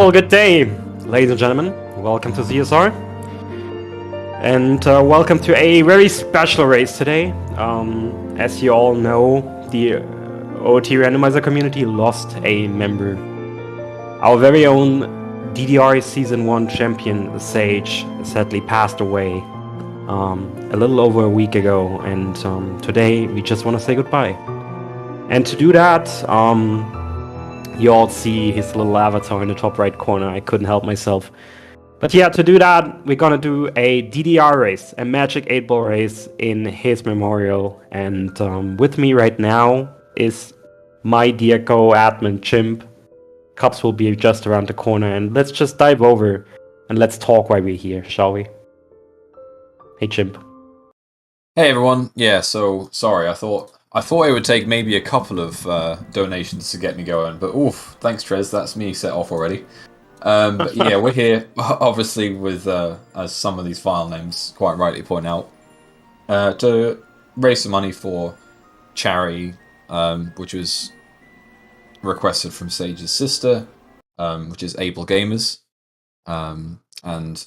Well, good day, ladies and gentlemen. Welcome to ZSR. And welcome to a very special race today. As you all know, the OoT Randomizer community lost a member. Our very own DDR Season 1 champion, Sage, sadly passed away a little over a week ago. And today we just want to say goodbye. And to do that, you all see his little avatar in the top right corner. I couldn't help myself. But yeah, to do that, we're gonna do a DDR race, a Magic 8-ball race in his memorial. And with me right now is my dear co-admin, Chimp. Cups will be just around the corner, and let's just dive over and let's talk while we're here, shall we? Hey, Chimp. Hey everyone. Yeah, so sorry, I thought it would take maybe a couple of donations to get me going, but oof, thanks Trez, that's me set off already. But yeah, we're here, obviously, with, as some of these file names quite rightly point out, to raise some money for charity, which was requested from Sage's sister, which is Able Gamers. And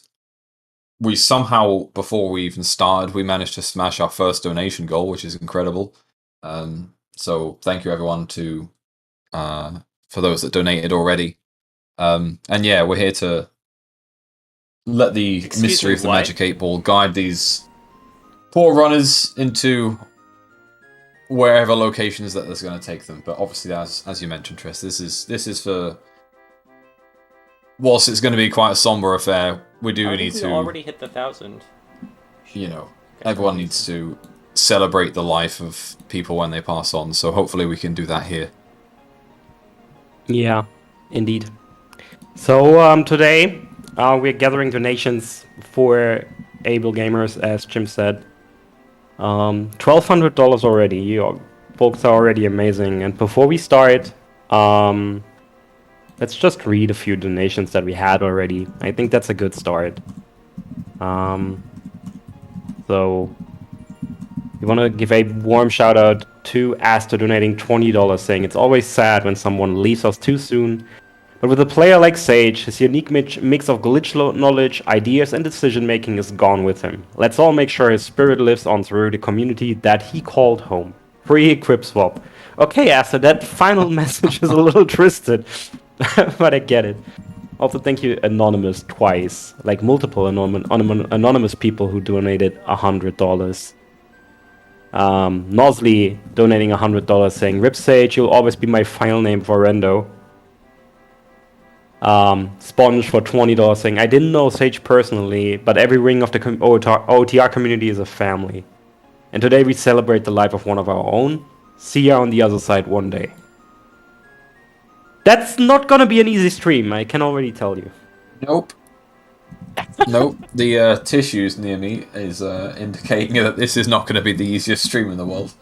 we somehow, before we even started, we managed to smash our first donation goal, which is incredible. So thank you everyone for those that donated already. And yeah, we're here to let the mystery of the Magic 8-ball guide these poor runners into wherever locations that there's going to take them. But obviously, as you mentioned, Tris, this is for, whilst it's going to be quite a somber affair, we need to already hit the 1,000. You know, everyone needs to celebrate the life of people when they pass on. So hopefully we can do that here. Yeah, indeed. So today we're gathering donations for Able Gamers, as Jim said. $1,200 already. You folks are already amazing. And before we start, let's just read a few donations that we had already. I think that's a good start. So we want to give a warm shout out to Asta donating $20, saying it's always sad when someone leaves us too soon. But with a player like Sage, his unique mix of glitch knowledge, ideas, and decision-making is gone with him. Let's all make sure his spirit lives on through the community that he called home. Free equip swap. Okay, Asta, that final message is a little twisted, but I get it. Also, thank you, Anonymous, twice. Like, multiple anonymous people who donated $100. Nosley donating $100, saying, "Rip Sage, you'll always be my final name for Rendo." Sponge for $20 saying, "I didn't know Sage personally, but every ring of the OOTR community is a family. And today we celebrate the life of one of our own. See ya on the other side one day." That's not gonna be an easy stream, I can already tell you. Nope. Nope. The tissues near me is indicating that this is not going to be the easiest stream in the world.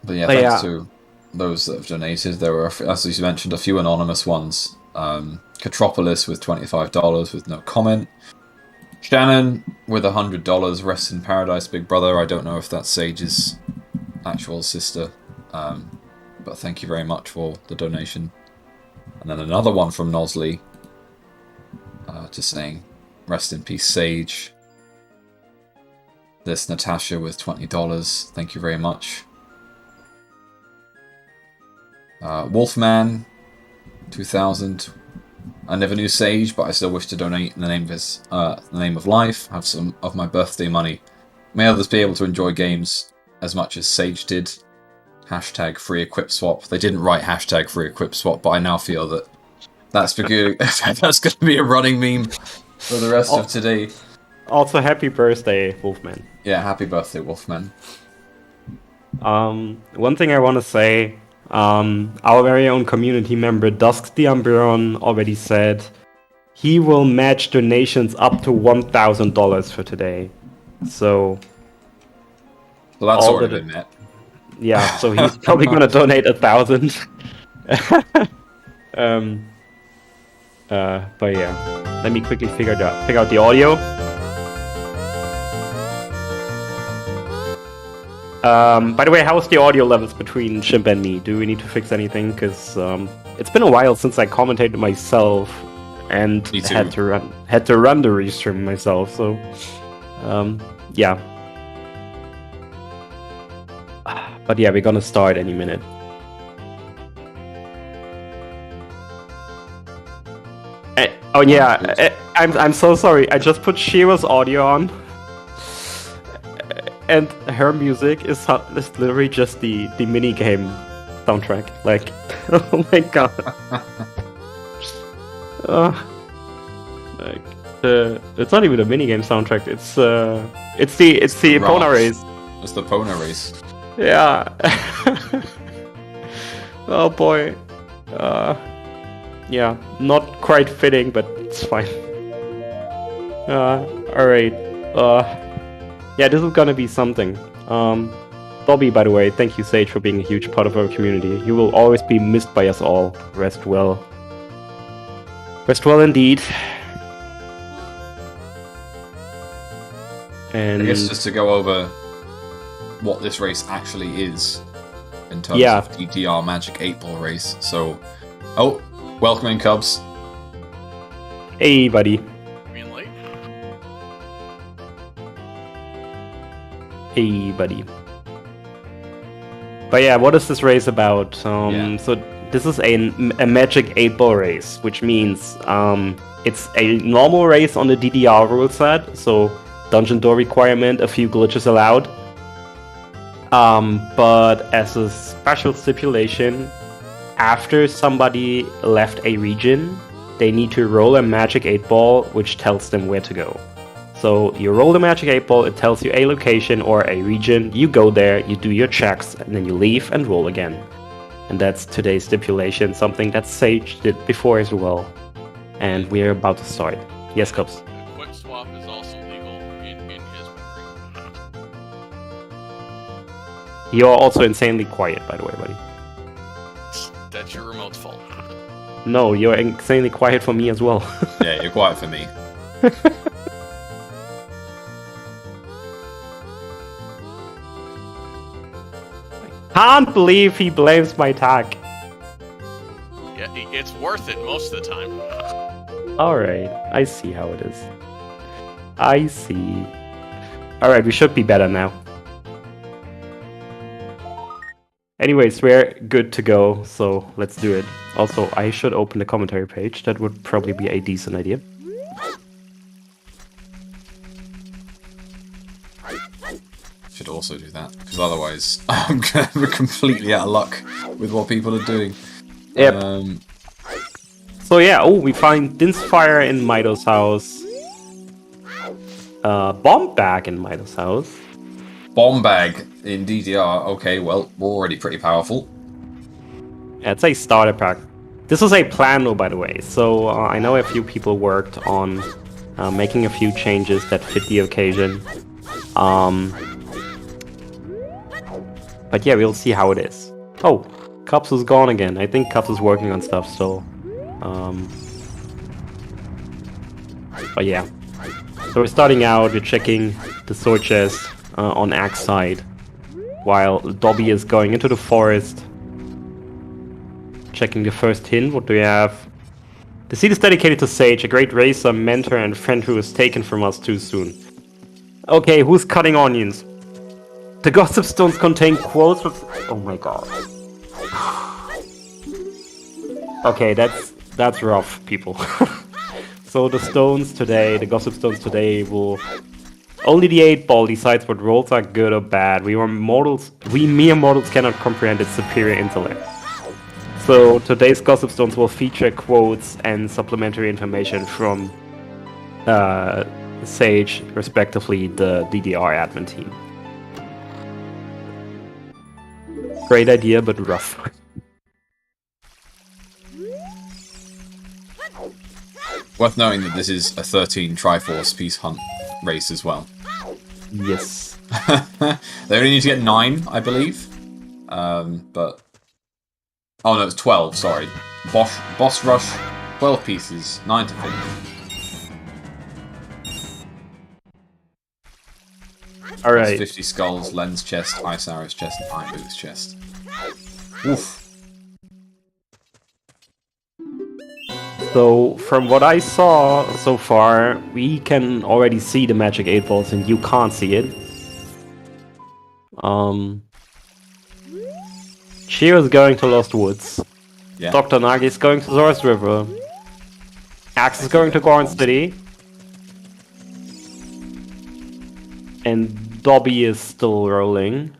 But yeah, thanks to those that have donated. There were, as you mentioned, a few anonymous ones. Catropolis with $25 with no comment. Shannon with $100. Rest in paradise, big brother. I don't know if that's Sage's actual sister, but thank you very much for the donation. And then another one from Nosley, just saying, "Rest in peace, Sage." This Natasha with $20. Thank you very much. Wolfman, 2,000. "I never knew Sage, but I still wish to donate in the name of his, the name of life. Have some of my birthday money. May others be able to enjoy games as much as Sage did. Hashtag free equip swap." They didn't write hashtag free equip swap, but I now feel that that's going to be a running meme for the rest of today. Also, happy birthday, Wolfman. Yeah, happy birthday, Wolfman. One thing I want to say, our very own community member Dusk the Umbreon already said he will match donations up to $1,000 for today. So that's already been met. Yeah, so he's probably going to donate 1,000. But yeah, let me quickly figure out the audio. By the way, how's the audio levels between Chimp and me? Do we need to fix anything? Because it's been a while since I commentated myself and had to run the restream myself. So yeah. But yeah, we're gonna start any minute. Oh yeah, I'm so sorry. I just put Shira's audio on, and her music is literally just the mini game soundtrack. Like, oh my god. Like it's not even a mini game soundtrack. It's the Epona race. It's the Epona race. Yeah. Oh boy. Yeah, not quite fitting, but it's fine. Alright. Yeah, this is gonna be something. Dobby, by the way, thank you, Sage, for being a huge part of our community. You will always be missed by us all. Rest well. Rest well indeed. And I guess just to go over what this race actually is in terms of DDR Magic 8-Ball race. So, welcome in, Cubs. Hey, buddy. Green light. Hey, buddy. But yeah, what is this race about? So this is a Magic 8-Ball race, which means it's a normal race on the DDR rule set. So dungeon door requirement, a few glitches allowed. But as a special stipulation, after somebody left a region, they need to roll a Magic 8-Ball, which tells them where to go. So you roll the Magic 8-Ball, it tells you a location or a region, you go there, you do your checks, and then you leave and roll again. And that's today's stipulation, something that Sage did before as well. And we're about to start. Yes, Cubs? A quick swap is also legal in his memory. You're also insanely quiet, by the way, buddy. That's your remote's fault. No, you're insanely quiet for me as well. Yeah, you're quiet for me. Can't believe he blames my tag. Yeah, it's worth it most of the time. Alright, I see how it is. I see. Alright, we should be better now. Anyways, we're good to go, so let's do it. Also, I should open the commentary page. That would probably be a decent idea. Should also do that, because otherwise I'm gonna be completely out of luck with what people are doing. Yep. So yeah, we find Dinsfire in Mido's house. Bomb bag in Mido's house. Bomb bag in DDR. Okay, well, we're already pretty powerful. Yeah, it's a starter pack. This is a plano, by the way. So I know a few people worked on making a few changes that fit the occasion. But yeah, we'll see how it is. Oh, Cups is gone again. I think Cups is working on stuff, so... But yeah. So we're starting out, we're checking the sword chest on Axe side, while Dobby is going into the forest, checking the first hint. What do we have? The seed is dedicated to Sage, a great racer, mentor, and friend who was taken from us too soon. Okay, who's cutting onions? The gossip stones contain quotes with... Oh my god. Okay, that's rough, people. So the stones today, the gossip stones today will... Only the 8-Ball decides what rolls are good or bad. We mere mortals cannot comprehend its superior intellect. So today's gossip stones will feature quotes and supplementary information from Sage, respectively the DDR admin team. Great idea, but rough. Worth noting that this is a 13 Triforce piece hunt race as well. Yes. They only need to get 9, I believe. But... Oh no, it's 12, sorry. Boss Rush, 12 pieces, 9 to finish. Alright. 50 skulls, lens chest, ice arrows chest, and iron boots chest. Oof. So, from what I saw so far, we can already see the magic 8 balls and you can't see it. Chiro's going to Lost Woods. Yeah. Dr. Nagi's going to Zora's River. Axe is going to Goron City. And Dobby is still rolling.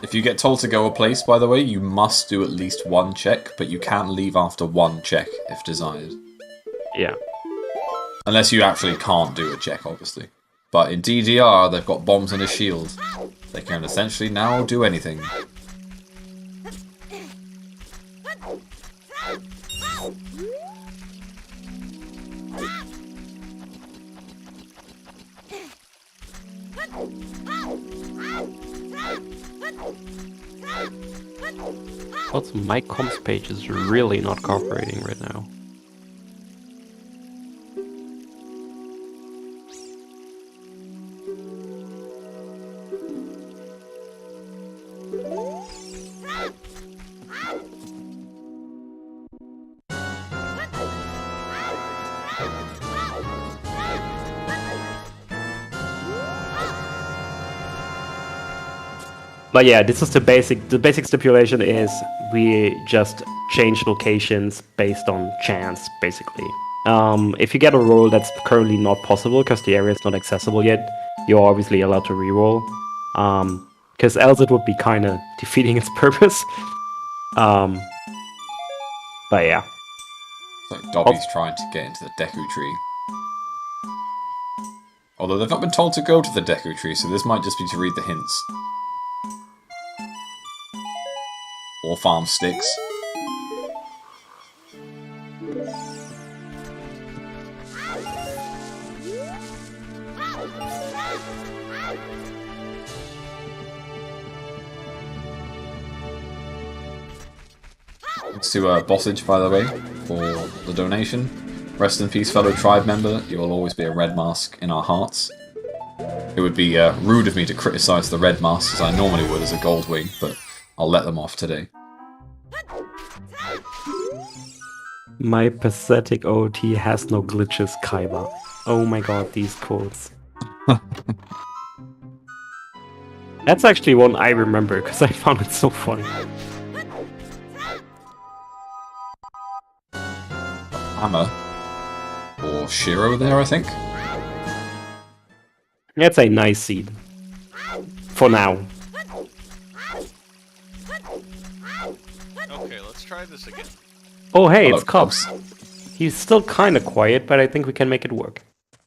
If you get told to go a place, by the way, you must do at least one check, but you can leave after one check if desired. Yeah. Unless you actually can't do a check, obviously. But in DDR, they've got bombs and a shield. They can essentially now do anything. Also, my comms page is really not cooperating right now. But yeah, this is the basic stipulation is we just change locations based on chance, basically. If you get a roll that's currently not possible because the area is not accessible yet, you're obviously allowed to reroll. Because else it would be kind of defeating its purpose. But yeah. So Dobby's trying to get into the Deku Tree. Although they've not been told to go to the Deku Tree, so this might just be to read the hints. Or farm sticks. Thanks to Bossage, by the way, for the donation. Rest in peace, fellow tribe member. You will always be a red mask in our hearts. It would be rude of me to criticise the red mask as I normally would as a Goldwing, but I'll let them off today. My pathetic OoT has no glitches, Kaiba. Oh my god, these quotes. That's actually one I remember, because I found it so funny. Hammer. Or Shiro there, I think. That's a nice seed. For now. Okay, let's try this again. Oh hey, Hello, it's Cubs. He's still kinda quiet, but I think we can make it work.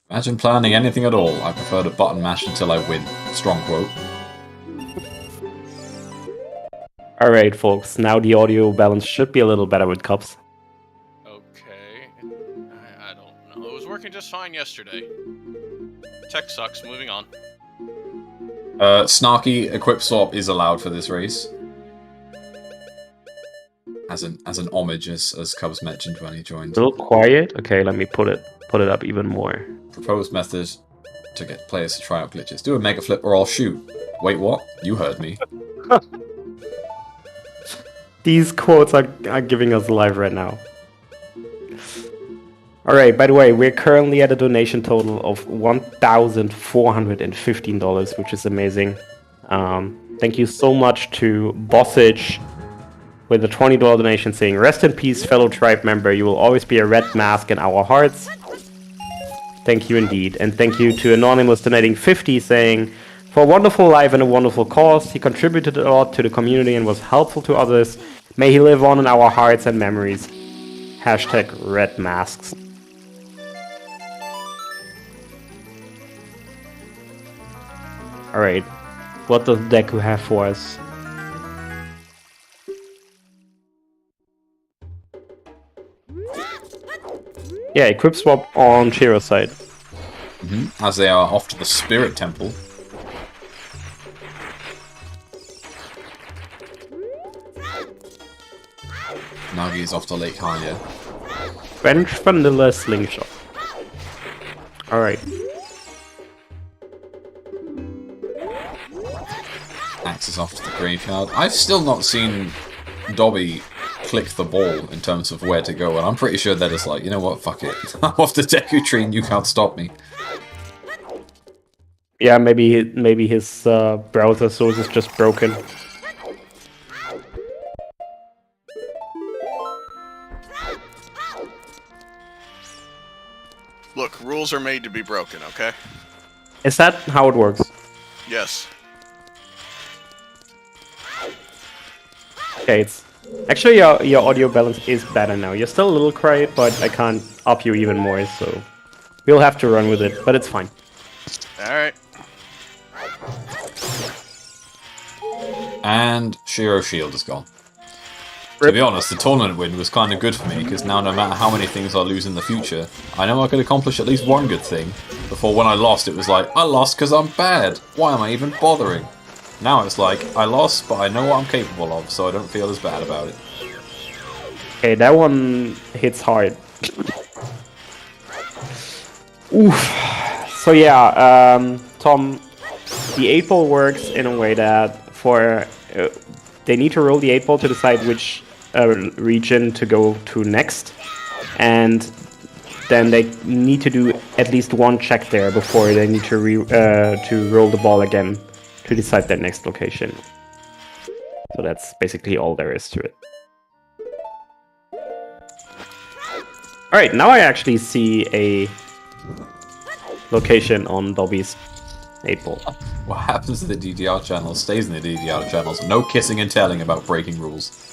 Imagine planning anything at all. I prefer to button mash until I win. Strong quote. Alright folks, now the audio balance should be a little better with Cubs. Okay. I don't know. It was working just fine yesterday. Tech sucks. Moving on. Snarky equip swap is allowed for this race. As an homage, as Cubs mentioned when he joined. A little quiet? Okay, let me put it up even more. Proposed method to get players to try out glitches. Do a mega flip or I'll shoot. Wait, what? You heard me. These quotes are giving us life right now. Alright, by the way, we're currently at a donation total of $1,415, which is amazing. Thank you so much to Bossage with a $20 donation saying, "Rest in peace, fellow tribe member. You will always be a red mask in our hearts." Thank you indeed. And thank you to Anonymous donating 50 saying, "For a wonderful life and a wonderful cause, he contributed a lot to the community and was helpful to others. May he live on in our hearts and memories. Hashtag red masks." Alright, what does Deku have for us? Yeah, equip swap on Chiro's side. As they are off to the Spirit Temple. Nagi is off to Lake Hylia. French vanilla slingshot. Alright. Axe is off to the graveyard. I've still not seen Dobby click the ball in terms of where to go, and I'm pretty sure they're just like, you know what, fuck it. I'm off the Deku Tree and you can't stop me. Yeah, maybe his browser source is just broken. Look, rules are made to be broken, okay? Is that how it works? Yes. Okay, it's actually your audio balance is better now. You're still a little quiet, but I can't up you even more, so we'll have to run with it, but it's fine. Alright. And Shiro's shield is gone. To be honest, the tournament win was kind of good for me, because now no matter how many things I lose in the future, I know I could accomplish at least one good thing. Before, when I lost, it was like, I lost because I'm bad. Why am I even bothering? Now it's like, I lost, but I know what I'm capable of, so I don't feel as bad about it. Okay, that one hits hard. Oof. So yeah, Tom, the 8-ball works in a way that for they need to roll the 8-ball to decide which region to go to next, and then they need to do at least one check there before they need to roll the ball again to decide their next location. So that's basically all there is to it. Alright, now I actually see a location on Dobby's 8-ball. What happens to the DDR channel stays in the DDR channels. No kissing and telling about breaking rules.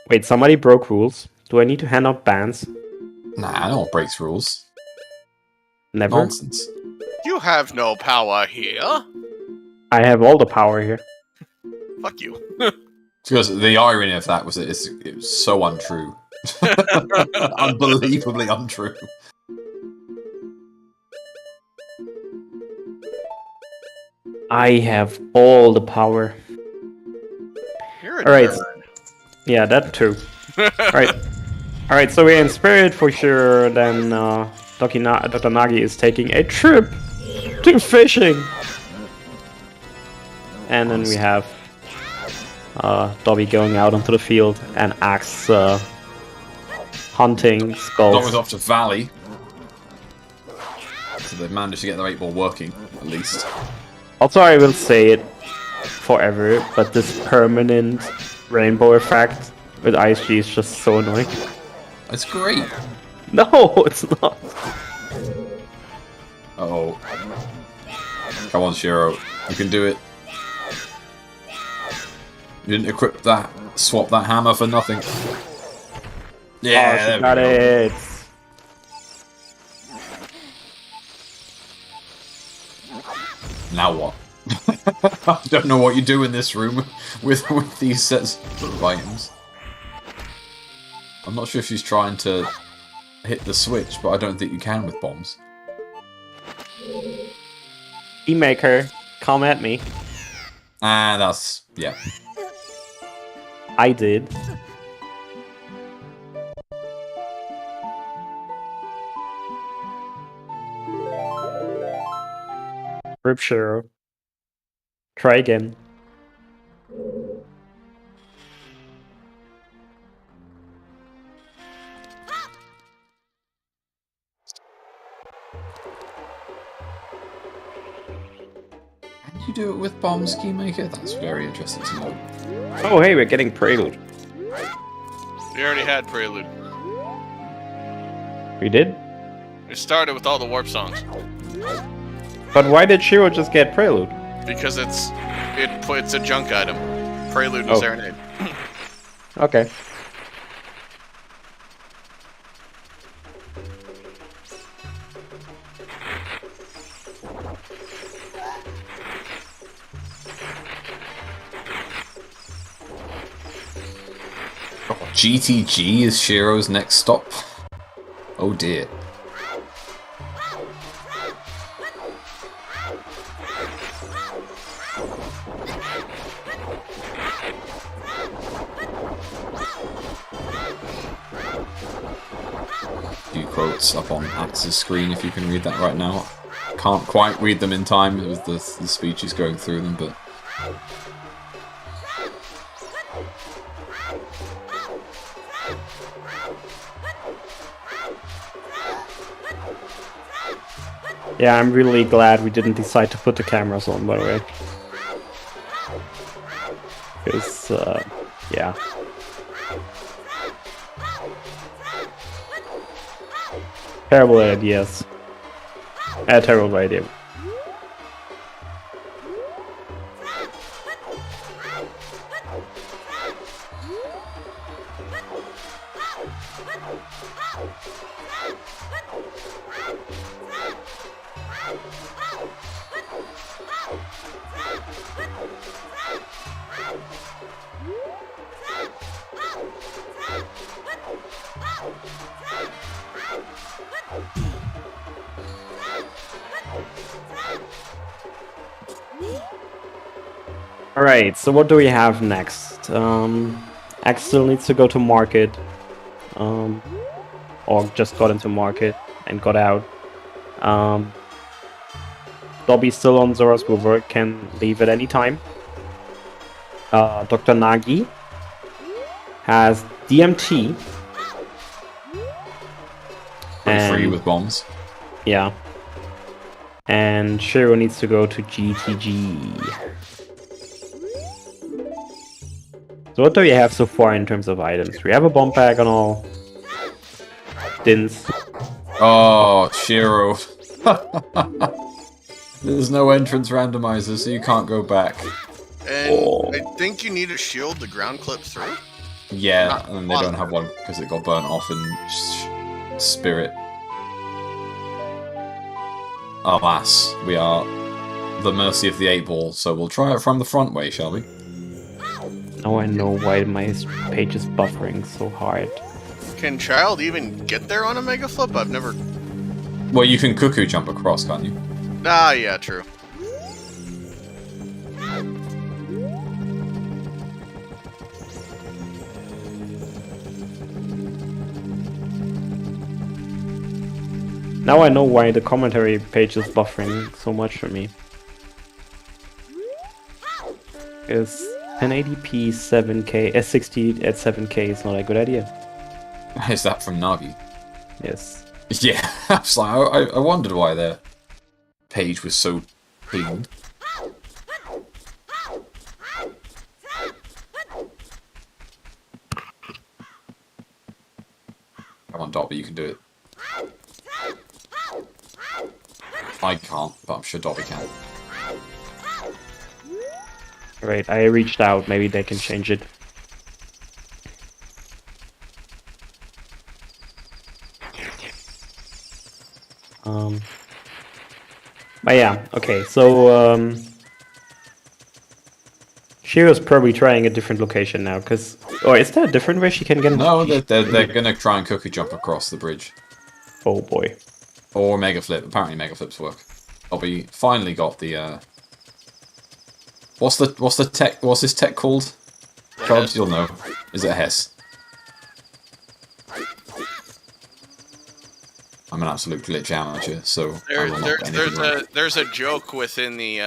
Wait, somebody broke rules? Do I need to hand out bans? Nah, no one breaks rules. Never? Nonsense. You have no power here. I have all the power here. Fuck you. Because the irony of that was that it was so untrue. Unbelievably untrue. I have all the power. You're a Alright. nerd. Yeah, that too. Alright, so we're in spirit for sure. Then Dr. Nagi is taking a trip to fishing. And then we have Dobby going out onto the field and Axe hunting skulls. Dobby's off to Valley. So they've managed to get their 8-ball working, at least. Also, I will say it forever, but this permanent rainbow effect with ISG is just so annoying. It's great. No, it's not. Uh-oh. Come on, Shiro. You can do it. You didn't equip that, swap that hammer for nothing. Yeah, Oh, there she got we go. it. Now what? I don't know what you do in this room with these sets of items. I'm not sure if she's trying to hit the switch, but I don't think you can with bombs. E-Maker, come at me. Ah, that's... yeah. I did. Rip Shiro. Try again. Can you do it with bombs, Keymaker? That's very interesting to know. Oh, hey, we're getting Prelude. We already had Prelude. We did? It started with all the warp songs. But why did Shiro just get Prelude? Because it's a junk item. Prelude was their name. Okay. GTG is Shiro's next stop. Oh dear. Few quotes up on Axe's screen if you can read that right now. Can't quite read them in time with the speeches going through them, but... Yeah, I'm really glad we didn't decide to put the cameras on, by the way. Because, yeah. Terrible ideas. Terrible idea. Alright, so what do we have next? X still needs to go to market. Or just got into market and got out. Dobby's still on Zora's Silver, can leave at any time. Dr. Nagi has DMT. Free with bombs. Yeah. And Shiro needs to go to GTG. So what do we have so far in terms of items? We have a bomb bag and all. Dins. Oh, Shiro. There's no entrance randomizer, so you can't go back. And I think you need a shield to ground clip through. Yeah, and they don't have one because it got burnt off in Spirit. Alas, we are the mercy of the 8-ball, so we'll try it from the front way, shall we? Now I know why my page is buffering so hard. Can Child even get there on a Mega Flip? I've never... Well, you can cuckoo jump across, can't you? Ah, yeah, true. Now I know why the commentary page is buffering so much for me. Because 1080p 7K, 60 at 7K is not a good idea. Is that from Nagi? Yes. Yeah, I was like, I wondered why their page was so pinged. Come on, Dobby, you can do it. I can't, but I'm sure Dobby can. Right, I reached out, maybe they can change it. But yeah, okay, so Shiro's probably trying a different location now, because... Or is there a different way she can get... No, they're gonna try and cookie jump across the bridge. Oh boy. Or Mega Flip. Apparently Mega Flips work. Dobby finally got the, What's this tech called? Chubbs, you'll know. Is it a Hess? I'm an absolute glitch amateur, so there's a joke within the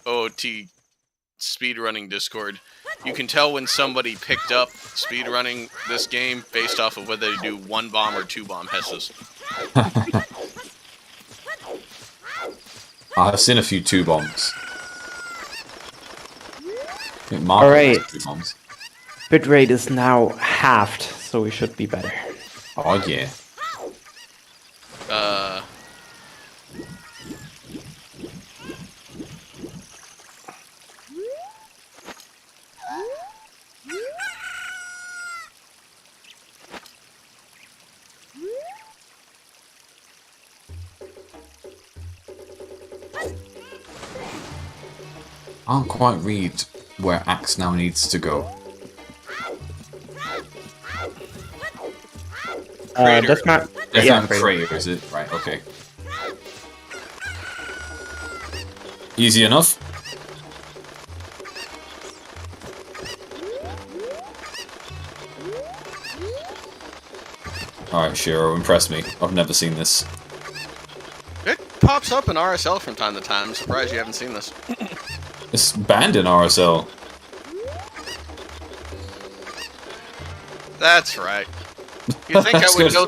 OoT speedrunning Discord. You can tell when somebody picked up speedrunning this game based off of whether they do 1 bomb or 2 bomb Hesses. I've seen a few 2 bombs. Alright. 2 bombs. Bitrate is now halved, so we should be better. Oh yeah. I can't quite read where Axe now needs to go. That's not... That's yeah, not Crater, is it? Right, okay. Easy enough. Alright, Shiro, impress me. I've never seen this. It pops up in RSL from time to time. I'm surprised you haven't seen this. It's banned in RSL. That's right. You think I would know?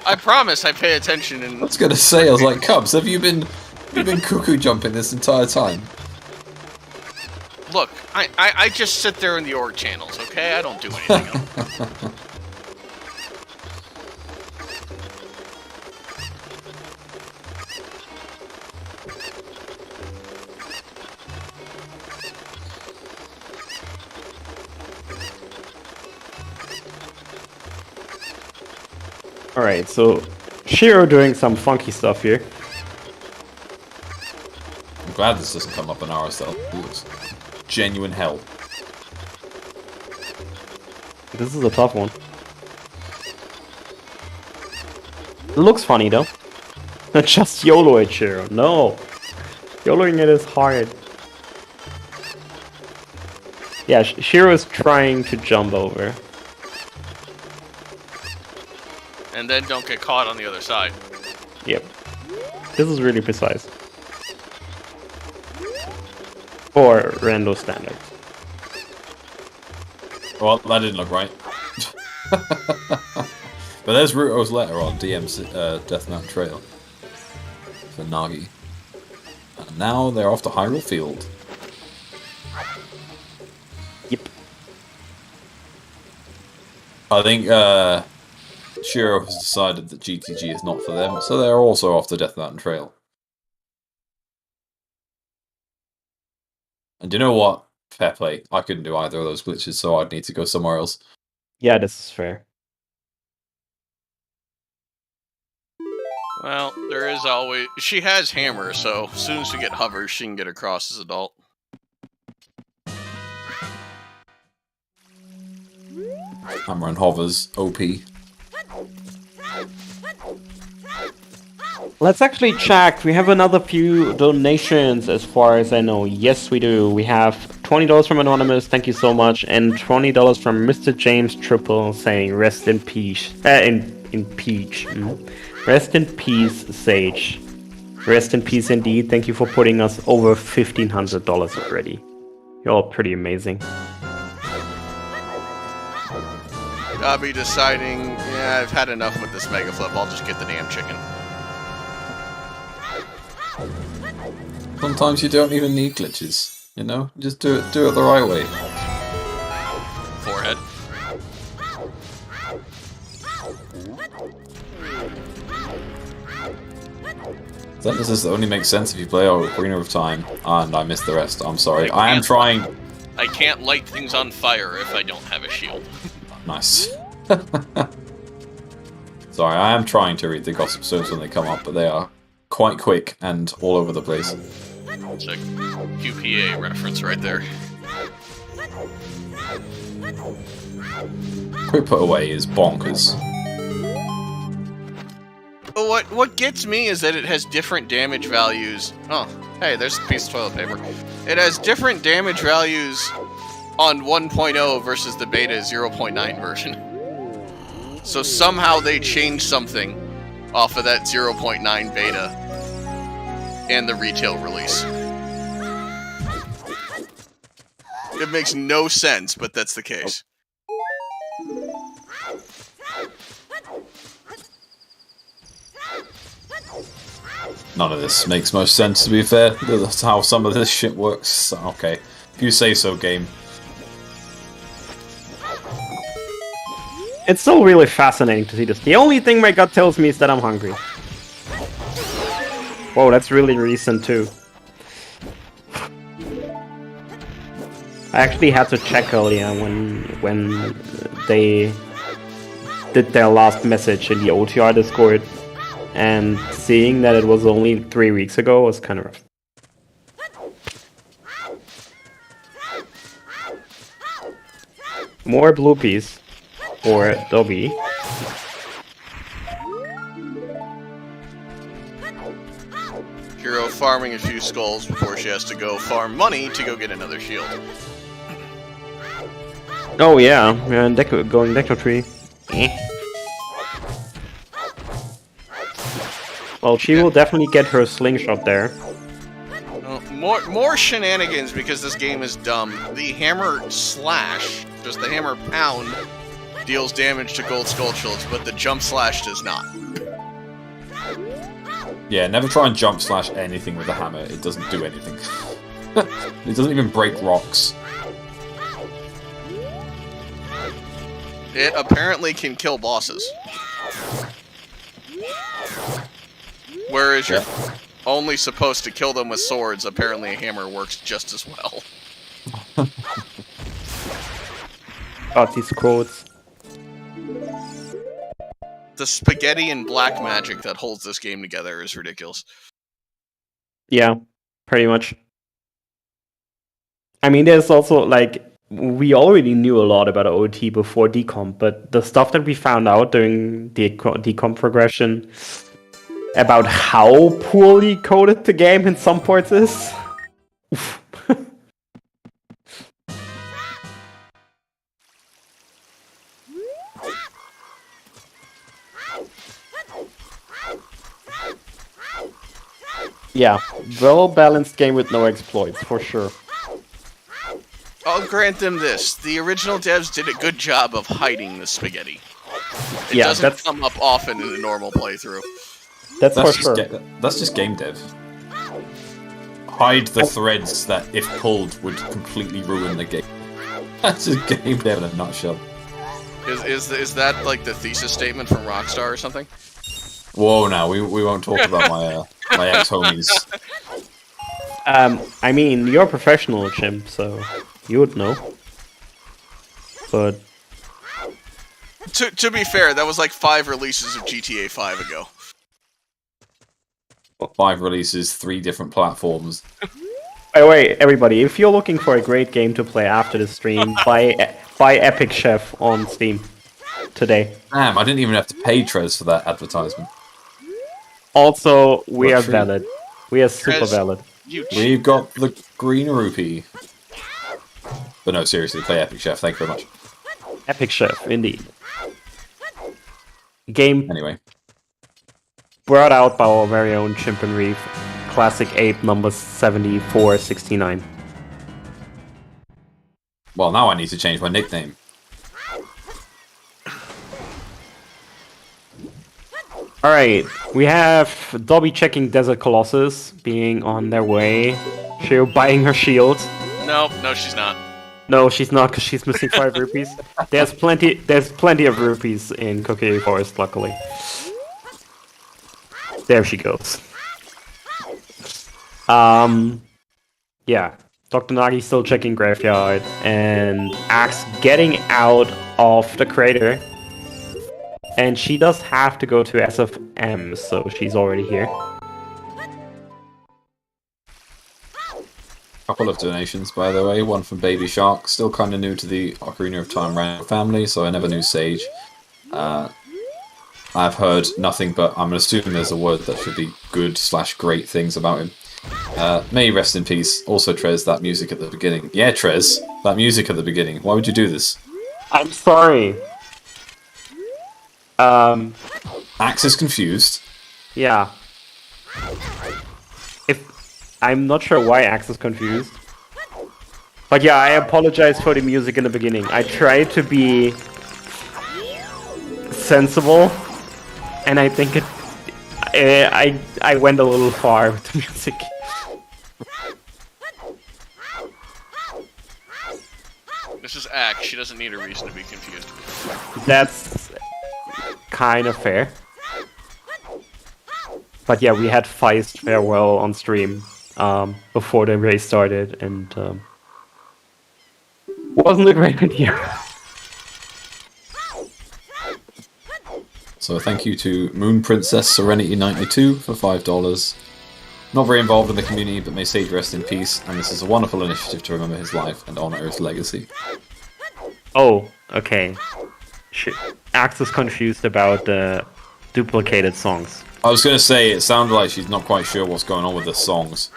I promise I pay attention. And I was gonna say, I was like, Cubs, have you been cuckoo jumping this entire time? Look, I just sit there in the org channels, okay? I don't do anything else. Alright, so Shiro doing some funky stuff here. I'm glad this doesn't come up in RSL. It looks genuine hell. This is a tough one. It looks funny though. Just YOLO it, Shiro. No! YOLOing it is hard. Yeah, Shiro is trying to jump over. And then don't get caught on the other side. Yep. This is really precise. For rando standards. Well, that didn't look right. But there's Ruto's letter on DM's Death Mountain Trail. For Nagi. And now they're off to Hyrule Field. Yep. I think Shiro has decided that GTG is not for them, so they're also off to Death Mountain Trail. And you know what? Fair play. I couldn't do either of those glitches, so I'd need to go somewhere else. Yeah, this is fair. Well, there is always... She has hammer, so as soon as we get hover, she can get across as adult. Hammer and hovers, OP. Let's actually check. We have another few donations as far as I know. Yes, we do. We have $20 from Anonymous, thank you so much, and $20 from Mr. James Triple saying rest in peace. In peach. Rest in peace, Sage. Rest in peace indeed. Thank you for putting us over $1,500 already. You're all pretty amazing. I'll be deciding, yeah, I've had enough with this mega flip. I'll just get the damn chicken. Sometimes you don't even need glitches, you know? Just do it the right way. Forehead. Sentences only make sense if you play Ocarina of Time, and I missed the rest. I'm sorry. I am trying. I can't light things on fire if I don't have a shield. Nice. Sorry, I am trying to read the gossip stones when they come up, but they are quite quick and all over the place. It's a QPA reference right there. Quick put away is bonkers. But what gets me is that it has different damage values. Oh, hey, there's a piece of toilet paper. It has different damage values on 1.0 versus the beta 0.9 version. So somehow they changed something off of that 0.9 beta and the retail release. It makes no sense, but that's the case. None of this makes most sense, to be fair. That's how some of this shit works. Okay, if you say so, game. It's still really fascinating to see this. The only thing my gut tells me is that I'm hungry. Whoa, that's really recent too. I actually had to check earlier when they did their last message in the OoTR Discord, and seeing that it was only 3 weeks ago was kind of rough. More bloopies for Dobby. Hero farming a few skulls before she has to go farm money to go get another shield. Oh yeah, going Deco Tree. Well, she will definitely get her slingshot there. More shenanigans because this game is dumb. The hammer slash, just the hammer pound, deals damage to gold skull shields, but the jump slash does not. Yeah, never try and jump slash anything with a hammer. It doesn't do anything. It doesn't even break rocks. It apparently can kill bosses. Whereas you're only supposed to kill them with swords, apparently a hammer works just as well. Got these quotes. The spaghetti and black magic that holds this game together is ridiculous. Yeah, pretty much. I mean, there's also, like, we already knew a lot about OoT before decomp, but the stuff that we found out during the decomp progression about how poorly coded the game in some parts is. Oof. Yeah, well-balanced game with no exploits, for sure. I'll grant them this. The original devs did a good job of hiding the spaghetti. It Yeah, doesn't come up often in a normal playthrough. That's for That's sure. that's just game dev. Hide the threads that, if pulled, would completely ruin the game. That's just game dev in a nutshell. Is that like the thesis statement from Rockstar or something? Whoa, now we won't talk about my ex-homies. I mean, you're a professional, Jim, so you would know. But To be fair, that was like 5 releases of GTA 5 ago. 5 releases, 3 different platforms. by the way, everybody, if you're looking for a great game to play after the stream, buy Epic Chef on Steam today. Damn, I didn't even have to pay Trez for that advertisement. Also, we What are tree? valid. We are super Trez, valid. We've got the green rupee. But no, seriously, play Epic Chef. Thank you very much. Epic Chef, indeed. Game Anyway, brought out by our very own Chimp and Reef, Classic 8, number 7469. well, now I need to change my nickname. Alright, we have Dobby checking Desert Colossus being on their way. She's buying her shield. No, she's not. No, she's not, because she's missing 5 rupees. There's plenty of rupees in Cookie Forest, luckily. There she goes. Yeah. Dr. Nagi's still checking Graveyard, and Axe getting out of the crater. And she does have to go to SFM, so she's already here. Couple of donations, by the way. One from Baby Shark. Still kind of new to the Ocarina of Time random family, so I never knew Sage. I've heard nothing but I'm assuming there's a word that should be good/great things about him. May he rest in peace. Also, Trez, that music at the beginning. Yeah, Trez, that music at the beginning. Why would you do this? I'm sorry. Axe is confused. Yeah. I'm not sure why Axe is confused. But yeah, I apologize for the music in the beginning. I tried to be sensible, and I think I went a little far with the music. This is Axe. She doesn't need a reason to be confused. That's kind of fair. But yeah, we had Feist farewell on stream before the race started, and wasn't a great idea. So thank you to Moon Princess Serenity 92 for $5. Not very involved in the community, but may Sage rest in peace, and this is a wonderful initiative to remember his life and honor his legacy. Oh, okay. Axe is confused about the duplicated songs. I was going to say, it sounded like she's not quite sure what's going on with the songs.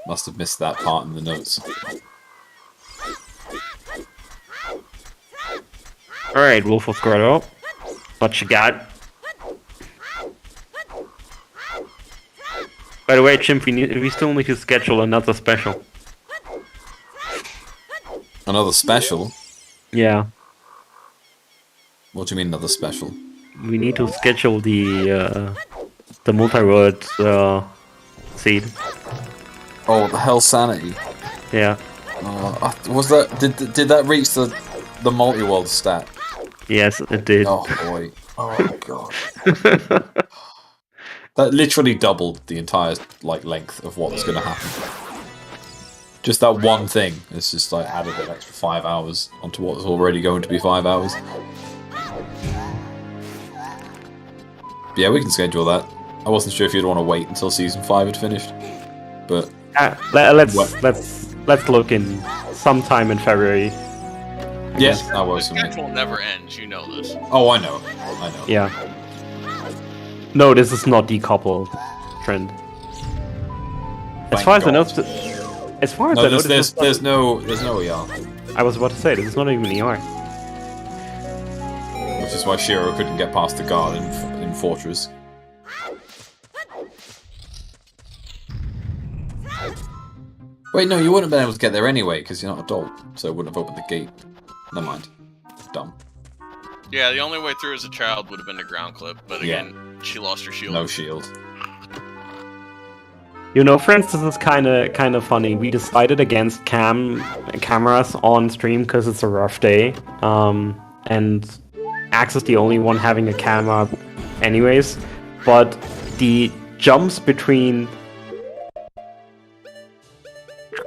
Must have missed that part in the notes. Alright, Wolf of Grotto. What you got? By the way, Chimp, we still need to schedule another special. Another special? Yeah. What do you mean another special? We need to schedule the multi-world seed. Oh, the Hell Sanity. Yeah. Was that did that reach the multi-world stat? Yes, it did. Oh boy. Oh god. That literally doubled the entire length of what's going to happen. Just that one thing. It's just added an extra 5 hours onto what's already going to be 5 hours. Yeah, we can schedule that. I wasn't sure if you'd want to wait until season 5 had finished, but let's look in sometime in February. Yes, that The works for me. schedule never ends. You know this. Oh, I know. Yeah. No, this is not decoupled, friend. As far as I know, as far as I know, there's no ER, I was about to say this is not even ER. which is why Shiro couldn't get past the guard in Fortress. Wait, no, you wouldn't have been able to get there anyway because you're not adult, so it wouldn't have opened the gate. Never mind. Dumb. Yeah, the only way through as a child would have been the ground clip, but again, she lost her shield. No shield. You know, friends, this is kind of funny. We decided against cameras on stream because it's a rough day, and Axe is the only one having a camera, anyways. But the jumps between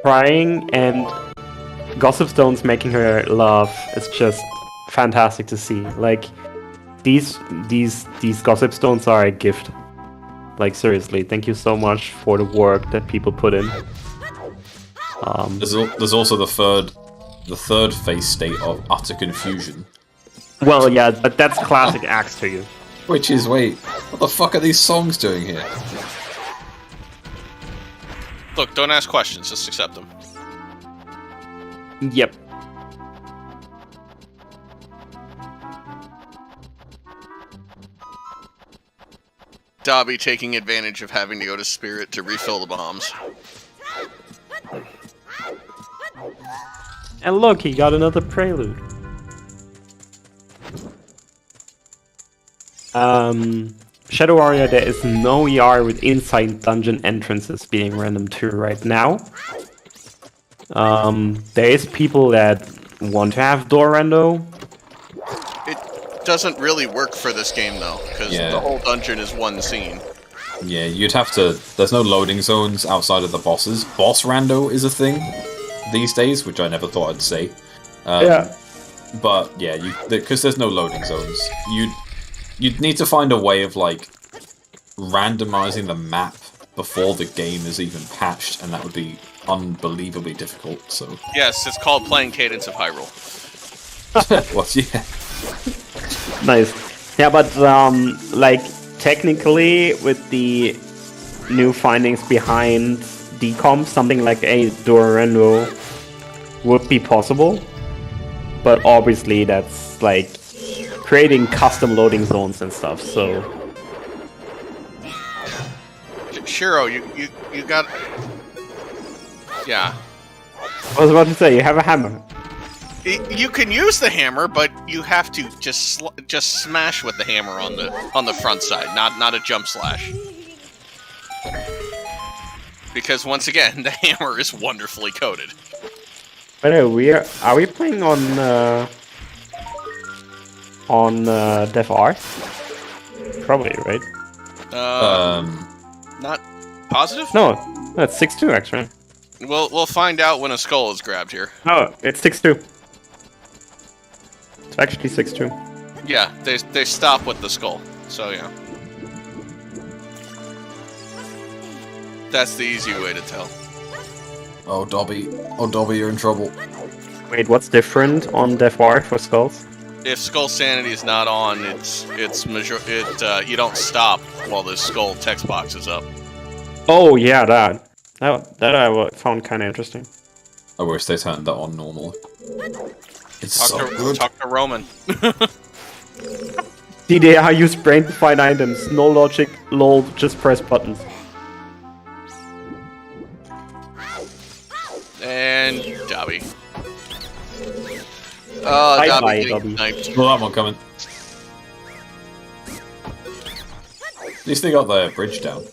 crying and Gossip Stones making her laugh is just fantastic to see. Like these Gossip Stones are a gift. Like seriously, thank you so much for the work that people put in. There's also the third phase state of utter confusion. Well, yeah, but that's classic Axe to you. Which is, wait, what the fuck are these songs doing here? Look, don't ask questions, just accept them. Yep. Dobby taking advantage of having the Otis Spirit to refill the bombs. And look, he got another prelude. Shadow Warrior, there is no ER with inside dungeon entrances being random too right now. There is people that want to have door rando. It doesn't really work for this game though, because the whole dungeon is one scene. Yeah, you'd have to... There's no loading zones outside of the bosses. Boss rando is a thing these days, which I never thought I'd say. Yeah. But yeah, because there's no loading zones, you'd need to find a way of randomizing the map before the game is even patched, and that would be unbelievably difficult. So yes, it's called playing Cadence of Hyrule. well, yeah. Nice. Yeah, but technically with the new findings behind decomp, something like a door rando would be possible. But obviously that's creating custom loading zones and stuff, so... Shiro, you got... Yeah. I was about to say, you have a hammer. You can use the hammer, but you have to just smash with the hammer on the front side, not a jump slash. Because once again, the hammer is wonderfully coated. But anyway, are we playing on Def R? Probably, right? Not positive? No, that's 6-2 actually. We'll find out when a skull is grabbed here. No, it's 6-2. It's actually 6-2. Yeah, they stop with the skull. So yeah. That's the easy way to tell. Oh, Dobby, you're in trouble. Wait, what's different on Def R for skulls? if Skull Sanity is not on, you don't stop while the Skull text box is up. Oh yeah, that I found kind of interesting. I wish they turned that on normal. It's Talk to Roman. DDR use brain to find items. No logic. Lol. Just press buttons. And Dobby. Bye, Dobby getting Dobby. sniped. Well, that one coming. At least they got the bridge down.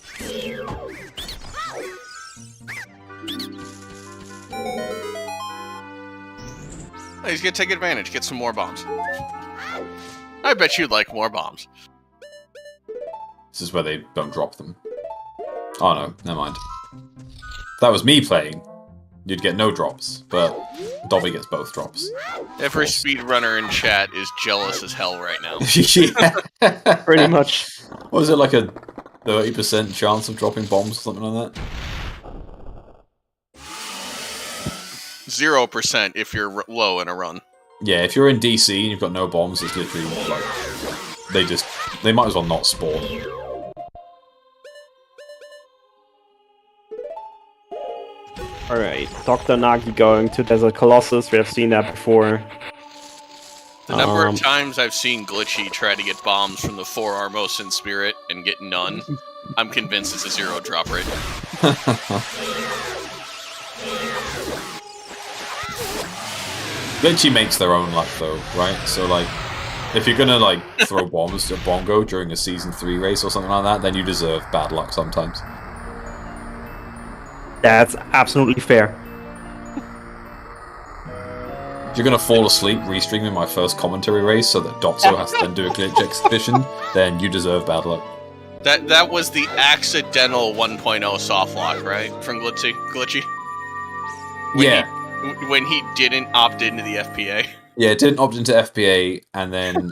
Oh, he's gonna take advantage. Get some more bombs. I bet you'd like more bombs. This is where they don't drop them. Oh no, never mind. If that was me playing, you'd get no drops, but Dobby gets both drops. Every speedrunner in chat is jealous as hell right now. Yeah. Pretty much. What was it, like a 30% chance of dropping bombs or something like that? 0% if you're low in a run. Yeah, if you're in DC and you've got no bombs, it's literally like they might as well not spawn. Alright, Dr. Nagi going to Desert Colossus. We have seen that before. The number of times I've seen Glitchy try to get bombs from the 4 Armos in Spirit and get none, I'm convinced it's a 0 drop rate. Glitchy makes their own luck though, right? So like, if you're gonna like throw bombs at Bongo during a Season 3 race or something like that, then you deserve bad luck sometimes. That's absolutely fair. If you're gonna fall asleep restreaming my first commentary race so that Doxo has to then do a glitch expedition, then you deserve bad luck. That was the accidental 1.0 softlock, right? From Glitchy? When he didn't opt into the FPA. Yeah, it didn't opt into FPA and then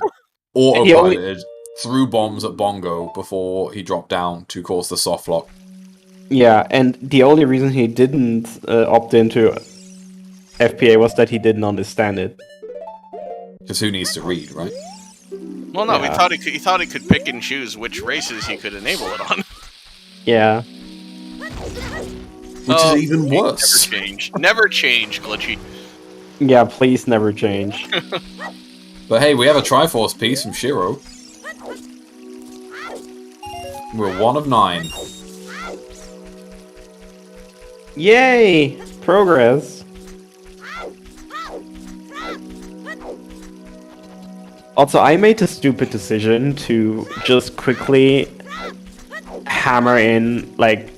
autopiloted, threw bombs at Bongo before he dropped down to cause the softlock. Yeah, and the only reason he didn't opt into FPA was that he didn't understand it. Because who needs to read, right? Well, no, he thought he could pick and choose which races he could enable it on. Yeah. Which is even worse. Never change. Never change, Glitchy. Yeah, please never change. But hey, we have a Triforce piece from Shiro. We're 1 of 9. Yay! Progress. Also, I made the stupid decision to just quickly hammer in, like,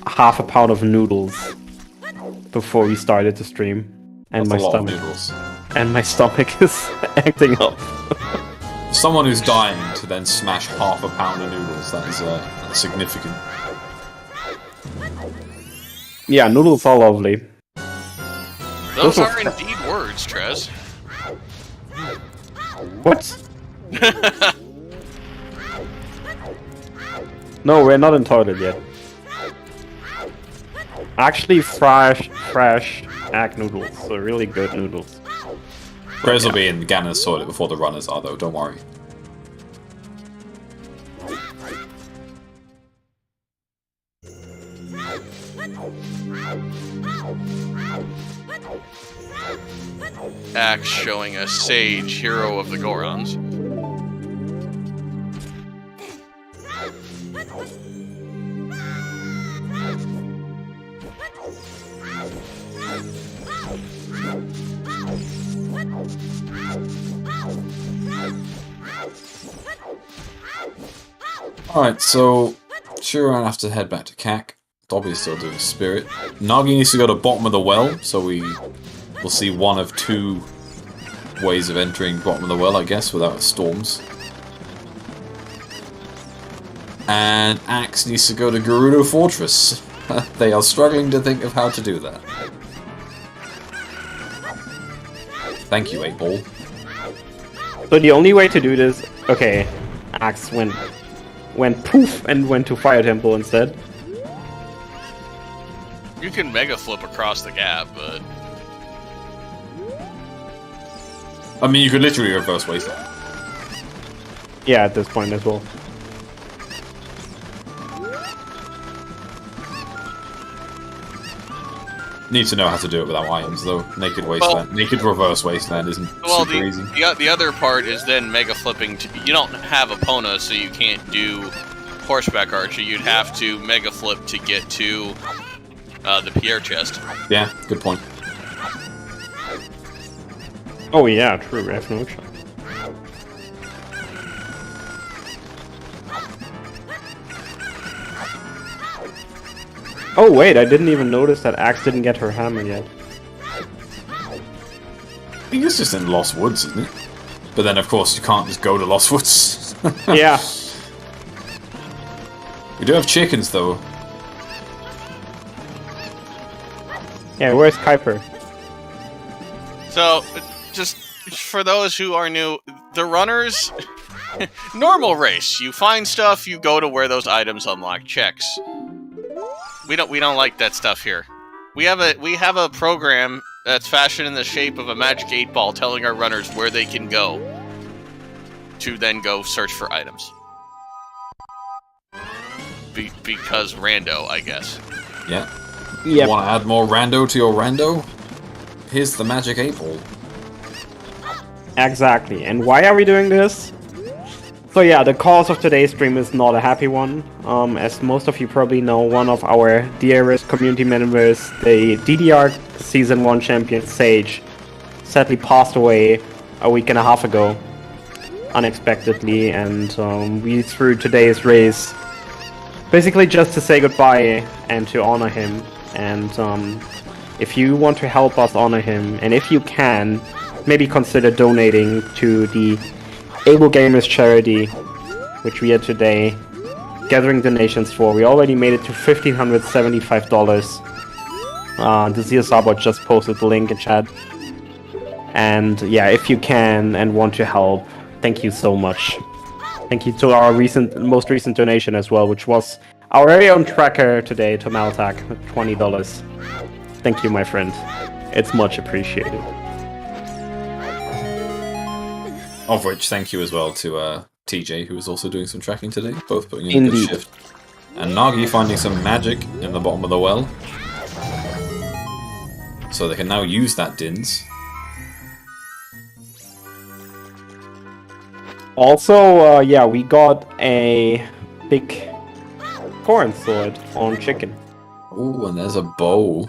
half a pound of noodles before we started the stream. And That's my a lot stomach. of noodles. And my stomach is acting up. Someone who's dying to then smash half a pound of noodles, that is significant. Yeah, noodles are lovely. Those are indeed words, Trez. What? No, we're not in toilet yet. Actually, fresh egg noodles. So really good noodles. Prez will be in Ganna's toilet before the runners are, though, don't worry. Axe showing us Sage, hero of the Gorons. Alright, so sure I have to head back to CAC. Dobby's still doing Spirit. Nagi needs to go to bottom of the well, so we will see one of 2 ways of entering bottom of the well, I guess, without storms. And Axe needs to go to Gerudo Fortress. They are struggling to think of how to do that. Thank you, 8-Ball. So the only way to do this... Okay, Axe went poof and went to Fire Temple instead. You can mega flip across the gap, but I mean, you could literally reverse wasteland. Yeah, at this point as well. Need to know how to do it without items, though. Naked wasteland, naked reverse wasteland isn't super easy. The other part is then mega flipping. You don't have Epona, so you can't do horseback archer. You'd have to mega flip to get to the Pierre chest. Yeah, good point. Oh yeah, true. We have no shot. Oh wait, I didn't even notice that Axe didn't get her hammer yet. I think it's just in Lost Woods, isn't it? But then, of course, you can't just go to Lost Woods. Yeah. We do have chickens, though. Yeah, where's Kuiper? So, just for those who are new, the runners, normal race. You find stuff, you go to where those items unlock checks. We don't like that stuff here. We have a program that's fashioned in the shape of a magic 8-ball telling our runners where they can go to then go search for items. Because rando, I guess. Yeah. Yep. Want to add more rando to your rando? Here's the magic 8-ball. Exactly. And why are we doing this? So yeah, the cause of today's stream is not a happy one. As most of you probably know, one of our dearest community members, the DDR Season 1 champion, Sage, sadly passed away a week and a half ago, unexpectedly, and we threw today's race basically just to say goodbye and to honor him. And if you want to help us honor him, and if you can, maybe consider donating to the Able Gamers charity, which we are today gathering donations for. We already made it to $1,575. The ZSR bot just posted the link in chat. And yeah, if you can and want to help, thank you so much. Thank you to our most recent donation as well, which was our very own tracker today, to Maltak, with $20. Thank you, my friend. It's much appreciated. Of which, thank you as well to TJ, who is also doing some tracking today, both putting in a good shift. And Nagi finding some magic in the bottom of the well. So they can now use that Dins. Also, yeah, we got a big corn sword on chicken. Ooh, and there's a bow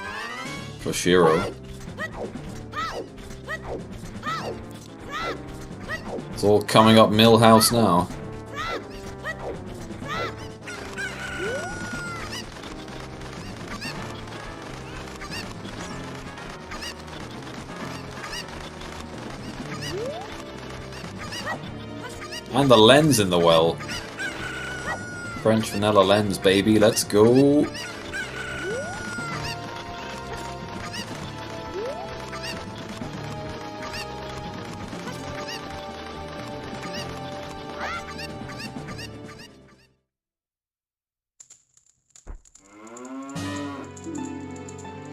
for Shiro. It's all coming up Millhouse now. And the lens in the well. French vanilla lens, baby. Let's go.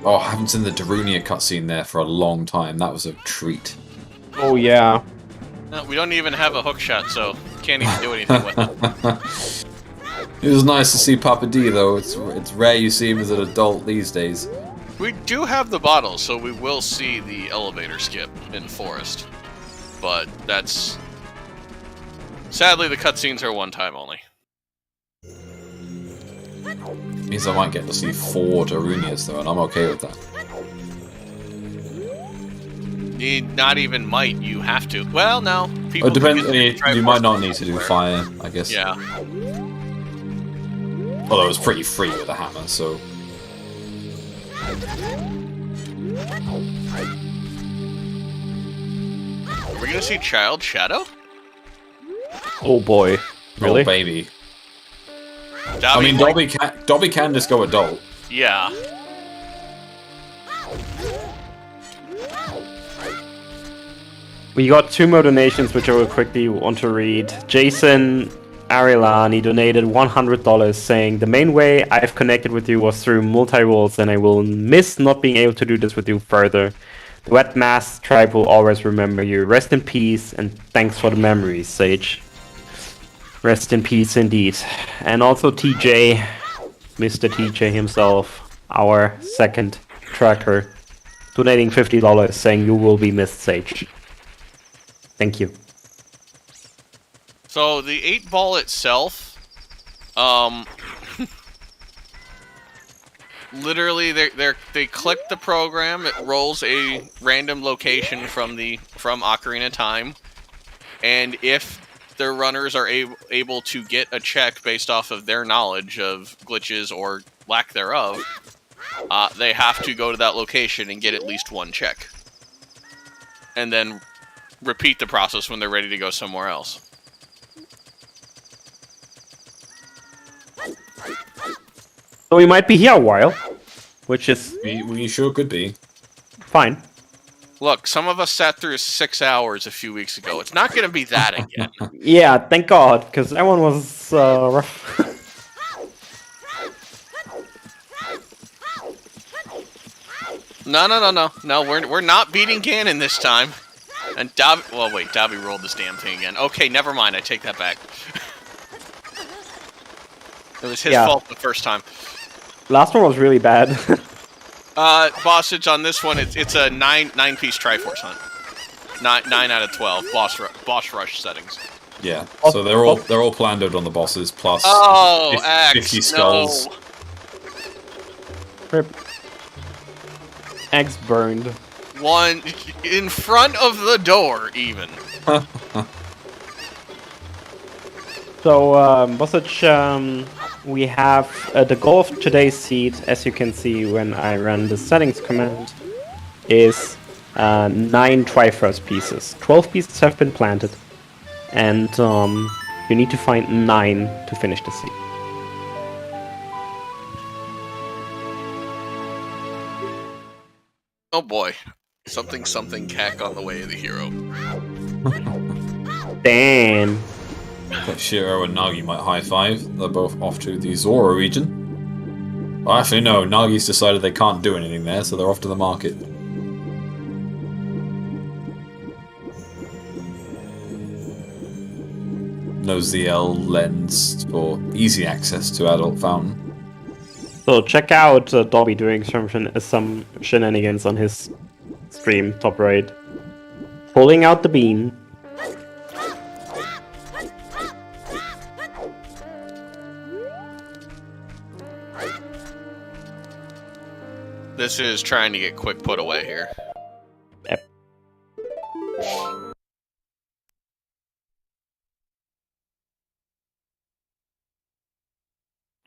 Oh, I haven't seen the Darunia cutscene there for a long time. That was a treat. Oh, yeah. No, we don't even have a hook shot, so can't even do anything with it. It was nice to see Papa D, though. It's rare you see him as an adult these days. We do have the bottle, so we will see the elevator skip in the forest. But that's... Sadly, the cutscenes are one time only. Means I might get to see 4 Darunias, though, and I'm okay with that. You not even might, you have to. Well, no. It depends. You might not need to do fire, I guess. Yeah. Although it was pretty free with a hammer, so... Are we gonna see Child Shadow? Oh boy. Really? Oh, baby. Dobby, I mean, Dobby can just go adult. Yeah. We got 2 more donations, which I will quickly want to read. Jason Arilani donated $100, saying, "The main way I've connected with you was through multi-roles, and I will miss not being able to do this with you further. The Wet Mask tribe will always remember you. Rest in peace, and thanks for the memories, Sage. Rest in peace indeed. And also TJ, Mr. TJ himself, our second tracker, donating $50, saying you will be missed, Sage. Thank you. So the 8-ball itself, literally they click the program, it rolls a random location from Ocarina Time, and if their runners are able to get a check based off of their knowledge of glitches or lack thereof, they have to go to that location and get at least one check. And then repeat the process when they're ready to go somewhere else. So we might be here a while, which is We sure could be. fine. Look, some of us sat through 6 hours a few weeks ago. It's not going to be that again. Yeah, thank God, because that one was rough. No, we're not beating Ganon this time. And Dobby... Well, wait, Dobby rolled this damn thing again. Okay, never mind, I take that back. It was his fault the first time. Last one was really bad. Bossage on this one, it's a 9-piece Triforce hunt. 9 out of 12 boss rush settings. Yeah, so they're all plando'd on the bosses, plus 50 skulls. No. Rip. Eggs burned. One in front of the door, even. So, Bossage, we have the goal of today's seed, as you can see when I run the settings command, is 9 Triforce pieces. 12 pieces have been planted, and you need to find 9 to finish the seed. Oh boy. Something cack on the way of the hero. Damn. But Shiro and Nagi might high five. They're both off to the Zora region. Well, actually, no. Nagi's decided they can't do anything there, so they're off to the market. No ZL lens for easy access to Adult Fountain. So check out Dobby doing some shenanigans on his stream, top right. Pulling out the bean. This is trying to get quick put away here. Yep.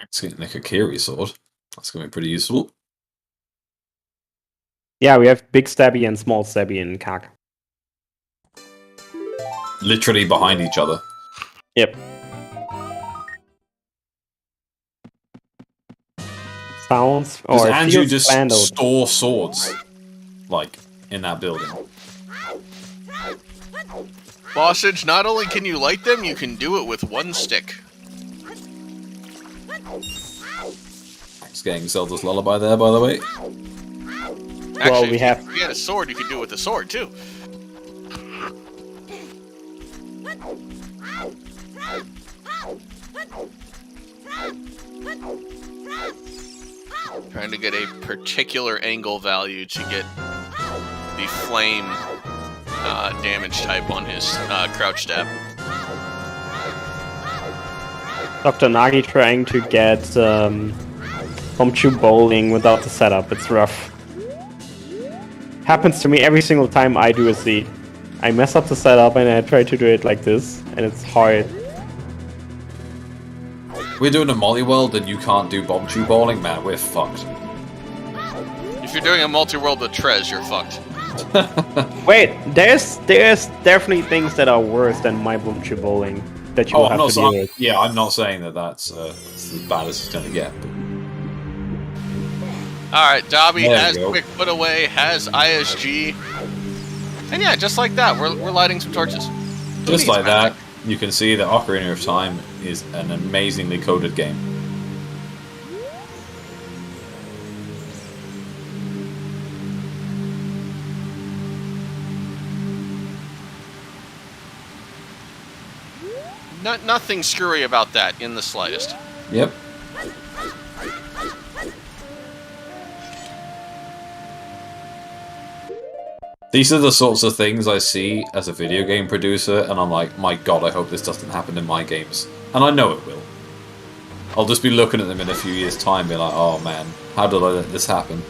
It's getting like a Kiri sword. That's going to be pretty useful. Yeah, we have big stabby and small stabby in Kak. Literally behind each other. Yep. Sounds Does or Andrew feels just plando'd. store swords, like, in that building? Bossage, not only can you light them, you can do it with one stick. Just getting Zelda's Lullaby there, by the way. Actually, Well, we if have- you get a sword, you can do it with a sword, too. Trying to get a particular angle value to get the flame damage type on his crouch stab. Dr. Nagi trying to get Bombchu bowling without the setup. It's rough. Happens to me every single time I do a seed. I mess up the setup and I try to do it like this, and it's hard. We're doing a multi-world and you can't do bomb tube bowling? Man, we're fucked. If you're doing a multi-world with Trez, you're fucked. Wait, there's definitely things that are worse than my Bombchu bowling that you will have to deal with. Yeah, I'm not saying that that's as bad as it's going to get. But... Alright, Dobby There has we go. quick put away, has ISG. And yeah, just like that, we're lighting some torches. Who Just needs like that, magic? you can see that Ocarina of Time is an amazingly coded game. Nothing screwy about that in the slightest. Yep. These are the sorts of things I see as a video game producer, and I'm like, my god, I hope this doesn't happen in my games. And I know it will. I'll just be looking at them in a few years' time, be like, oh man, how did I let this happen?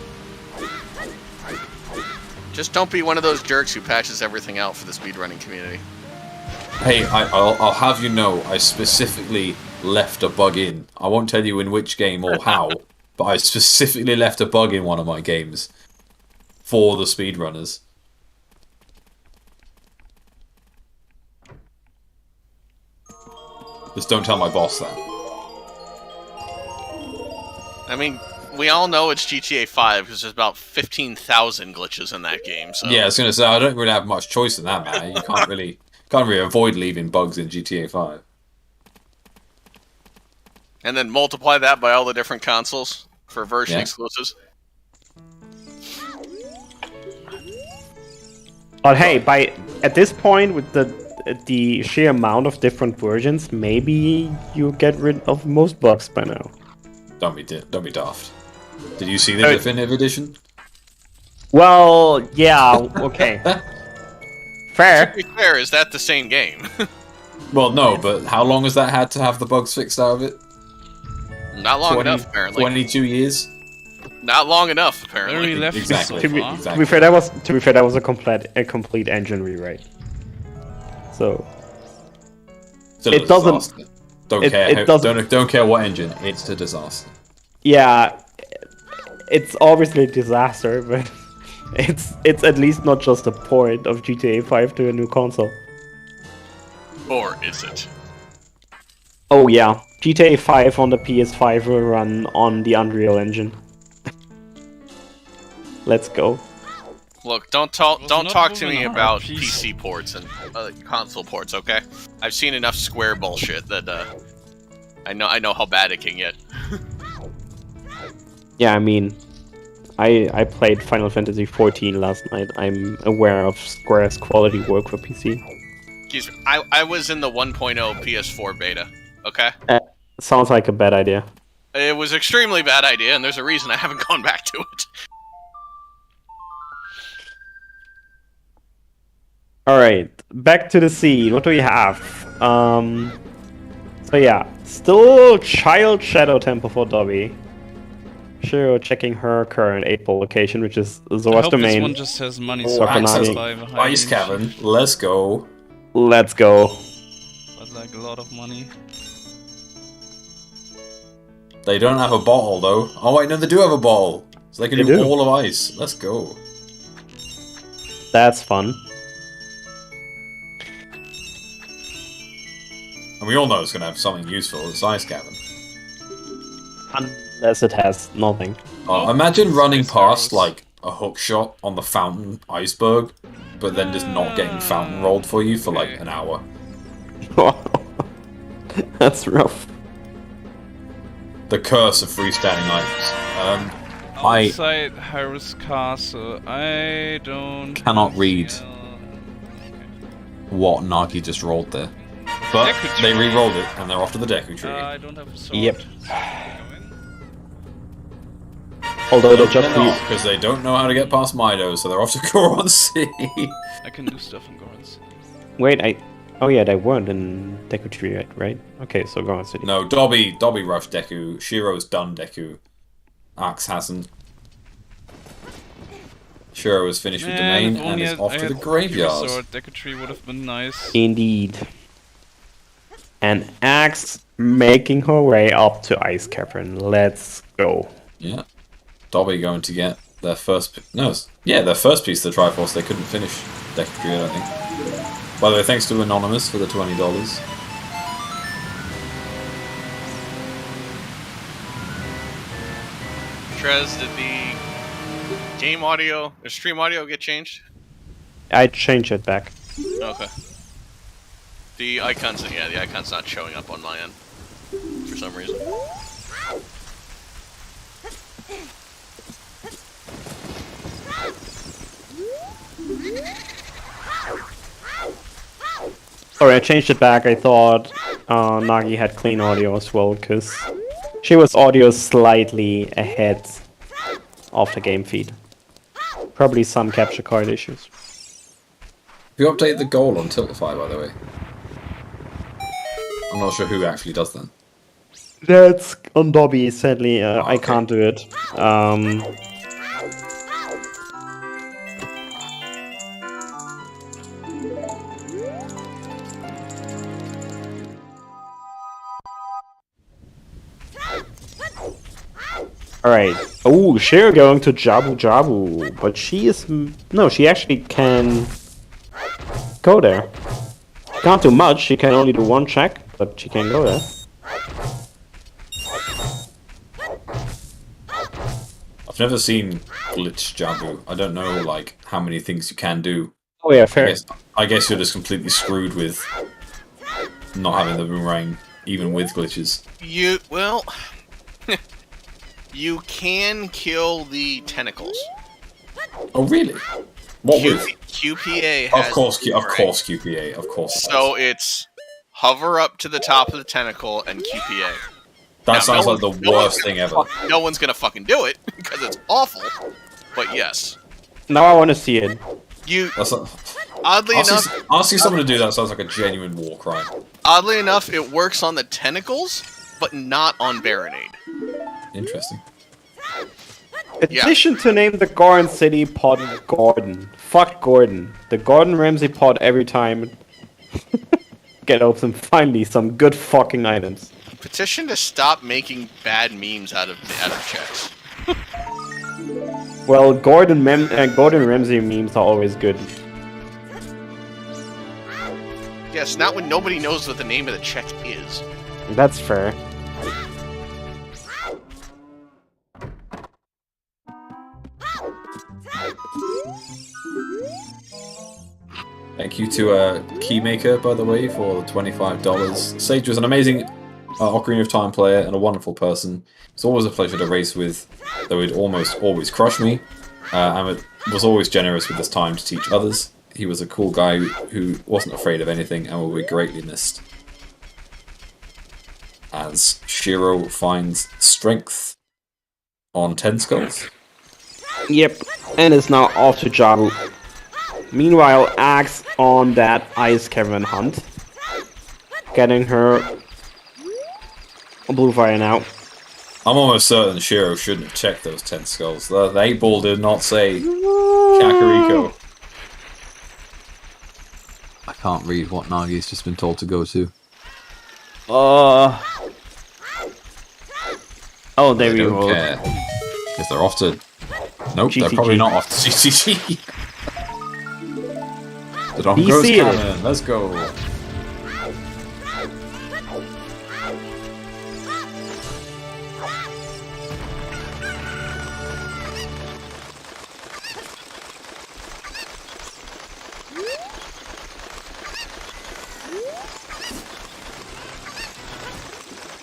Just don't be one of those jerks who patches everything out for the speedrunning community. Hey, I'll have you know, I specifically left a bug in. I won't tell you in which game or how, but I specifically left a bug in one of my games for the speedrunners. Just don't tell my boss that. I mean, we all know it's GTA 5 because there's about 15,000 glitches in that game. So. Yeah, I was gonna say I don't really have much choice in that matter. You can't really avoid leaving bugs in GTA 5. And then multiply that by all the different consoles for version exclusives. But hey, at this point with the sheer amount of different versions, maybe you get rid of most bugs by now. Don't be daft. Did you see the definitive edition? Well, yeah, okay. Fair. To be fair, is that the same game? Well, no, but how long has that had to have the bugs fixed out of it? Not long enough, apparently. 22 years? Not long enough, apparently. Very left Exactly. so To far. be fair, that was a complete engine rewrite. So Still it a doesn't. disaster. Don't it- care. it doesn't- Don't care what engine. It's a disaster. Yeah, it's obviously a disaster, but it's at least not just a port of GTA 5 to a new console. Or is it? Oh yeah, GTA 5 on the PS5 will run on the Unreal Engine. Let's go. Look, don't talk to me moving on, about jeez. PC ports and console ports, okay? I've seen enough Square bullshit that I know how bad it can get. Yeah, I mean, I played Final Fantasy XIV last night. I'm aware of Square's quality work for PC. Excuse me, I was in the 1.0 PS4 beta, okay? Sounds like a bad idea. It was extremely bad idea, and there's a reason I haven't gone back to it. Alright, back to the scene. What do we have? So yeah, still Child Shadow Temple for Dobby. Shiro checking her current 8-ball location, which is I Zora's hope domain. this one just has money Oh, so I can access survive a high Ice game Cavern. shit. Let's go. Let's go. But like a lot of money. They don't have a bottle though. Oh wait, no, they do have a bottle. So they can They do do. all of ice. Let's go. That's fun. And we all know it's going to have something useful. It's Ice Cavern. Unless it has nothing. Imagine running Space past arrows. like a hook shot on the fountain iceberg, but then just not getting fountain rolled for you for like an hour. That's rough. The curse of freestanding items. I Outside Harris Castle, I don't Cannot read. feel- what Nagi just rolled there. But Deku they tree. re-rolled it and they're off to the Deku tree. I don't have a sword. Yep. So I go in. Although they just because they don't know how to get past Mido, so they're off to Goron City. I can do stuff in Goron's. Wait, oh yeah, they weren't in Deku Tree yet, right? Okay, so Goron City. No, Dobby rushed Deku. Shiro's done Deku. Axe hasn't. Shiro is finished with Domain if and only is off I to the had graveyard. Sword, Deku Tree would have been nice. Indeed. And Axe making her way up to Ice Cavern. Let's go. Yeah. Dobby going to get their first... their first piece of the Triforce. They couldn't finish Deku Tree, I don't think. By the way, thanks to Anonymous for the $20. Trez, did the game audio, or stream audio get changed? I change it back. Okay. The icon's not showing up on my end for some reason. Sorry, I changed it back. I thought Nagi had clean audio as well, because she was audio slightly ahead of the game feed. Probably some capture card issues. You update the goal on Tiltify, by the way. I'm not sure who actually does that. That's on Dobby, sadly. I okay. can't do it. Alright. Oh, Shiro going to Jabu Jabu. But she is... No, she actually can go there. She can't do much. She can only do one check, but she can go there. I've never seen glitch Jabu. I don't know like how many things you can do. Oh yeah, fair. I guess you're just completely screwed with not having the boomerang, even with glitches. Well, you can kill the tentacles. Oh really? What with? QPA has Of course QPA, of course. So it's hover up to the top of the tentacle and QPA. That sounds like the worst thing ever. No one's gonna fucking do it because it's awful. But yes. Now I want to see it. Oddly enough, asking someone to do that sounds like a genuine war crime. Oddly enough, it works on the tentacles, but not on Baronade. Interesting. Petition to name the Garden City pod Gordon. Fuck Gordon. The Gordon Ramsay pod every time. Get open finally some good fucking items. Petition to stop making bad memes out of checks. Well, Gordon Ramsay memes are always good. Yes, not when nobody knows what the name of the check is. That's fair. Thank you to Keymaker, by the way, for the $25. Sage was an amazing Ocarina of Time player and a wonderful person. It's always a pleasure to race with, though he'd almost always crush me, and was always generous with his time to teach others. He was a cool guy who wasn't afraid of anything and will be greatly missed. As Shiro finds strength on 10 skulls. Yep, and is now off to Jabu. Meanwhile, Axe on that ice cavern hunt. Getting her blue fire now. I'm almost certain Shiro shouldn't have checked those 10 skulls. The 8-ball did not say Kakariko. I can't read what Nagi's just been told to go to. Oh, there we go. Because they're off to... Nope, GCG. They're probably not off to GCG. The Don BC Gross it. Cannon, let's go.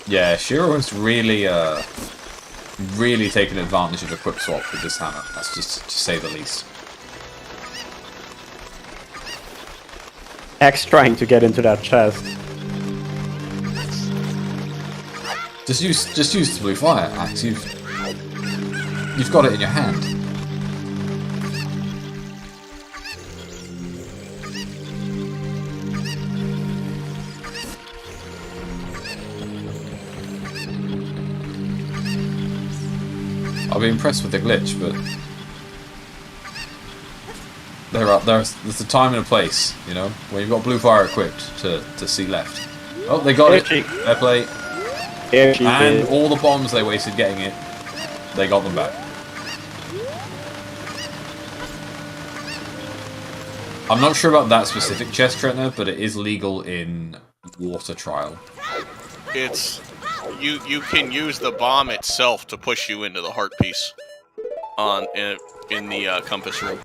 Yeah, Shiro's really taken advantage of the quick swap with this hammer. That's just to say the least. Axe trying to get into that chest. Just use the blue fire, Axe. You've got it in your hand. I'll be impressed with the glitch, but there's a time and a place, you know, when you've got blue fire equipped to see left. Oh, they got it. Fair play. And all the bombs they wasted getting it, they got them back. I'm not sure about that specific chest, Tretner, but it is legal in water trial. It's you can use the bomb itself to push you into the heart piece in the compass room.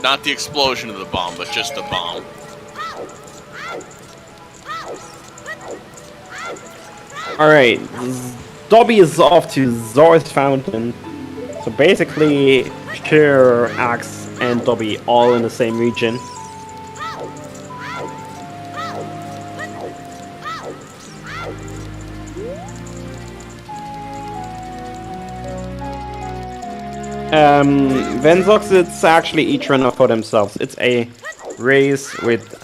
Not the explosion of the bomb, but just the bomb. Alright, Dobby is off to Zor's Fountain. So basically, Shiro, Axe, and Dobby all in the same region. Venzox, it's actually each runner for themselves. It's a race with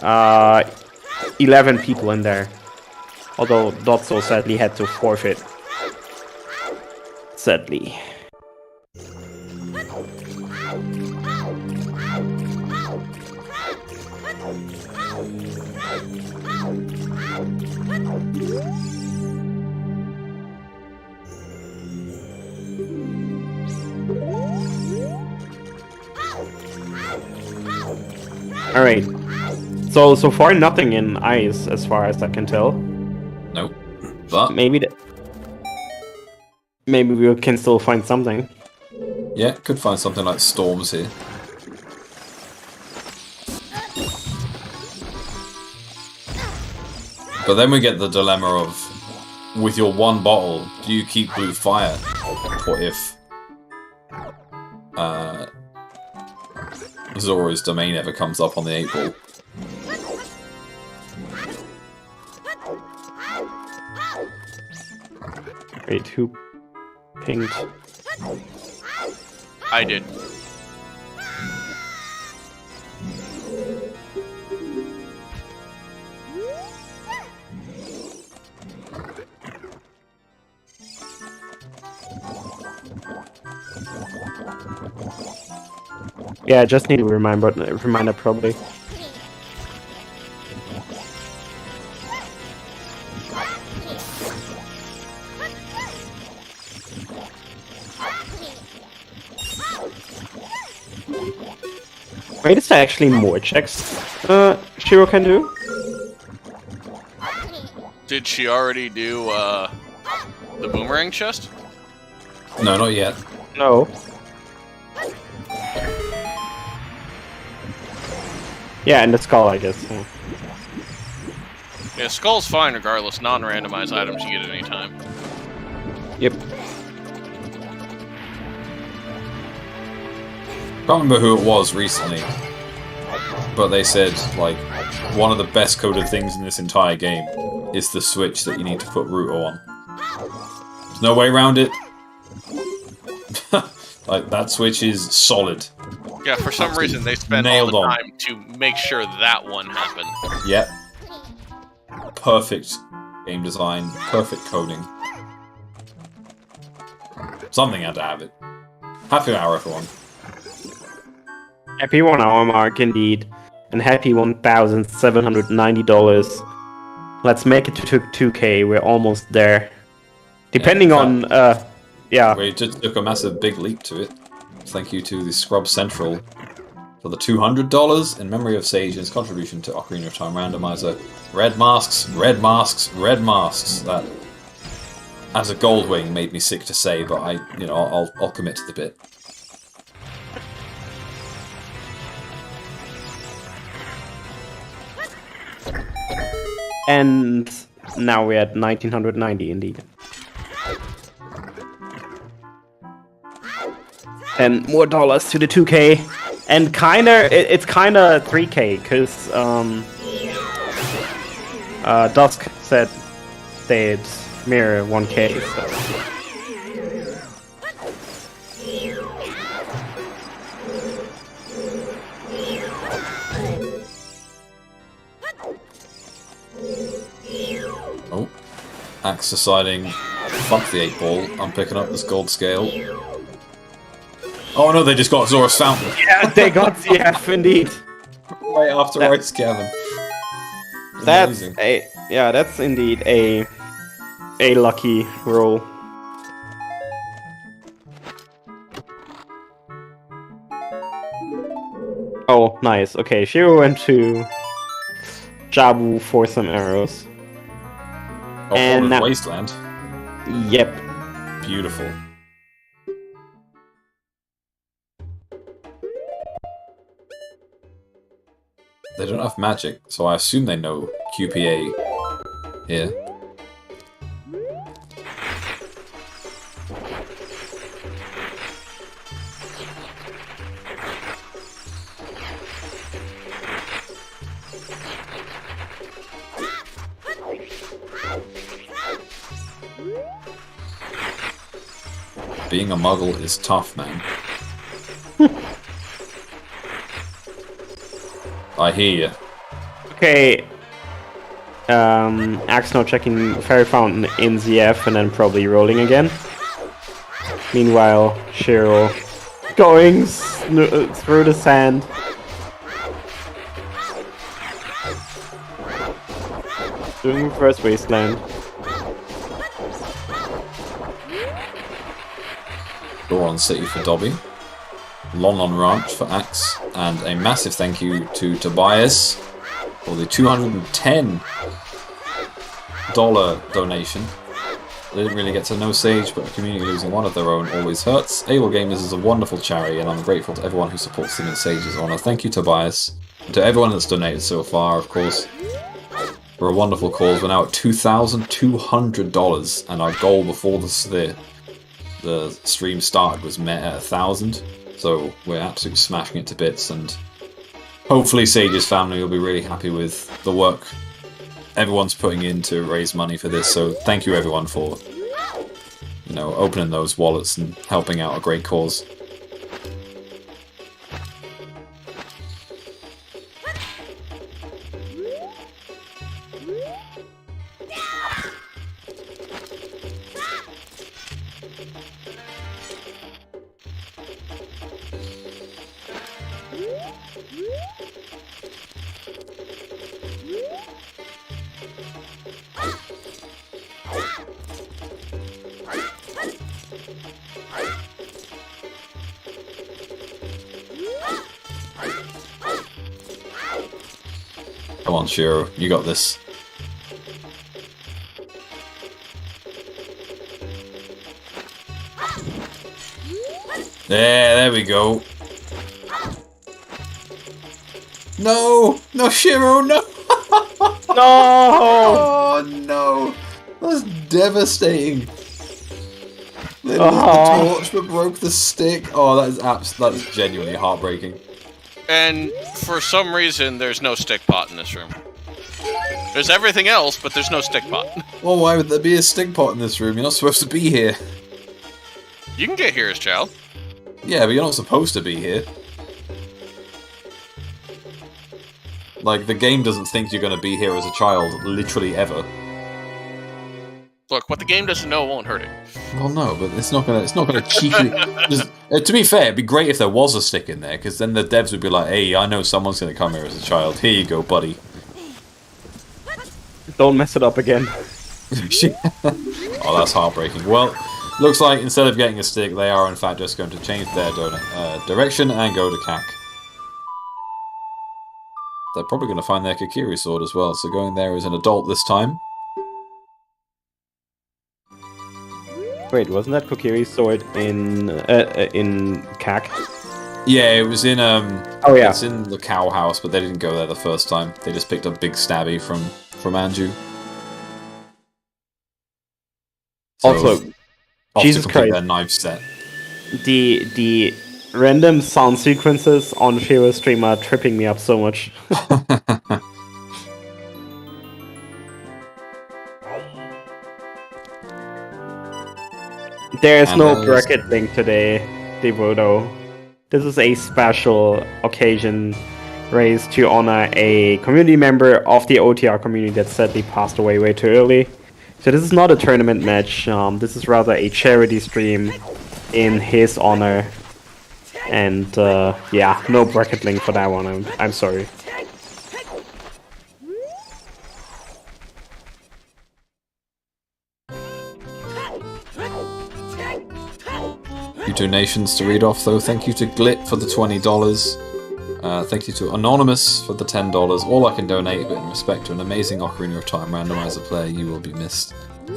11 people in there. Although Dotso sadly had to forfeit. Sadly. Alright. So far nothing in ice as far as I can tell. Nope. But Maybe we can still find something. yeah, could find something like storms here. But then we get the dilemma of, with your one bottle, do you keep blue fire? Or if Zora's domain ever comes up on the 8 ball. Wait, who pinged? I did. Yeah, I just need a reminder probably. Wait, is there actually more checks Shiro can do? Did she already do the boomerang chest? No, not yet. No. Yeah, and the skull, I guess. Yeah. Yeah, skull's fine regardless. Non-randomized items you get at any time. Yep. Can't remember who it was recently, but they said, like, one of the best coded things in this entire game is the switch that you need to put Ruto on. There's no way around it. Like, that switch is solid. Yeah, for some reason they spent all the time to make sure that one happened. Yep. Perfect game design, perfect coding. Something had to have it. Happy hour, everyone. Happy 1 hour mark indeed. And happy $1,790. Let's make it to 2K, we're almost there. Depending on, yeah. We just took a massive big leap to it. Thank you to the Scrub Central for the $200 in memory of Sage and his contribution to Ocarina of Time Randomizer. Red masks, red masks, red masks. That, as a Goldwing, made me sick to say, but I'll commit to the bit. And now we're at 1990 indeed. And more dollars to the 2K. And it's kinda 3K, cause Dusk said they'd mirror 1K, so. Oh, Axe deciding, fuck the 8 ball, I'm picking up this gold scale. Oh no, they just got Zora's Fountain. Yeah, they got ZF indeed. Right after Ice Cavern. That's that's indeed a lucky roll. Oh, nice. Okay, Shiro went to Jabu for some arrows. Oh, and now, Wasteland. Yep. Beautiful. They don't have magic, so I assume they know QPA here. Being a muggle is tough, man. I hear you. Okay. Axe now checking Fairy Fountain in ZF and then probably rolling again. Meanwhile, Shiro going through the sand. Doing reverse wasteland. Goron City for Dobby. Lon Ranch for Axe. And a massive thank you to Tobias for the $210 donation. I didn't really get to know Sage, but a community losing one of their own always hurts. Able Gamers is a wonderful charity, and I'm grateful to everyone who supports them in Sage's honour. Thank you, Tobias. And to everyone that's donated so far, of course, for a wonderful cause. We're now at $2,200, and our goal before the stream started was met at 1,000. So we're absolutely smashing it to bits, and hopefully Sage's family will be really happy with the work everyone's putting in to raise money for this. So thank you everyone for, opening those wallets and helping out a great cause. Come on, Shiro, you got this. There we go. No! No, Shiro, no! No! Oh, no! That's devastating. They lit the torch but broke the stick. Oh, that is genuinely heartbreaking. And for some reason, there's no stick pot in this room. There's everything else, but there's no stick pot. Well, why would there be a stick pot in this room? You're not supposed to be here. You can get here as child. Yeah, but you're not supposed to be here. Like, the game doesn't think you're going to be here as a child, literally ever. Look, what the game doesn't know won't hurt it. Well, no, but it's not gonna cheat you. To be fair, it'd be great if there was a stick in there, because then the devs would be like, "Hey, I know someone's gonna come here as a child. Here you go, buddy." Don't mess it up again. Oh, that's heartbreaking. Well, looks like instead of getting a stick, they are in fact just going to change their direction and go to CAC. They're probably going to find their Kokiri sword as well, so going there as an adult this time. Wait, wasn't that Kokiri sword in CAC? Yeah, it was in Oh yeah, it's in the cow house, but they didn't go there the first time. They just picked up Big Stabby from Anju. So, also, Jesus Christ, their knife set. the random sound sequences on Shiro's stream are tripping me up so much. There's no bracket link today, Devoto. This is a special occasion raised to honor a community member of the OoTR community that sadly passed away way too early. So this is not a tournament match, this is rather a charity stream in his honor. And yeah, no bracket link for that one, I'm sorry. Few donations to read off though. Thank you to Glit for the $20. Thank you to Anonymous for the $10. All I can donate, but in respect to an amazing Ocarina of Time randomizer player, you will be missed.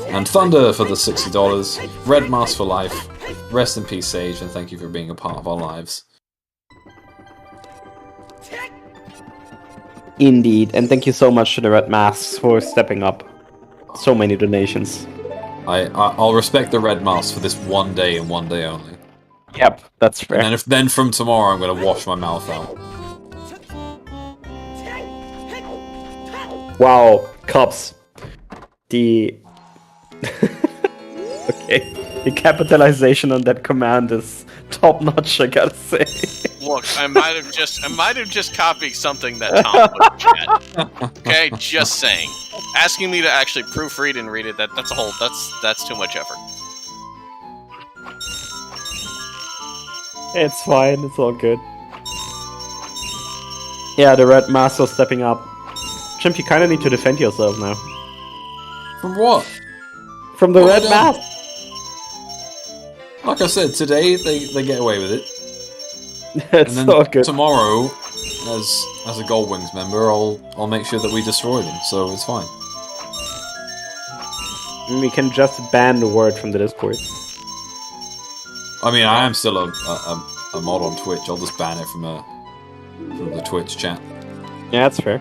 And Thunder for the $60. Red Mask for life. Rest in peace, Sage, and thank you for being a part of our lives. Indeed, and thank you so much to the Red Masks for stepping up. So many donations. I'll respect the Red Mask for this one day and one day only. Yep, that's fair. And then from tomorrow I'm going to wash my mouth out. Wow, cops. The... Okay, The capitalization on that command is top notch, I gotta say. Look, I might have just copied something that Tom put in chat. Okay, just saying. Asking me to actually proofread and read it, that's too much effort. It's fine, it's all good. Yeah, the red master stepping up. Chimp, you kinda need to defend yourself now. From what? From the red I mask! Like I said, today they get away with it. It's And then so good. tomorrow, as a Gold Wings member, I'll make sure that we destroy them, so it's fine. We can just ban the word from the Discord. I mean, I am still a mod on Twitch. I'll just ban it from the Twitch chat. Yeah, that's fair.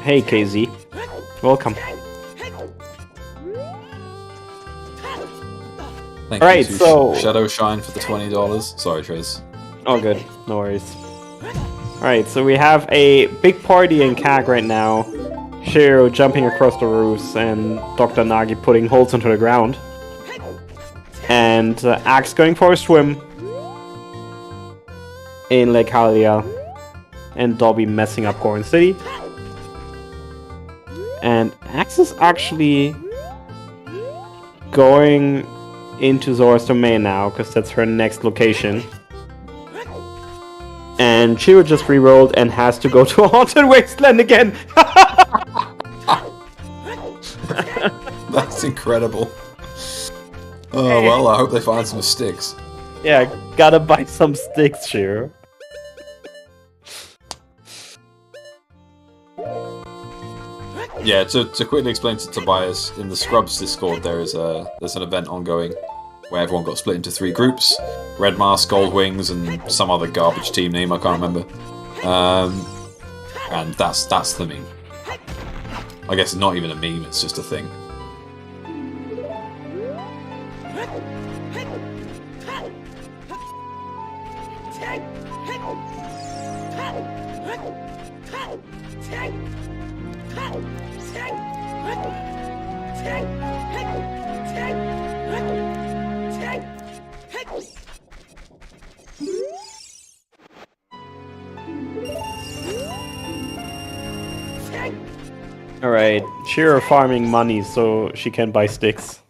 Hey KZ, welcome. Thank Alright, you to so- Shadow Shine for the $20. Sorry, Trez. Oh good, no worries. Alright, so we have a big party in CAG right now. Shiro jumping across the roofs and Dr. Nagi putting holes into the ground. And Axe going for a swim in Lake Hylia. And Dobby messing up Corn City. And Axe is actually going into Zora's domain now, because that's her next location. And Shiro just rerolled and has to go to a Haunted Wasteland again! That's incredible. Oh, well, I hope they find some sticks. Yeah, gotta buy some sticks, Shiro. Yeah, to quickly explain to Tobias, in the Scrubs Discord there's an event ongoing where everyone got split into 3 groups. Red Mask, Gold Wings, and some other garbage team name, I can't remember. And that's the meme. I guess it's not even a meme, it's just a thing. Alright, Shiro farming money so she can buy sticks.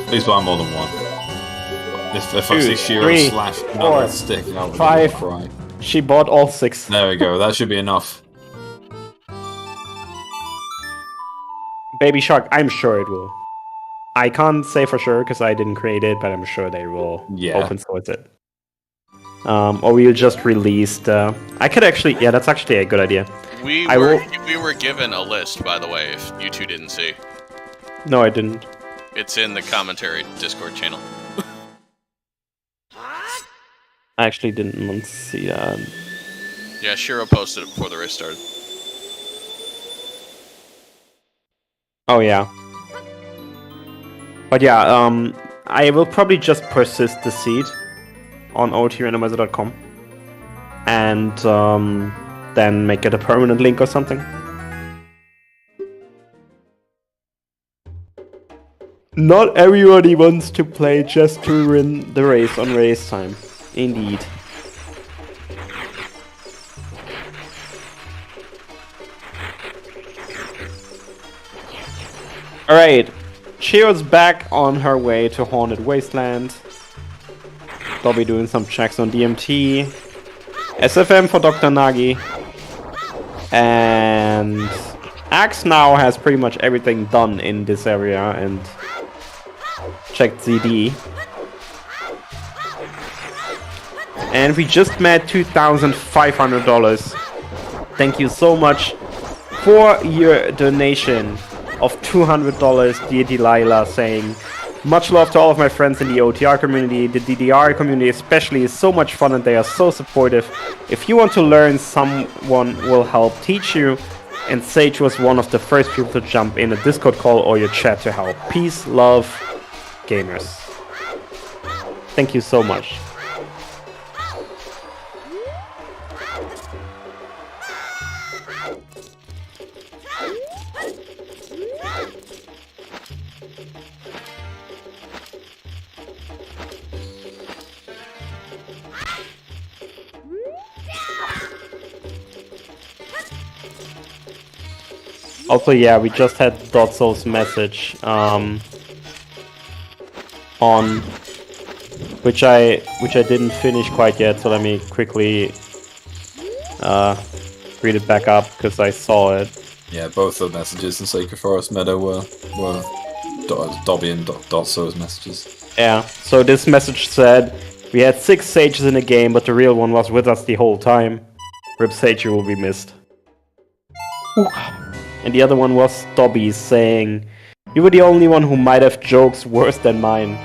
Please buy more than one. If I see 2, Shiro 3, slash 4, another stick, I would 5. cry. She bought all 6. There we go, that should be enough. Baby Shark, I'm sure it will. I can't say for sure because I didn't create it, but I'm sure they will open source it. Or we'll just release the... I could actually... Yeah, that's actually a good idea. We were given a list, by the way, if you two didn't see. No, I didn't. It's in the commentary Discord channel. I actually didn't want to see that. Yeah, Shiro posted it before the race started. Oh, yeah. But yeah, I will probably just persist the seed on OoTRandomizer.com and then make it a permanent link or something. Not everybody wants to play just to win the race on race time. Indeed. Alright, Chiyo's back on her way to Haunted Wasteland. Dobby doing some checks on DMT. SFM for Dr. Nagi. And Axe now has pretty much everything done in this area and checked ZD. And we just made $2,500. Thank you so much for your donation of $200, dear Delilah, saying, much love to all of my friends in the OTR community. The DDR community especially is so much fun and they are so supportive. If you want to learn, someone will help teach you. And Sage was one of the first people to jump in a Discord call or your chat to help. Peace, love, gamers. Thank you so much. Also, yeah, we just had Dotso's message on which I didn't finish quite yet. So let me quickly read it back up because I saw it. Yeah, both the messages in Sacred Forest Meadow were Dobby and Dotso's messages. Yeah. So this message said we had 6 sages in the game, but the real one was with us the whole time. Rip Sage, you will be missed. And the other one was Dobby saying, "You were the only one who might have jokes worse than mine,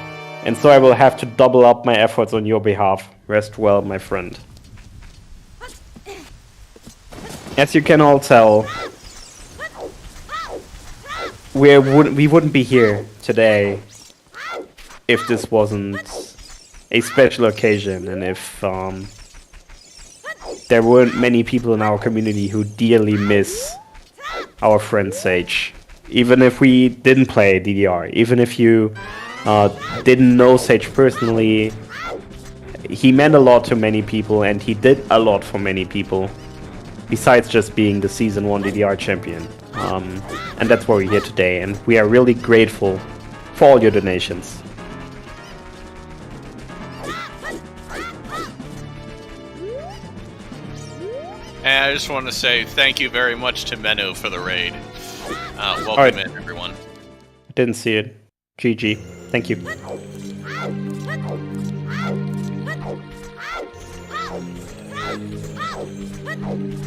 and so I will have to double up my efforts on your behalf. Rest well, my friend." As you can all tell, we wouldn't be here today if this wasn't a special occasion, and if there weren't many people in our community who dearly miss our friend Sage. Even if we didn't play DDR, even if you didn't know Sage personally, he meant a lot to many people, and he did a lot for many people, besides just being the Season 1 DDR champion. And that's why we're here today, and we are really grateful for all your donations. And I just want to say thank you very much to Menu for the raid. Welcome Alright. in, everyone. Didn't see it. GG. Thank you.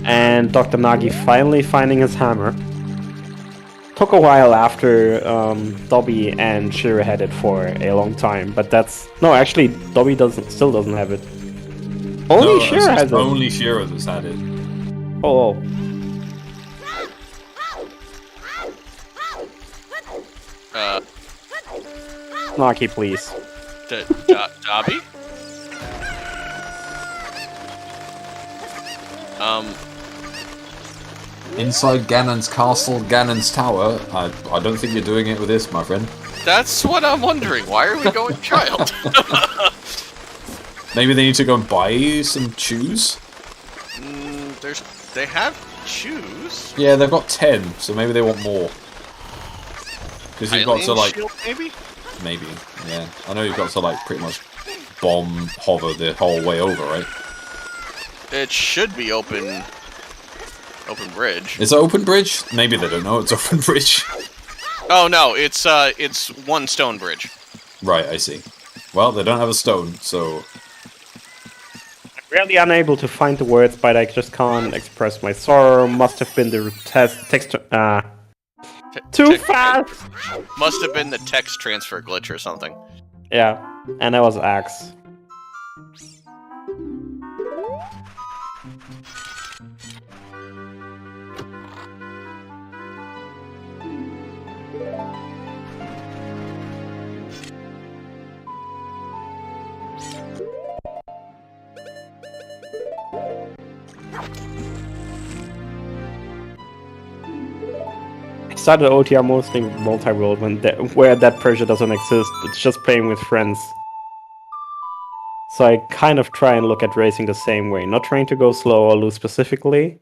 And Dr. Nagi finally finding his hammer. Took a while after Dobby and Shira had it for a long time, but that's... No, actually, Dobby still doesn't have it. Only Shira has it. Only Shira has had it. Oh. Naki, please. Dobby? Inside Ganon's castle, Ganon's tower. I don't think you're doing it with this, my friend. That's what I'm wondering. Why are we going child? Maybe they need to go and buy you some shoes? They have shoes. Yeah, they've got 10, so maybe they want more. Because you've got to, like... Shield, maybe? Maybe, yeah. I know you've got to, like, pretty much bomb hover the whole way over, right? It should be open bridge. Is it open bridge? Maybe they don't know it's open bridge. Oh no, it's one stone bridge. Right, I see. Well, they don't have a stone, so... Really unable to find the words, but I just can't express my sorrow. Must have been the text... Too fast! Must have been the text transfer glitch or something. Yeah, and that was Axe. Started OTR mostly multi-world where that pressure doesn't exist. It's just playing with friends. So I kind of try and look at racing the same way. Not trying to go slow or lose specifically.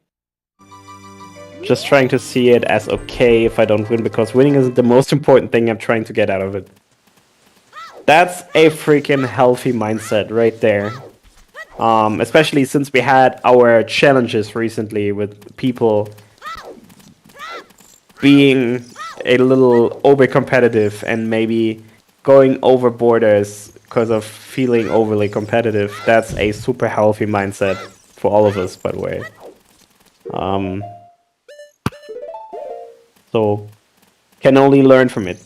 Just trying to see it as okay if I don't win, because winning isn't the most important thing I'm trying to get out of it. That's a freaking healthy mindset right there. Especially since we had our challenges recently with people being a little over-competitive and maybe going over borders because of feeling overly competitive. That's a super healthy mindset for all of us, by the way. So, can only learn from it.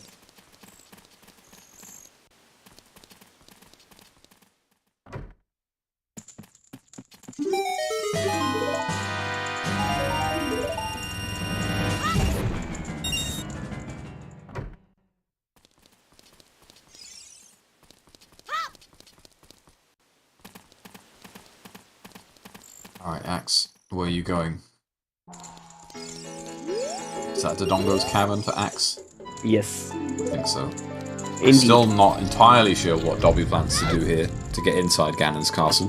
Alright, Axe, where are you going? Is that Dodongo's cabin for Axe? Yes. I think so. Indeed. I'm still not entirely sure what Dobby plans to do here to get inside Ganon's castle.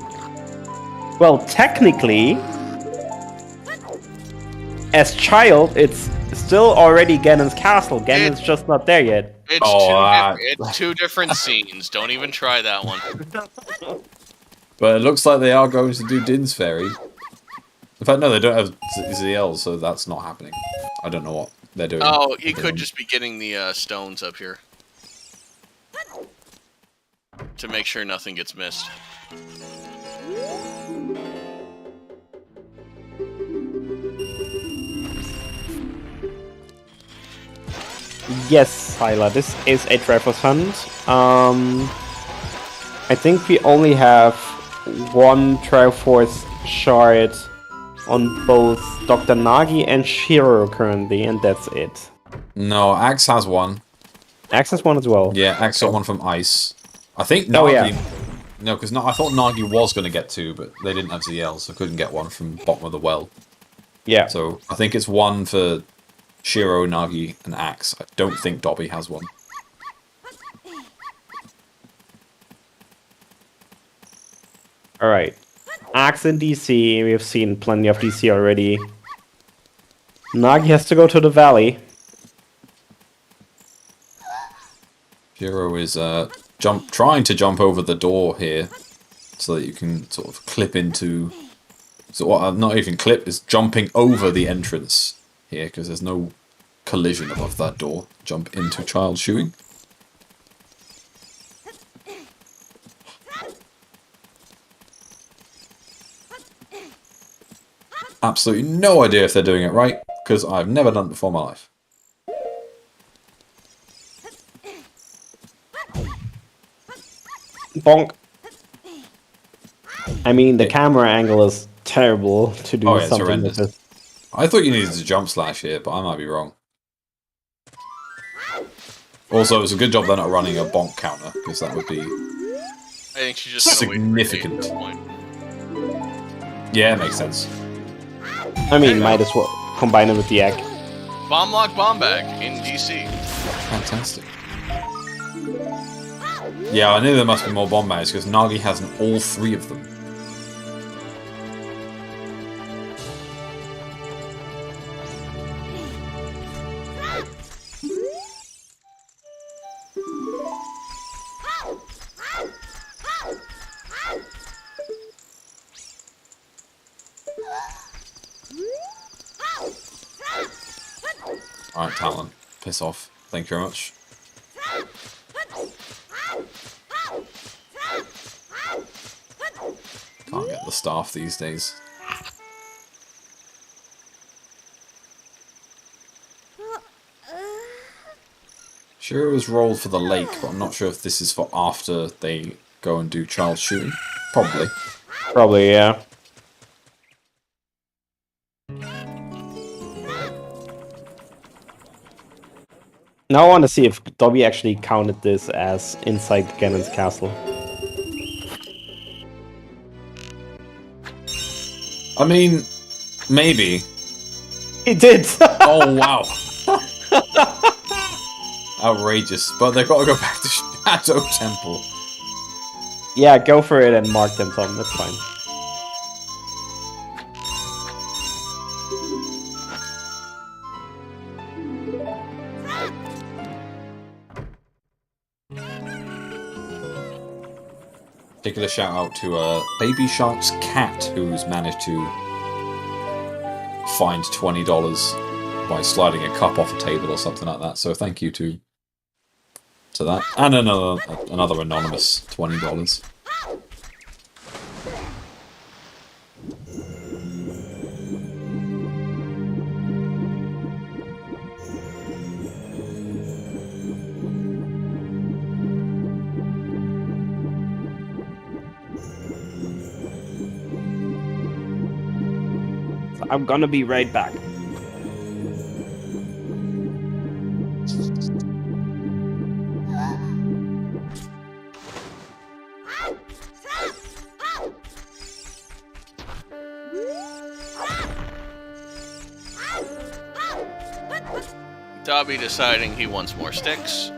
Well, technically, as child, it's still already Ganon's castle. Ganon's just not there yet. It's two different scenes. Don't even try that one. But it looks like they are going to do Din's Fairy. In fact, no, they don't have ZL, so that's not happening. I don't know what they're doing. Oh, he could just be getting the stones up here. To make sure nothing gets missed. Yes, Hyla, this is a Triforce Hunt. I think we only have one Triforce shard on both Dr. Nagi and Shiro currently, and that's it. No, Axe has one. Axe has one as well. Yeah, Axe got one from Ice. I think Nagi... Oh, yeah. No, because I thought Nagi was going to get two, but they didn't have ZL, so couldn't get one from bottom of the well. Yeah. So I think it's one for Shiro, Nagi, and Axe. I don't think Dobby has one. Alright. Axe in DC, we've seen plenty of DC already. Nagi has to go to the valley. Shiro is trying to jump over the door here, so that you can sort of clip into... So what, not even clip, is jumping over the entrance here, because there's no collision above that door. Jump into child shoeing. Absolutely no idea if they're doing it right, because I've never done it before in my life. Bonk. I mean, the camera angle is terrible to do It's something like horrendous. this. I thought you needed to jump slash here, but I might be wrong. Also, it's a good job they're not running a bonk counter, because that would be I think she's just gonna wait for significant. it at this point. Yeah, it makes sense. I mean, might as well combine it with the egg. Bomb lock bomb bag in DC. Fantastic. Yeah, I knew there must be more bomb bags because Nagi has all three of them. Alright, Talon. Piss off. Thank you very much. Can't get the staff these days. Sure, it was rolled for the lake, but I'm not sure if this is for after they go and do child shooting. Probably. Probably, yeah. Now I want to see if Dobby actually counted this as inside Ganon's castle. I mean, maybe. He did! Oh, wow. Outrageous. But they've got to go back to Shadow Temple. Yeah, go for it and mark them, Tom. That's fine. Particular shout out to Baby Shark's cat, who's managed to find $20 by sliding a cup off a table or something like that. So thank you to that, and another anonymous $20. I'm gonna be right back. Dobby deciding he wants more sticks.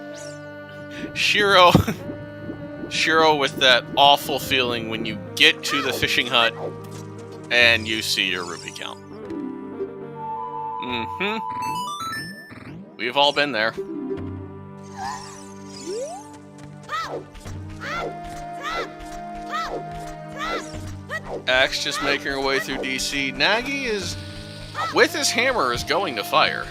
Shiro... Shiro with that awful feeling when you get to the fishing hut and you see your rupee count. We've all been there. Axe just making her way through DC. Nagi is, with his hammer, is going to fire.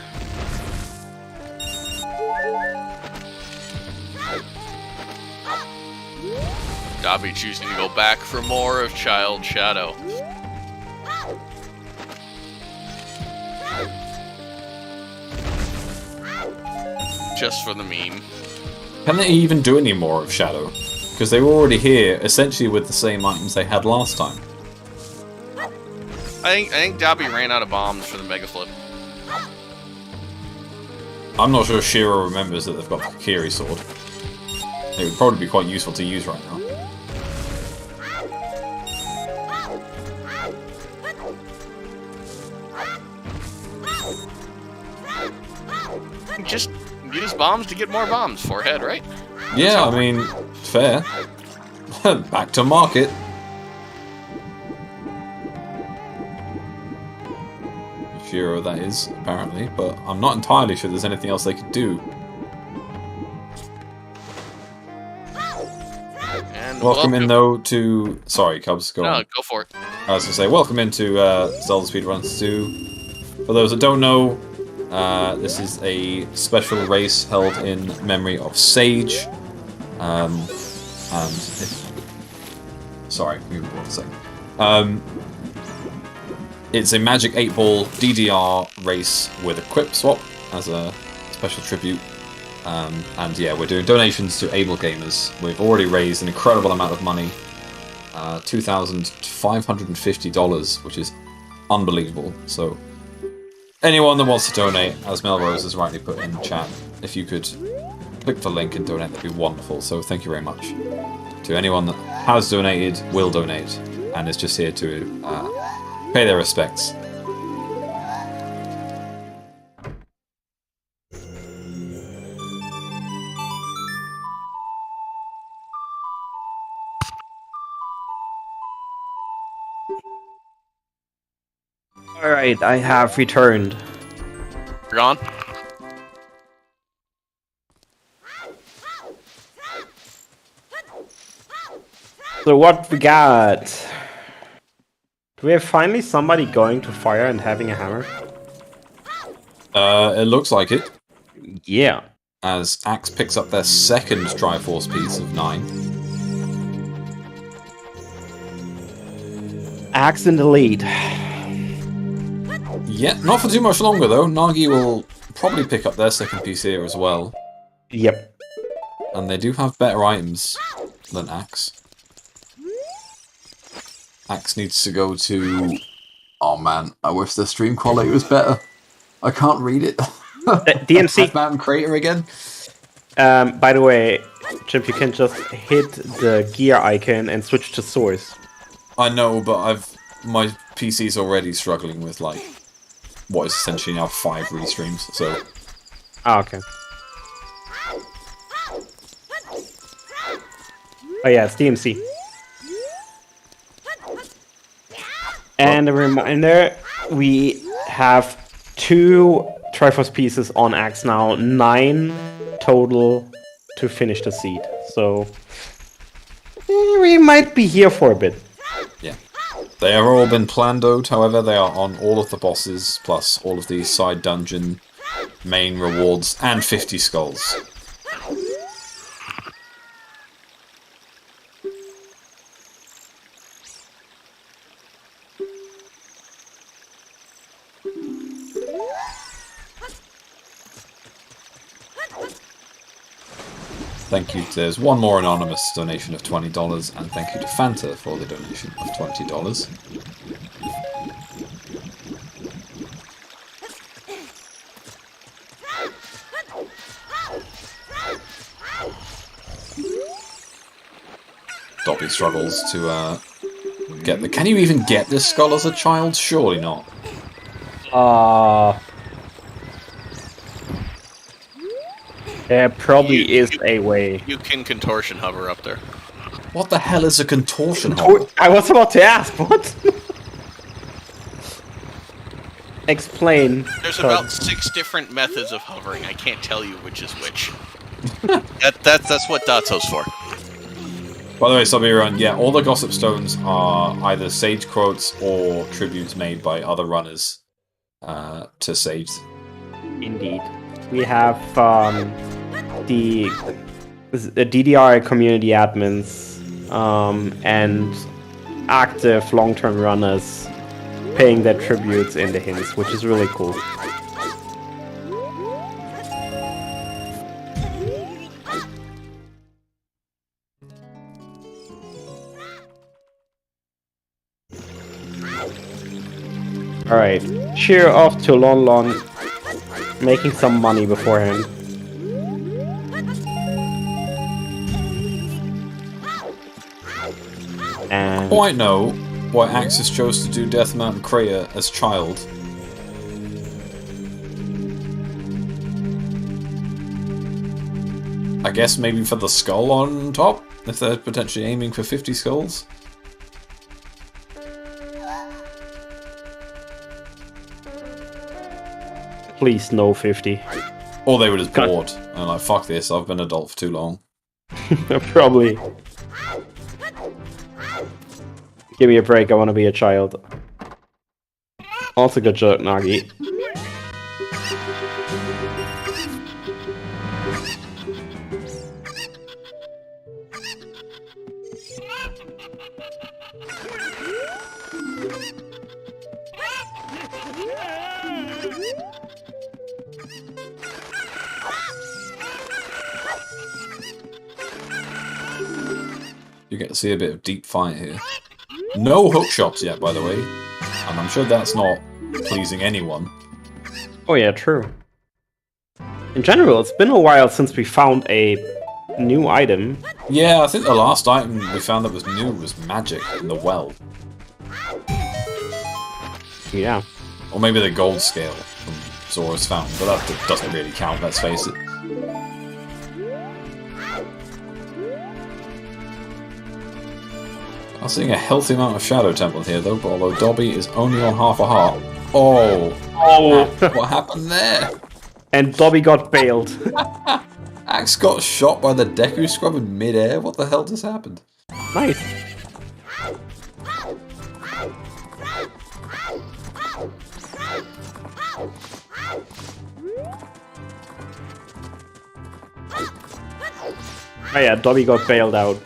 Dobby choosing to go back for more of Child Shadow. Just for the meme. Can they even do any more of Shadow? Because they were already here, essentially with the same items they had last time. I think Dobby ran out of bombs for the Mega Flip. I'm not sure Shiro remembers that they've got the Kiri sword. It would probably be quite useful to use right now. Just use bombs to get more bombs. Forehead, right? Yeah, I mean, fair. Back to market. Shiro, that is, apparently, but I'm not entirely sure there's anything else they could do. And Welcome in, though, to... Sorry, Cubs, go on. No, go for it. I was going to say, welcome into Zelda Speedruns 2. For those that don't know, this is a special race held in memory of Sage. Sorry, moving forward a second. It's a Magic 8-Ball DDR race with a Quip Swap as a special tribute. And yeah, we're doing donations to able gamers. We've already raised an incredible amount of money. $2,550, which is unbelievable. So, anyone that wants to donate, as Melrose has rightly put in the chat, if you could click the link and donate, that'd be wonderful. So thank you very much. To anyone that has donated, will donate, and is just here to pay their respects. Alright, I have returned. You're gone? So what we got? Do we have finally somebody going to fire and having a hammer? It looks like it, Yeah. as Axe picks up their second Triforce piece of 9. Axe in the lead. Yeah, not for too much longer though. Nagi will probably pick up their second piece here as well. Yep. And they do have better items than Axe. Axe needs to go to... Oh man, I wish the stream quality was better. I can't read it. DMC. Mountain Crater again. By the way, Chip, you can just hit the gear icon and switch to source. I know, but my PC's already struggling with like what is essentially now 5 restreams, so... Ah, okay. Oh yeah, it's DMC. And a reminder, we have 2 Triforce pieces on Axe now, 9 total to finish the seed. So we might be here for a bit. Yeah. They have all been plando'd, however, they are on all of the bosses, plus all of the side dungeon, main rewards, and 50 skulls. Thank you. There's one more anonymous donation of $20, and thank you to Fanta for the donation of $20. Dobby struggles to get the... Can you even get this skull as a child? Surely not. There probably is a way. You can contortion hover up there. What the hell is a contortion hover? I was about to ask, what? Explain. There's Todd. about 6 different methods of hovering. I can't tell you which is which. That's what Datto's for. By the way, Stipulation, yeah, all the gossip stones are either sage quotes or tributes made by other runners to saves. Indeed. We have the DDR community admins and active long-term runners paying their tributes in the hints, which is really cool. Alright, cheer off to Lon Lon, making some money beforehand. And Oh, I know why Axis chose to do Death Mountain Crater as child. I guess maybe for the skull on top, if they're potentially aiming for 50 skulls. please no 50. Or they were just bored and like, fuck this, I've been adult for too long. Probably. Give me a break, I want to be a child. Also good joke, Nagi. You get to see a bit of deep fight here. No hook shots yet, by the way. And I'm sure that's not pleasing anyone. Oh yeah, true. In general, it's been a while since we found a new item. Yeah, I think the last item we found that was new was magic in the well. Yeah. Or maybe the gold scale from Zora's Fountain, but that doesn't really count, let's face it. I'm seeing a healthy amount of Shadow Temple here though, but although Dobby is only on half a heart. Oh! What happened there? And Dobby got bailed. Axe got shot by the Deku Scrub in mid-air? What the hell just happened? Nice. Oh yeah, Dobby got bailed out.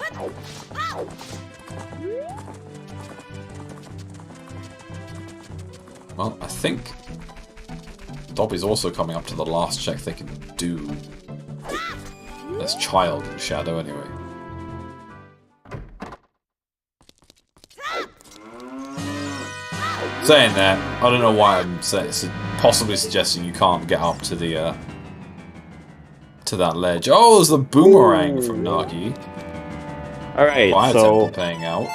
Well, I think Dobby's also coming up to the last check they can do as child in Shadow anyway. Saying that, I don't know why I'm possibly suggesting you can't get up to the to that ledge. Oh, there's the boomerang from Nagi. Alright, Fire so Temple paying out.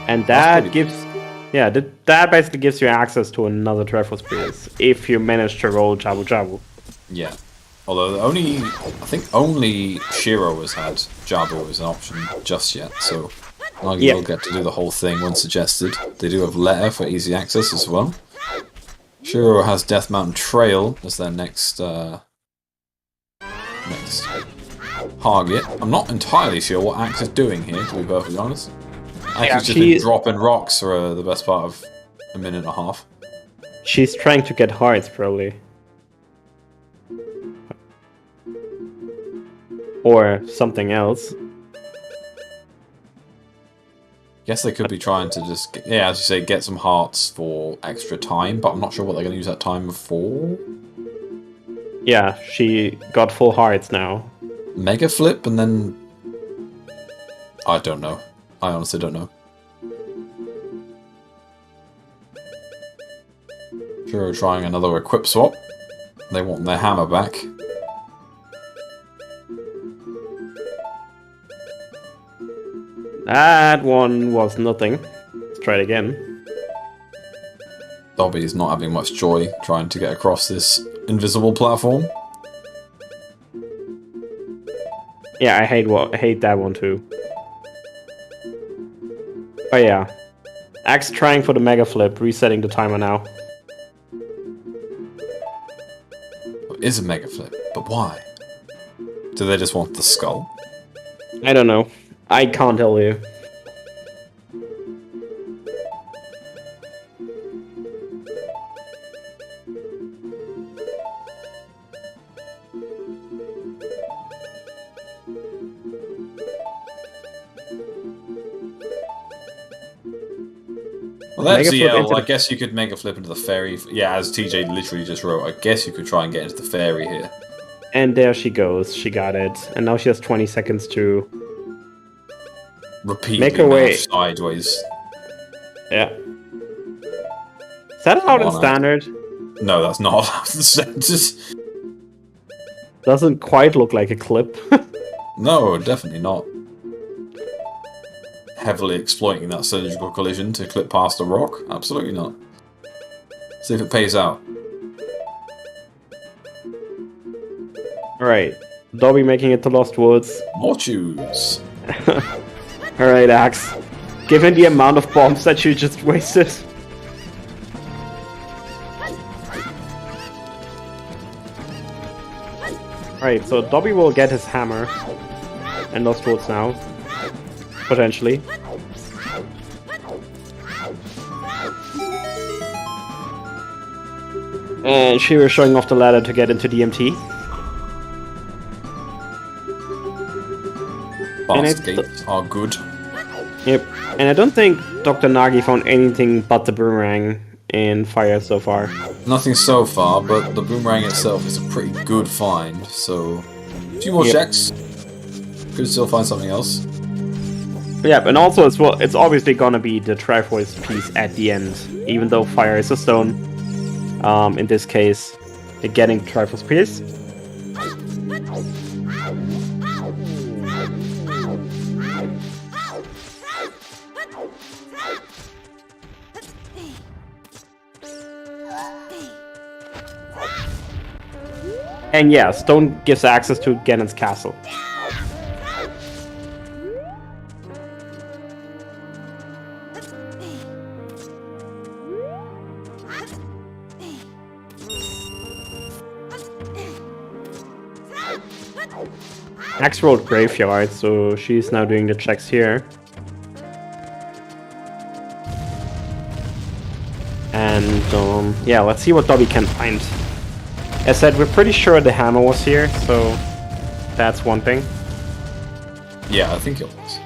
and that gives that basically gives you access to another Triforce Spears if you manage to roll Jabu Jabu. Yeah. Although I think only Shiro has had Jabu as an option just yet, so Nagi will get to do the whole thing when suggested. They do have Letter for easy access as well. Shiro has Death Mountain Trail as their next target. I'm not entirely sure what Axe is doing here, to be perfectly honest. Axe has just been dropping rocks for the best part of a minute and a half. She's trying to get hearts, probably. Or something else. Guess they could be trying to just, as you say, get some hearts for extra time, but I'm not sure what they're going to use that time for. Yeah, she got full hearts now. Mega Flip and then... I don't know. I honestly don't know. Sure, trying another equip swap. They want their hammer back. That one was nothing. Let's try it again. Dobby is not having much joy trying to get across this invisible platform. Yeah, I hate that one too. Oh yeah. Axe trying for the mega flip, resetting the timer now. It is a mega flip, but why? Do they just want the skull? I don't know. I can't tell you. Well, that's Mega flip into I the- guess you could mega flip into the fairy. Yeah, as TJ literally just wrote, I guess you could try and get into the fairy here. And there she goes. She got it. And now she has 20 seconds to Repeatedly make her way. move sideways. Yeah. Is that allowed in Come on, standard? No, that's not allowed. Just Doesn't quite look like a clip. no, definitely not. Heavily exploiting that surgical collision to clip past a rock? Absolutely not. See if it pays out. Alright. Dobby making it to Lost Woods. More choose. Alright, Axe. Given the amount of bombs that you just wasted. Alright, so Dobby will get his hammer. And Lost Woods now. Potentially. And she was showing off the ladder to get into DMT. Fast gates are good. Yep. And I don't think Dr. Nagi found anything but the boomerang in fire so far. Nothing so far, but the boomerang itself is a pretty good find, so... A few more checks. Could still find something else. Yeah, and also as well, it's obviously gonna be the Triforce piece at the end, even though fire is a stone. In this case, getting the Triforce piece. And yeah, stone gives access to Ganon's castle. Axe rolled Graveyard, so she's now doing the checks here. And yeah, let's see what Dobby can find. As said, we're pretty sure the hammer was here, so that's one thing. Yeah, I think it was.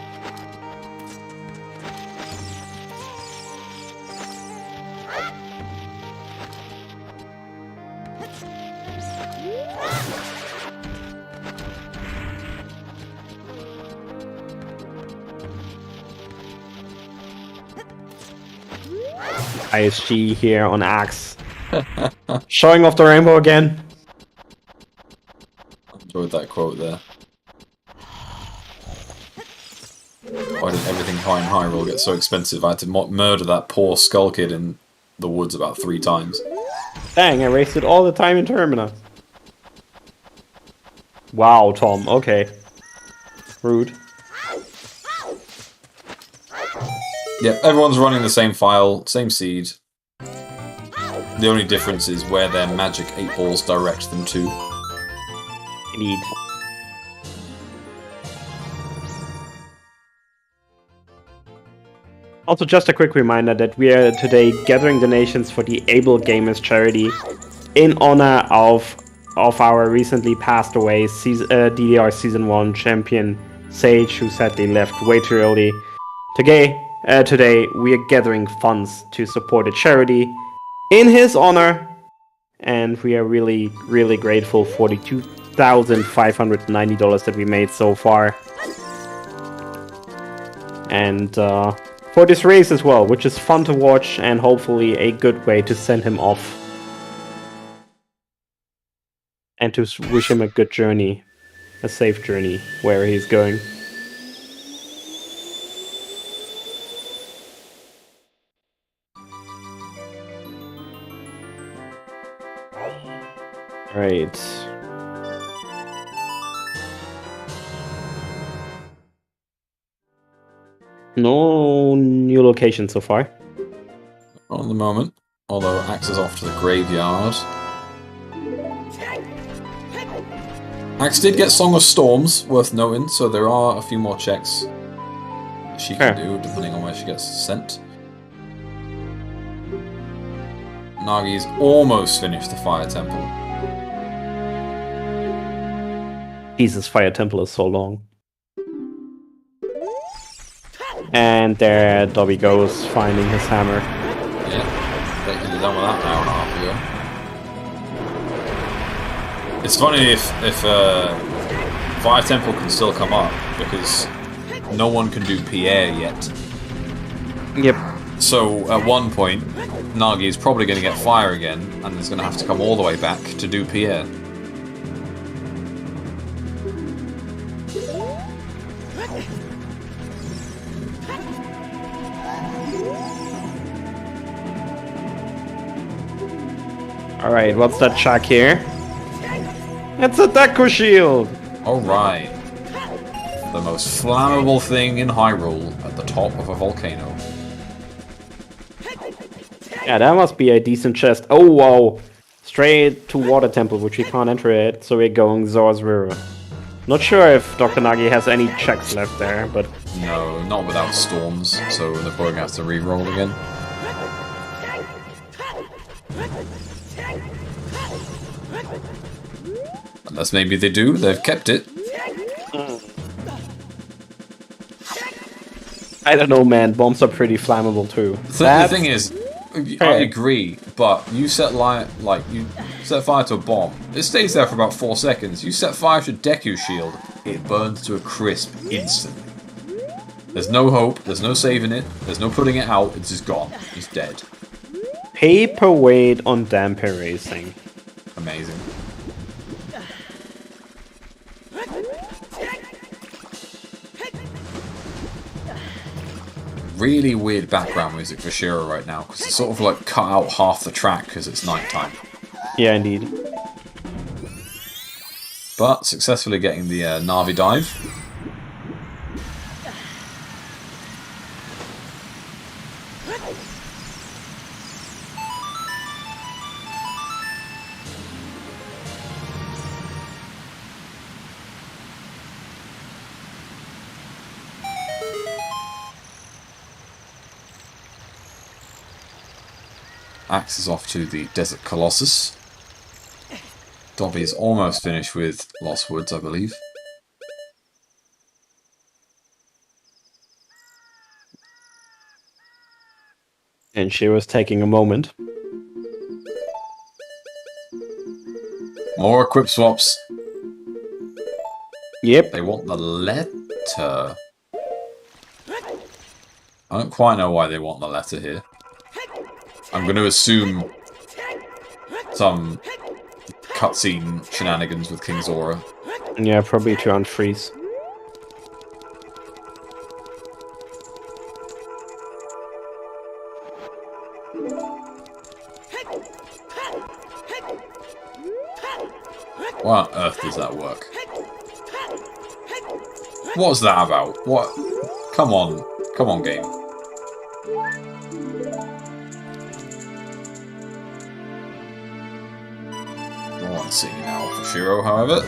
ISG here on Axe. Showing off the rainbow again. Enjoyed that quote there. Why did everything high in Hyrule get so expensive? I had to murder that poor skull kid in the woods about 3 times. Dang, I wasted all the time in Termina. Wow, Tom, okay. Rude. Yep, everyone's running the same file, same seed. The only difference is where their magic 8 balls direct them to. Indeed. Also, just a quick reminder that we are today gathering donations for the Able Gamers charity in honor of our recently passed away DDR Season 1 champion Sage, who sadly left way too early. Today we are gathering funds to support a charity in his honor, and we are really, really grateful for the $2,590 that we made so far. And for this race as well, which is fun to watch and hopefully a good way to send him off. And to wish him a good journey, a safe journey, where he's going. Right. No new location so far. Not at the moment. Although Axe is off to the graveyard. Axe did get Song of Storms, worth noting, so there are a few more checks she can do, depending on where she gets sent. Nagi's almost finished the Fire Temple. Jesus, Fire Temple is so long. And there Dobby goes, finding his hammer. Yeah, basically done with that an hour and a half ago. It's funny if Fire Temple can still come up, because no one can do Pierre yet. Yep. So at one point, Nagi is probably going to get fire again, and is going to have to come all the way back to do Pierre. Alright, what's that chuck here? It's a Deku Shield! Alright. The most flammable thing in Hyrule at the top of a volcano. Yeah, that must be a decent chest. Oh, wow! Straight to Water Temple, which we can't enter it, so we're going Zora's River. Not sure if Dr. Nagi has any checks left there, but... No, not without storms, so they're probably going to have to re-roll again. Unless maybe they do, they've kept it. I don't know, man. Bombs are pretty flammable too. The thing is, I agree, but you set you set fire to a bomb. It stays there for about 4 seconds. You set fire to Deku Shield, it burns to a crisp instantly. There's no hope. There's no saving it. There's no putting it out. It's just gone. It's dead. Paperweight on Damper Racing. Amazing. Really weird background music for Shiro right now, because it's sort of like cut out half the track because it's nighttime. Yeah, indeed. But successfully getting the Navi dive. Axe is off to the Desert Colossus. Dobby is almost finished with Lost Woods, I believe. And she was taking a moment. More equip swaps. Yep. They want the letter. I don't quite know why they want the letter here. I'm going to assume some cutscene shenanigans with King Zora. Yeah, probably to unfreeze. Why on earth does that work? What's that about? What? Come on. Come on, game. No one's seeing now for Shiro, however.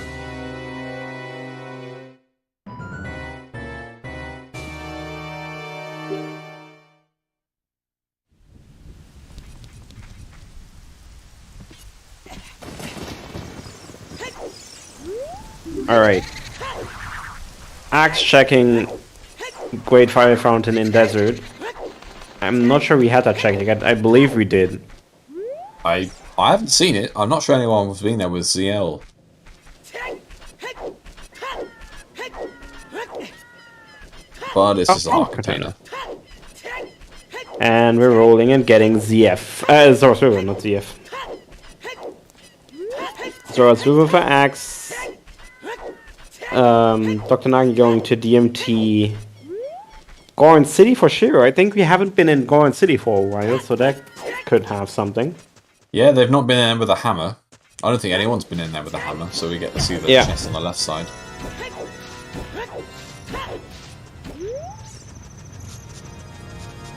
Alright. Axe checking Great Fire Fountain in Desert. I'm not sure we had that check. I believe we did. I haven't seen it. I'm not sure anyone was been there with ZL. But it's just a hot container. And we're rolling and getting ZF. Zora's River, not ZF. Zora's River for Axe. Dr. Nagi going to DMT. Goron City for Shiro. I think we haven't been in Goron City for a while, so that could have something. Yeah, they've not been in with a hammer. I don't think anyone's been in there with a hammer, so we get to see the Yeah. chest on the left side.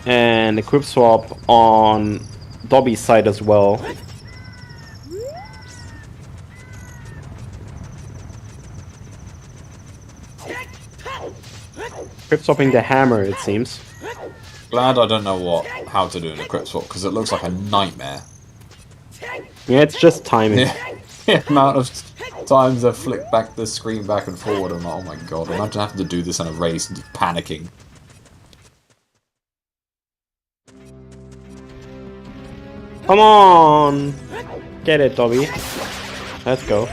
And equip swap on Dobby's side as well. Equip swapping the hammer, it seems. Glad I don't know how to do an equip swap, because it looks like a nightmare. Yeah, it's just timing. Yeah. The amount of times I flick back the screen back and forward, I'm like, oh my god, imagine having to do this in a race and just panicking. Come on! Get it, Dobby. Let's go.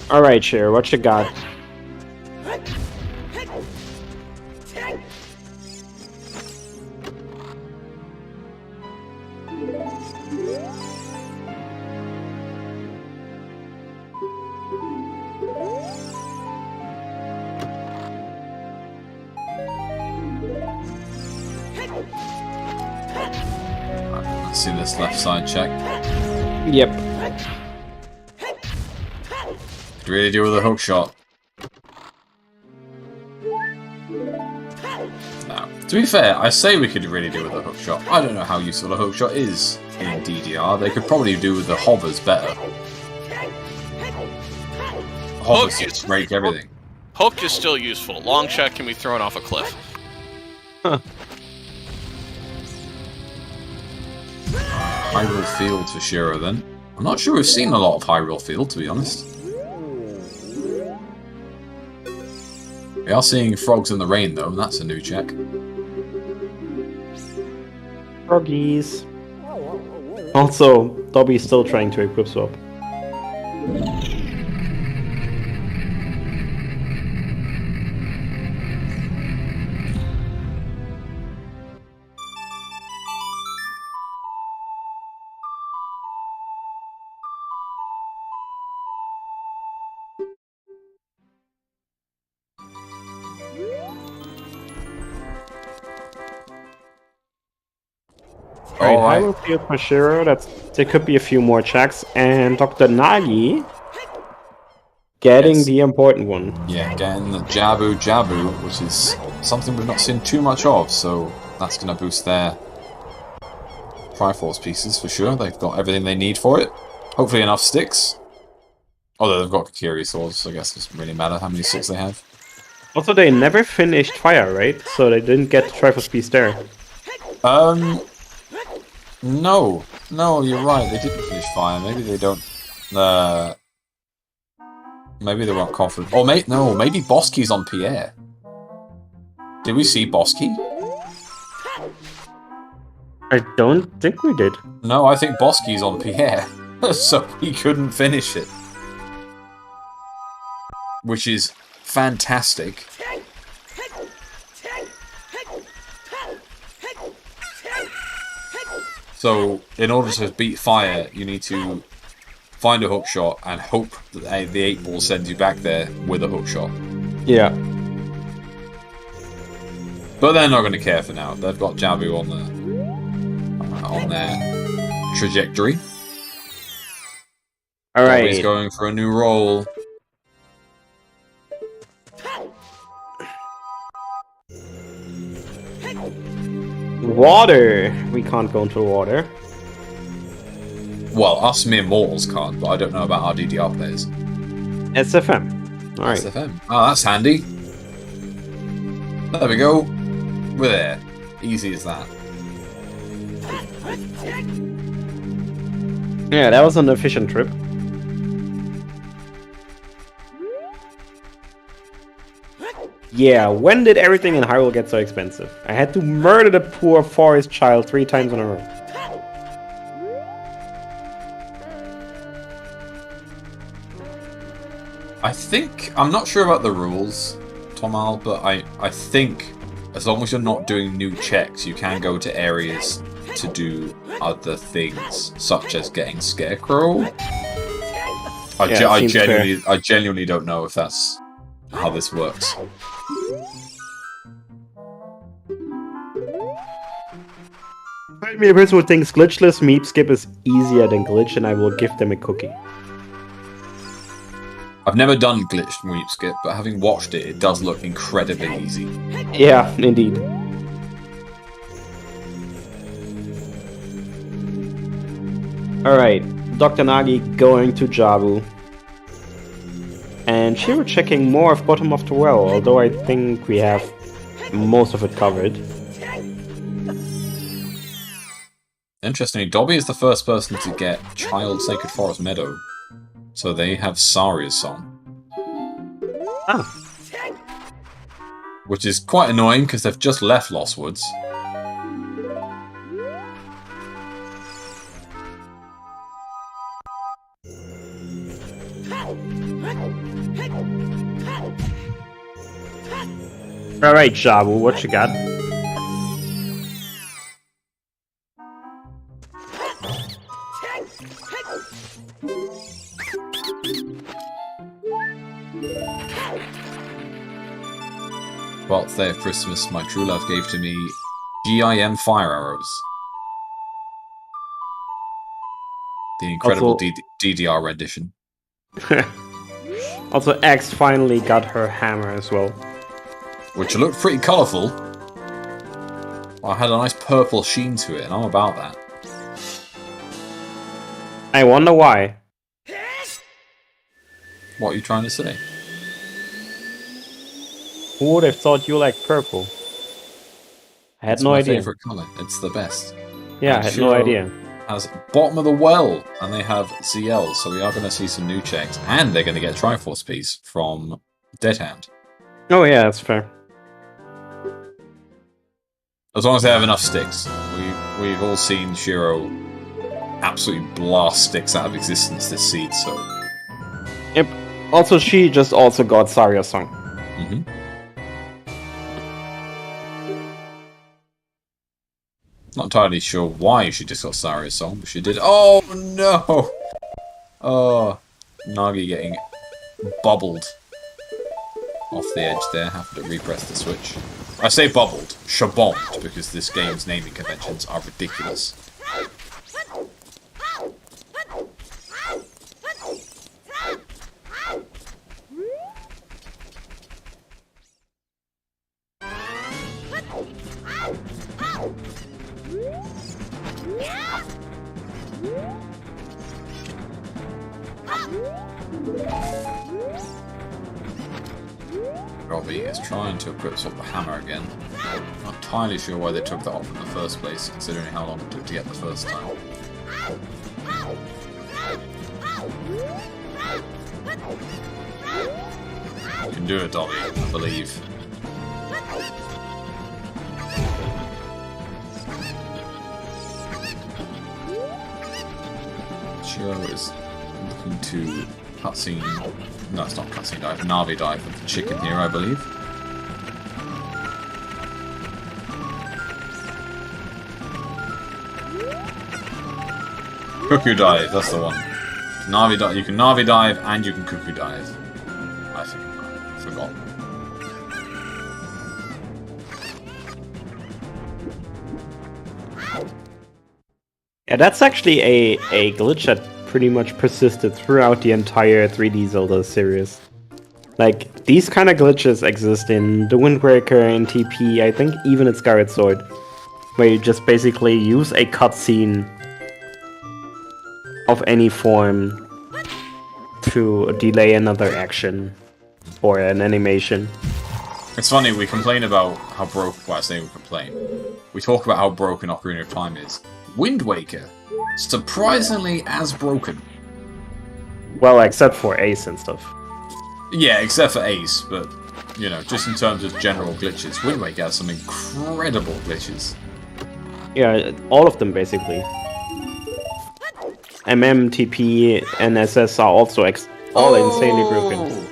Alright, Cher, what you got? Let's see this left side check. Yep. Could really do with a hook shot. Now, to be fair, I say we could really do with a hook shot. I don't know how useful a hook shot is in DDR. They could probably do with the hovers better. Hovers just break everything. Hook is still useful. Long shot can be thrown off a cliff. Huh. Hyrule Field for Shiro then. I'm not sure we've seen a lot of Hyrule Field, to be honest. We are seeing frogs in the rain though, and that's a new check. Froggies. Also, Dobby's still trying to equip swap. Alright, Hyrule Field for Shiro, there could be a few more checks, and Dr. Nagi getting the important one. Yeah, getting the Jabu, which is something we've not seen too much of, so that's going to boost their Triforce pieces for sure. They've got everything they need for it. Hopefully enough sticks. Although they've got Kakiri swords, so I guess it doesn't really matter how many sticks they have. Also, they never finished Fire, right? So they didn't get the Triforce piece there. No, you're right. They didn't finish Fire. Maybe they don't. Maybe they weren't confident. Or maybe Bosky's on Pierre. Did we see Bosky? I don't think we did. No, I think Bosky's on Pierre, so he couldn't finish it, which is fantastic. So, in order to beat Fire, you need to find a hook shot and hope that the 8 ball sends you back there with a hook shot. Yeah. But they're not going to care for now. They've got Jabu on their trajectory. Alright. He's going for a new roll. Water! We can't go into the water. Well, us mere mortals can't, but I don't know about our DDR players. SFM. Alright. SFM. Oh, that's handy. There we go. We're there. Easy as that. Yeah, that was an efficient trip. Yeah, when did everything in Hyrule get so expensive? I had to murder the poor forest child 3 times in a row. I think I'm not sure about the rules, Tomal, but I think as long as you're not doing new checks, you can go to areas to do other things, such as getting Scarecrow. I genuinely don't know if that's how this works. Maybe a person who thinks glitchless meep skip is easier than glitch, and I will give them a cookie. I've never done glitched Meep Skip, but having watched it, it does look incredibly easy. Yeah, indeed. Alright, Dr. Nagi going to Jabu. And Shiro checking more of bottom of the well, although I think we have most of it covered. Interestingly, Dobby is the first person to get Child Sacred Forest Meadow. So they have Saria's song. Ah. Which is quite annoying because they've just left Lost Woods. Alright, Jabu, what you got? Twelfth day of Christmas, my true love gave to me GIM fire arrows. The incredible Also- DDR rendition. Also, X finally got her hammer as well. Which looked pretty colourful. I had a nice purple sheen to it, and I'm about that. I wonder why. What are you trying to say? Who would have thought you liked purple? I had It's no my idea. favourite colour. It's the best. Yeah, I had no Shiro idea. has bottom of the well, and they have ZL, so we are going to see some new checks, and they're going to get a Triforce piece from Dead Hand. Oh yeah, that's fair. As long as they have enough sticks. We've all seen Shiro absolutely blast sticks out of existence this seed, so... Yep. Also, she just also got Saria's song. Mm-hmm. Not entirely sure why she just got Saria's song, but she did. Oh no! Oh, Nagi getting bubbled off the edge there. Have to repress the switch. I say bubbled, shabombed, because this game's naming conventions are ridiculous. Robbie is trying to equip the hammer again. Not entirely sure why they took that off in the first place, considering how long it took to get the first time. You can do it, Dobby, I believe. Shiro is looking to cutscene. No, it's not cutscene dive. Navi dive with the chicken here, I believe. Cuckoo dive, that's the one. Navi dive. You can Navi dive and you can cuckoo dive. I think I forgot. Yeah, that's actually a glitch that pretty much persisted throughout the entire 3D Zelda series. Like, these kind of glitches exist in The Wind Waker and TP, I think even in Skyward Sword, where you just basically use a cutscene of any form to delay another action or an animation. It's funny, we complain about how broken. Well, I say we complain. We talk about how broken Ocarina of Time is. Wind Waker, surprisingly as broken. Well, except for Ace and stuff. Yeah, except for Ace, but, you know, just in terms of general glitches, Wind Waker has some incredible glitches. Yeah, all of them basically. MM, TP, and SS are also all insanely broken.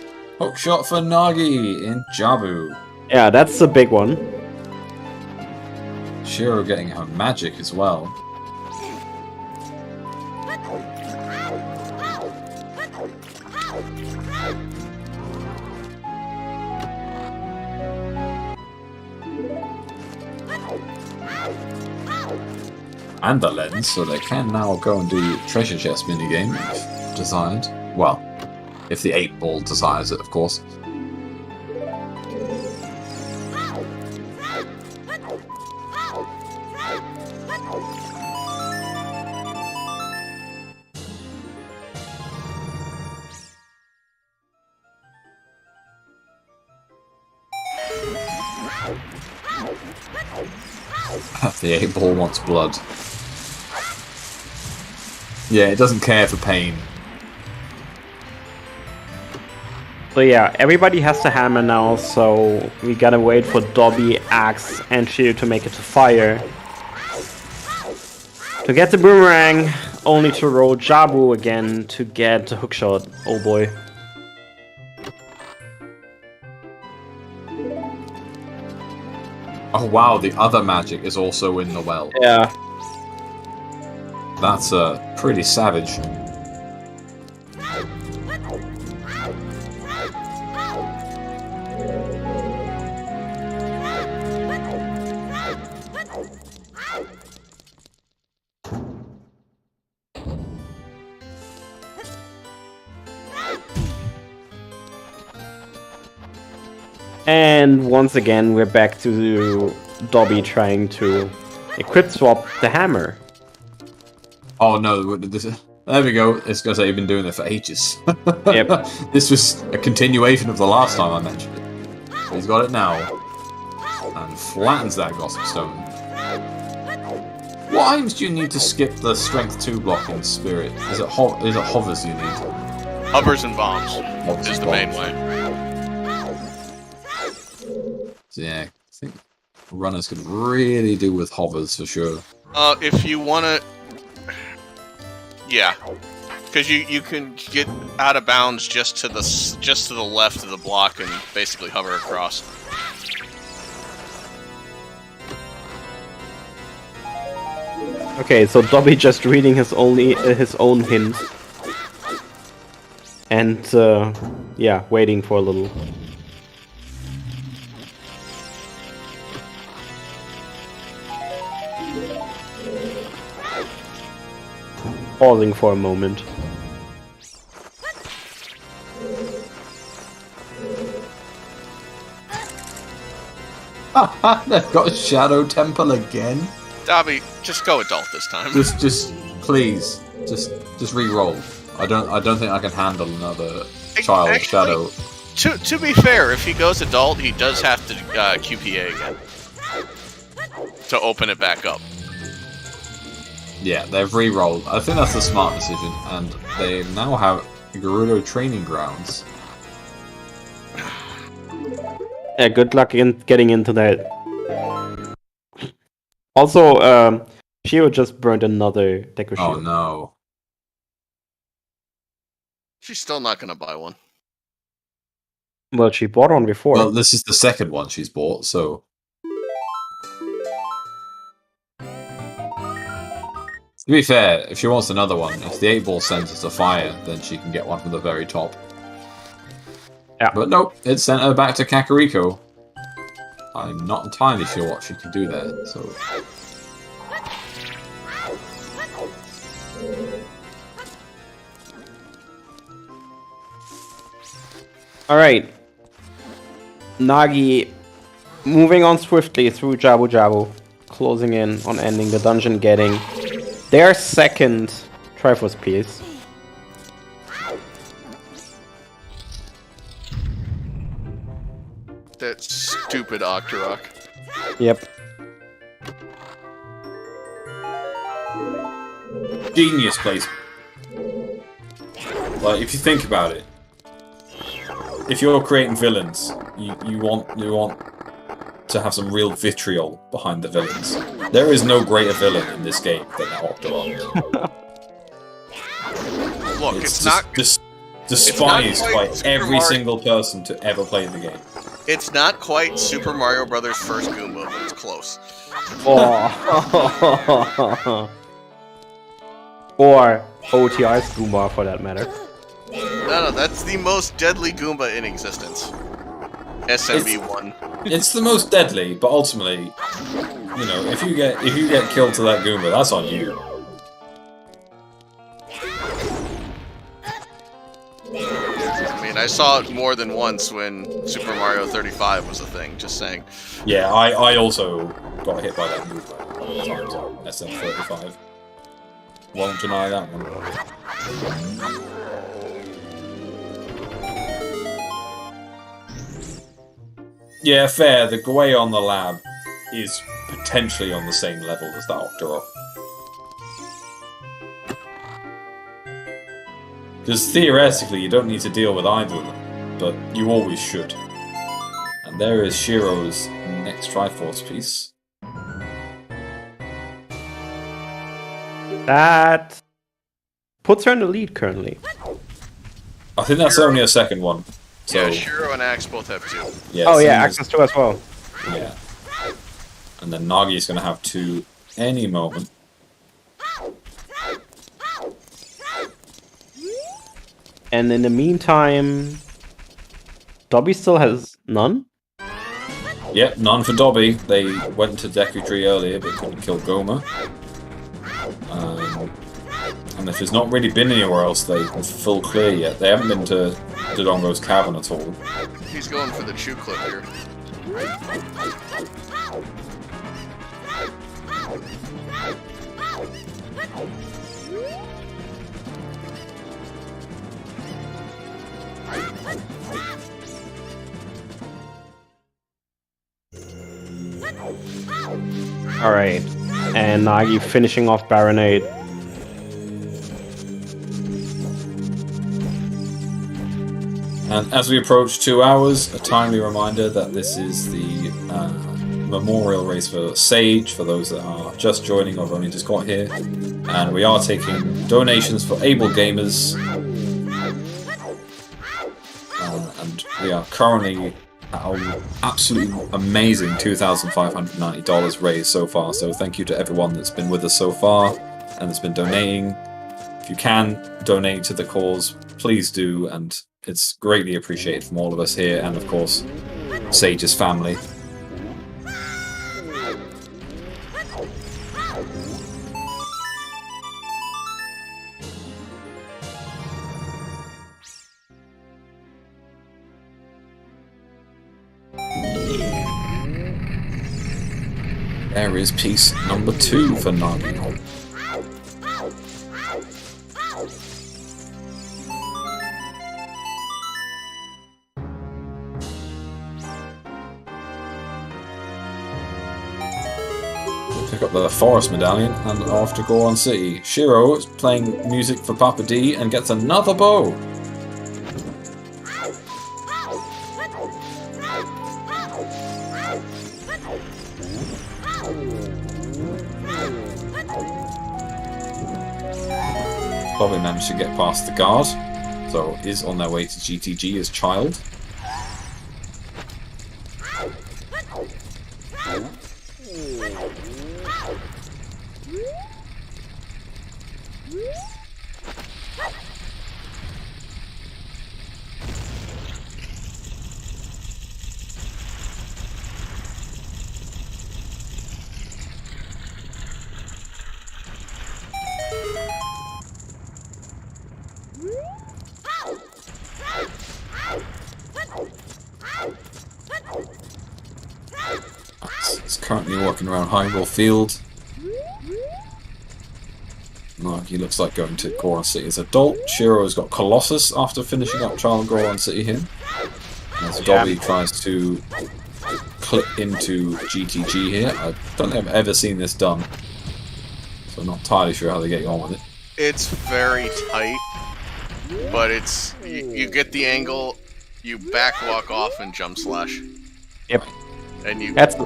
Hookshot for Nagi in Jabu. Yeah, that's a big one. Shiro getting her magic as well. And the lens, so they can now go and do treasure chest minigame if desired. Well, if the 8-ball desires it, of course. The 8-ball wants blood. Yeah, it doesn't care for pain. So yeah, everybody has the hammer now, so we gotta wait for Dobby, Axe, and Shiro to make it to fire. To get the boomerang, only to roll Jabu again to get the hookshot. Oh boy. Oh wow, the other magic is also in the well. Yeah. That's pretty savage. And once again, we're back to Dobby trying to equip swap the hammer. Oh no, there we go. It's because I've been doing it for ages. Yep. This was a continuation of the last time I mentioned it. So he's got it now. And flattens that Gossip Stone. What items do you need to skip the Strength 2 block in Spirit? Is it hovers you need? Hovers and bombs Hovers is and the main bombs. way. So yeah, I think runners could really do with hovers for sure. If you want to... Yeah. Because you can get out of bounds just to the left of the block and basically hover across. Okay, so Dobby just reading his own hint. And yeah, waiting for a little. Pausing for a moment. They've got a Shadow Temple again. Dobby, just go adult this time. Just please, just re-roll. I don't think I can handle another child Actually, Shadow. To be fair, if he goes adult, he does have to QPA again to open it back up. Yeah, they've re-rolled. I think that's a smart decision, and they now have Gerudo Training Grounds. Yeah, good luck in getting into that. Also, Shiro just burned another Deku Oh Shield. no. She's still not gonna buy one. Well, she bought one before. Well, this is the second one she's bought, so... To be fair, if she wants another one, if the 8-ball sends her to fire, then she can get one from the very top. Yeah. But nope, it sent her back to Kakariko. I'm not entirely sure what she can do there, so... Alright. Nagi moving on swiftly through Jabu Jabu, closing in on ending the dungeon, getting their second Triforce piece. That stupid Octorok. Yep. Genius placement. Like, if you think about it, if you're creating villains, you want to have some real vitriol behind the villains. There is no greater villain in this game than Octorok. Look, it's not. despised by Super every Mario- single person to ever play the game. It's not quite Super Mario Brothers' first Goomba, but it's close. Oh. Or OOTR's Goomba, for that matter. No, that's the most deadly Goomba in existence. SMB1. It's the most deadly, but ultimately, you know, if you get killed to that Goomba, that's on you. I mean, I saw it more than once when Super Mario 35 was a thing, just saying. Yeah, I also got hit by that Goomba a couple of times on SM35. Won't deny that one. Yeah, fair. The Gwei on the lab is potentially on the same level as that Octorok. Because theoretically, you don't need to deal with either of them, but you always should. And there is Shiro's next Triforce piece. That puts her in the lead currently. I think that's only a second one. So, Yeah, Shiro and Axe both have 2. yeah, Oh yeah, Seamus- access to as well. Yeah. And then Nagi's going to have 2 any moment. And in the meantime, Dobby still has none. Yep, none for Dobby. They went to Deku Tree earlier, but couldn't kill Goma. And if there's not really been anywhere else they full clear yet, they haven't been to Dodongo's Cavern at all. He's going for the chew clip here. Alright. And Nagi finishing off Baronade. And as we approach 2 hours, a timely reminder that this is the memorial race for Sage, for those that are just joining or have only just got here. And we are taking donations for able gamers. And we are currently at an absolutely amazing $2,590 raised so far. So thank you to everyone that's been with us so far and that's been donating. If you can donate to the cause, please do, and it's greatly appreciated from all of us here, and of course, Sage's family. There is piece number 2 for Nagi. Pick up the Forest Medallion and off to Goron City. Shiro is playing music for Papa D and gets another bow. Probably managed to get past the guard, so is on their way to GTG as Child. It's currently walking around Hyrule Field. He looks like going to Goron City as adult. Shiro's got Colossus after finishing up Child Goron City here. As Dobby tries to clip into GTG here. I don't think I've ever seen this done, so I'm not entirely sure how they get on with it. It's very tight, but it's you get the angle, you back walk off and jump slash. Yep. And you That's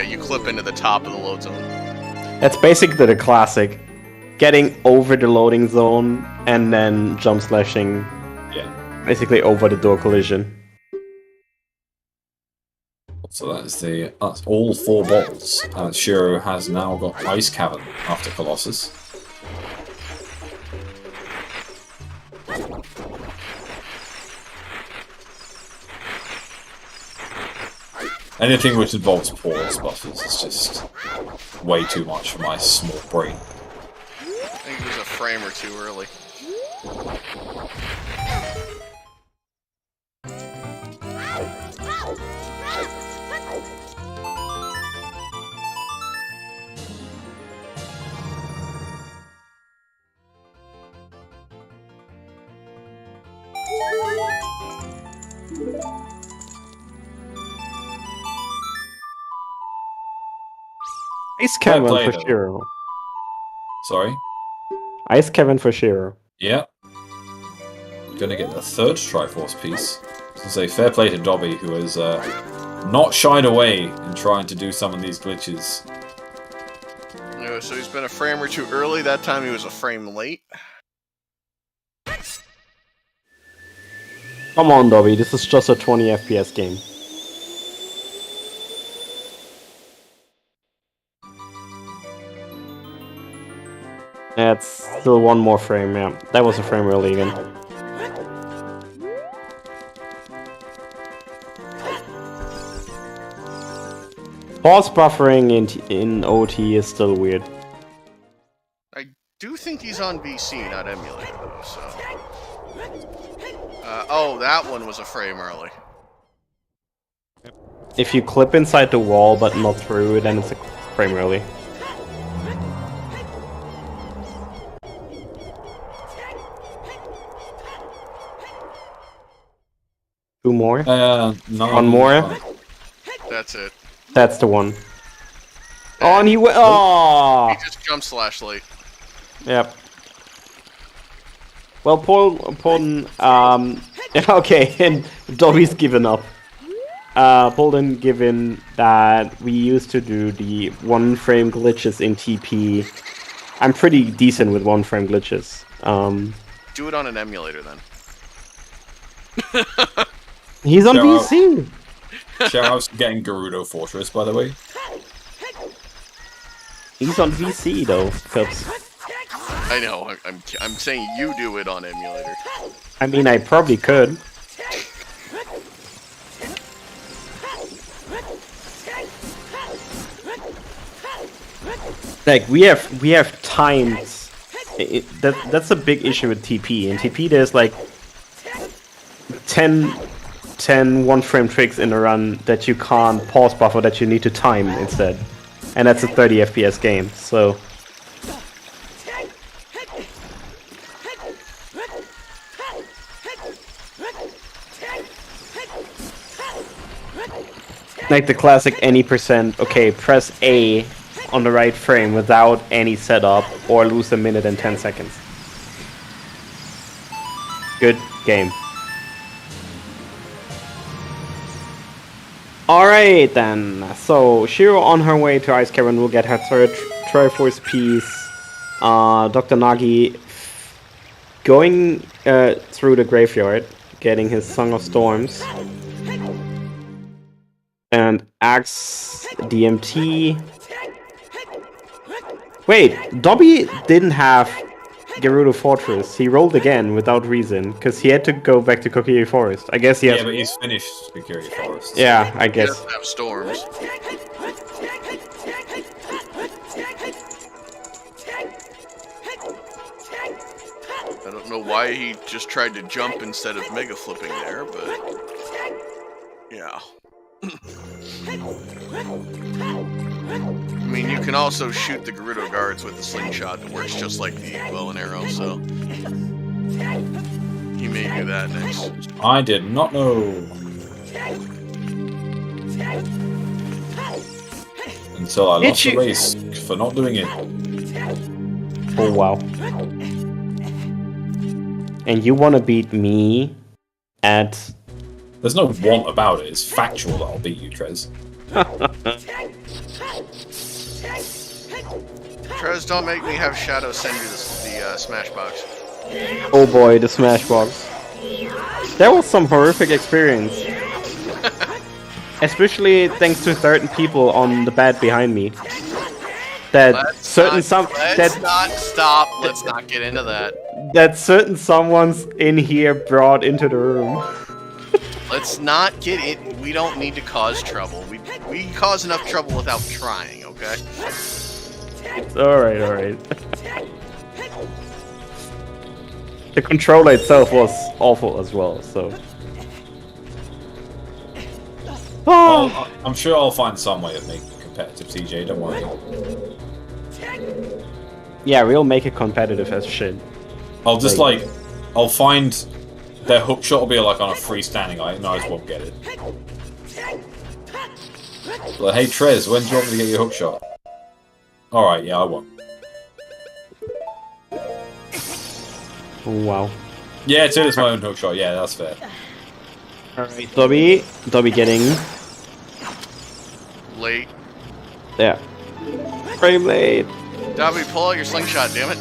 you clip into the top of the load zone. that's basically the classic. Getting over the loading zone and then jump slashing. Yeah. Basically over the door collision. So that's all 4 bottles. Shiro has now got Ice Cavern after Colossus. Anything which involves pause buffers is just way too much for my small brain. I think it was a frame or two early. Ice Cavern play, for though. Shiro. Sorry? Ice Cavern for Shiro. Yeah. Gonna get the 3rd Triforce piece. To say fair play to Dobby, who has not shied away in trying to do some of these glitches. Yeah, so he's been a frame or two early. That time he was a frame late. Come on, Dobby, this is just a 20 FPS game. That's still one more frame, yeah. That was a frame early again. Pause buffering in OT is still weird. I do think he's on VC, not emulator, though, so... oh, that one was a frame early. If you clip inside the wall but not through, then it's a frame early. Two more? No. One more? That's it. That's the one. Oh, and he went. Oh! He just jump slash late. Yep. Well, Paul, okay, and Dobby's given up. Polden given that we used to do the 1-frame glitches in TP. I'm pretty decent with 1-frame glitches. Do it on an emulator, then. He's on VC! Shoutouts to getting Gerudo Fortress, by the way. He's on VC, though, Phipps. I know, I'm saying you do it on emulator. I mean, I probably could. Like, we have times. That's a big issue with TP. In TP, there's like 10 1-frame tricks in a run that you can't pause buffer, that you need to time instead. And that's a 30 FPS game, so... Like the classic any %, okay, press A on the right frame without any setup, or lose a minute and 10 seconds. Good game. Alright then, so Shiro on her way to Ice Cavern will get her 3rd Triforce piece. Dr. Nagi going through the graveyard, getting his Song of Storms. And Axe DMT. Wait, Dobby didn't have Gerudo Fortress. He rolled again without reason, because he had to go back to Kokiri Forest. I guess he has... Yeah, but he's finished Kokiri Forest. Yeah, I He guess. doesn't have storms. I don't know why he just tried to jump instead of mega flipping there, but... Yeah. I mean, you can also shoot the Gerudo guards with the slingshot. It works just like the bow and arrow, so... He may do that next. I did not know. Until I lost the race for not doing it. Oh, wow. And you want to beat me at... There's no want about it, it's factual that I'll beat you, Trez. Trez, don't make me have Shadow send you the Smash Box. Oh boy, the Smashbox. That was some horrific experience. Especially thanks to certain people on the bed behind me. Let's not get into that. That certain someone's in here brought into the room. Let's not get in. We don't need to cause trouble. We can cause enough trouble without trying, okay? Alright, alright. The controller itself was awful as well, so... I'm sure I'll find some way of making it competitive, TJ, don't worry. Yeah, we'll make it competitive as shit. I'll just I'll find their hookshot will be like on a freestanding item, I just won't get it. But hey Trez, when do you want me to get your hookshot? Alright, yeah, I won't. Oh, wow. Yeah, it's my own hookshot, yeah, that's fair. Alright, Dobby getting... Late. Yeah. Frame late. Dobby, pull out your slingshot, damn it.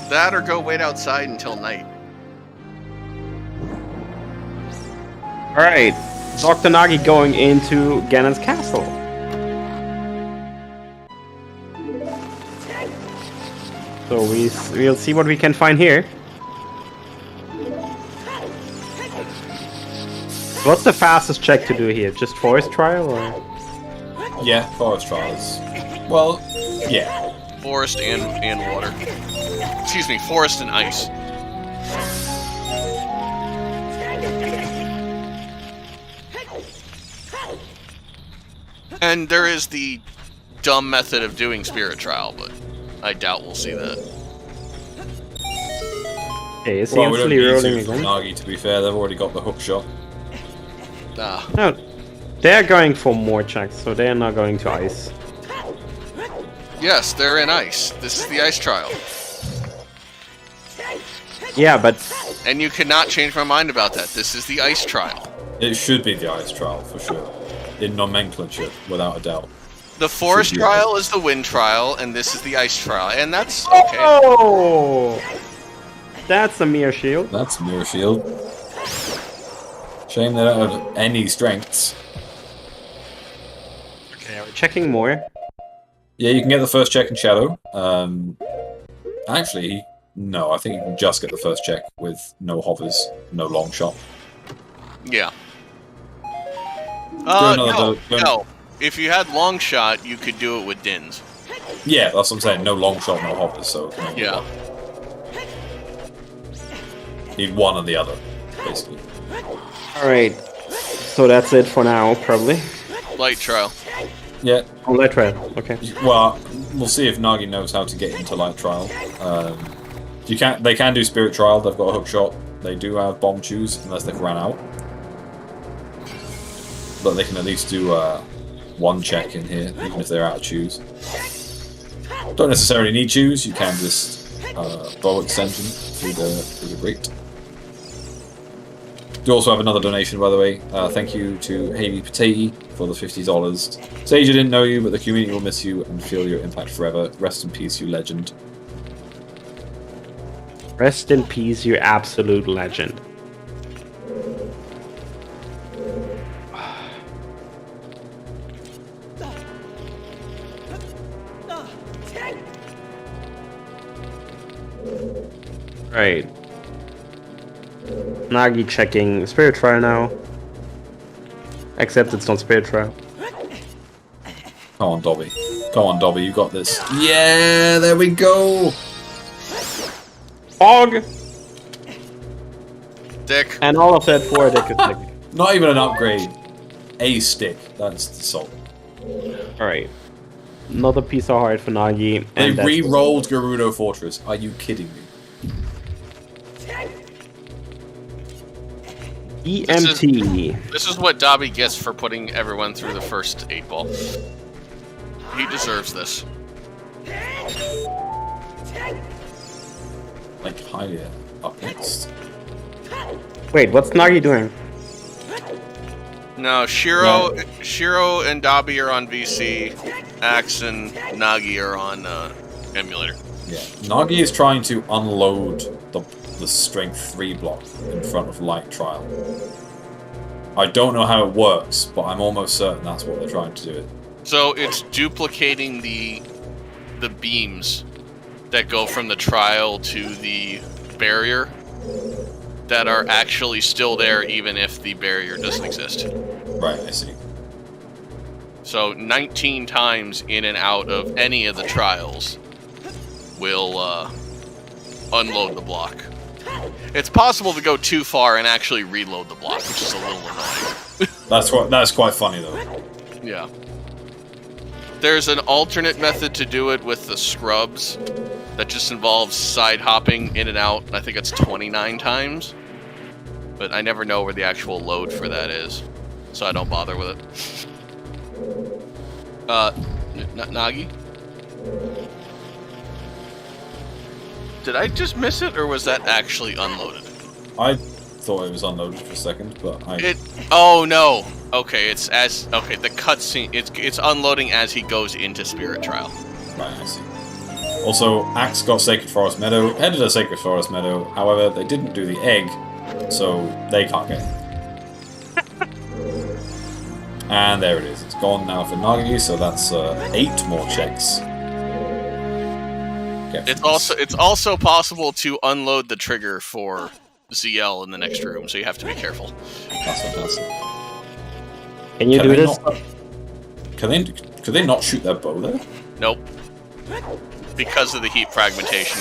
That or go wait outside until night. Alright, Dr. Nagi going into Ganon's castle. So we'll see what we can find here. What's the fastest check to do here? Just forest trial or? Yeah, forest trials. Well, yeah. Forest and water. Excuse me, forest and ice. And there is the dumb method of doing spirit trial, but I doubt we'll see that. Okay, is he Well, we don't instantly need rolling to from again? Nagi, to be fair, they've already got the hookshot. No, they're going for more checks, so they're not going to ice. Yes, they're in ice. This is the ice trial. Yeah, but... And you cannot change my mind about that. This is the ice trial. It should be the ice trial, for sure. In nomenclature, without a doubt. The forest trial is the wind trial, and this is the ice trial, and that's okay. Oh! That's a mere shield. That's a mirror shield. Shame they don't have any strengths. Okay, we're checking more. Yeah, you can get the first check in Shadow. Actually, no, I think you can just get the first check with no hovers, no long shot. Yeah. No. If you had long shot, you could do it with Dins. Yeah, that's what I'm saying. No long shot, no hovers, so... Yeah. Need one or the other, basically. Alright, so that's it for now, probably. Light trial. Yeah. On light trial, okay. Well, we'll see if Nagi knows how to get into light trial. They can do spirit trial. They've got a hook shot. They do have bomb chews unless they've ran out. But they can at least do one check in here, even if they're out of chews. Don't necessarily need chews. You can just bow extension through the grate. Do also have another donation, by the way. Thank you to Haley Patei for the $50. Sage, I didn't know you, but the community will miss you and feel your impact forever. Rest in peace, you legend. Rest in peace, you absolute legend. Right. Nagi checking Spirit Trial now. Except it's not Spirit Trial. Come on, Dobby. Come on, Dobby, you got this. Yeah, there we go! Hog! Dick. And all of that for Dick is Dick. Not even an upgrade. A stick. That's the salt. Alright. Another piece of heart for Nagi. They And re-rolled Gerudo Fortress. Are you kidding me? EMT. This is what Dobby gets for putting everyone through the first 8-ball. He deserves this. Like, highly up next. Wait, what's Nagi doing? No, Shiro and Dobby are on VC. Axe and Nagi are on emulator. Yeah, Nagi is trying to unload the strength 3 block in front of light trial. I don't know how it works, but I'm almost certain that's what they're trying to do. So it's duplicating the beams that go from the trial to the barrier that are actually still there even if the barrier doesn't exist. Right, I see. So 19 times in and out of any of the trials will unload the block. It's possible to go too far and actually reload the block, which is a little annoying. That's quite funny though. Yeah. There's an alternate method to do it with the scrubs that just involves side hopping in and out. I think it's 29 times. But I never know where the actual load for that is, so I don't bother with it. Nagi? Did I just miss it, or was that actually unloaded? I thought it was unloaded for a second, but Oh no. Okay, the cutscene. It's unloading as he goes into Spirit Trial. Right, I see. Also, Axe got Sacred Forest Meadow, headed a Sacred Forest Meadow. However, they didn't do the egg, so they can't get it. And there it is. It's gone now for Nagi, so that's 8 more checks. It's also possible to unload the trigger for ZL in the next room, so you have to be careful. That's fantastic. Can you do this? Could they not shoot their bow there? Nope. Because of the heat fragmentation,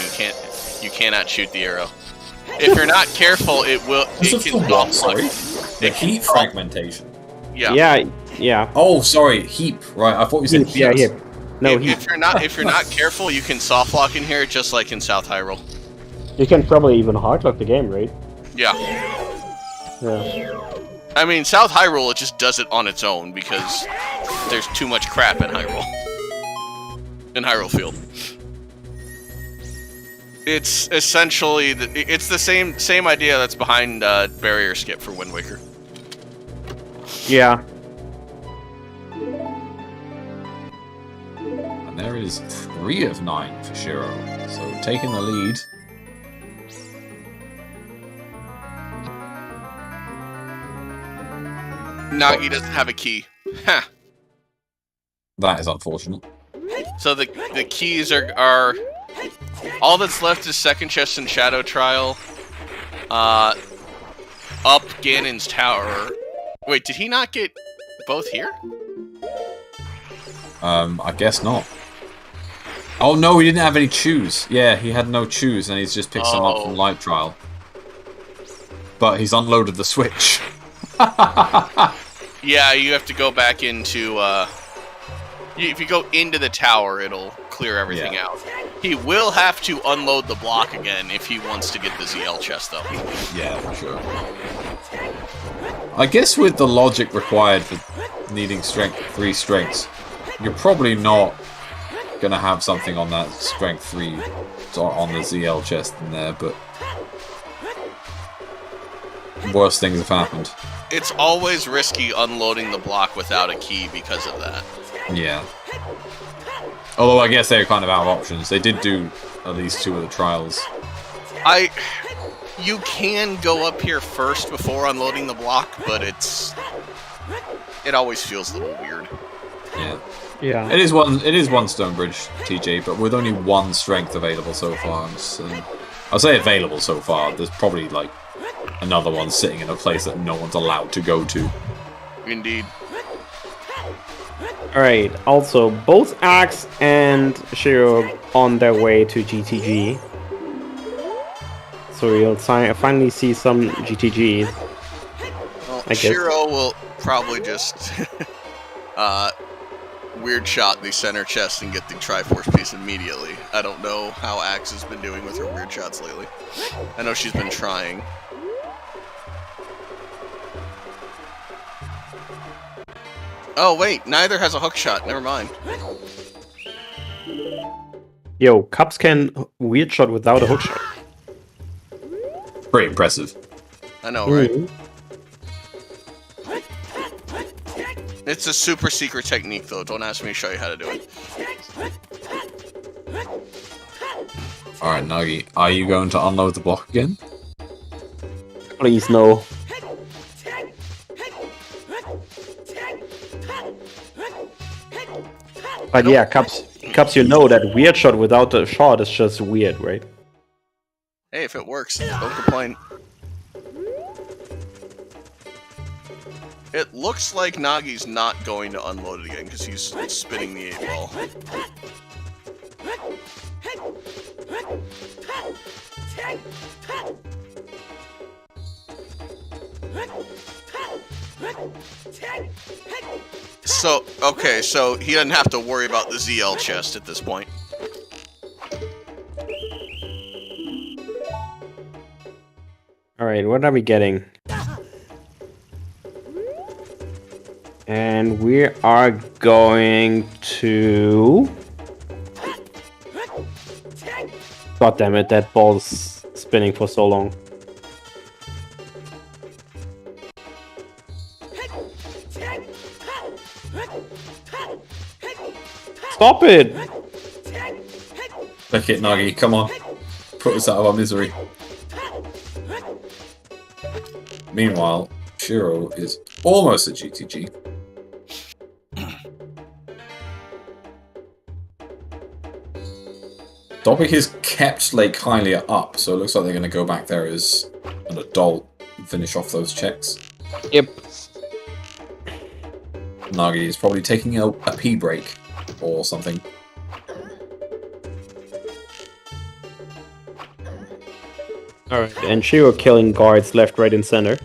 you cannot shoot the arrow. If you're not careful, it will. The heat fragmentation. Yeah. Yeah. Oh, sorry, heap. Right, I thought you said heat. Yeah, heap. No, if you're not careful, you can soft lock in here, just like in South Hyrule. You can probably even hardlock the game, right? Yeah. Yeah. I mean, South Hyrule, it just does it on its own because there's too much crap in Hyrule. In Hyrule Field. It's essentially it's the same idea that's behind barrier skip for Wind Waker. Yeah. And there is 3 of 9 for Shiro, so taking the lead. Nagi doesn't have a key. Ha. That is unfortunate. So the keys are all that's left is second chest and shadow trial. Up Ganon's tower. Wait, did he not get both here? I guess not. Oh no, he didn't have any chews. Yeah, he had no chews, and he's just picked some up from light trial. But he's unloaded the switch. Yeah, you have to go back into. If you go into the tower, it'll clear everything out. He will have to unload the block again if he wants to get the ZL chest, though. Yeah, for sure. I guess with the logic required for needing 3 strengths, you're probably not gonna have something on that strength 3 on the ZL chest in there, but worse things have happened. It's always risky unloading the block without a key because of that. Yeah. Although I guess they're kind of out of options. They did do at least 2 of the trials. You can go up here first before unloading the block, but it always feels a little weird. Yeah. Yeah. It is one stone bridge, TJ, but with only 1 strength available so far. I'll say available so far. There's probably like another one sitting in a place that no one's allowed to go to. Indeed. Alright, also, both Axe and Shiro on their way to GTG. So we'll finally see some GTG. Well, I guess. Shiro will probably just weird shot the center chest and get the Triforce piece immediately. I don't know how Axe has been doing with her weird shots lately. I know she's been trying. Oh wait, neither has a hook shot. Never mind. Yo, Cups can weird shot without a hook shot. Pretty impressive. I know, right? It's a super secret technique, though. Don't ask me to show you how to do it. Alright, Nagi, are you going to unload the block again? Please, no. But yeah, Cups, you know that weird shot without the shot is just weird, right? Hey, if it works, don't complain. It looks like Nagi's not going to unload it again because he's spinning the 8-ball. So, okay, so he doesn't have to worry about the ZL chest at this point. Alright, what are we getting? And we are going to... God damn it, that ball's spinning for so long. Stop it! Click it, Nagi, come on. Put us out of our misery. Meanwhile, Shiro is almost a GTG. Dobby has kept Lake Hylia up, so it looks like they're going to go back there as an adult and finish off those checks. Yep. Nagi is probably taking a pee break or something. Alright, and Shiro killing guards left, right, and center.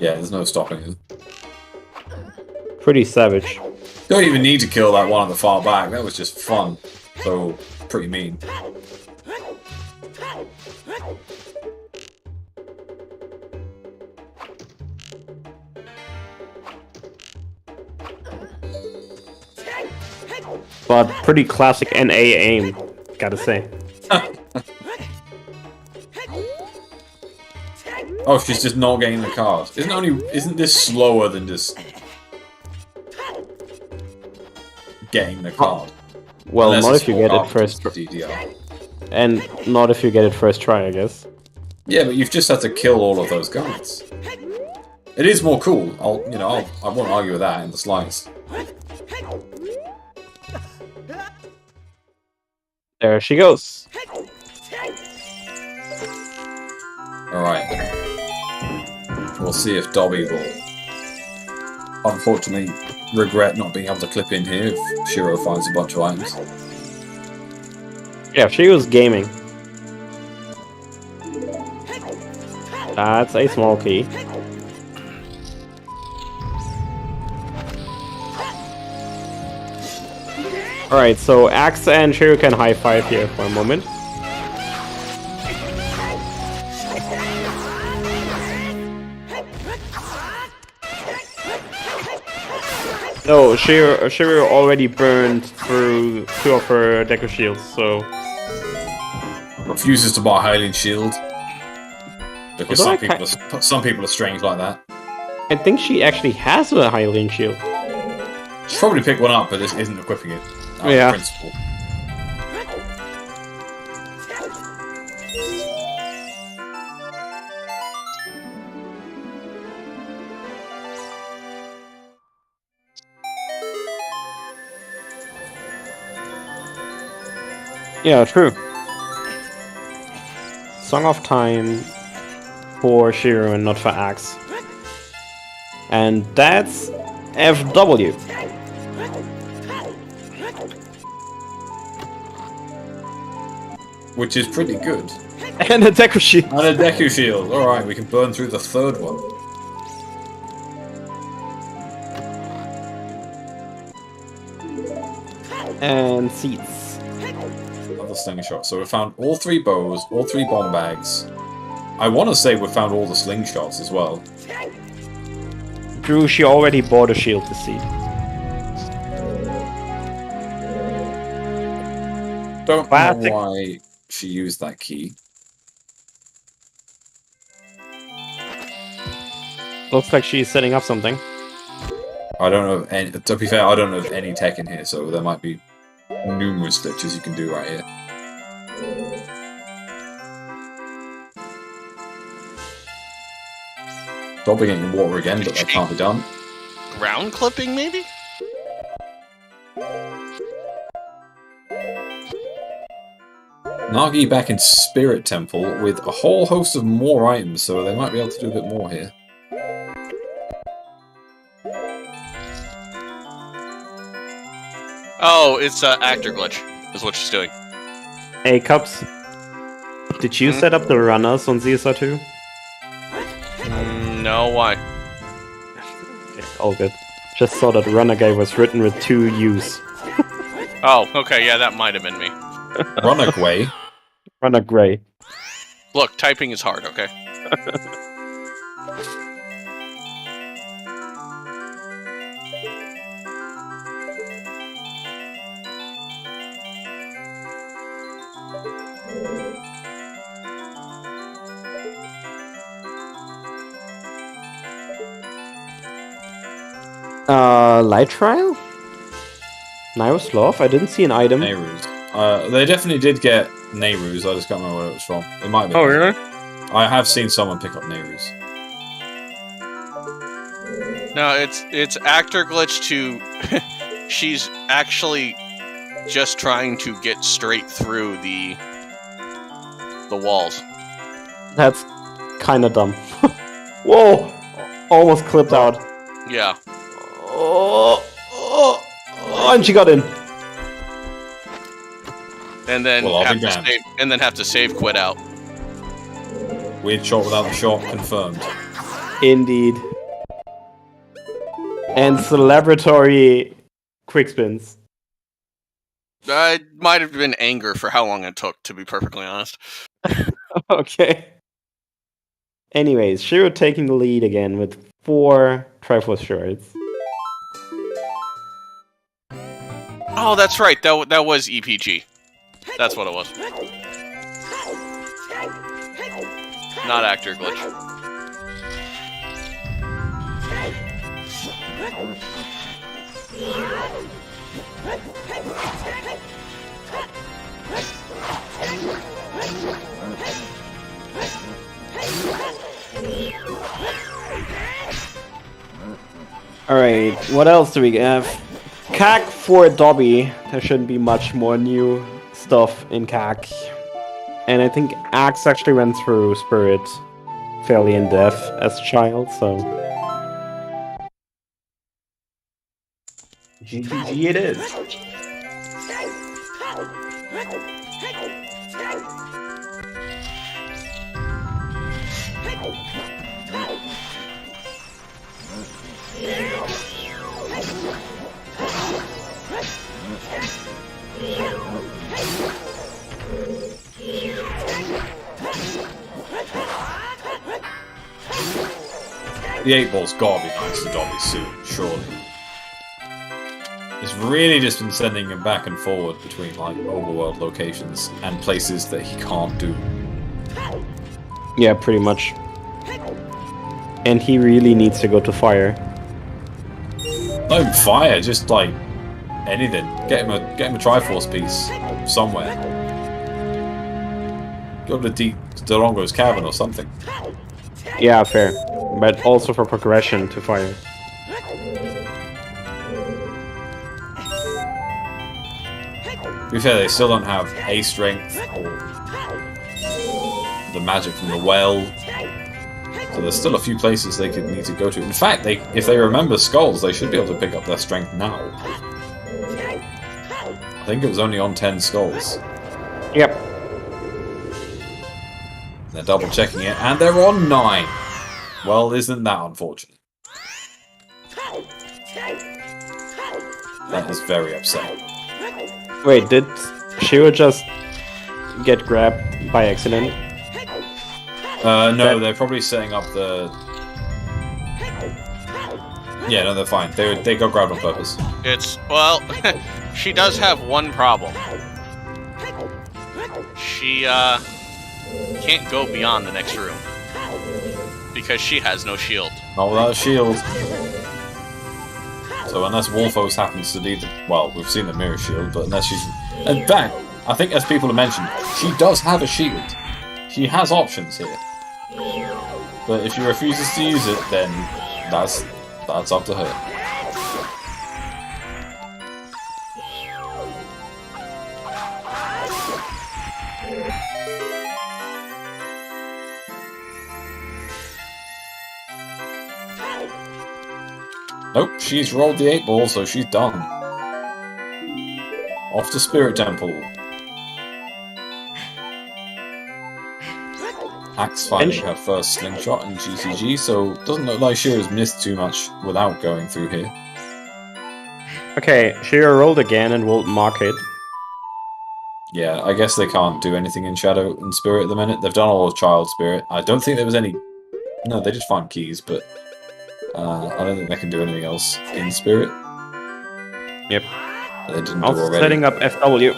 Yeah, there's no stopping it. Pretty savage. Don't even need to kill that one at the far back, that was just fun. So, pretty mean. But pretty classic NA aim, gotta say. Oh, she's just not getting the card. Isn't this slower than just getting the card? Well, Unless not it's if you get more it first after DDR. and not if you get it first try, I guess. Yeah, but you've just had to kill all of those guards. It is more cool. I won't argue with that in the slightest. There she goes. Alright. We'll see if Dobby will unfortunately regret not being able to clip in here if Shiro finds a bunch of items. Yeah, she was gaming. That's a small key. Alright, so Axe and Shiro can high five here for a moment. No, Shiro already burned through 2 of her Deku shields, so... Refuses to buy a Hylian shield. Because Although some people are strange like that. I think she actually has a Hylian shield. She'll probably pick one up, but this isn't equipping it. Yeah. Principle. Yeah, true. Song of Time for Shiro and not for Axe. And that's FW. Which is pretty good. And a Deku shield. And a Deku shield. Alright, we can burn through the third one. And seats. Another slingshot. So we found all 3 bows, all 3 bomb bags. I want to say we found all the slingshots as well. Drew, she already bought a shield to see. Don't Classic. know why she used that key. Looks like she's setting up something. I don't know of any, to be fair, I don't know of any tech in here, so there might be numerous glitches you can do right here. Dropping it in water again, but that can't be done. Ground clipping, maybe? Nagi back in Spirit Temple with a whole host of more items, so they might be able to do a bit more here. Oh, it's actor glitch, is what she's doing. Hey, Cups. Did you set up the runners on ZSR2? No, why? Okay, all good. Just saw that runner guy was written with 2 U's. Oh, okay, yeah, that might have been me. Runaway. Runner Gray. Look, typing is hard, okay? Light Trial? Nairo's Love? I didn't see an item. Nehru's. They definitely did get Nehru's, I just can't remember where it was from. It might have been. Oh, really? I have seen someone pick up Nehru's. No, it's actor glitch to... She's actually just trying to get straight through the walls. That's kinda dumb. Whoa! Almost clipped out. Yeah. Oh, and she got in. And then Well, I'll have be to damned. save, and then have to save quit out. Weird shot without the shot, confirmed. Indeed. And celebratory quick spins. It might have been anger for how long it took, to be perfectly honest. Okay. Anyways, Shiro taking the lead again with 4 Triforce shards. Oh, that's right. That was EPG. That's what it was. Not actor glitch. Alright, what else do we have? CAC for Dobby. There shouldn't be much more new stuff in CAC. And I think Axe actually went through Spirit fairly in depth as a child, so... GGG it is. The 8-ball's gotta be nice to Dobby soon, surely. It's really just been sending him back and forward between, like, overworld locations and places that he can't do. Yeah, pretty much. And he really needs to go to fire. Not even fire, just, like, anything. Get him a Triforce piece somewhere. Go to Dorongo's Cavern or something. Yeah, fair. But also for progression to fire. To be fair, they still don't have A strength or the magic from the well. So there's still a few places they could need to go to. In fact, if they remember skulls, they should be able to pick up their strength now. I think it was only on 10 skulls. Yep. They're double checking it, and they're on 9. Well, isn't that unfortunate? That is very upsetting. Wait, did Shiro just get grabbed by accident? No, they're probably setting up the... Yeah, no, they're fine. They got grabbed on purpose. Well, she does have one problem. She, can't go beyond the next room. Because she has no shield. Not without a shield. So unless Wolfos happens to need the... Well, we've seen the mirror shield, but unless she's... In fact, I think, as people have mentioned, she does have a shield. She has options here. But if she refuses to use it, then that's up to her. Nope, she's rolled the 8-ball, so she's done. Off to Spirit Temple. Axe finding her first slingshot in GCG, so doesn't look like Shira's missed too much without going through here. Okay, Shira rolled again and will mark it. Yeah, I guess they can't do anything in Shadow and Spirit at the minute. They've done all of Child Spirit. I don't think there was any... No, they just found keys, but... I don't think they can do anything else in Spirit. Yep. They didn't do Also already. setting up FW.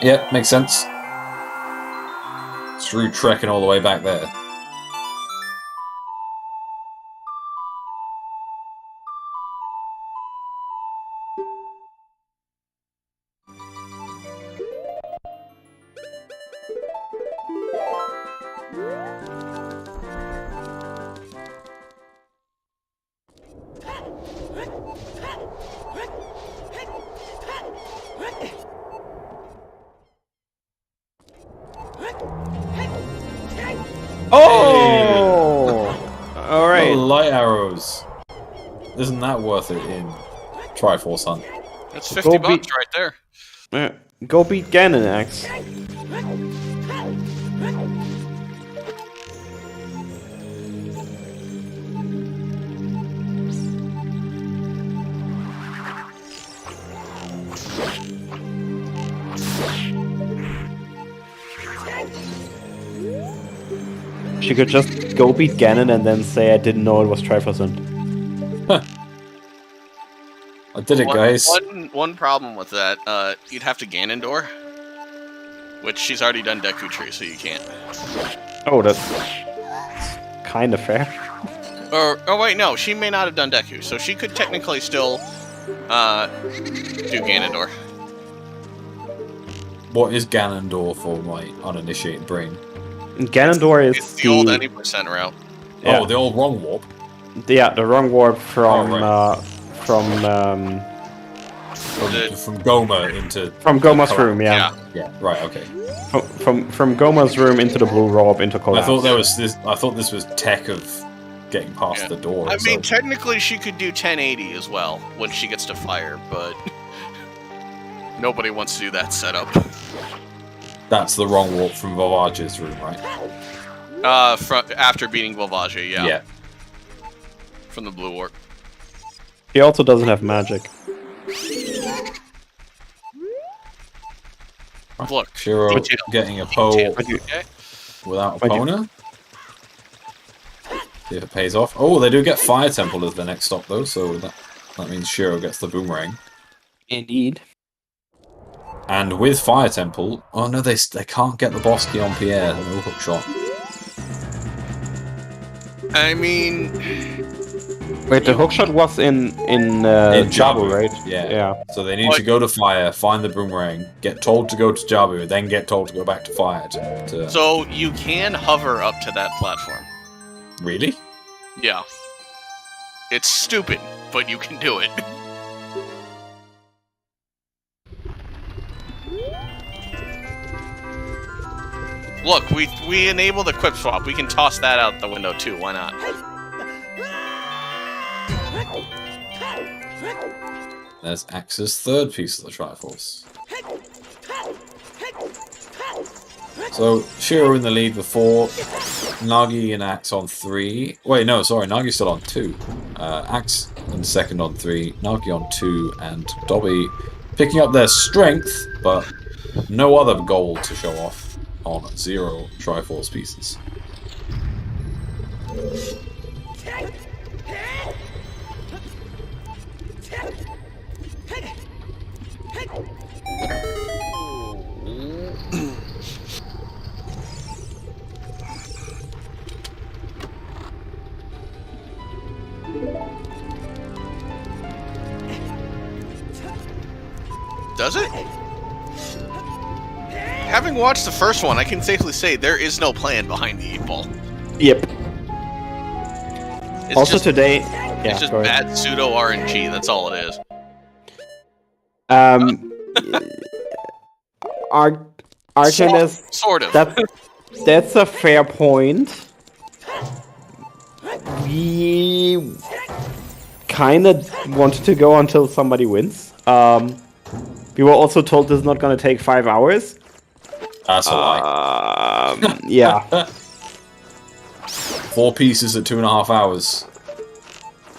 Yeah, makes sense. Through trekking all the way back there. Oh! Alright. Light arrows. Isn't that worth it in Triforce Hunt? That's 50 Go bucks right there. Go beat Ganon, Axe. She could just go beat Ganon and then say I didn't know it was Triforce Hunt. I did it, guys. One problem with that, you'd have to Ganondorf, which she's already done Deku Tree, so you can't. Oh, that's kind of fair. Oh wait, no, she may not have done Deku, so she could technically still do Ganondorf. What is Ganondorf for my uninitiated brain? Ganondorf is It's the old any percent route. Yeah. Oh, the old wrong warp. Yeah, the wrong warp from From Goma into... from Goma's room, yeah. Yeah, right, okay. From Goma's room into the blue robe into Collapse. I thought this was tech of getting past the door. I mean, technically she could do 1080 as well when she gets to fire, but nobody wants to do that setup. That's the wrong warp from Vavage's room, right? After beating Volvage, yeah. Yeah. From the blue warp. He also doesn't have magic. Look. Shiro Would you- getting a pole Okay. without a Pona. See if it pays off. Oh, they do get Fire Temple as the next stop, though, so that means Shiro gets the boomerang. Indeed. And with Fire Temple... Oh, no, they can't get the boss key on Pierre. No hook shot. I mean... Wait, the hookshot was in Jabu, right? Yeah. So they need to go to Fire, find the boomerang, get told to go to Jabu, then get told to go back to Fire to... So you can hover up to that platform. Really? Yeah. It's stupid, but you can do it. Look, we enable the quick swap. We can toss that out the window too. Why not? There's Axe's third piece of the Triforce. So, Shiro in the lead with 4, Nagi and Axe on 3. Wait, no, sorry, Nagi's still on 2. Axe in second on 3, Nagi on 2, and Dobby picking up their strength, but no other gold to show off on 0 Triforce pieces. Does it? having watched the first one, I can safely say there is no plan behind the 8-ball. Yep. It's Also just, today... it's just bad pseudo RNG, that's all it is. Arcanus... Sort of. That's a fair point. We kind of wanted to go until somebody wins. We were also told this is not going to take 5 hours. That's a lie. Yeah. 4 pieces at 2.5 hours.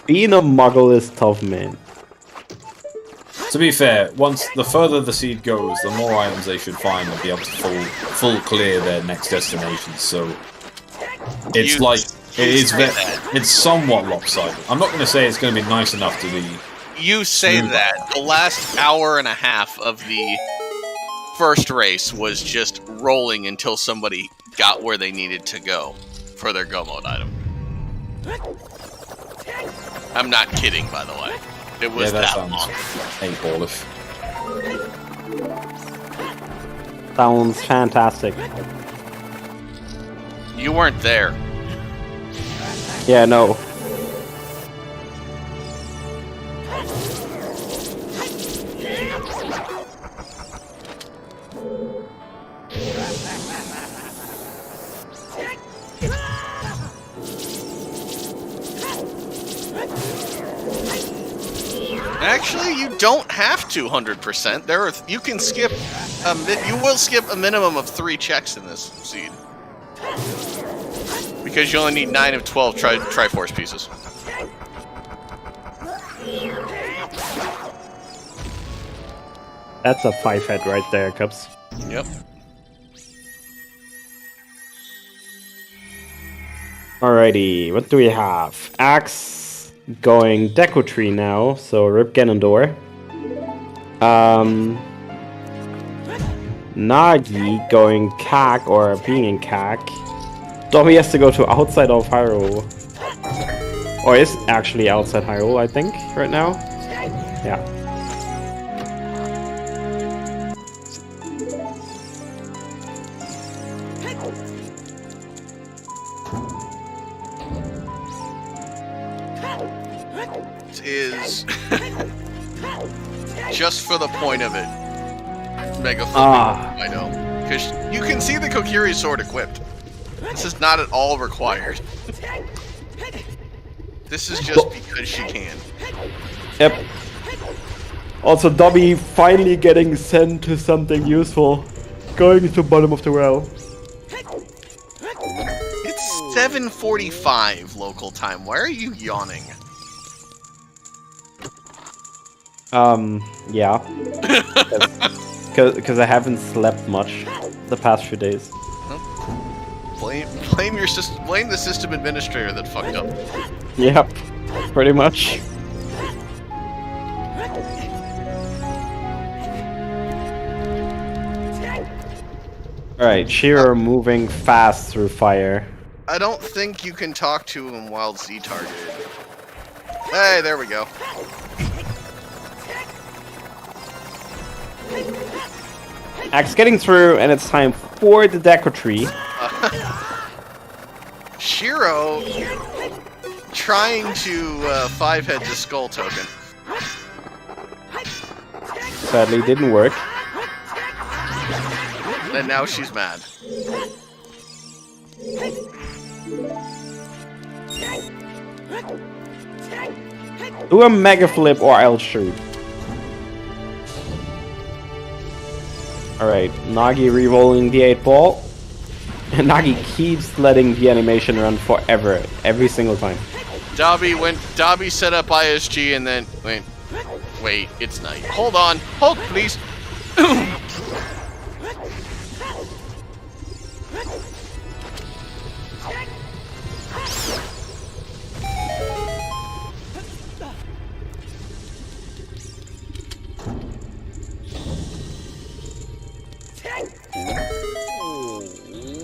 Being a muggle is tough, man. To be fair, once the further the seed goes, the more items they should find and be able to full clear their next destination. So it's it's somewhat lopsided. I'm not going to say it's going to be nice enough to be. You say that. The last hour and a half of the first race was just rolling until somebody got where they needed to go for their go mode item. I'm not kidding, by the way. It was that long. 8-ballish. Sounds fantastic. You weren't there. Yeah, no. Actually, you don't have to 100%. You can skip. You will skip a minimum of 3 checks in this seed because you only need 9 of 12 Triforce pieces. That's a 5-head right there, Cubs. Yep. Alrighty, what do we have? Axe going Deku Tree now, so rip Ganondorf. Nagi going Kak, or being in Kak. Dobby has to go to outside of Hyrule. Or is actually outside Hyrule, I think, right now. Yeah. Is just for the point of it, Mega I know, because you can see the Kokiri sword equipped. This is not at all required. This is just because she can. Yep. Also, Dobby finally getting sent to something useful. Going to the bottom of the well. It's 7:45 local time. Why are you yawning? Yeah. Because I haven't slept much the past few days. Blame your system. Blame the system administrator that fucked up. Yep, pretty much. Alright, Shiro moving fast through fire. I don't think you can talk to him while Z targeted. Hey, there we go. Axe getting through, and it's time for the Deku Tree. Shiro trying to 5-head the skull token. Sadly, didn't work. And now she's mad. Do a Mega Flip or I'll shoot. Alright, Nagi re-rolling the 8-ball. And Nagi keeps letting the animation run forever, every single time. Dobby set up ISG and then wait, it's night. Hold on, hold please.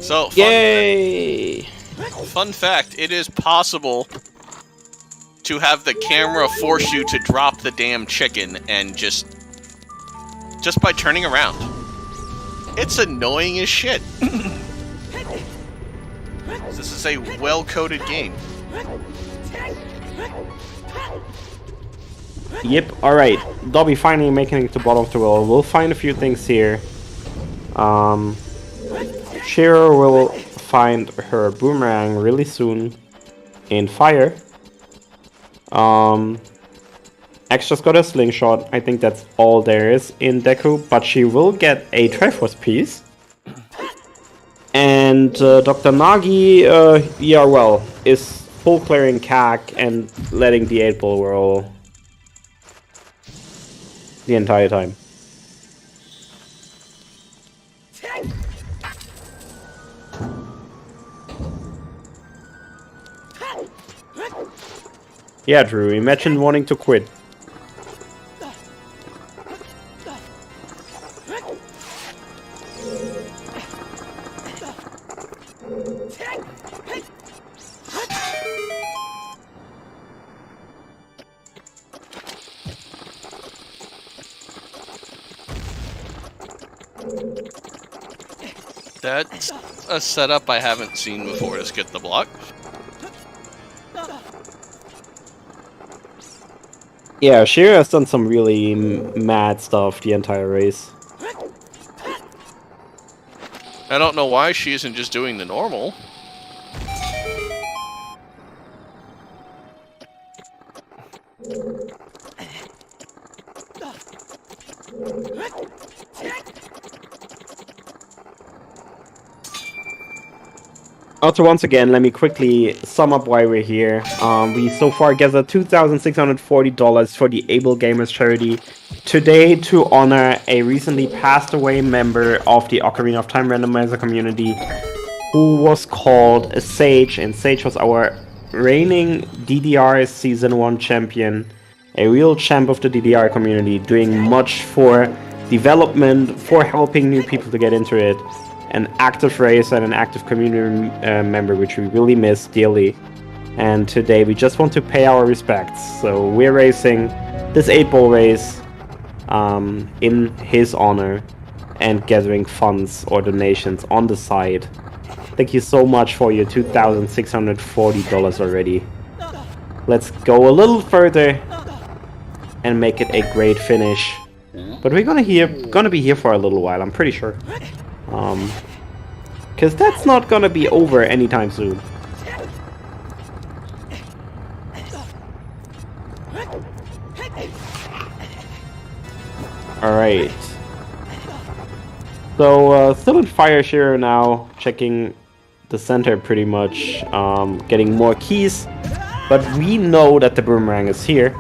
So, yay! Fun fact, it is possible to have the camera force you to drop the damn chicken and just by turning around. It's annoying as shit. This is a well-coded game. Yep, alright. Dobby finally making it to bottom of the world. We'll find a few things here. Shiro will find her boomerang really soon in fire. X just got a slingshot. I think that's all there is in Deku, but she will get a Triforce piece. And Dr. Nagi, yeah, well, is full clearing CAC and letting the 8-ball roll the entire time. Yeah, Drew, imagine wanting to quit. That's a setup I haven't seen before to skip the block. Yeah, Shiro has done some really mad stuff the entire race. I don't know why she isn't just doing the normal. Also, once again, let me quickly sum up why we're here. We so far gathered $2,640 for the Able Gamers charity today to honor a recently passed away member of the Ocarina of Time Randomizer community who was called a Sage, and Sage was our reigning DDR Season 1 champion, a real champ of the DDR community, doing much for development, for helping new people to get into it. An active racer and an active community member, which we really miss dearly. And today we just want to pay our respects. So we're racing this 8-ball race in his honor and gathering funds or donations on the side. Thank you so much for your $2,640 already. Let's go a little further and make it a great finish. But we're gonna be here for a little while, I'm pretty sure. Because that's not gonna be over anytime soon. Alright. So, still in fire Shiro now, checking the center pretty much, getting more keys. But we know that the boomerang is here.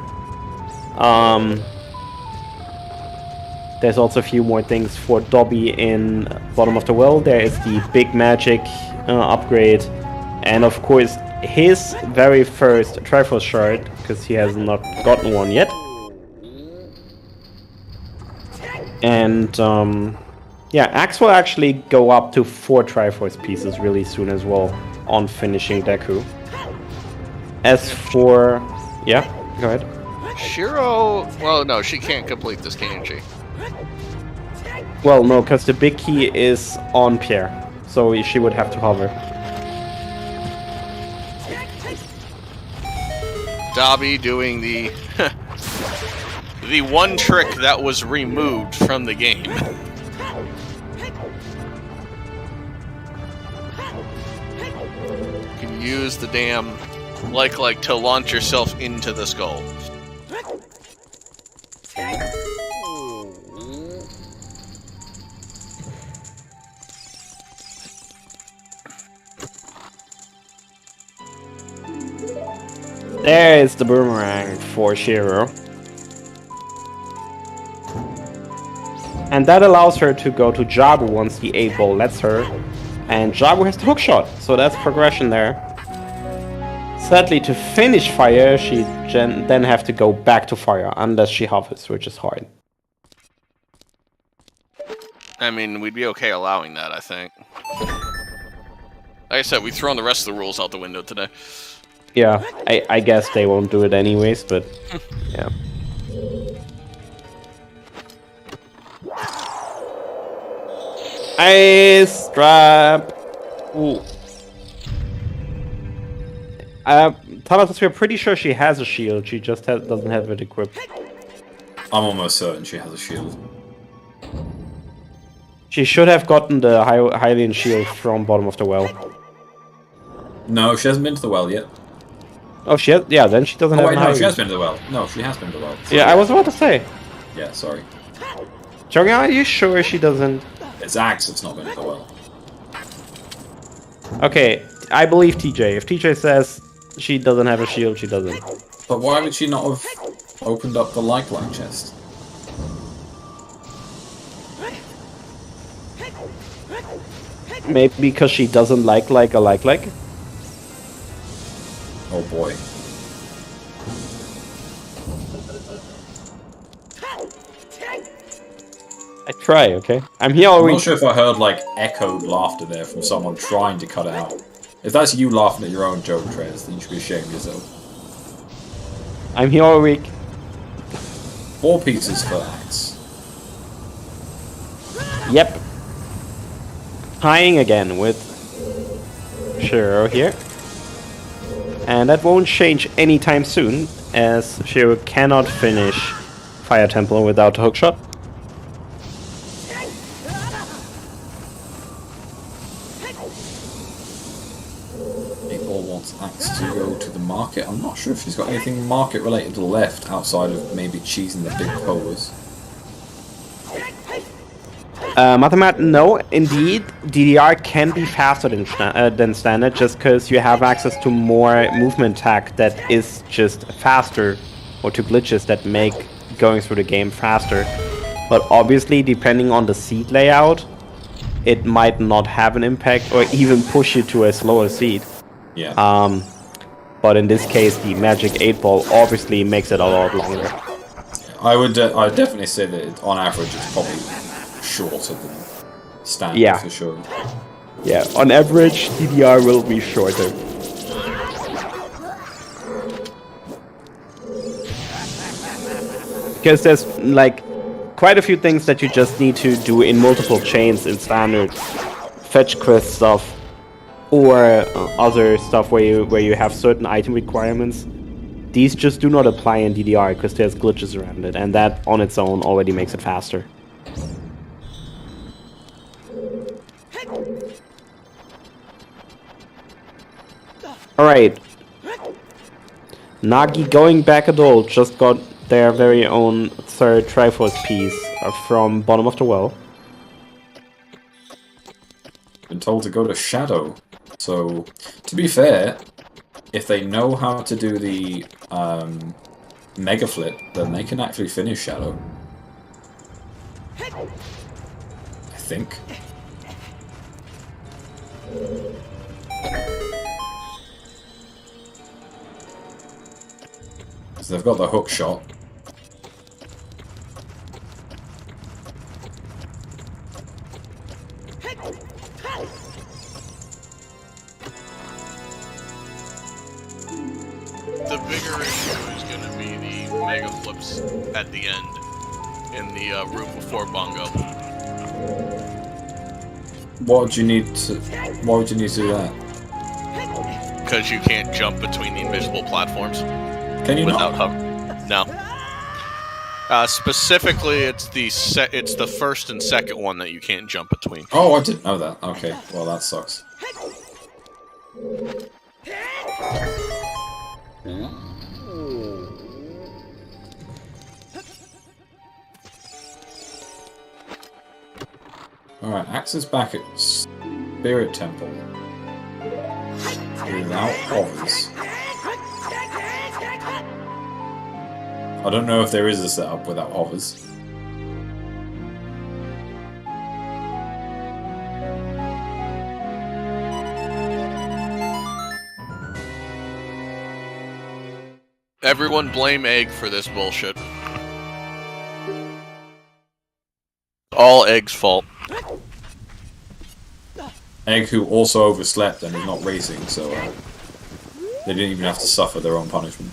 There's also a few more things for Dobby in bottom of the well. There is the big magic upgrade, and of course his very first Triforce shard, because he has not gotten one yet. And yeah, Axe will actually go up to 4 Triforce pieces really soon as well on finishing Deku. As for... yeah, go ahead. Shiro... well, no, she can't complete this, can she? Well, no, because the big key is on Pierre, so she would have to hover. Dobby doing the the one trick that was removed from the game. You can use the damn like to launch yourself into the skull. There is the boomerang for Shiro. And that allows her to go to Jabu once the 8-ball lets her. And Jabu has the hook shot, so that's progression there. Sadly, to finish fire, she then have to go back to fire, unless she hovers, which is hard. I mean, we'd be okay allowing that, I think. Like I said, we've thrown the rest of the rules out the window today. Yeah, I guess they won't do it anyways, but yeah. Ice trap. Ooh. Thomas, we're pretty sure she has a shield. She just doesn't have it equipped. I'm almost certain she has a shield. She should have gotten the Hylian shield from bottom of the well. No, she hasn't been to the well yet. Oh, she has? Yeah, then she doesn't Oh have wait, an no, Hylian. she has been to the well. No, she has been to the well. Yeah, I was about to say. Yeah, sorry. Jogging, are you sure she doesn't? It's Axe that's not been to the well. Okay, I believe TJ. If TJ says she doesn't have a shield, she doesn't. But why would she not have opened up the like chest? Maybe because she doesn't like a like. Oh boy. I try, okay? I'm here all I'm week. not sure if I heard like echoed laughter there from someone trying to cut it out. If that's you laughing at your own joke, Trez, then you should be ashamed of yourself. I'm here all week. 4 pieces for Axe. Yep. Tying again with Shiro here. And that won't change anytime soon, as Shiro cannot finish Fire Temple without a hookshot. People want Axe to go to the market. I'm not sure if she's got anything market related left outside of maybe cheesing the big poles. Mathemat, no, indeed, DDR can be faster than standard just because you have access to more movement tech that is just faster, or to glitches that make going through the game faster. But obviously, depending on the seed layout, it might not have an impact or even push you to a slower seed. Yeah. But in this case, the Magic 8 Ball obviously makes it a lot longer. I'd definitely say that on average it's probably shorter than standard, Yeah. for sure. Yeah, on average, DDR will be shorter. Because there's like quite a few things that you just need to do in multiple chains in standard fetch quest stuff, or other stuff where you have certain item requirements. These just do not apply in DDR because there's glitches around it, and that on its own already makes it faster. Alright. Nagi going back adult just got their very own third Triforce piece from bottom of the well. Been told to go to Shadow. So, to be fair, if they know how to do the Mega Flip, then they can actually finish Shadow. I think. So they've got the hook shot. The bigger issue is going to be the mega flips at the end in the room before Bongo. Why would you need to do that? Because you can't jump between the invisible platforms Can you without not? hover. No. Specifically, it's the first and second one that you can't jump between. Oh, I didn't know that. Okay, well that sucks. Alright, Axe is back at Spirit Temple. Without hovers. I don't know if there is a setup without hovers. Everyone blame Egg for this bullshit. All Egg's fault. Egg, who also overslept and is not racing, so they didn't even have to suffer their own punishment.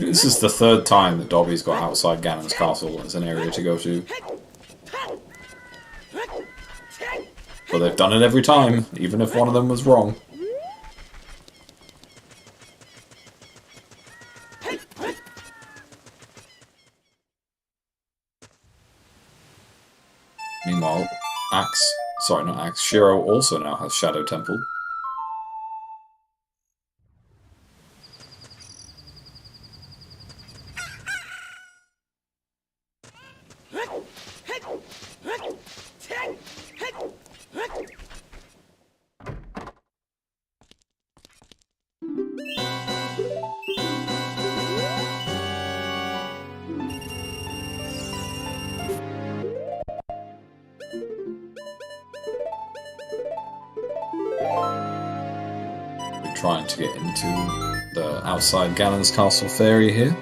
This is the third time that Dobby's got outside Ganon's castle as an area to go to. But they've done it every time, even if one of them was wrong. Meanwhile, Shiro also now has Shadow Temple. Trying to get into the outside Ganon's Castle area here.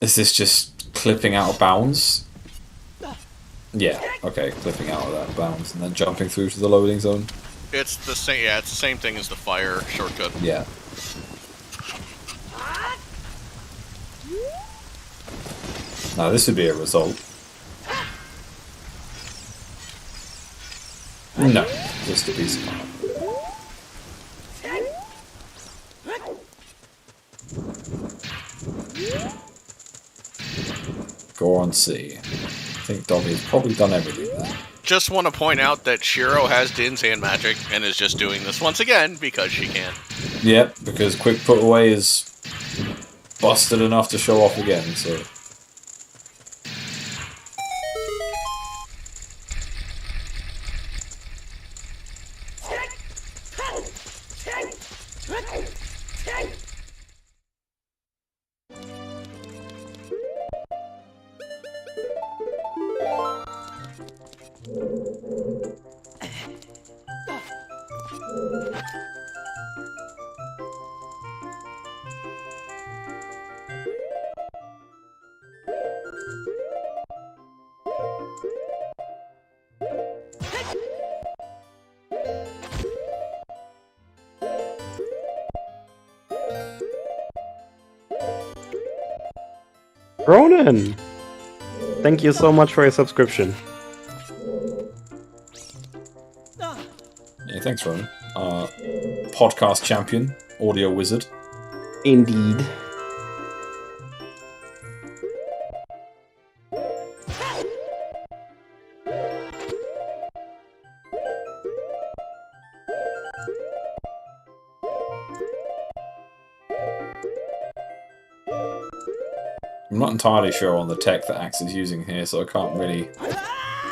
Is this just clipping out of bounds? Yeah, okay, clipping out of that bounds and then jumping through to the loading zone. It's the same. Yeah, it's the same thing as the fire shortcut. Yeah. Now this would be a result. No, just a piece of art. Go on, see. I think Dobby's probably done everything there. Just want to point out that Shiro has Din's hand magic and is just doing this once again because she can. Yep, because quick put away is busted enough to show off again, so... Ronan! Thank you so much for your subscription. Yeah, thanks, Ronan. Podcast champion, audio wizard. Indeed. I'm not entirely sure on the tech that Axe is using here, so I can't really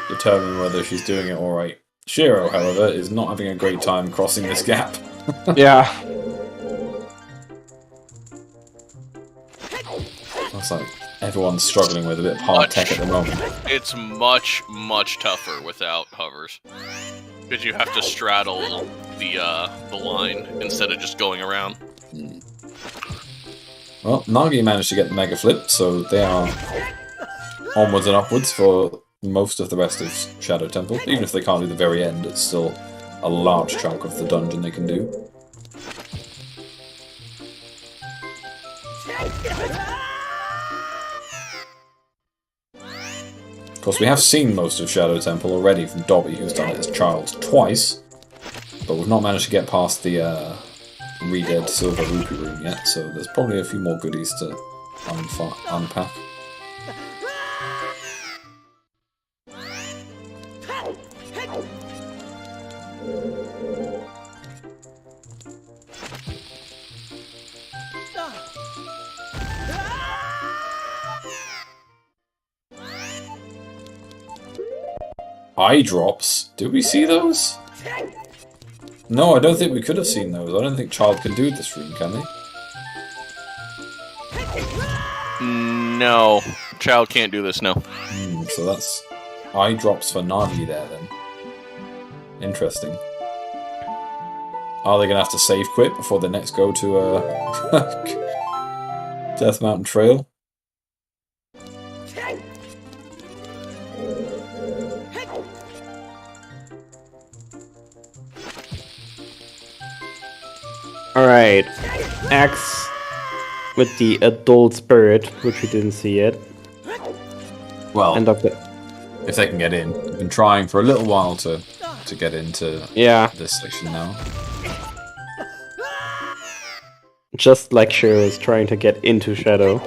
determine whether she's doing it alright. Shiro, however, is not having a great time crossing this gap. Yeah. It's like everyone's struggling with a bit of hard tech at the moment. It's much, much tougher without hovers. Because you have to straddle the line instead of just going around. Well, Nagi managed to get the Mega Flip, so they are onwards and upwards for most of the rest of Shadow Temple. Even if they can't do the very end, it's still a large chunk of the dungeon they can do. Of course, we have seen most of Shadow Temple already from Dobby, who's done it as a child twice, but we've not managed to get past the Redead Silver Rupee Room yet, so there's probably a few more goodies to unpack. Eye drops? Did we see those? No, I don't think we could have seen those. I don't think Child can do this room, can they? No, Child can't do this, no. So that's eye drops for Nagi there, then. Interesting. Are they going to have to save quit before they next go to Death Mountain Trail? Alright. Axe with the adult spirit, which we didn't see yet. Well, And Dr. if they can get in. I've been trying for a little while to get into this section now. Just like Shiro is trying to get into Shadow.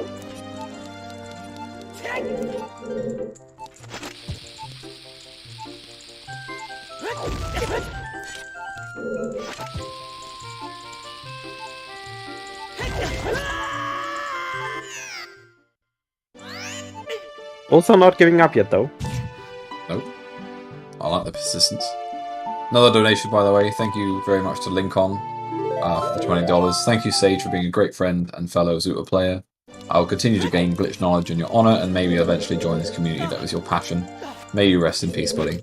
Also not giving up yet, though. Nope. I like the persistence. Another donation, by the way. Thank you very much to Lincoln for the $20. Thank you, Sage, for being a great friend and fellow Zoota player. I will continue to gain glitch knowledge in your honour, and maybe eventually join this community that was your passion. May you rest in peace, buddy.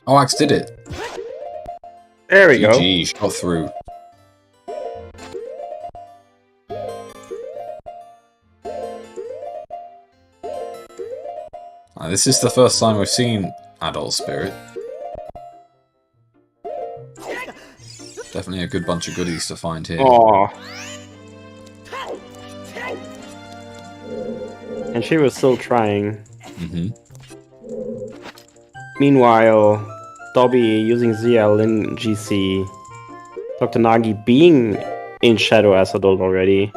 Oh, Axe did it. There we go. GG, she got through. This is the first time we've seen Adult Spirit. Definitely a good bunch of goodies to find here. Aww. And she was still trying. Mm-hmm. Meanwhile, Dobby using ZL in GC. Dr. Nagi being in Shadow as adult already.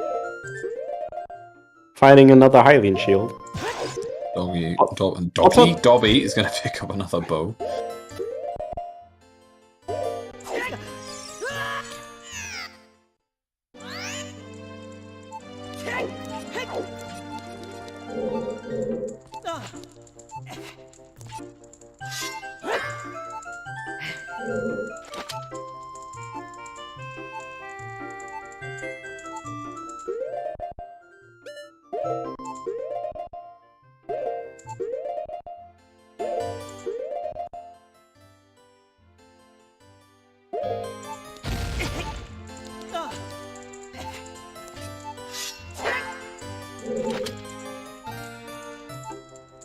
Fighting another Hylian shield. Dobby is going to pick up another bow.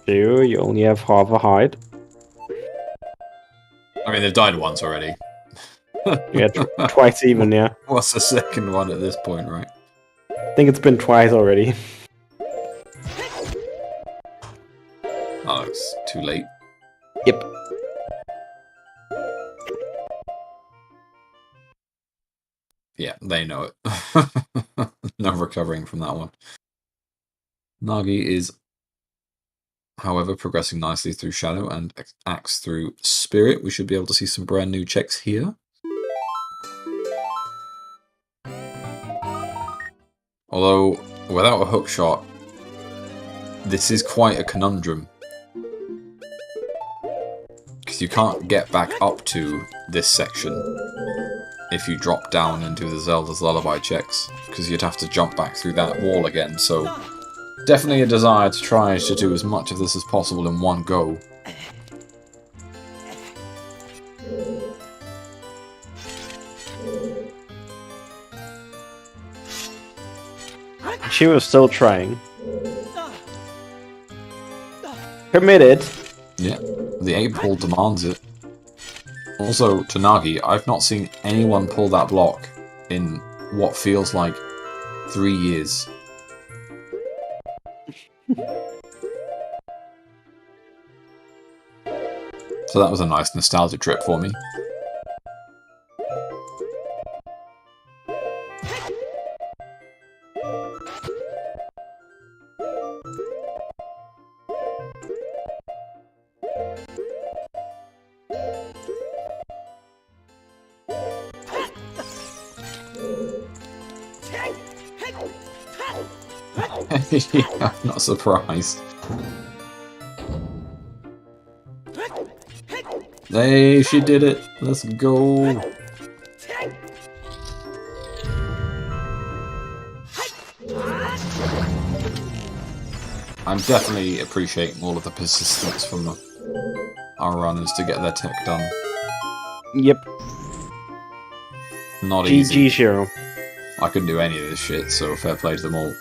You only have half a hide. I mean, they've died once already. Yeah, twice even, yeah. What's the second one at this point, right? I think it's been twice already. Oh, it's too late. Yep. Yeah, they know it. No recovering from that one. Nagi is, however, progressing nicely through Shadow and Axe through Spirit. We should be able to see some brand new checks here. Although, without a hook shot, this is quite a conundrum. Because you can't get back up to this section if you drop down and do the Zelda's Lullaby checks, because you'd have to jump back through that wall again, so definitely a desire to try to do as much of this as possible in one go. She was still trying. Committed. Yeah, the 8-ball demands it. Also, to Nagi, I've not seen anyone pull that block in what feels like 3 years. So that was a nice nostalgia trip for me. I'm not surprised. Hey, she did it. Let's go. I'm definitely appreciating all of the persistence from our runners to get their tech done. Yep. Not easy. GG, Shiro. I couldn't do any of this shit, so fair play to them all.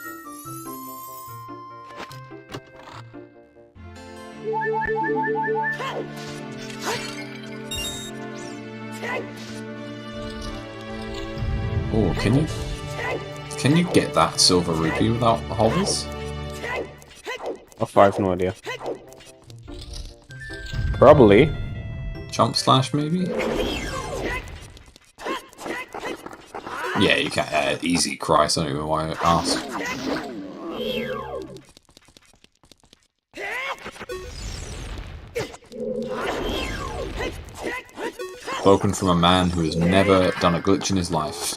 Oh, can you get that silver rupee without hovers? I have no idea. Probably. Jump slash, maybe? Yeah, you can. Easy, Christ. I don't even know why I asked. Spoken from a man who has never done a glitch in his life.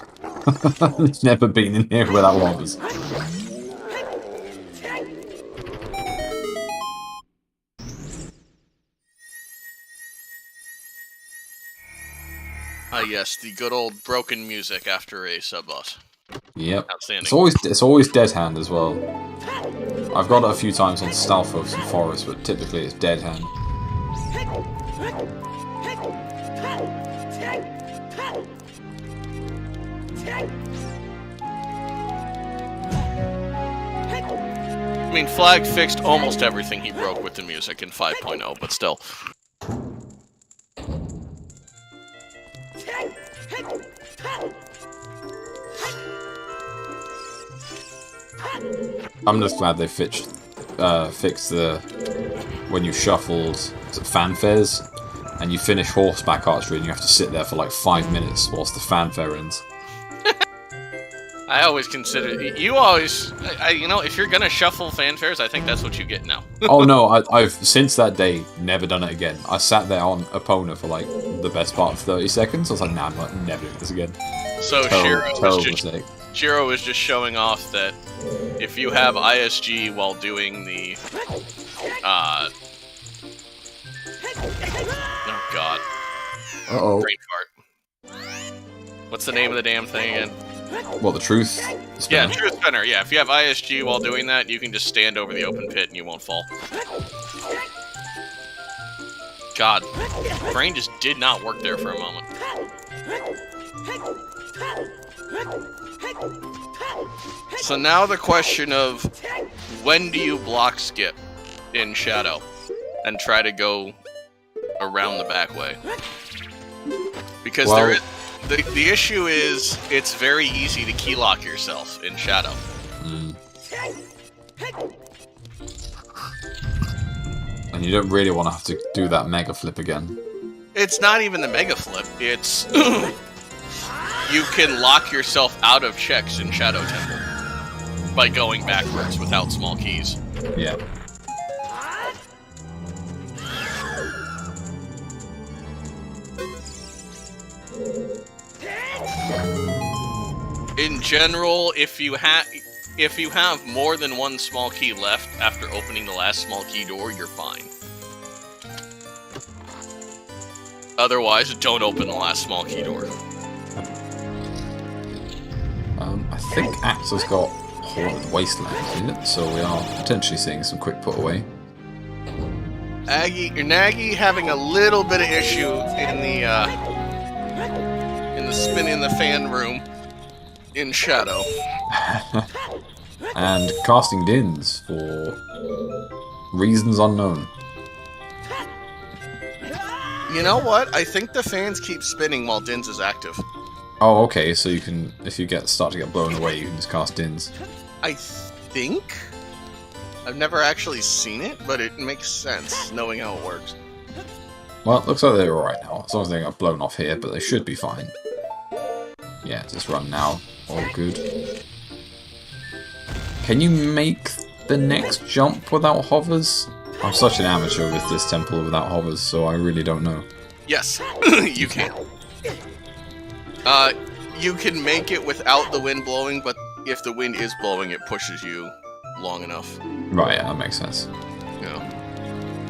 He's never been in here without hovers. Ah, yes, the good old broken music after a sub-boss. Yep. Outstanding. It's always dead hand as well. I've got it a few times on Stalfos and Forest, but typically it's dead hand. I mean, Flag fixed almost everything he broke with the music in 5.0, but still. I'm just glad they fixed the when you shuffled fanfares and you finish horseback archery and you have to sit there for like 5 minutes whilst the fanfare ends. I always consider you always. You know, if you're gonna shuffle fanfares, I think that's what you get now. Oh no, I've since that day never done it again. I sat there on Epona for like the best part of 30 seconds. I was like, nah, I'm never doing this again. So Shiro was just showing off that if you have ISG while doing the oh god. Uh-oh. Brain fart. What's the name of the damn thing again? What, the truth spinner? Yeah, truth spinner. Yeah, if you have ISG while doing that, you can just stand over the open pit and you won't fall. God, brain just did not work there for a moment. So now the question of when do you block skip in Shadow and try to go around the back way? Because well, there is the issue is it's very easy to key lock yourself in Shadow. And you don't really want to have to do that mega flip again. It's not even the mega flip. It's you can lock yourself out of checks in Shadow Temple by going backwards without small keys. Yeah. In general, if you have more than one small key left after opening the last small key door, you're fine. Otherwise, don't open the last small key door. I think Axe has got Haunted Wasteland in it, so we are potentially seeing some quick put away. Nagi having a little bit of issue in the spin in the fan room in Shadow. And casting Dins for reasons unknown. You know what? I think the fans keep spinning while Dins is active. Oh, okay, so you can, if you start to get blown away, you can just cast Dins. I think? I've never actually seen it, but it makes sense, knowing how it works. Well, it looks like they're alright now, as long as they got blown off here, but they should be fine. Yeah, just run now. All good. Can you make the next jump without hovers? I'm such an amateur with this temple without hovers, so I really don't know. Yes, you can. You can make it without the wind blowing, but if the wind is blowing, it pushes you long enough. Right, yeah, that makes sense. Yeah.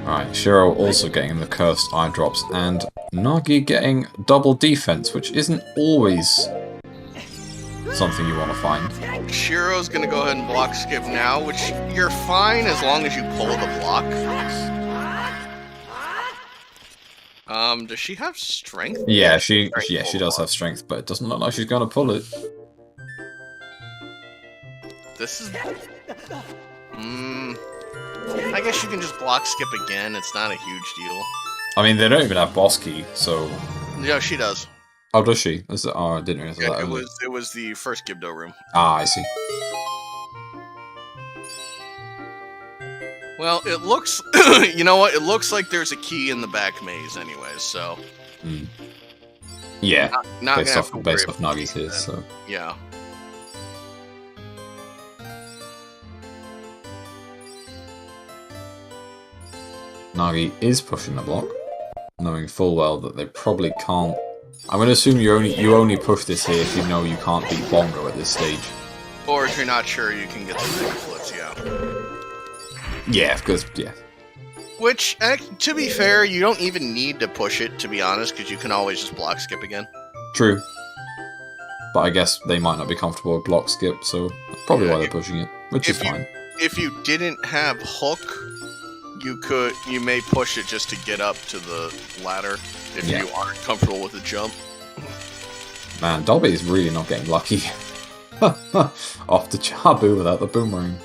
Alright, Shiro also getting the cursed eye drops, and Nagi getting double defense, which isn't always something you want to find. Shiro's gonna go ahead and block skip now, which you're fine as long as you pull the block. Does she have strength? Yeah, she does have strength, but it doesn't look like she's gonna pull it. This is... I guess you can just block skip again. It's not a huge deal. I mean, they don't even have boss key, so... Yeah, she does. Oh, does she? Oh, I didn't realize Yeah, that. it was the first Gibdo room. Ah, I see. Well, it looks... you know what? It looks like there's a key in the back maze anyways, so... Yeah, not based gonna off, have to based worry off about Nagi's that. his, so... Yeah. Nagi is pushing the block, knowing full well that they probably can't... I'm going to assume you only push this here if you know you can't beat Bongo at this stage. Or if you're not sure, you can get the mega flips, yeah. Yeah, because, yeah. Which, to be fair, you don't even need to push it, to be honest, because you can always just block skip again. True. But I guess they might not be comfortable with block skip, so that's probably why they're pushing it, which is fine. If you didn't have hook, you may push it just to get up to the ladder if you aren't comfortable with the jump. Man, Dobby is really not getting lucky. Off to Jabu without the boomerang.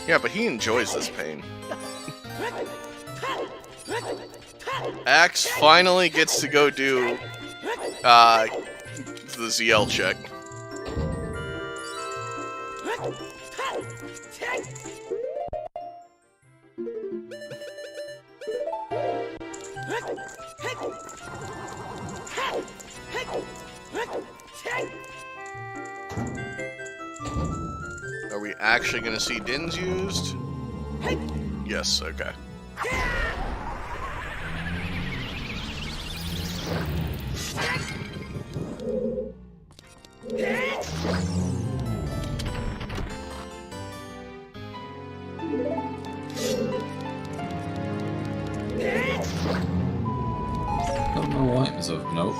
Yeah, but he enjoys this pain. Axe finally gets to go do the ZL check. Are we actually going to see Dins used? Yes, okay. No items of note.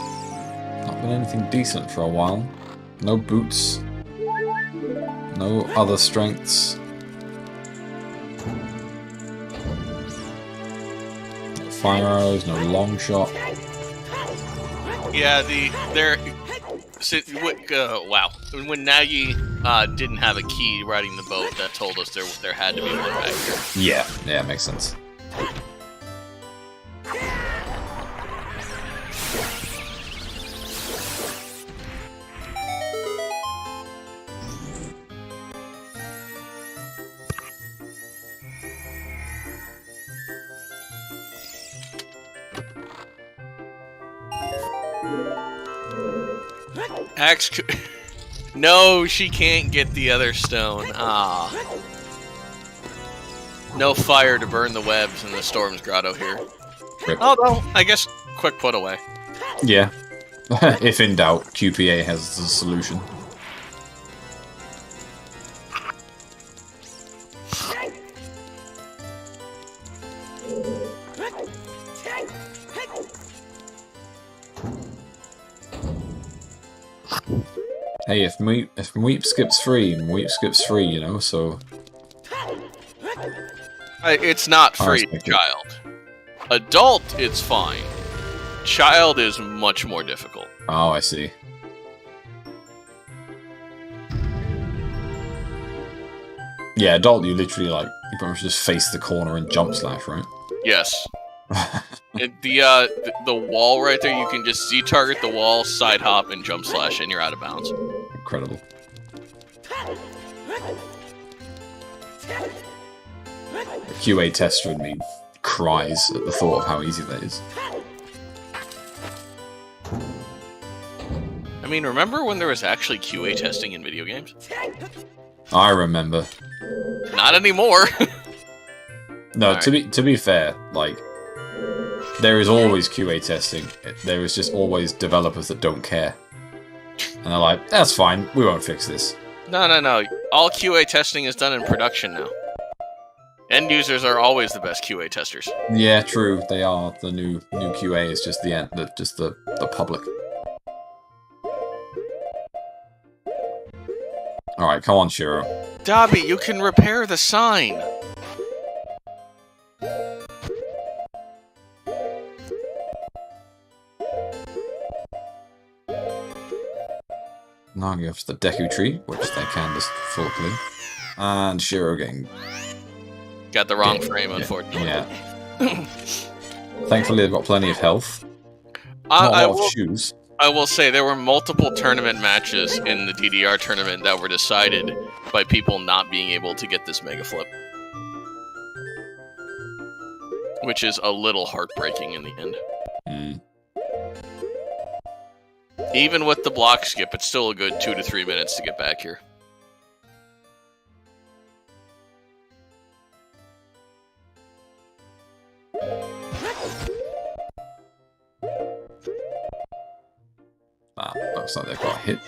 Not been anything decent for a while. No boots. No other strengths. No fire arrows, no long shot. Yeah, wow. When Nagi didn't have a key riding the boat, that told us there had to be one back here. Yeah, makes sense. Axe. No, she can't get the other stone. Ah. No fire to burn the webs in the Storm's Grotto here. Rip. Although, I guess, quick put away. Yeah. If in doubt, QPA has the solution. Hey, if Mweep skips free, Mweep skips free, you know, so... It's not free, child. Adult, it's fine. Child is much more difficult. Oh, I see. Yeah, adult, you literally, like, you pretty much just face the corner and jump slash, right? Yes. The wall right there, you can just Z-target the wall, side hop, and jump slash, and you're out of bounds. Incredible. The QA tester in me cries at the thought of how easy that is. I mean, remember when there was actually QA testing in video games? I remember. Not anymore. No, right. to be fair, like, there is always QA testing. There is just always developers that don't care. And they're like, that's fine, we won't fix this. No. All QA testing is done in production now. End users are always the best QA testers. Yeah, true, they are. The new QA is just the public. Alright, come on, Shiro. Dobby, you can repair the sign! Nagi off to the Deku Tree, which they can just full clear. And Shiro getting... Got the wrong frame, unfortunately. Yeah. Thankfully, they've got plenty of health. I Not a lot of will- shoes. I will say there were multiple tournament matches in the DDR tournament that were decided by people not being able to get this mega flip. Which is a little heartbreaking in the end. Mm. Even with the block skip, it's still a good 2 to 3 minutes to get back here. Ah, looks like they've got a hit.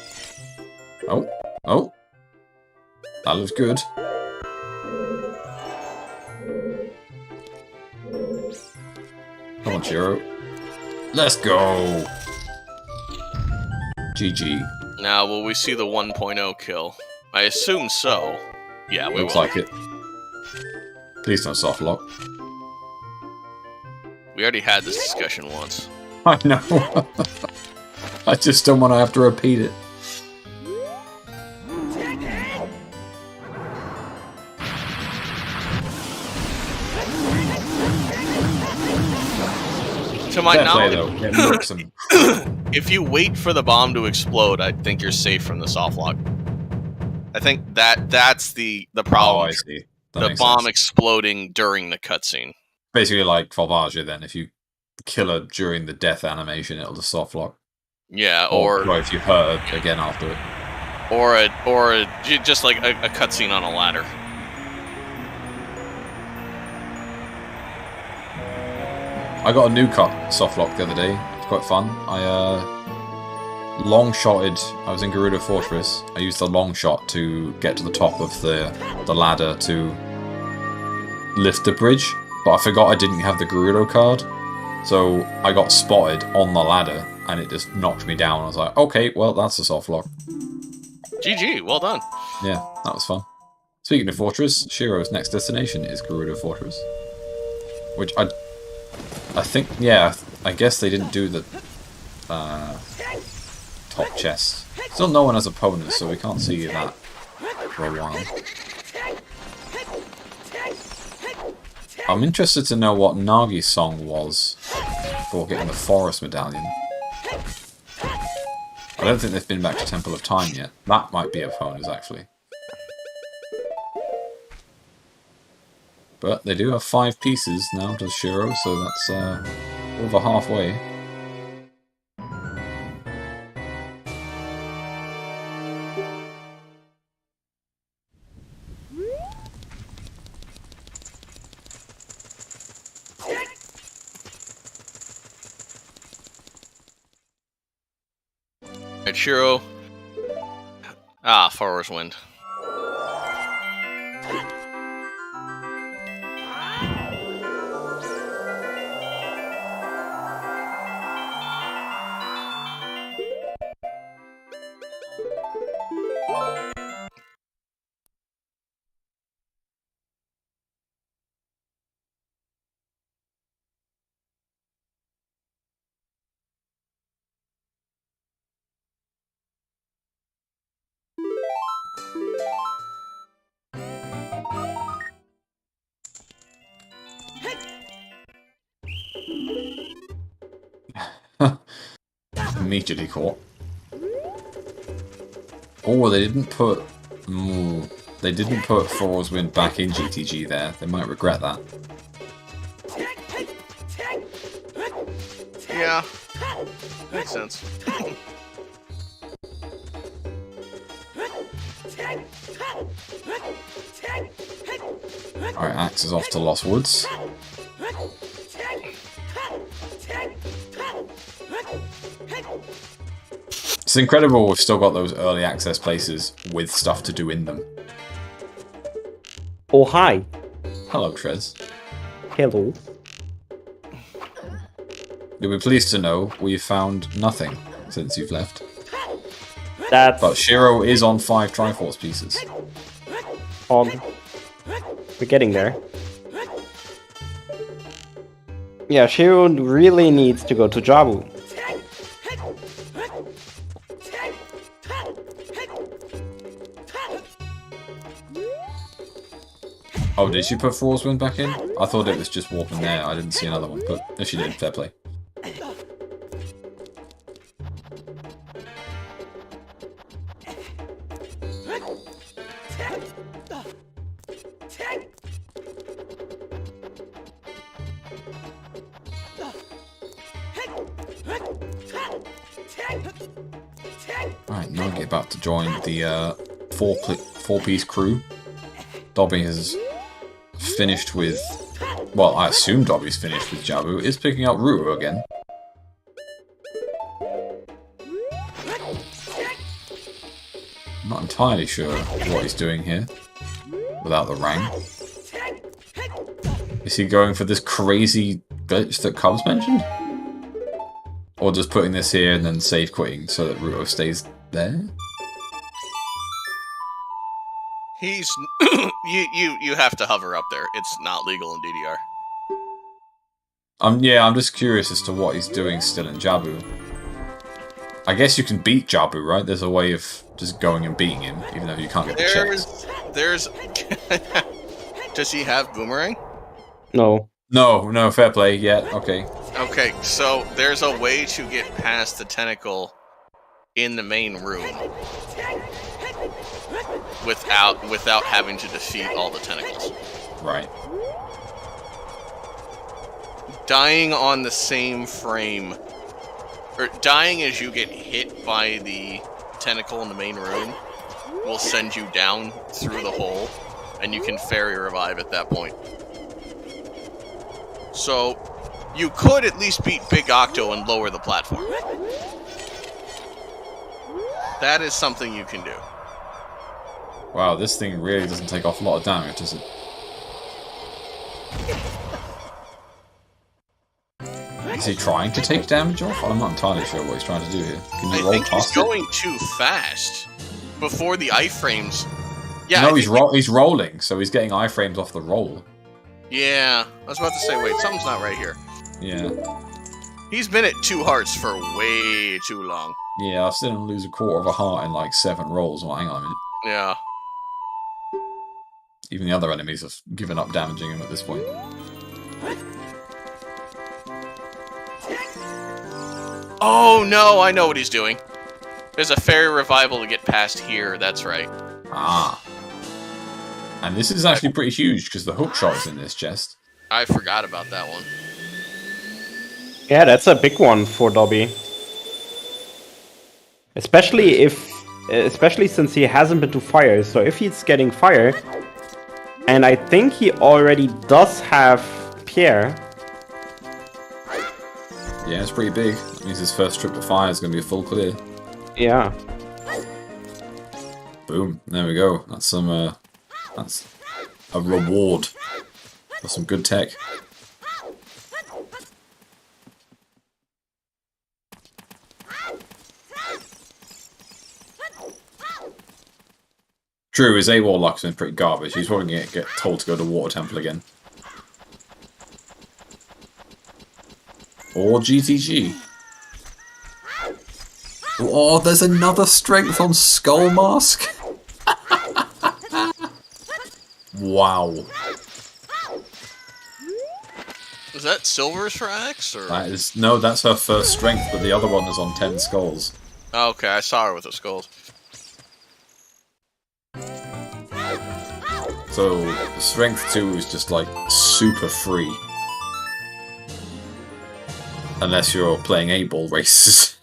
Oh, oh. That looks good. Come on, Shiro. Let's go. GG. Now, will we see the 1.0 kill? I assume so. Yeah, we Looks will. like it. Please don't soft lock. We already had this discussion once. I know. I just don't want to have to repeat it. To my Fair play, knowledge, though. It looks some... if you wait for the bomb to explode, I think you're safe from the soft lock. I think that's the Oh, problem. I see. That The makes bomb sense. exploding during the cutscene. Basically like Falvaja then. If you kill her during the death animation, it'll just soft lock. Yeah, Or or if you hurt her again after it. just like a cutscene on a ladder. I got a new cut soft lock the other day. It's quite fun. I long shotted. I was in Gerudo Fortress. I used the long shot to get to the top of the ladder to lift the bridge, but I forgot I didn't have the Gerudo card, so I got spotted on the ladder and it just knocked me down. I was like, okay, well that's a soft lock. GG, well done. Yeah, that was fun. Speaking of Fortress, Shiro's next destination is Gerudo Fortress, which I think, yeah, I guess they didn't do the top chest. Still no one has opponents, so we can't see that for a while. I'm interested to know what Nagi's song was for getting the Forest Medallion. I don't think they've been back to Temple of Time yet. That might be opponents, actually. But they do have 5 pieces now, does Shiro, so that's over halfway. Alright, Shiro. Ah, forest wind. Immediately caught. Oh, they didn't put... they didn't put Forest Wind back in GTG there. They might regret that. Yeah. Makes sense. Alright, Axe is off to Lost Woods. It's incredible we've still got those early access places with stuff to do in them. Oh, hi. Hello, Trez. Hello. You'll be pleased to know we've found nothing since you've left. That's But Shiro is on 5 Triforce pieces. on. We're getting there. Yeah, Shiro really needs to go to Jabu. Oh, did she put Force Wind back in? I thought it was just warping there. I didn't see another one, but if she did, fair play. Right, Nagi about to join the four-piece crew. Dobby has finished with... Well, I assume Dobby's finished with Jabu. Is picking up Ruru again. I'm not entirely sure what he's doing here. Without the Rang. Is he going for this crazy glitch that Cubs mentioned? Or just putting this here and then save quitting so that Ruto stays there? He's you have to hover up there. It's not legal in DDR. I'm just curious as to what he's doing still in Jabu. I guess you can beat Jabu, right? There's a way of just going and beating him, even though you can't get the checks. There's Does he have Boomerang? No. No, fair play, yeah, okay. Okay, so there's a way to get past the tentacle in the main room without having to defeat all the tentacles. Right. Dying on the same frame, or dying as you get hit by the tentacle in the main room, will send you down through the hole, and you can fairy revive at that point. So, you could at least beat Big Octo and lower the platform. That is something you can do. Wow, this thing really doesn't take off a lot of damage, does it? Is he trying to take damage off? I'm not entirely sure what he's trying to do here. Can you roll I think he's past going too fast. Before the iframes... Yeah, no, he's rolling, so he's getting iframes off the roll. Yeah, I was about to say, wait, something's not right here. Yeah. He's been at 2 hearts for way too long. Yeah, I've seen him lose a quarter of a heart in like 7 rolls. Well, hang on a minute. Yeah. Even the other enemies have given up damaging him at this point. Oh no, I know what he's doing. There's a fairy revival to get past here, that's right. Ah. And this is actually pretty huge because the hook shot is in this chest. I forgot about that one. Yeah, that's a big one for Dobby. Especially since he hasn't been to fire. So if he's getting fire, and I think he already does have Pierre. Yeah, it's pretty big. That means his first trip to fire is going to be a full clear. Yeah. Boom. There we go. That's that's a reward for some good tech. True, his AWOL luck's been pretty garbage. He's probably going to get told to go to Water Temple again. Or GTG. Oh, there's another strength on Skull Mask. Wow. Is that silvers for Axe, or? That is, no, that's her first strength, but the other one is on 10 skulls. Oh, okay, I saw her with the skulls. So, strength 2 is just like super free. Unless you're playing 8-ball races.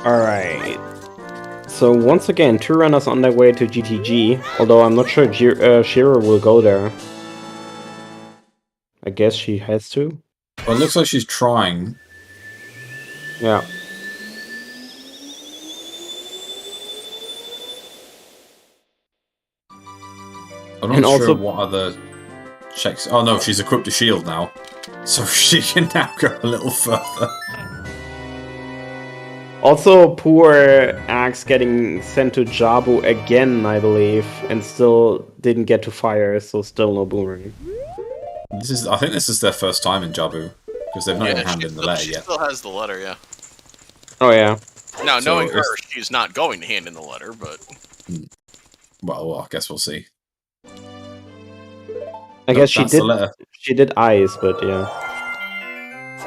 Alright. So once again, 2 runners on their way to GTG, although I'm not sure Shira will go there. I guess she has to. Well, it looks like she's trying. Yeah. I'm not sure what other checks... Oh no, she's equipped a shield now. So she can now go a little further. Also, poor Axe getting sent to Jabu again, I believe, and still didn't get to fire, so still no boomerang. I think this is their first time in Jabu, because they've not even handed in the letter she yet. still has the letter, yeah. Oh yeah. Now, So knowing her, she's not going to hand in the letter, but... Well, I guess we'll see. I guess that's the letter. She did eyes, but yeah.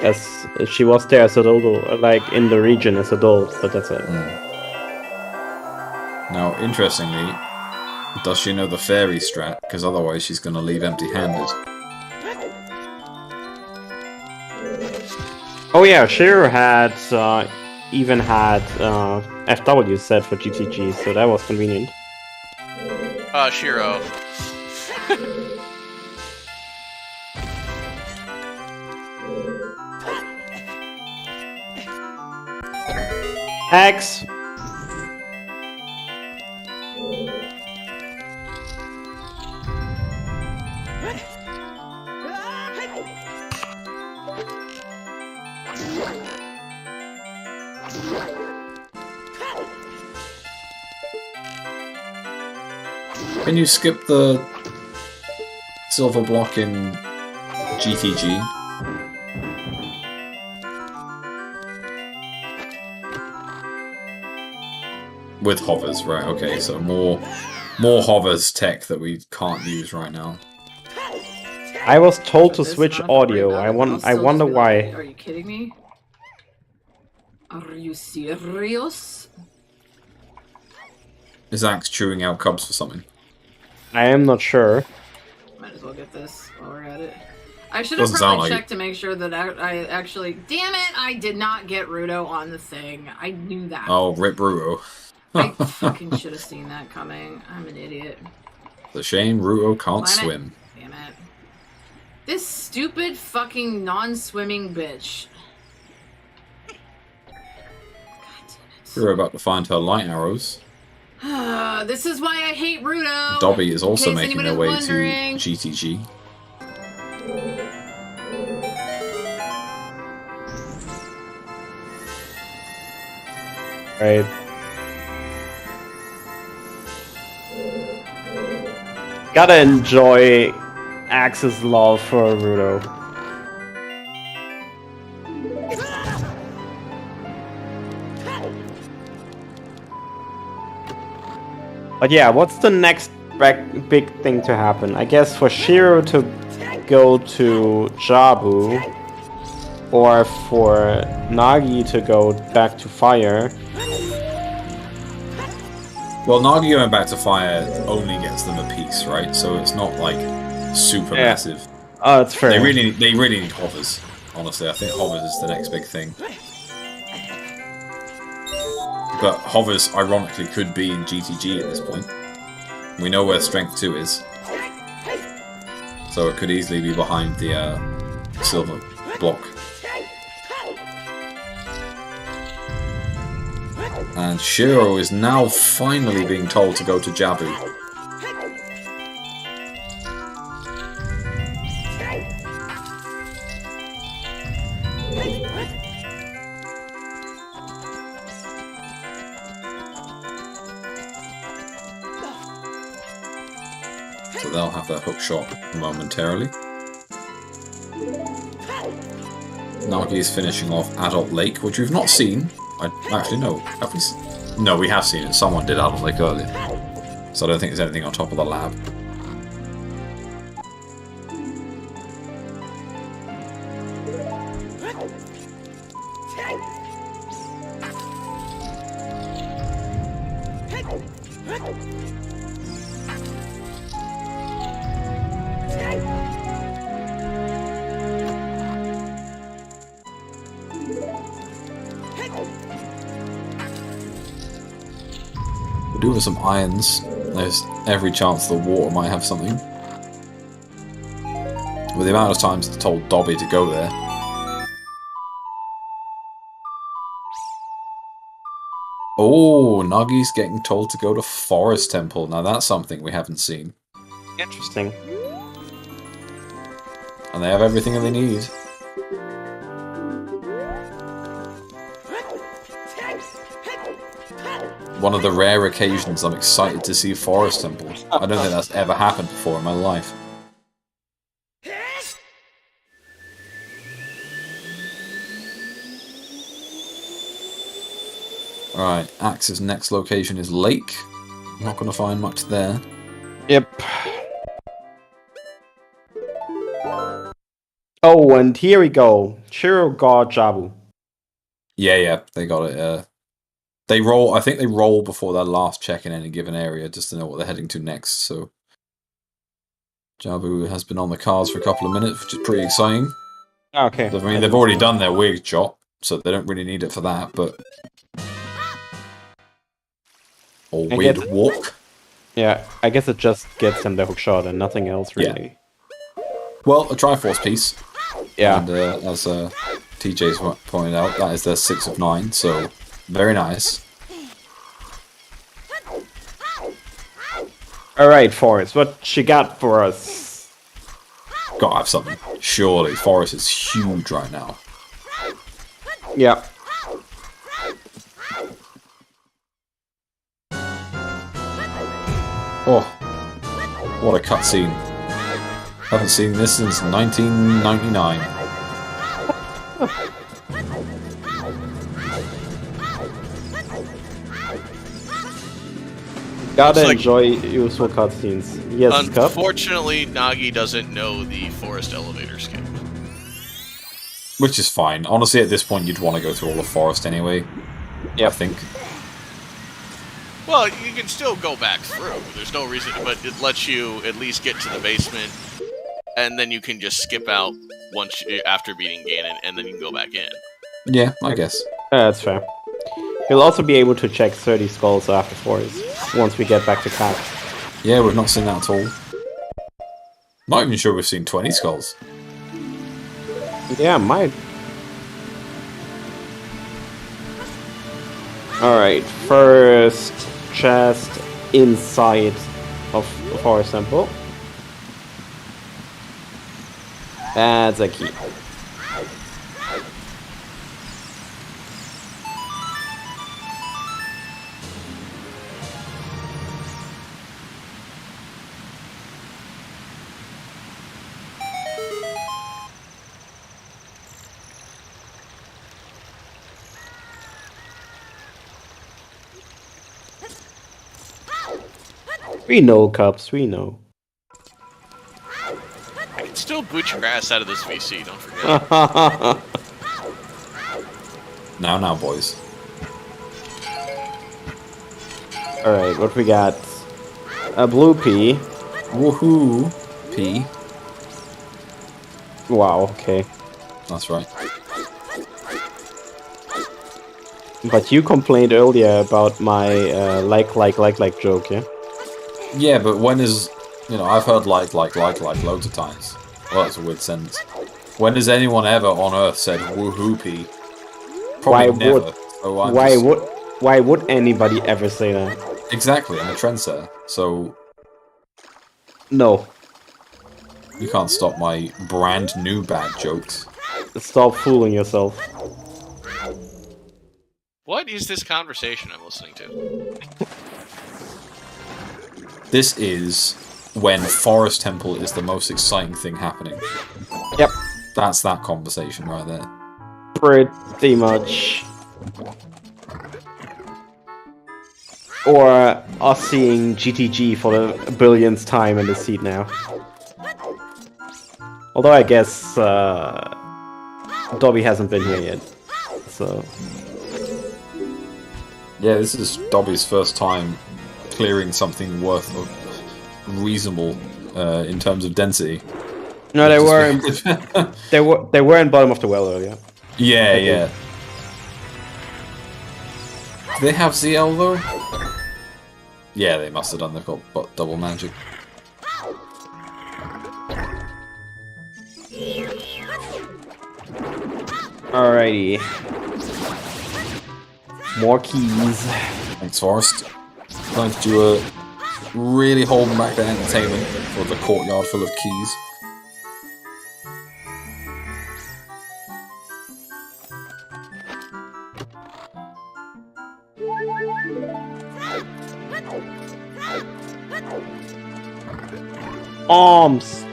As she was there as adult, like in the region as adult, but that's it. Now, interestingly, does she know the fairy strat? Because otherwise she's going to leave empty-handed. Oh yeah, Shiro had even had FW set for GTG, so that was convenient. Shiro. X. Can you skip the silver block in GTG? With hovers, right? Okay, so more hovers tech that we can't use right now. I was told to switch audio. I wonder why. Are you kidding me? Are you serious? Is Axe chewing out cubs for something? I am not sure. Might as well get this while we're at it. I should have Doesn't sound probably like checked to make sure that I actually... Damn it! I did not get Rudo on the thing. I knew that. Oh, rip Ruto. I fucking should have seen that coming. I'm an idiot. The shame Ruto can't Damn it. swim. Damn it. This stupid fucking non-swimming bitch. God damn We're about to find her light arrows. it. This is why I hate Rudo. Dobby is also In case making their anybody's way wondering. to GTG. Right. Gotta enjoy Axe's love for Rudo. But yeah, what's the next big thing to happen? I guess for Shiro to go to Jabu, or for Nagi to go back to Fire. Well, Nagi going back to Fire only gets them a piece, right? So it's not like super massive. Oh, it's fair. They really need hovers. Honestly, I think hovers is the next big thing. But hovers, ironically, could be in GTG at this point. We know where Strength 2 is. So it could easily be behind the silver block. And Shiro is now finally being told to go to Jabu. So they'll have their hook shot momentarily. Nagi is finishing off Adult Lake, which we've not seen. Actually, no. Have we? No, we have seen it. Someone did Adult Lake earlier. So I don't think there's anything on top of the lab. We'll do with some irons. There's every chance the water might have something. With the amount of times it's told Dobby to go there. Oh, Nagi's getting told to go to Forest Temple. Now that's something we haven't seen. Interesting. And they have everything that they need. one of the rare occasions I'm excited to see Forest Temple. I don't think that's ever happened before in my life. Alright, Axe's next location is Lake. Not going to find much there. Yep. Oh, and here we go. Shiro got Jabu. Yeah, they got it. They roll. I think they roll before their last check in any given area, just to know what they're heading to next. So, Jabu has been on the cards for a couple of minutes, which is pretty exciting. Okay. I mean, they've already done their wig chop, so they don't really need it for that. But or weird walk. Yeah, I guess it just gets them the hook shot and nothing else really. Yeah. Well, a Triforce piece. Yeah. And as TJ's pointed out, that is their 6 of 9, so very nice. Alright, Forrest, what you got for us? Gotta have something. Surely, Forest is huge right now. Yeah. Oh, what a cutscene. Haven't seen this since 1999. Gotta enjoy useful cutscenes. Yes, Cup? Unfortunately, Nagi doesn't know the forest elevator skip. Which is fine. Honestly, at this point, you'd want to go through all the forest anyway. Yeah. I think. Well, you can still go back through. There's no reason, but it lets you at least get to the basement, and then you can just skip out after beating Ganon, and then you can go back in. Yeah, I guess. That's fair. You'll also be able to check 30 skulls after Forest once we get back to Cap. Yeah, we've not seen that at all. Not even sure we've seen 20 skulls. Yeah, might. Alright, first chest inside of the Forest Temple. That's a key. We know, Cups, we know. I can still boot your ass out of this VC, don't forget. Now, boys. Alright, what we got? A blue pea. Woohoo! P. Wow, okay. That's right. But you complained earlier about my like joke, yeah? Yeah, but when is... You know, I've heard like loads of times. Well, that's a weird sentence. When has anyone ever on Earth said woohoo P? Probably never. Why would anybody ever say that? Exactly, I'm a trendsetter, so... No. You can't stop my brand new bad jokes. Stop fooling yourself. What is this conversation I'm listening to? This is when Forest Temple is the most exciting thing happening. Yep. That's that conversation right there. Pretty much. Or us seeing GTG for the billionth time in the seat now. Although I guess Dobby hasn't been here yet, so... Yeah, this is Dobby's first time clearing something worth of reasonable in terms of density. No, they were in bottom of the well earlier. Yeah. Do they have ZL though? Yeah, they must have done. They've got double magic. Alrighty. More keys. Thanks, Forrest. Trying to do a really holding back the entertainment for the courtyard full of keys. Arms.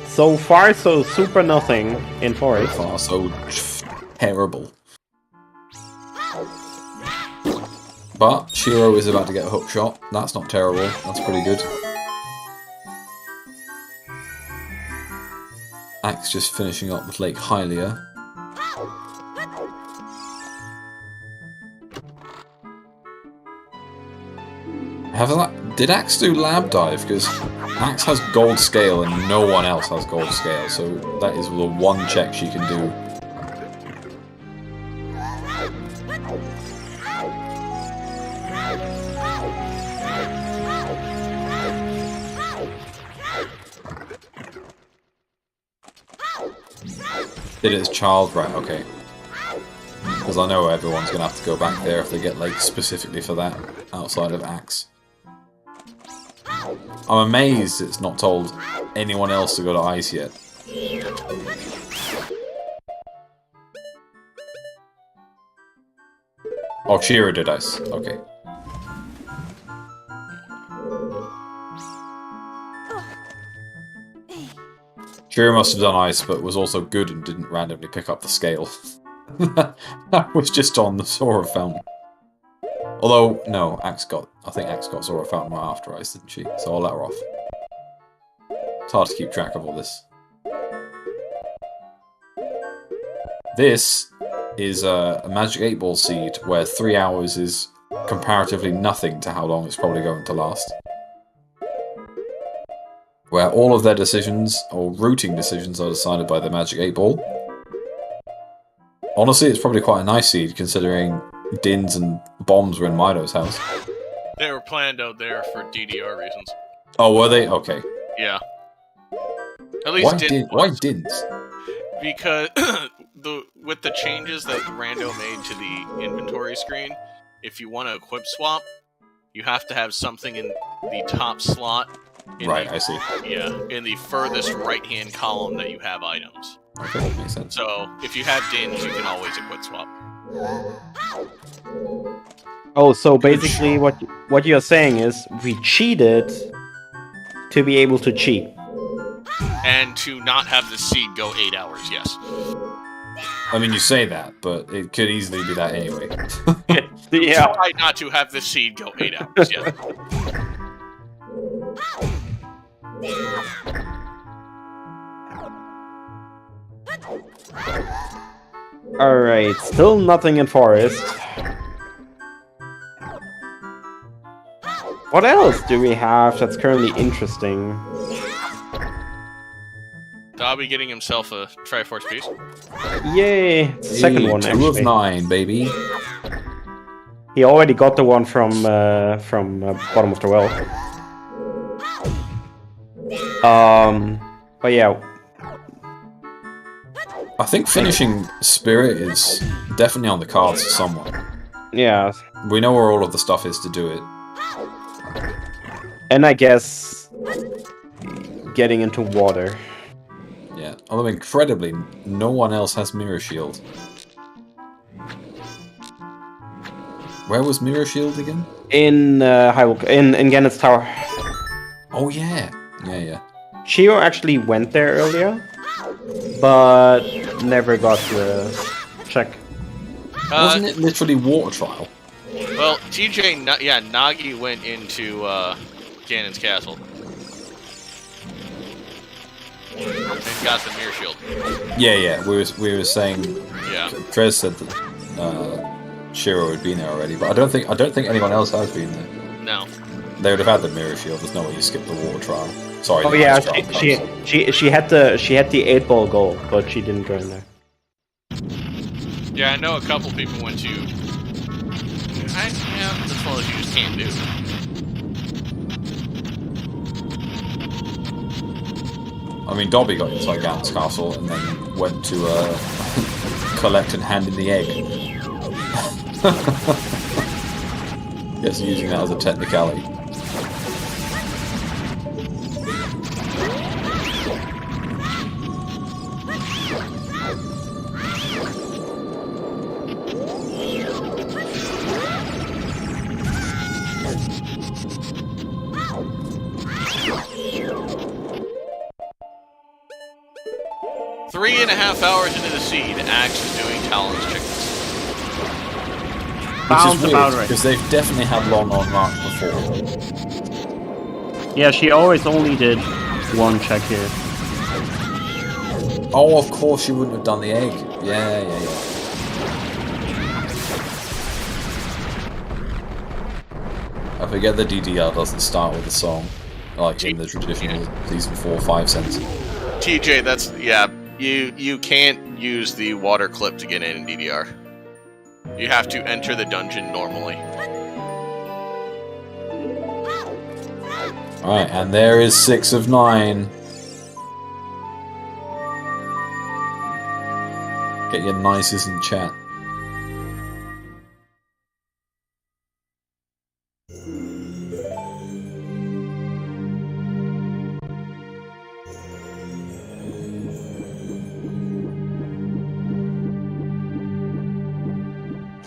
So far, so super nothing in forest. Oh, so terrible. But Shiro is about to get a hook shot. That's not terrible. That's pretty good. Axe just finishing up with Lake Hylia. Did Axe do lab dive? Because Axe has gold scale and no one else has gold scale, so that is the one check she can do. Did it as child, right? Okay. Because I know everyone's gonna have to go back there if they get like specifically for that outside of Axe. I'm amazed it's not told anyone else to go to ice yet. Oh, Shiro did ice. Okay. Shiro must have done ice, but was also good and didn't randomly pick up the scale. That was just on the Sora Fountain. Although, no, I think Axe got Sora Fountain right after ice, didn't she? So I'll let her off. It's hard to keep track of all this. This is a Magic 8 Ball seed, where 3 hours is comparatively nothing to how long it's probably going to last. Where all of their decisions, or routing decisions, are decided by the Magic 8 Ball. Honestly, it's probably quite a nice seed, considering Dins and bombs were in Mido's house. They were planned out there for DDR reasons. Oh, were they? Okay. Yeah. At least Why Dins? Because with the changes that Rando made to the inventory screen, if you want to equip swap, you have to have something in the top slot. Right, I see. Yeah, in the furthest right-hand column that you have items. Okay, makes sense. So, if you have Dins, you can always equip swap. Oh, so basically what you're saying is we cheated to be able to cheat. And to not have the seed go 8 hours, yes. I mean, you say that, but it could easily be that anyway. Yeah. Try not to have the seed go 8 hours, yes. Alright, still nothing in forest. What else do we have that's currently interesting? Dobby getting himself a Triforce piece. Yay! It's the second one, 2 actually. of 9, baby. He already got the one from bottom of the well. But yeah. I think finishing Spirit is definitely on the cards for someone. Yeah. We know where all of the stuff is to do it. And I guess getting into water. Yeah, although incredibly, no one else has Mirror Shield. Where was Mirror Shield again? In in Gannett's Tower. Oh yeah, yeah. Shio actually went there earlier, but never got the check. Wasn't it literally water trial? Well, Nagi went into Ganon's castle. And got the mirror shield. Yeah. We were saying. Yeah. Trez said that Shiro had been there already, but I don't think anyone else has been there. No. They would have had the mirror shield. There's no way you skip the water trial. Sorry. Oh yeah, she had the 8 ball goal, but she didn't go in there. Yeah, I know a couple people went to. That's one of those you just can't do. I mean, Dobby got inside Ganon's castle and then went to collect and hand in the egg. Guess using that as a technicality. 3.5 hours into the seed, Axe is doing Talon's chickens. Sounds about right. Because they've definitely had long on mark before. Yeah, she always only did one check here. Oh, of course she wouldn't have done the egg. Yeah. I forget the DDR doesn't start with a song, like in the traditional Season 4 5 sense. TJ, that's yeah. You can't use the water clip to get in DDR. You have to enter the dungeon normally. Alright, and there is 6 of 9. Get your nices in chat.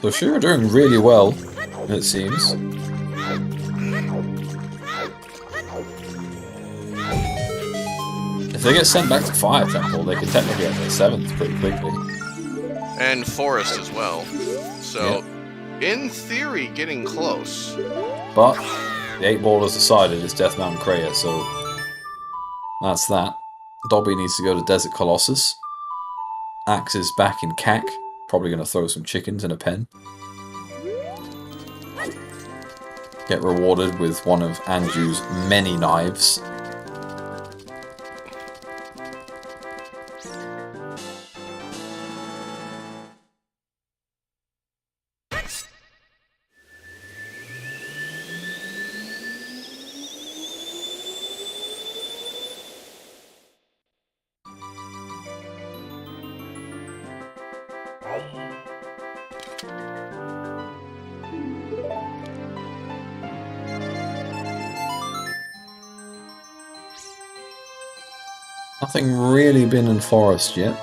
So Shira doing really well, it seems. If they get sent back to Fire Temple, they can technically get their 7th pretty quickly. And Forest as well. So, in theory, getting close. But the 8-ball has decided it's Death Mountain Kreia, so that's that. Dobby needs to go to Desert Colossus. Axe is back in CAC. Probably going to throw some chickens in a pen. Get rewarded with one of Anju's many knives. Nothing really been in Forest yet.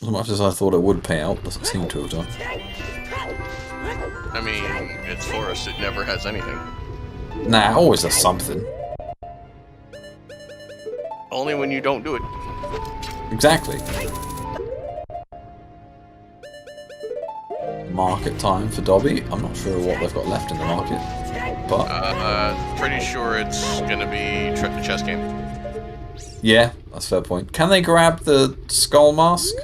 As much as I thought it would pay out, doesn't seem to have done. I mean, it's Forest, it never has anything. Nah, always does something. Only when you don't do it. Exactly. Market time for Dobby. I'm not sure what they've got left in the market, but pretty sure it's gonna be the chess game. Yeah, that's a fair point. Can they grab the skull mask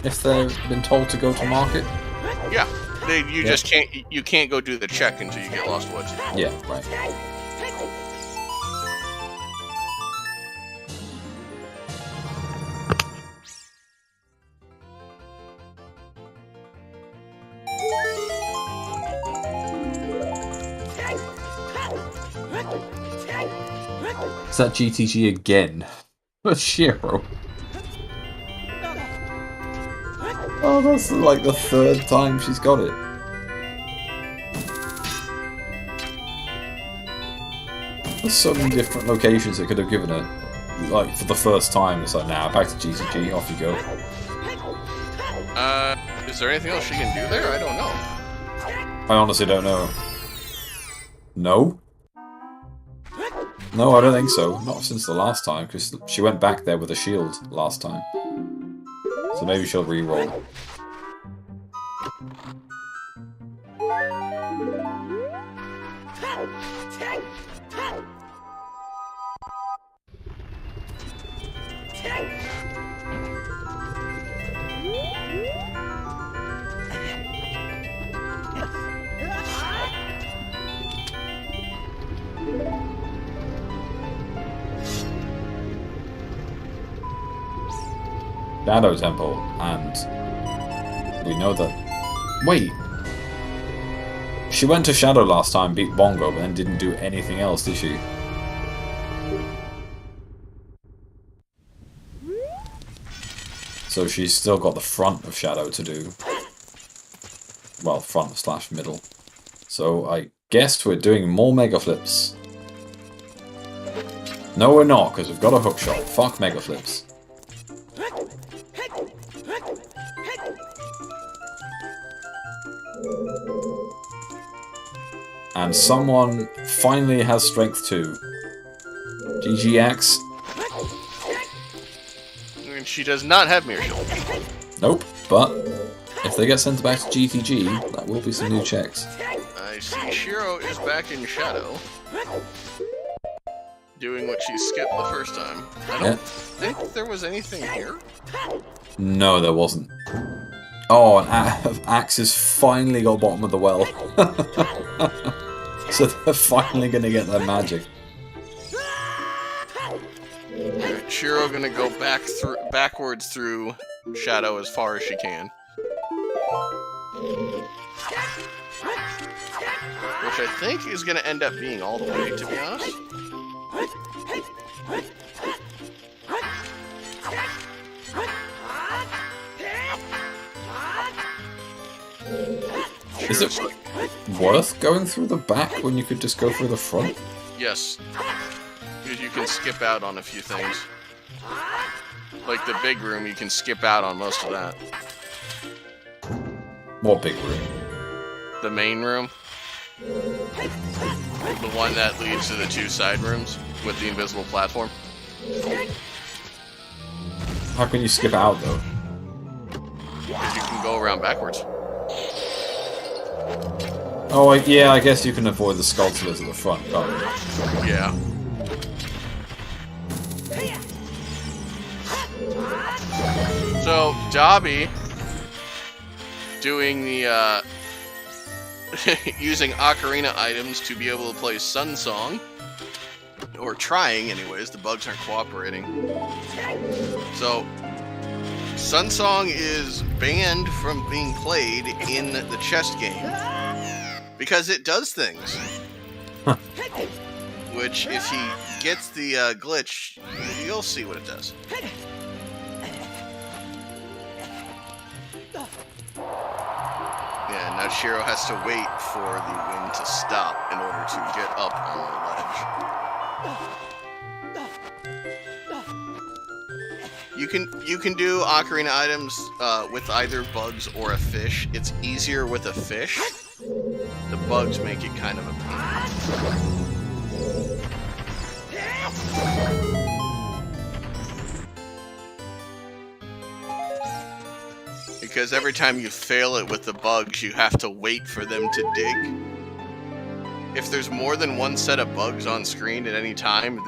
if they've been told to go to market? Yeah, you just can't. You can't go do the check until you get Lost Woods. Yeah, right. Is that GTG again? Shiro. Oh, that's like the 3rd time she's got it. There's so many different locations it could have given her. Like, for the first time, it's like, nah, back to GTG, off you go. Is there anything else she can do there? I don't know. I honestly don't know. No? No, I don't think so. Not since the last time, because she went back there with a shield last time. So maybe she'll re-roll. Shadow Temple, and we know that... Wait! She went to Shadow last time, beat Bongo, but then didn't do anything else, did she? So she's still got the front of Shadow to do. Well, front slash middle. So I guess we're doing more Mega Flips. No, we're not, because we've got a hookshot. Fuck Mega Flips. And someone finally has strength 2. GG Axe. She does not have Mirror Shield. Nope, but if they get sent back to GTG, that will be some new checks. I see Shiro is back in Shadow. Doing what she skipped the first time. I don't think there was anything here. No, there wasn't. Oh, and Axe has finally got bottom of the well. So they're finally going to get their magic. Shiro gonna go backwards through Shadow as far as she can. Which I think is gonna end up being all the way, to be honest. Is it worth going through the back when you could just go through the front? Yes. Because you can skip out on a few things. Like the big room, you can skip out on most of that. What big room? The main room. The one that leads to the two side rooms with the invisible platform. How can you skip out, though? Because you can go around backwards. Oh, yeah, I guess you can avoid the sculptures at the front, can't you? Yeah. So, Dobby doing the, using Ocarina items to be able to play Sun Song. Or trying, anyways. The bugs aren't cooperating. So, Sun Song is banned from being played in the chest game. Because it does things. Huh. Which, if he gets the glitch, you'll see what it does. Yeah, now Shiro has to wait for the wind to stop in order to get up on the ledge. You can do Ocarina items with either bugs or a fish. It's easier with a fish. The bugs make it kind of a pain. Because every time you fail it with the bugs, you have to wait for them to dig. If there's more than one set of bugs on screen at any time,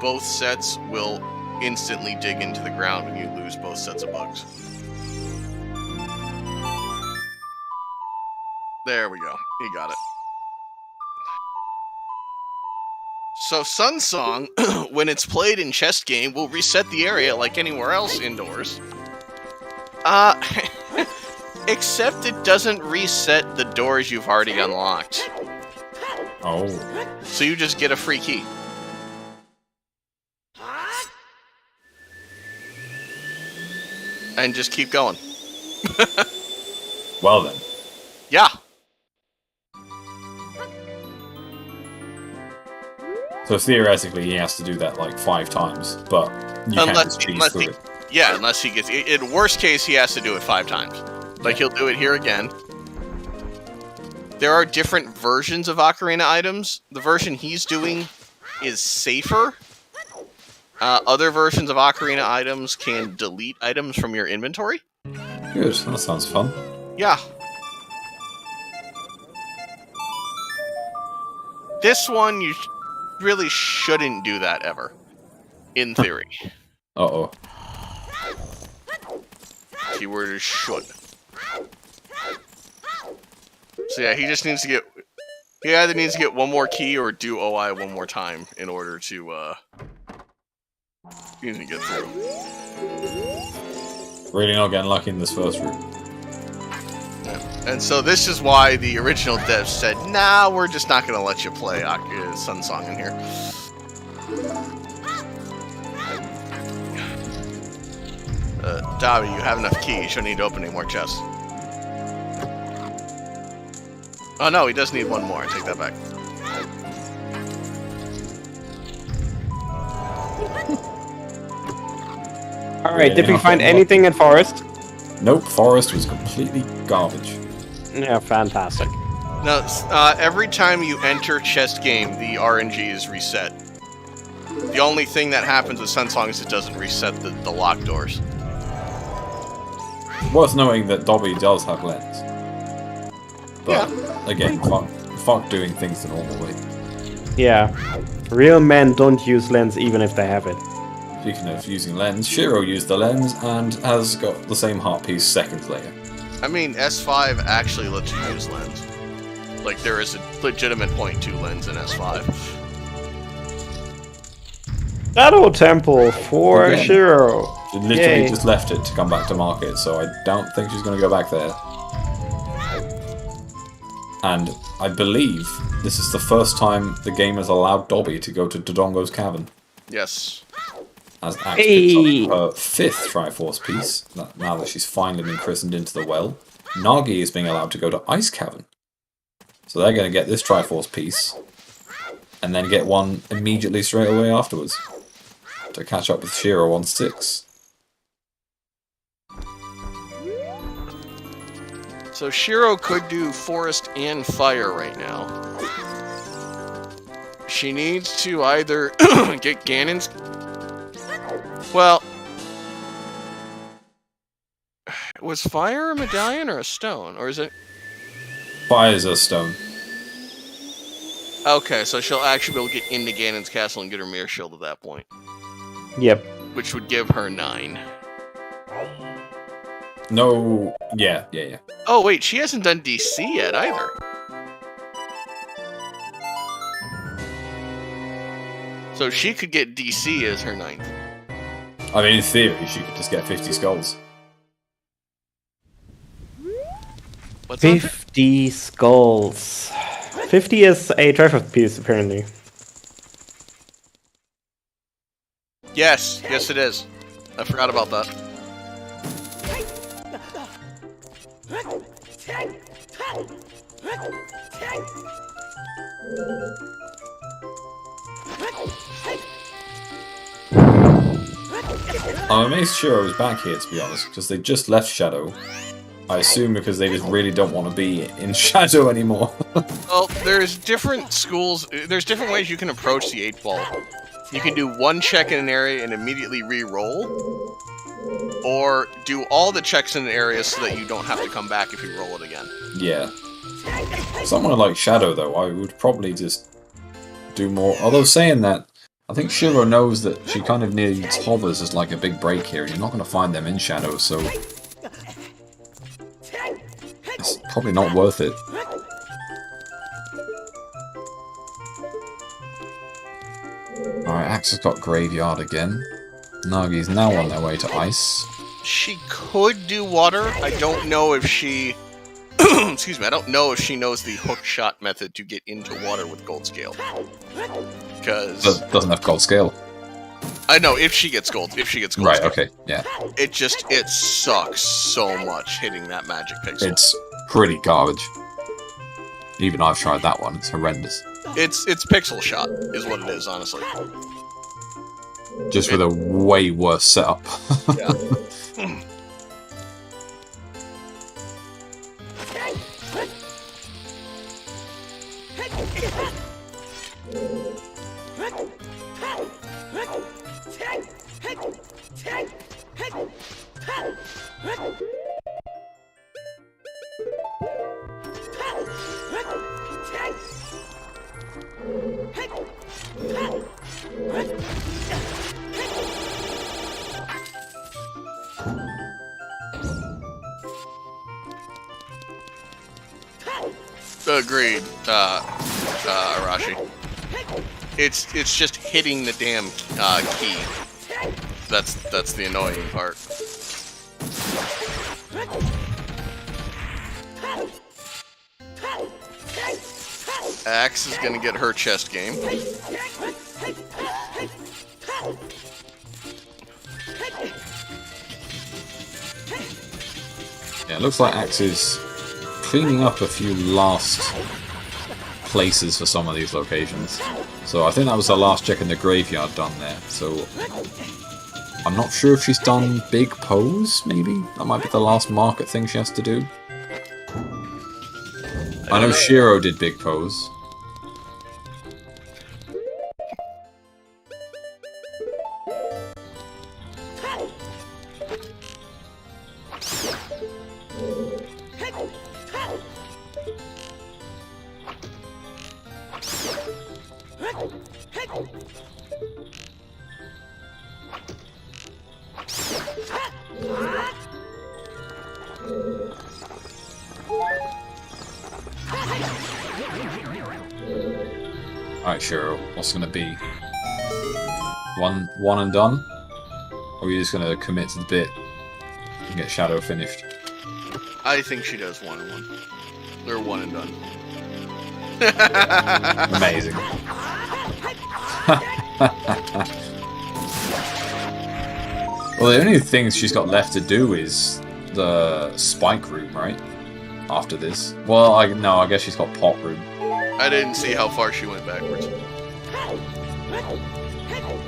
both sets will instantly dig into the ground when you lose both sets of bugs. There we go. You got it. So Sun Song, when it's played in chest game, will reset the area like anywhere else indoors. Except it doesn't reset the doors you've already unlocked. Oh. So you just get a free key. And just keep going. Well then. Yeah. So theoretically he has to do that like 5 times, but you can't just cheese through it. Yeah, unless he gets... In worst case, he has to do it 5 times. Like, he'll do it here again. There are different versions of Ocarina items. The version he's doing is safer. Other versions of Ocarina items can delete items from your inventory. Good, that sounds fun. Yeah. This one, you really shouldn't do that ever. In theory. Uh-oh. Keyword is should. So yeah, he just needs to get... He either needs to get one more key or do OI one more time in order to, he needs to get through. Really not getting lucky in this first route. Yeah. And so this is why the original devs said, nah, we're just not going to let you play Sun Song in here. Dobby, you have enough keys. You don't need to open any more chests. Oh no, he does need one more. I take that back. Alright, did we find anything in Forest? Nope, Forest was completely garbage. Yeah, fantastic. Now, every time you enter chest game, the RNG is reset. The only thing that happens with Sunsong is it doesn't reset the lock doors. Worth knowing that Dobby does have lens. But, again, fuck doing things the normal way. Yeah. Real men don't use lens even if they have it. Speaking of using lens, Shiro used the lens and has got the same heart piece seconds later. I mean, S5 actually lets you use lens. Like, there is a legitimate 0.2 lens in S5. Shadow Temple for Again. Shiro. She literally Yay. just left it to come back to market, so I don't think she's going to go back there. And I believe this is the first time the game has allowed Dobby to go to Dodongo's Cavern. Yes. As Axe picks up her 5th Triforce piece, now that she's finally been christened into the well. Nagi is being allowed to go to Ice Cavern. So they're going to get this Triforce piece, and then get one immediately straight away afterwards, to catch up with Shiro on 6. So Shiro could do Forest and Fire right now. She needs to either get Ganon's... Well... Was Fire a medallion or a stone? Or is it... Fire's a stone. Okay, so she'll actually be able to get into Ganon's castle and get her mirror shield at that point. Yep. Which would give her 9. No... Yeah. Oh wait, she hasn't done DC yet either. So she could get DC as her 9th. I mean, in theory, she could just get 50 skulls. What's that? 50 skulls. 50 is a Triforce piece, apparently. Yes, it is. I forgot about that. I'm amazed Shiro is back here, to be honest, because they just left Shadow. I assume because they just really don't want to be in Shadow anymore. Well, there's different schools. There's different ways you can approach the 8 ball. You can do one check in an area and immediately re-roll, or do all the checks in an area so that you don't have to come back if you roll it again. Yeah. Someone like Shadow, though, I would probably just do more. Although saying that, I think Shiro knows that she kind of needs hovers as like a big break here. You're not going to find them in Shadow, so it's probably not worth it. Alright, Axe has got Graveyard again. Nagi's now on their way to Ice. She could do water. I don't know if she... Excuse me, I don't know if she knows the hook shot method to get into water with gold scale. Because... Doesn't have Gold Scale. I know, if she gets gold. If she gets gold Right, scale. okay, yeah. It sucks so much hitting that magic pixel. It's pretty garbage. Even I've tried that one, it's horrendous. It's pixel shot, is what it is, honestly. Just with a way worse setup. Yeah. Agreed, Arashi. It's just hitting the damn key. That's the annoying part. Axe is gonna get her chest game. Yeah, it looks like Axe is cleaning up a few last places for some of these locations. So I think that was her last check in the graveyard done there. So I'm not sure if she's done Big Pose, maybe? That might be the last market thing she has to do. I know Shiro did Big Pose. Alright, sure. What's gonna be? One and done? Or are you just gonna commit to the bit and get Shadow finished? I think she does 1 and 1. They're 1 and done. Amazing. Well, the only thing she's got left to do is the spike room, right? After this. Well, I guess she's got pot room. I didn't see how far she went backwards.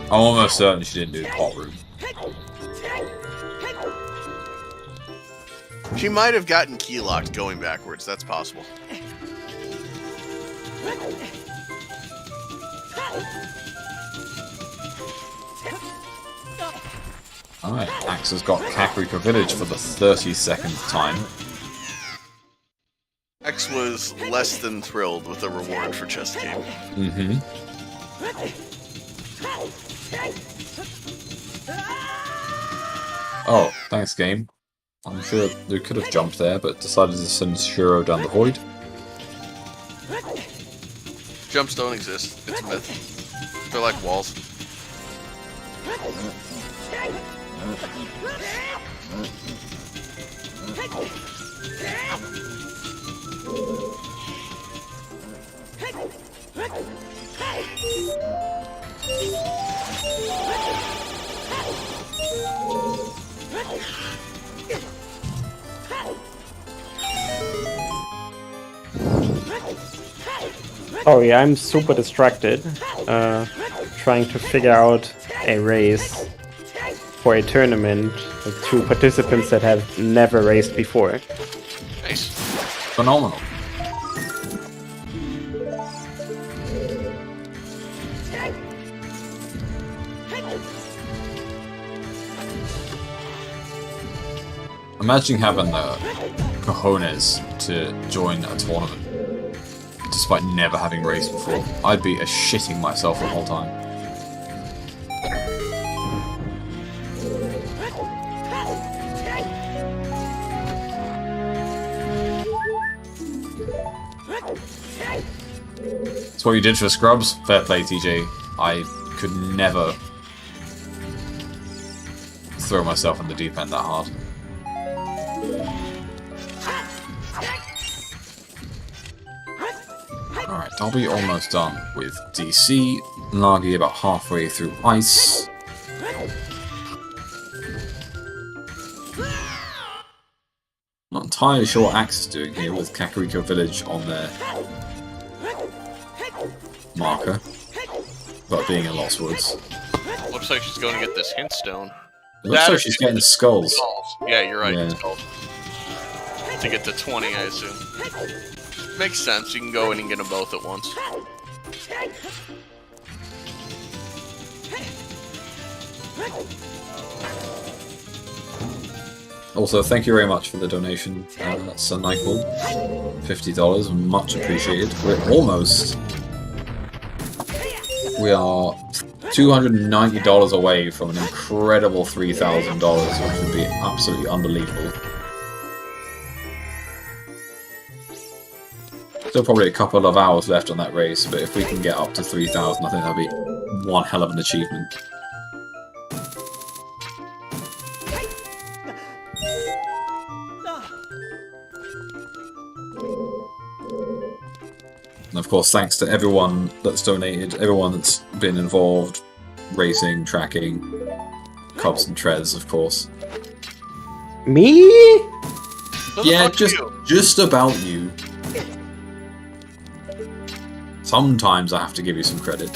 I'm almost certain she didn't do the pot room. She might have gotten key locked going backwards. That's possible. Alright, Axe has got Kakariko Village for the 32nd time. X was less than thrilled with the reward for chest game. Mm-hmm. Oh, thanks, game. I'm sure they could have jumped there, but decided to send Shuro down the void. Jumps don't exist. It's a myth. They're like walls. Oh yeah, I'm super distracted, trying to figure out a race for a tournament with 2 participants that have never raced before. Nice. Phenomenal. Imagine having the cojones to join a tournament, despite never having raced before. I'd be shitting myself the whole time. That's what you did for Scrubs. Fair play, TJ. I could never throw myself in the deep end that hard. Alright, Dobby almost done with DC. Nagi about halfway through Ice. Not entirely sure what Axe is doing here with Kakariko Village on their marker, but being in Lost Woods. Looks like she's going to get this hint stone. It looks like she's getting skulls. Yeah, you're right. Yeah. Skulls. To get to 20, I assume. Makes sense. You can go in and get them both at once. Also, thank you very much for the donation, Sun Nyquil. $50, much appreciated. We are $290 away from an incredible $3,000, which would be absolutely unbelievable. Still probably a couple of hours left on that race, but if we can get up to 3,000, I think that'd be one hell of an achievement. And of course, thanks to everyone that's donated, everyone that's been involved, racing, tracking, Cubs and Trez, of course. Me? Yeah, just about you. Sometimes I have to give you some credit.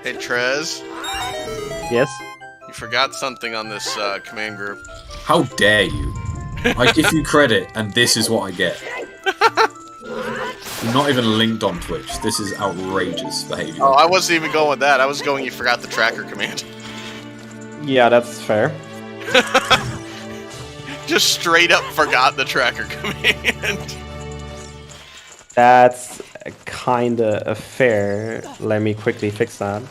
Hey, Trez. Yes? You forgot something on this command group. How dare you? I give you credit, and this is what I get. You're not even linked on Twitch. This is outrageous behavior. Oh, I wasn't even going with that. I was going, you forgot the tracker command. Yeah, that's fair. Just straight up forgot the tracker command. That's kinda fair. Let me quickly fix that.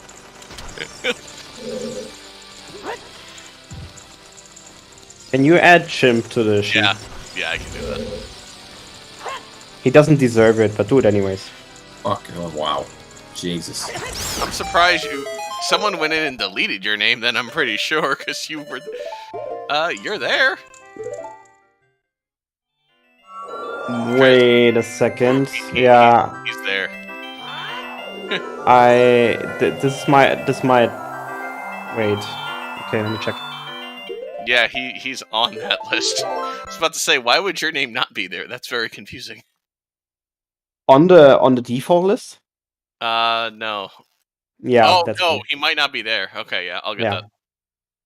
Can you add Chimp to the sheet? Yeah, I can do that. He doesn't deserve it, but do it anyways. Fucking oh, wow. Jesus. I'm surprised someone went in and deleted your name, then I'm pretty sure, because you were... you're there. Wait a second. Yeah, He's there. this might... Wait. Okay, let me check. Yeah, he's on that list. I was about to say, why would your name not be there? That's very confusing. On the default list? No. Yeah. Oh, that's no, me. he might not be there. Okay, yeah, I'll get that.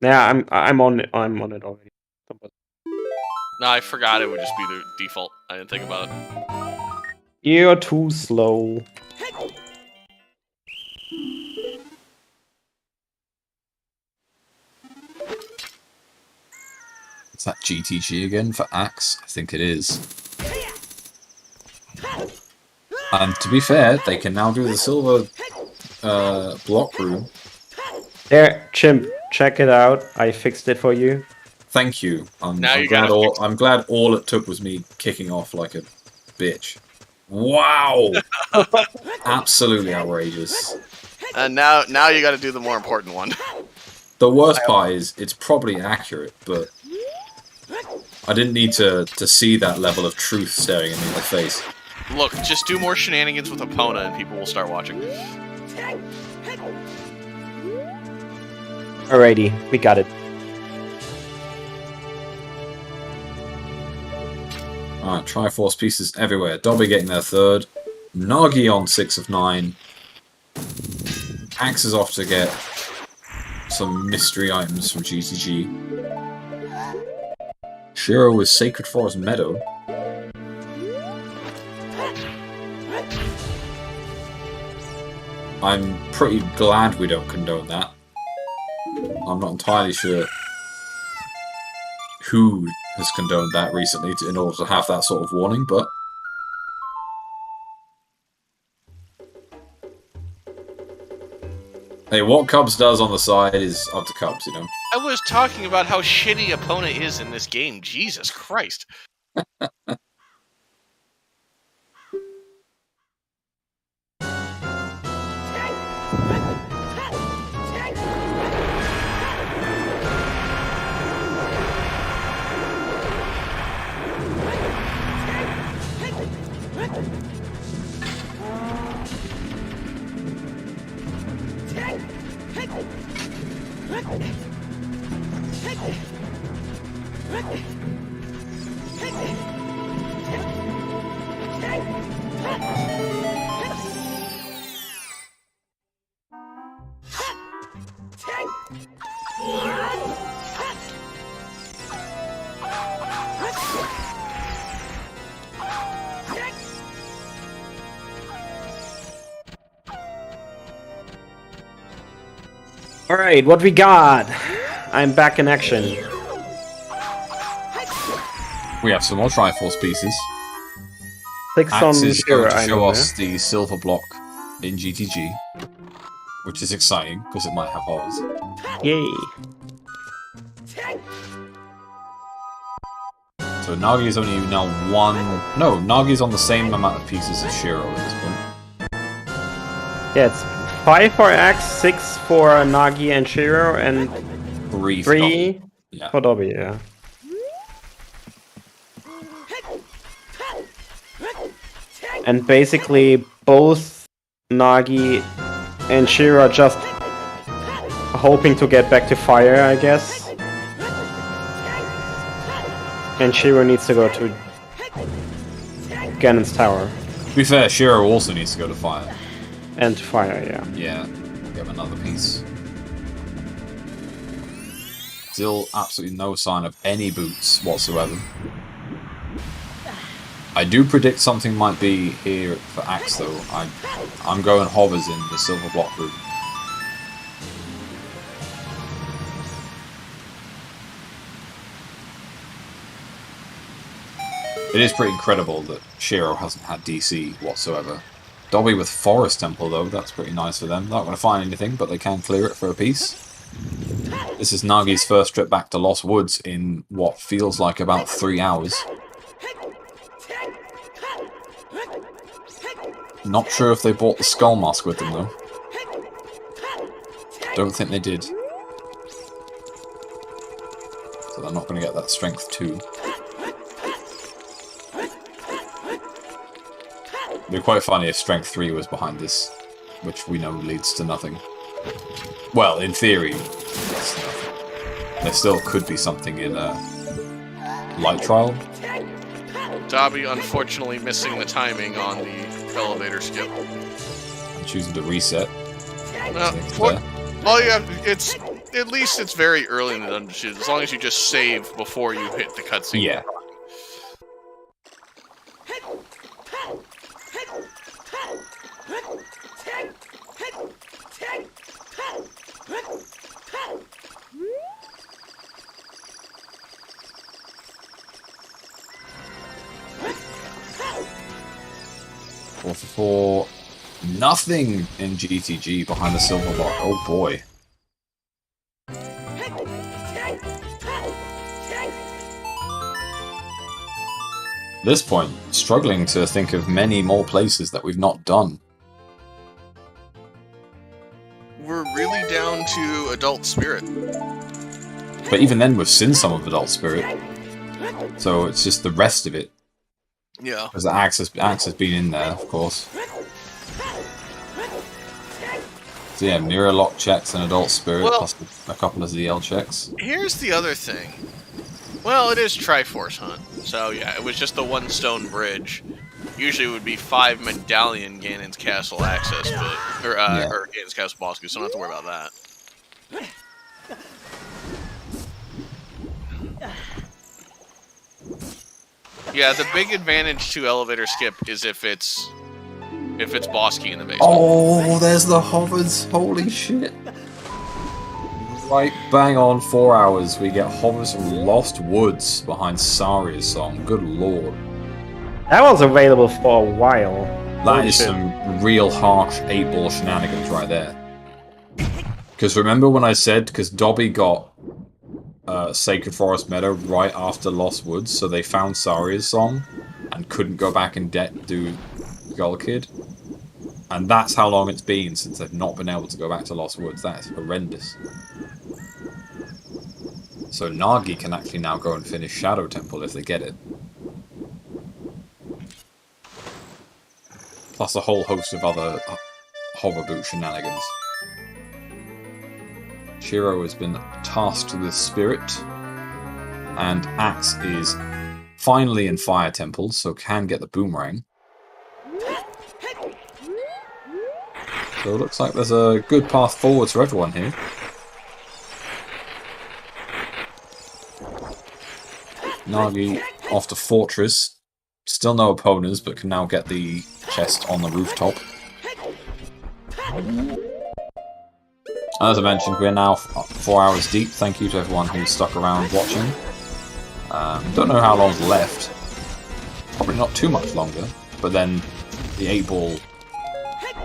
Yeah, I'm on it already. No, I forgot it would just be the default. I didn't think about it. You're too slow. Is that GTG again for Axe? I think it is. And to be fair, they can now do the silver block room. There, Chimp, check it out. I fixed it for you. Thank you. I'm Now you glad gotta I'm glad all it took was me kicking off like a bitch. Wow! Absolutely outrageous. And now you got to do the more important one. The worst part is it's probably accurate, but I didn't need to see that level of truth staring at me in the face. Look, just do more shenanigans with Epona and people will start watching. Alrighty, we got it. Alright, Triforce pieces everywhere. Dobby getting their third. Nagi on 6 of 9. Axe is off to get some mystery items from GTG. Shiro with Sacred Forest Meadow. I'm pretty glad we don't condone that. I'm not entirely sure who has condoned that recently in order to have that sort of warning, but... Hey, what Cubs does on the side is up to Cubs, you know? I was talking about how shitty Epona is in this game. Jesus Christ. Alright, what we got? I'm back in action. We have some more Triforce pieces. Clicks on Axe is going to I show know, us the silver block in GTG, which is exciting because it might have holes. yeah. Yay. So Nagi is only now one. No, Nagi's on the same amount of pieces as Shiro at this point. Yeah, it's 5 for Axe, 6 for Nagi and Shiro, and 3 for 3 Dobby. Yeah. for Dobby, yeah. And basically, both Nagi and Shiro are just hoping to get back to fire, I guess. And Shiro needs to go to Ganon's tower. To be fair, Shiro also needs to go to fire. And fire, yeah. Yeah, get him another piece. Still absolutely no sign of any boots whatsoever. I do predict something might be here for Axe, though. I'm going hovers in the silver block room. It is pretty incredible that Shiro hasn't had DC whatsoever. Dobby with Forest Temple, though, that's pretty nice for them. Not going to find anything, but they can clear it for a piece. This is Nagi's first trip back to Lost Woods in what feels like about 3 hours. Not sure if they bought the Skull Mask with them, though. Don't think they did. So they're not going to get that Strength 2. It'd be quite funny if Strength 3 was behind this, which we know leads to nothing. Well, in theory, it's nothing. There still could be something in Light Trial. Dobby unfortunately missing the timing on the elevator skip. I'm choosing to reset. Well, yeah, at least it's very early in the dungeon. As long as you just save before you hit the cutscene. Yeah. For nothing in GTG behind the silver block. Oh boy. At this point, struggling to think of many more places that we've not done. We're really down to Adult Spirit. But even then, we've seen some of Adult Spirit. So it's just the rest of it. Yeah. Because the axe has been in there, of course. So yeah, mirror lock checks and Adult Spirit, plus a couple of ZL checks. Here's the other thing. Well, it is Triforce Hunt. So yeah, it was just the one stone bridge. Usually it would be 5 medallion Ganon's Castle access, but or Ganon's Castle boss, so I don't have to worry about that. Yeah, the big advantage to elevator skip is if it's boss key in the basement. Oh, there's the hovers. Holy shit. Right bang on 4 hours, we get hovers from Lost Woods behind Saria's song. Good lord. That was available for a while. That is some real harsh 8-ball shenanigans right there. Because remember when I said, because Dobby got Sacred Forest Meadow right after Lost Woods, so they found Saria's song and couldn't go back and do Skull Kid. And that's how long it's been since they've not been able to go back to Lost Woods. That is horrendous. So Nagi can actually now go and finish Shadow Temple if they get it. Plus a whole host of other hoverboot shenanigans. Shiro has been tasked with Spirit, and Axe is finally in Fire Temple, so can get the Boomerang. So it looks like there's a good path forward for everyone here. Nagi off to Fortress. Still no opponents, but can now get the chest on the rooftop. As I mentioned, we're now 4 hours deep. Thank you to everyone who stuck around watching. Don't know how long's left. Probably not too much longer, but then the 8-ball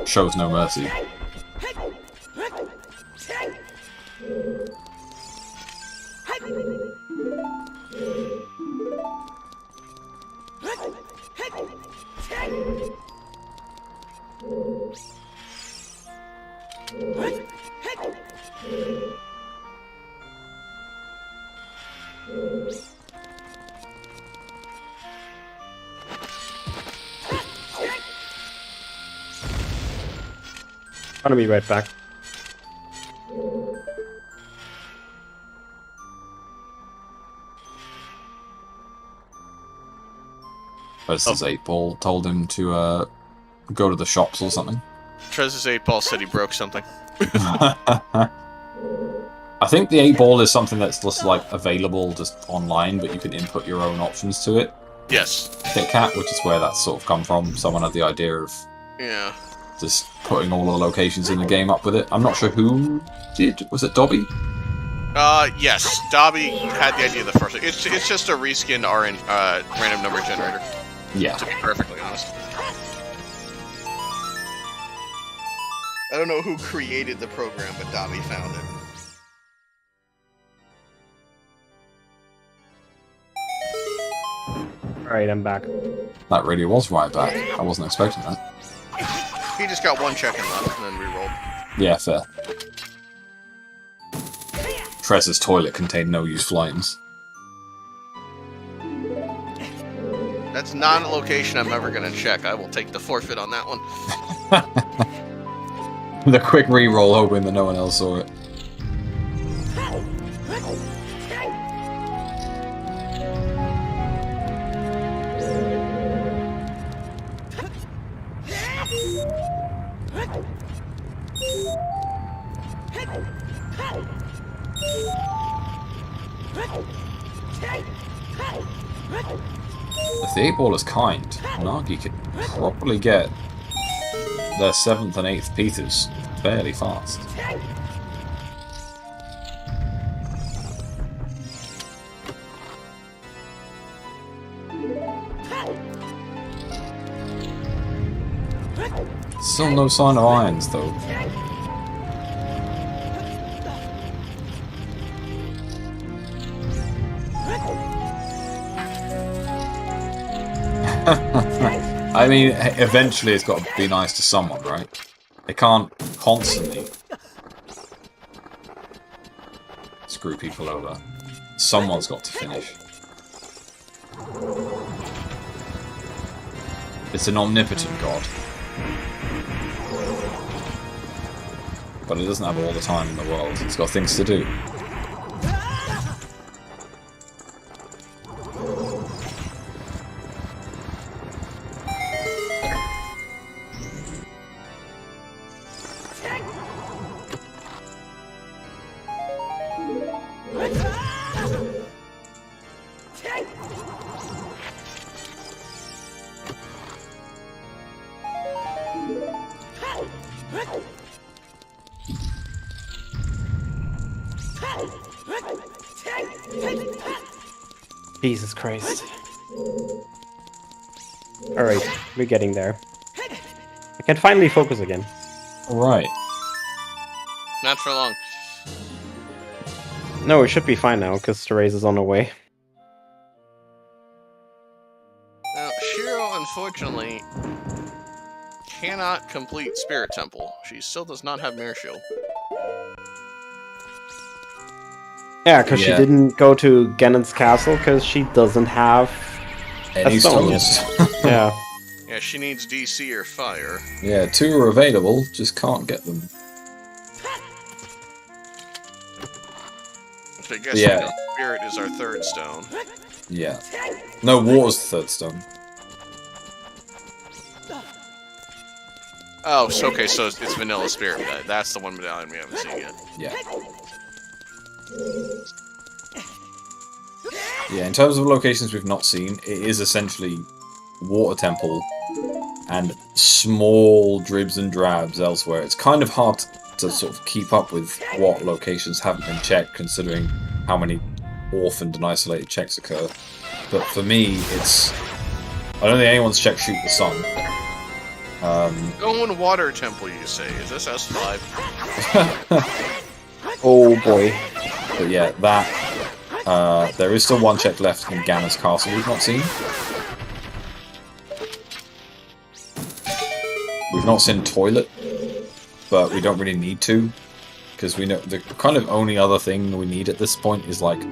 shows no mercy. Gonna be right back. Trez's 8-ball told him to go to the shops or something. Trez's 8-ball said he broke something. I think the 8-ball is something that's just like available just online, but you can input your own options to it. Yes. Kit Kat, which is where that's sort of come from. Someone had the idea of just putting all the locations in the game up with it. I'm not sure who did. Was it Dobby? Yes. Dobby had the idea the first. It's just a reskinned random number generator. Yeah. To be perfectly honest. I don't know who created the program, but Dobby found it. Alright, I'm back. That really was right back. I wasn't expecting that. He just got one check-in left and then re-rolled. Yeah, fair. Trez's toilet contained no useful items. That's not a location I'm ever going to check. I will take the forfeit on that one. The quick re-roll, hoping that no one else saw it. If the 8-ball is kind, Nagi could probably get their 7th and 8th Peters fairly fast. Still no sign of irons though. I mean, eventually it's got to be nice to someone, right? It can't constantly screw people over. Someone's got to finish. It's an omnipotent god. But it doesn't have all the time in the world. It's got things to do. Jesus Christ. Alright, we're getting there. I can finally focus again. Alright. Not for long. No, it should be fine now, because the race is on the way. Now, Shiro, unfortunately, cannot complete Spirit Temple. She still does not have Mirror Shield. Yeah, because she didn't go to Ganon's castle, because she doesn't have Any a stone yet. stones? Yeah. Yeah, she needs DC or Fire. Yeah, 2 are available, just can't get them. Which I guess Spirit is our 3rd stone. Yeah. No, water's the 3rd stone. Oh, so, okay, so it's Vanilla Spirit. That's the one medallion we haven't seen yet. Yeah. Yeah, in terms of locations we've not seen, it is essentially Water Temple and small dribs and drabs elsewhere. It's kind of hard to sort of keep up with what locations haven't been checked, considering how many orphaned and isolated checks occur. But for me, it's... I don't think anyone's checked Shoot the Sun. Going Water Temple, you say? Is this S5? Oh boy. But yeah, that... there is still one check left in Ganon's castle we've not seen. We've not seen Toilet, but we don't really need to, because we know the kind of only other thing we need at this point is like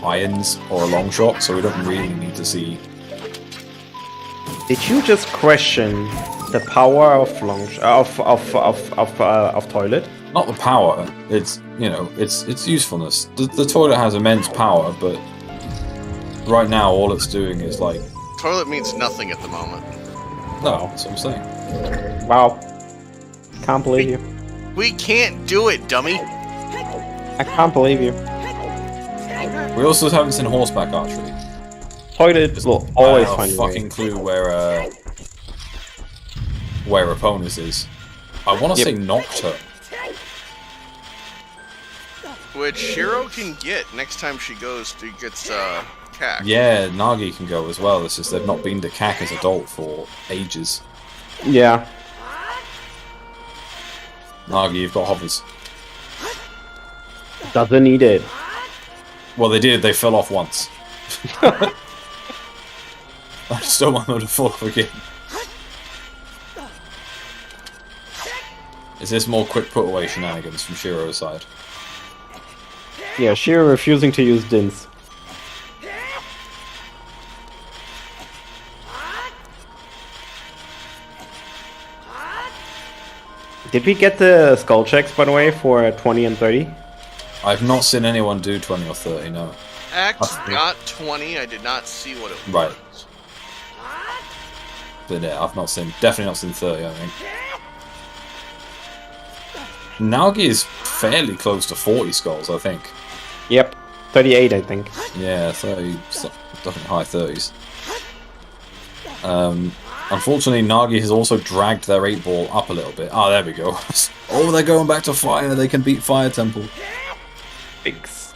irons or a long shot, so we don't really need to see. Did you just question the power of Toilet? Not the power. It's, you know, its usefulness. The Toilet has immense power, but right now all it's doing is like. Toilet means nothing at the moment. No, that's what I'm saying. Wow. Can't believe you. We can't do it, dummy. I can't believe you. We also haven't seen horseback archery. Toilet will always I find have a a way. fucking clue where opponents is. I want to Yep. say Nocturne. Which Shiro can get next time she gets CAC. Yeah, Nagi can go as well. It's just they've not been to CAC as adult for ages. Yeah. Nagi, you've got hovers. Doesn't need it. Well, they did. They fell off once. I just don't want them to fall off again. Is this more quick put away shenanigans from Shiro's side? Yeah, Shiro refusing to use Dins. Did we get the skull checks, by the way, for 20 and 30? I've not seen anyone do 20 or 30, no. Axe got 20. I did not see what it was. Right. But yeah, I've not seen, definitely not seen 30, I think. Naoki is fairly close to 40 skulls, I think. Yep. 38, I think. Yeah, 30, definitely high 30s. Unfortunately, Nagi has also dragged their 8-ball up a little bit. Ah, there we go. Oh, they're going back to fire. They can beat Fire Temple. Thanks.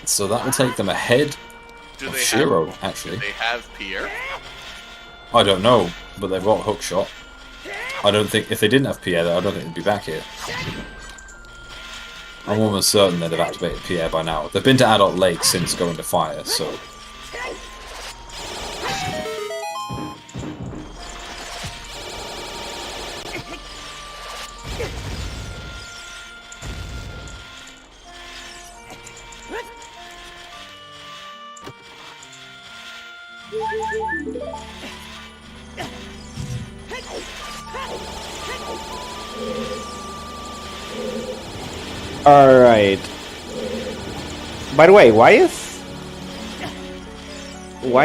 So that will take them ahead of Shiro, actually. Do they have Pierre? I don't know, but they've got Hook Shot. I don't think, if they didn't have Pierre, I don't think they'd be back here. I'm almost certain they'd have activated Pierre by now. They've been to Adult Lake since going to fire, so... Alright. By the way, why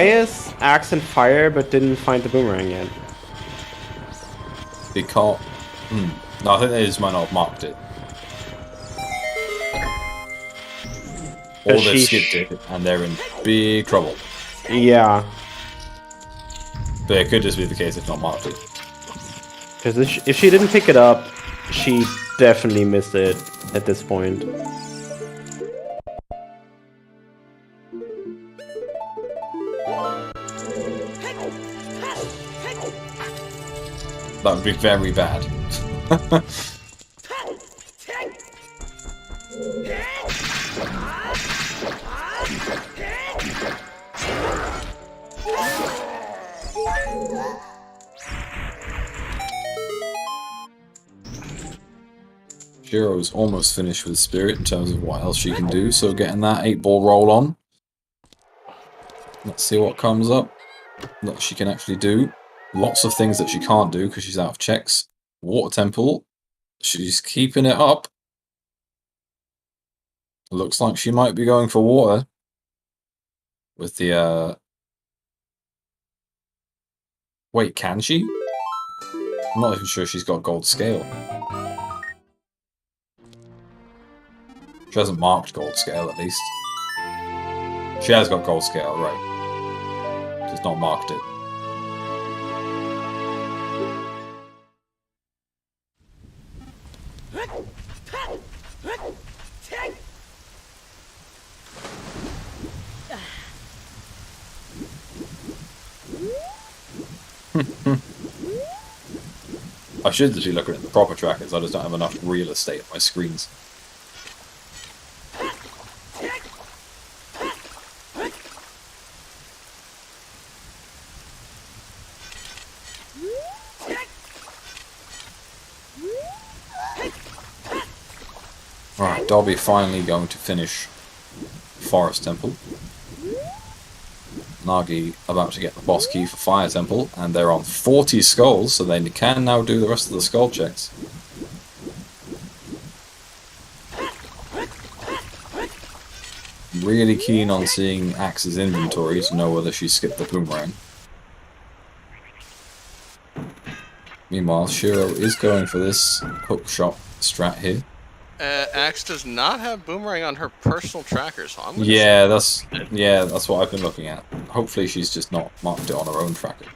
is Axe and Fire but didn't find the boomerang yet? Because... No, I think they just might not have marked it. Or Does they've she skipped it, and they're in big trouble. Yeah. But it could just be the case if not marked it. Because if she didn't pick it up, she definitely missed it at this point. That would be very bad. Shiro's almost finished with Spirit in terms of what else she can do, so getting that 8-ball roll on. Let's see what comes up that she can actually do. Lots of things that she can't do because she's out of checks. Water Temple. She's keeping it up. Looks like she might be going for water. With the, Wait, can she? I'm not even sure she's got gold scale. She hasn't marked gold scale, at least. She has got gold scale, right. Just not marked it. I should be looking at the proper trackers, I just don't have enough real estate on my screens. Alright, Dobby finally going to finish Forest Temple. Nagi about to get the boss key for Fire Temple, and they're on 40 skulls, so they can now do the rest of the skull checks. Really keen on seeing Axe's inventory to know whether she skipped the boomerang. Meanwhile, Shiro is going for this hook shot strat here. Axe does not have Boomerang on her personal tracker, so I'm gonna that's what I've been looking at. Hopefully she's just not marked it on her own tracker.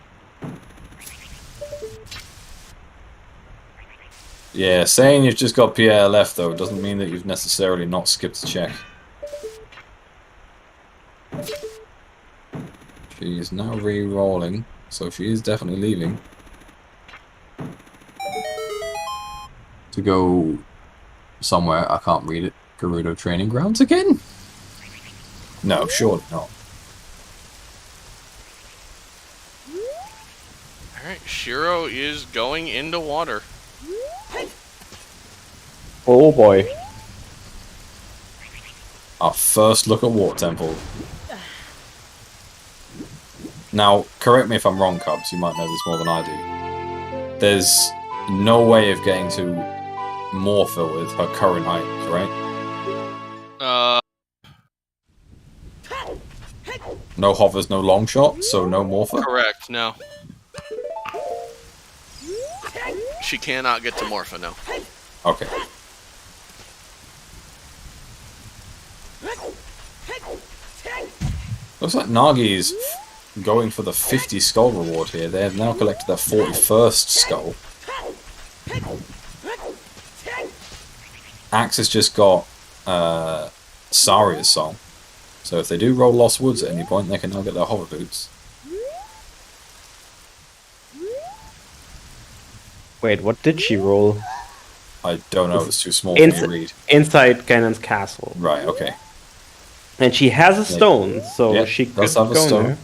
Yeah, saying you've just got Pierre left, though, doesn't mean that you've necessarily not skipped a check. She is now re-rolling, so she is definitely leaving. To go somewhere, I can't read it. Gerudo Training Grounds again? No, surely not. Alright, Shiro is going into water. Oh boy. Our first look at Water Temple. Now, correct me if I'm wrong, Cubs, you might know this more than I do. There's no way of getting to Morpha with her current items, right? No hovers, no long shot, so no Morpha? Correct, no. She cannot get to Morpha, no. Okay. Looks like Nagi's going for the 50 skull reward here. They have now collected their 41st skull. Axe has just got Saria's song. So if they do roll Lost Woods at any point, they can now get their hover boots. Wait, what did she roll? I don't know, it's too small for me to read. Inside Ganon's castle. Right, okay. And she has a stone, so yeah, she could does have a go stone. there.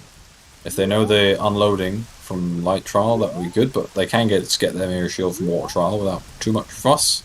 If they know they're unloading from Light Trial, that would be good, but they can get their Mirror Shield from Water Trial without too much fuss.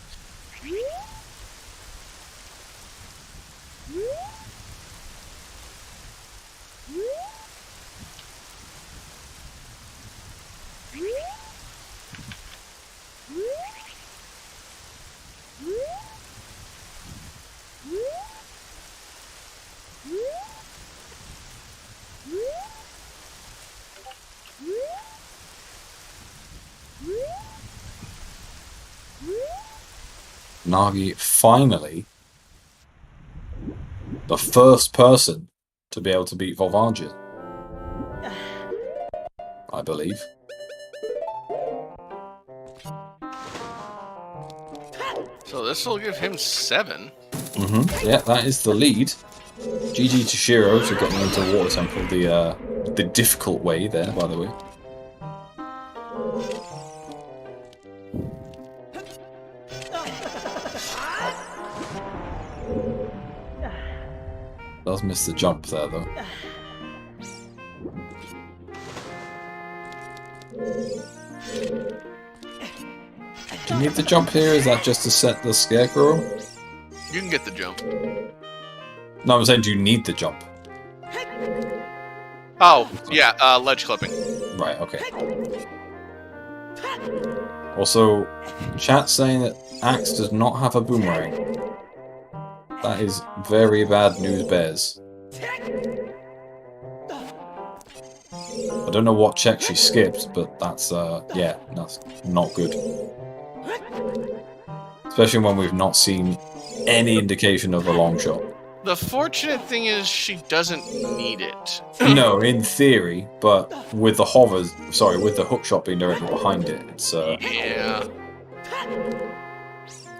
Nagi finally the first person to be able to beat Volvagia, I believe. So this will give him 7. Yeah, that is the lead. GG to Shiro for getting into Water Temple the difficult way there, by the way. Does miss the jump there, though. Do you need the jump here? Is that just to set the scarecrow? You can get the jump. No, I'm saying, do you need the jump? Oh, yeah, ledge clipping. Right, okay. Also, chat saying that Axe does not have a boomerang. That is very bad news, bears. I don't know what check she skipped, but that's, yeah, that's not good. Especially when we've not seen any indication of a long shot. The fortunate thing is she doesn't need it. No, in theory, but with the with the hook shot being directly behind it, it's, yeah.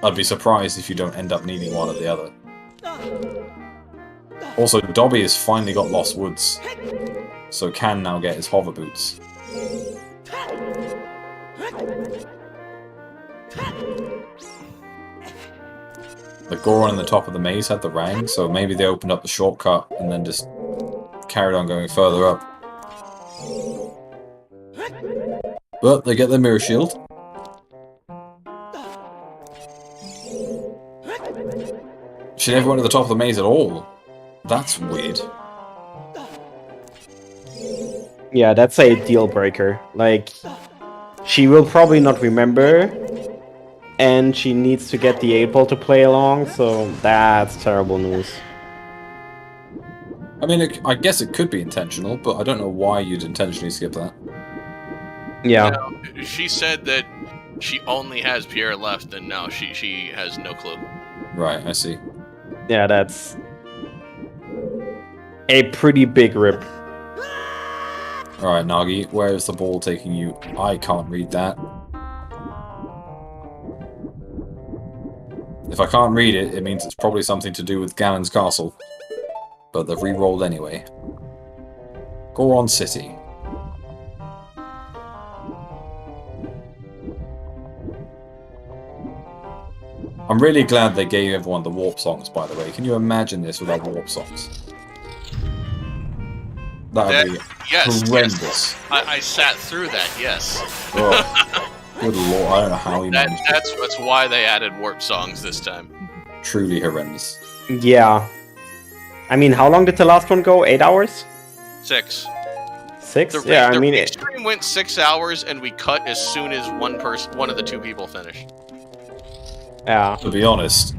I'd be surprised if you don't end up needing one or the other. Also, Dobby has finally got Lost Woods, so can now get his hover boots. The Goron in the top of the maze had the rang, so maybe they opened up the shortcut and then just carried on going further up. But they get their Mirror Shield. She never went to the top of the maze at all. That's weird. Yeah, that's a deal breaker. Like, she will probably not remember, and she needs to get the 8-ball to play along, so that's terrible news. I mean, I guess it could be intentional, but I don't know why you'd intentionally skip that. Yeah. She said that she only has Pierre left, and now she has no clue. Right, I see. Yeah, that's a pretty big rip. Alright, Nagi, where is the ball taking you? I can't read that. If I can't read it, it means it's probably something to do with Ganon's castle. But they've re-rolled anyway. Goron City. I'm really glad they gave everyone the warp songs, by the way. Can you imagine this without warp songs? That would be horrendous. Yes. I sat through that, yes. Oh, good lord, I don't know how he managed it. That's why they added warp songs this time. Truly horrendous. Yeah. I mean, how long did the last one go? 8 hours? 6. 6? Yeah, I mean... The stream went 6 hours, and we cut as soon as one of the two people finished. Yeah. To be honest,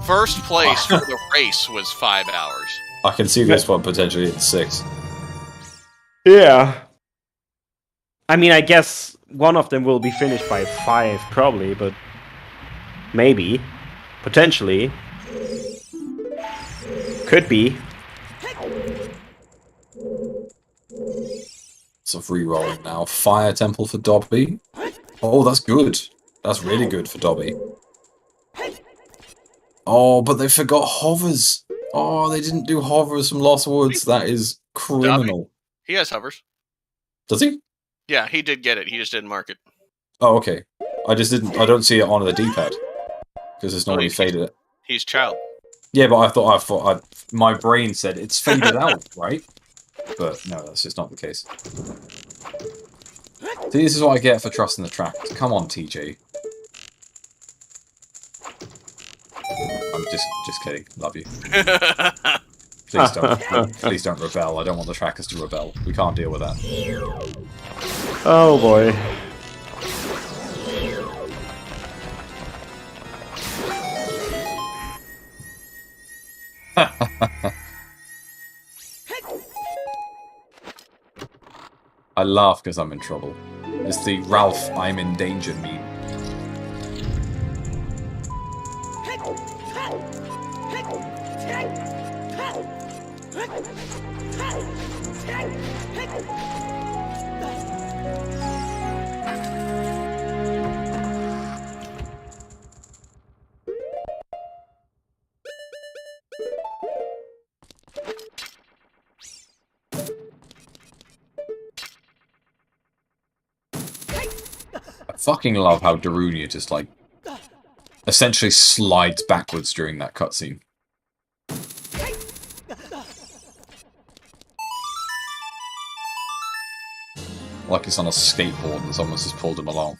First place for the race was 5 hours. I can see this one potentially at 6. Yeah. I mean, I guess one of them will be finished by 5, probably, but... Maybe. Potentially. Could be. So re-rolling now. Fire Temple for Dobby. Oh, that's good. That's really good for Dobby. Oh, but they forgot hovers. Oh, they didn't do hovers from Lost Woods. That is criminal. Dobby. He has hovers. Does he? Yeah, he did get it. He just didn't mark it. Oh, okay. I don't see it on the D-pad. Because it's normally faded. He's child. Yeah, but I thought my brain said it's faded out, right? But no, that's just not the case. See, this is what I get for trusting the track. Come on, TJ. I'm just kidding. Love you. Please don't rebel. I don't want the trackers to rebel. We can't deal with that. Oh boy. I laugh because I'm in trouble. It's the Ralph I'm in danger meme. I fucking love how Darunia just, like, essentially slides backwards during that cutscene. Like it's on a skateboard and someone's just pulled him along.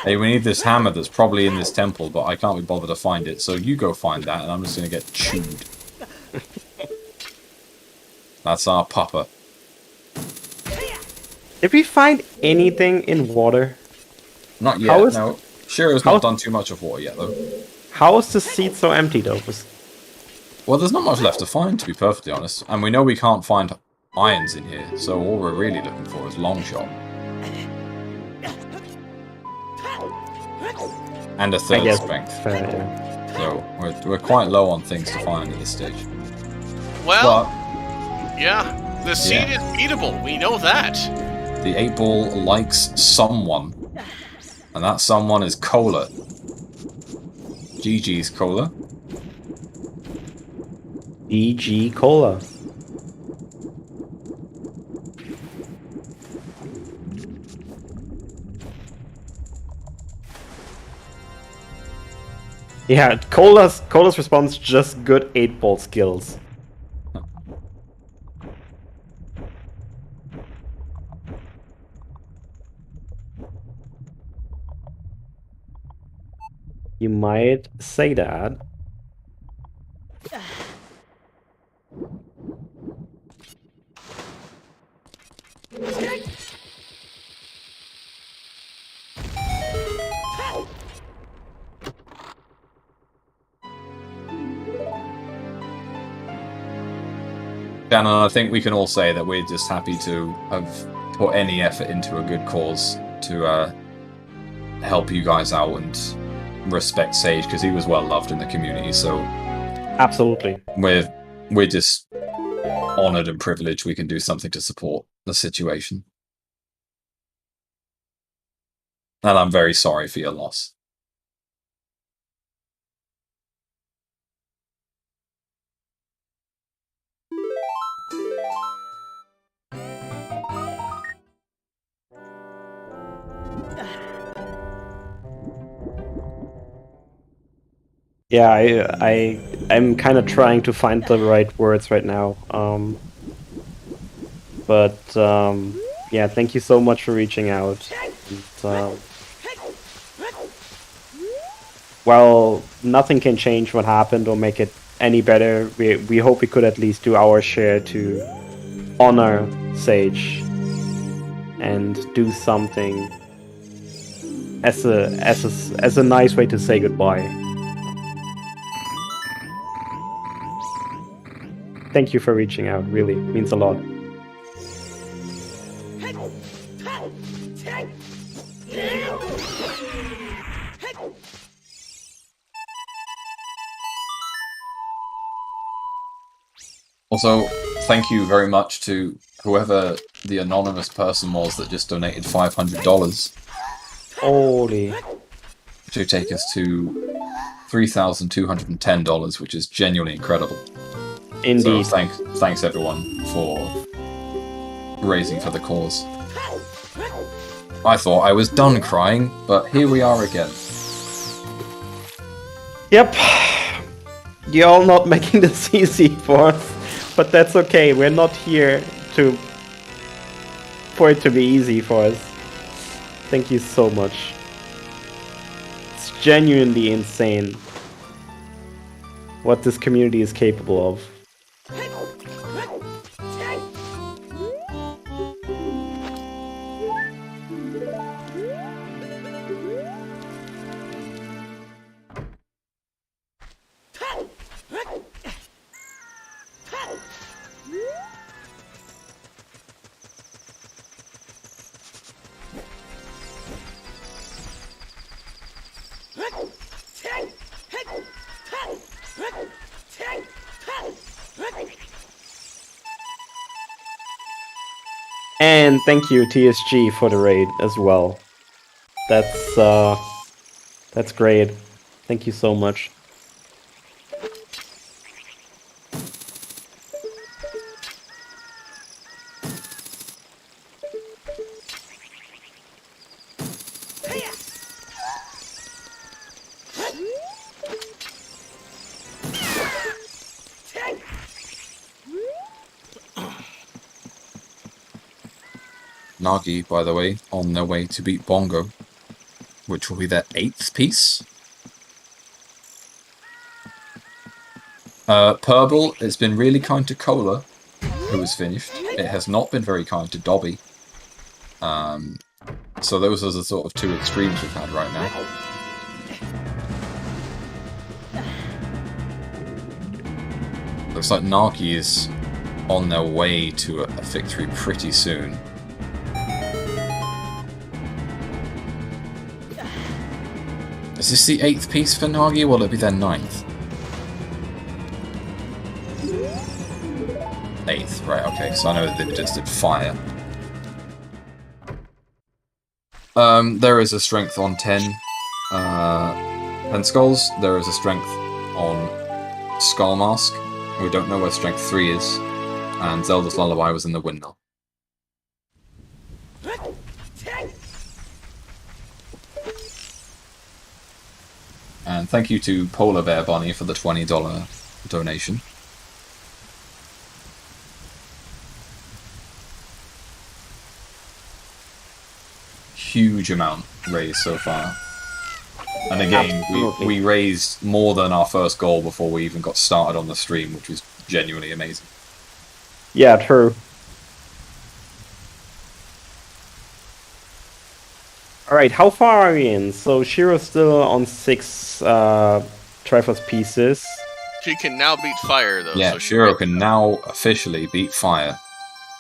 Hey, we need this hammer that's probably in this temple, but I can't be bothered to find it, so you go find that, and I'm just gonna get chewed. That's our papa. Did we find anything in water? Not yet, no. Shiro's not done too much of water yet, though. How is the seat so empty, though? Well, there's not much left to find, to be perfectly honest. And we know we can't find irons in here, so all we're really looking for is long shot. And a third strength. Fair, yeah. So we're quite low on things to find at this stage. Well, yeah, the seed is beatable. We know that. The 8-ball likes someone, and that someone is Cola. GG's Cola. EG Cola. Yeah, Cola's response, just good 8-ball skills. You might say that. Shannon, I think we can all say that we're just happy to have put any effort into a good cause to help you guys out and respect Sage, because he was well loved in the community. So Absolutely. we're just honored and privileged we can do something to support the situation. And I'm very sorry for your loss. Yeah, I'm kind of trying to find the right words right now. Yeah, thank you so much for reaching out. And, while nothing can change what happened or make it any better, we hope we could at least do our share to honor Sage and do something as a nice way to say goodbye. Thank you for reaching out, really means a lot. Also, thank you very much to whoever the anonymous person was that just donated $500 Holy. to take us to $3,210, which is genuinely incredible. Indeed. So thanks everyone for raising for the cause. I thought I was done crying, but here we are again. Yep. You're all not making this easy for us, but that's okay. We're not here for it to be easy for us. Thank you so much. It's genuinely insane what this community is capable of. And thank you, TSG, for the raid as well. That's great. Thank you so much. Nagi, by the way, on their way to beat Bongo, which will be their 8th piece. Purple has been really kind to Cola, who has finished. It has not been very kind to Dobby. So those are the sort of two extremes we've had right now. Looks like Nagi is on their way to a victory pretty soon. Is this the 8th piece for Nagi, or will it be their 9th? 8th, right, okay, so I know that they just did fire. There is a strength on 10 skulls. There is a strength on Skull Mask. We don't know where strength 3 is. And Zelda's Lullaby was in the windmill. And thank you to Polar Bear Bunny for the $20 donation. Huge amount raised so far. And again, we raised more than our first goal before we even got started on the stream, which was genuinely amazing. Yeah, true. Alright, how far are we in? So Shiro's still on 6 Triforce pieces. She can now beat fire, though. Yeah, so Shiro can now officially beat fire.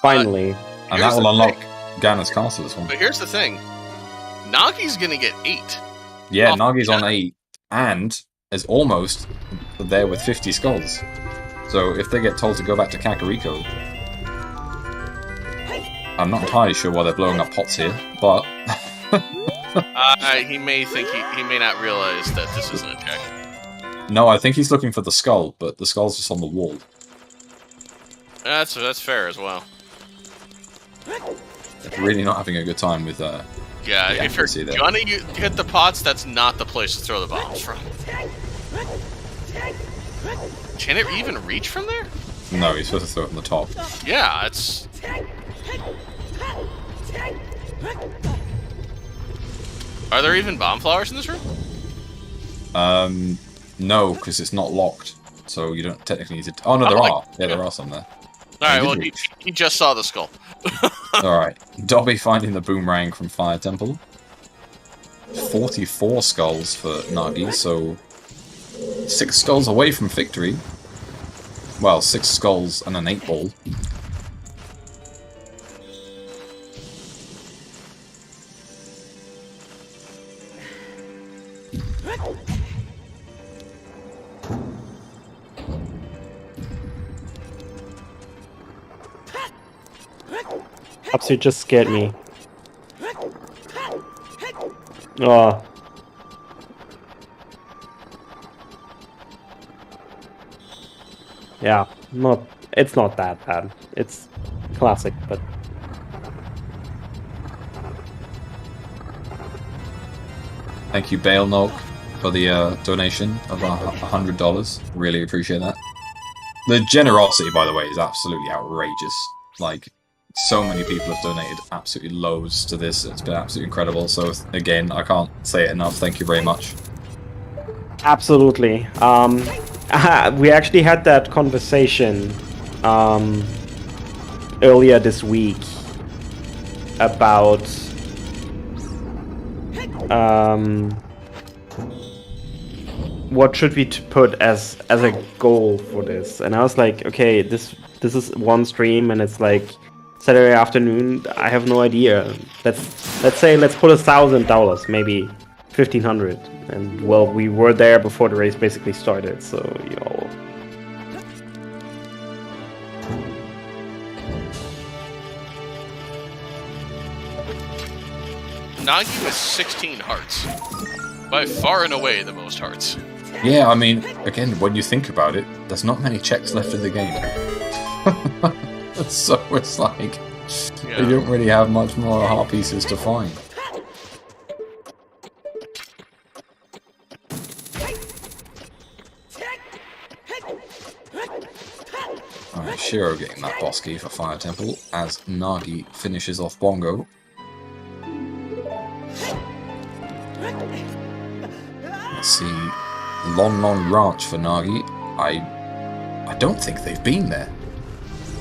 Finally. And that will unlock Ganon's castle as well. But here's the thing. Nagi's gonna get 8. Yeah, Oh, Nagi's yeah. on 8 and is almost there with 50 skulls. So if they get told to go back to Kakariko, I'm not entirely sure why they're blowing up pots here, but He may think he may not realize that this is an attack. no, I think he's looking for the skull, but the skull's just on the wall. That's fair as well. They're really not having a good time with Yeah, if you're accuracy there. gonna hit the pots, that's not the place to throw the bombs from. Can it even reach from there? No, he's supposed to throw it on the top. Yeah, it's... Are there even bomb flowers in this room? No, because it's not locked, so you don't technically need to... Oh, no, there are. Yeah, there are some there. Alright, did well, reach. he just saw the skull. Alright, Dobby finding the boomerang from Fire Temple. 44 skulls for Nagi, so 6 skulls away from victory. Well, 6 skulls and an 8-ball. Upsu just scared me. Oh. Yeah, it's not that bad. It's classic, but Thank you, Bale Nog, for the donation of $100. Really appreciate that. The generosity, by the way, is absolutely outrageous. Like, so many people have donated absolutely loads to this. It's been absolutely incredible. So, again, I can't say it enough. Thank you very much. absolutely. We actually had that conversation earlier this week about what should we put as a goal for this, and I was like, okay, this is one stream and it's like Saturday afternoon. I have no idea. Let's say let's put $1,000, maybe 1,500, and well, we were there before the race basically started, so you know. Nagi was 16 hearts. By far and away the most hearts. Yeah, I mean, again, when you think about it, there's not many checks left in the game. So it's like, you don't really have much more heart pieces to find. Alright, Shiro getting that boss key for Fire Temple as Nagi finishes off Bongo. Let's see, Lon Lon Ranch for Nagi. I don't think they've been there.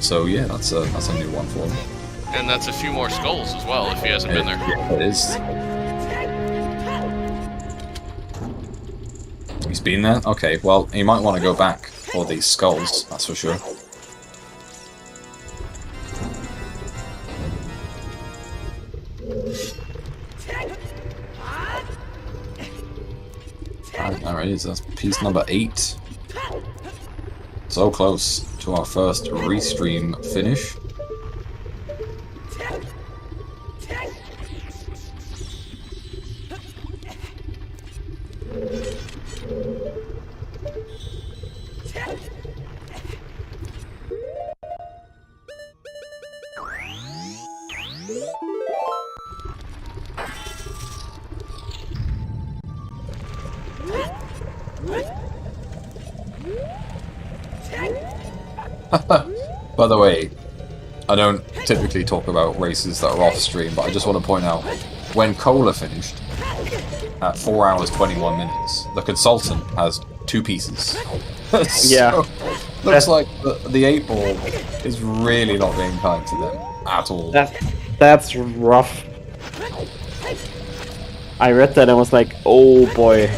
So yeah, that's a new one for him. And that's a few more skulls as well if he hasn't been there. Yeah, it is. He's been there? Okay, well, he might want to go back for these skulls, that's for sure. Alright, so that's piece number 8. So close to our first restream finish. By the way, I don't typically talk about races that are off stream, but I just want to point out, when Cola finished at 4 hours 21 minutes, the consultant has 2 pieces. Yeah. So, looks like the 8-ball is really not being kind to them at all. That's rough. I read that and was like, oh boy.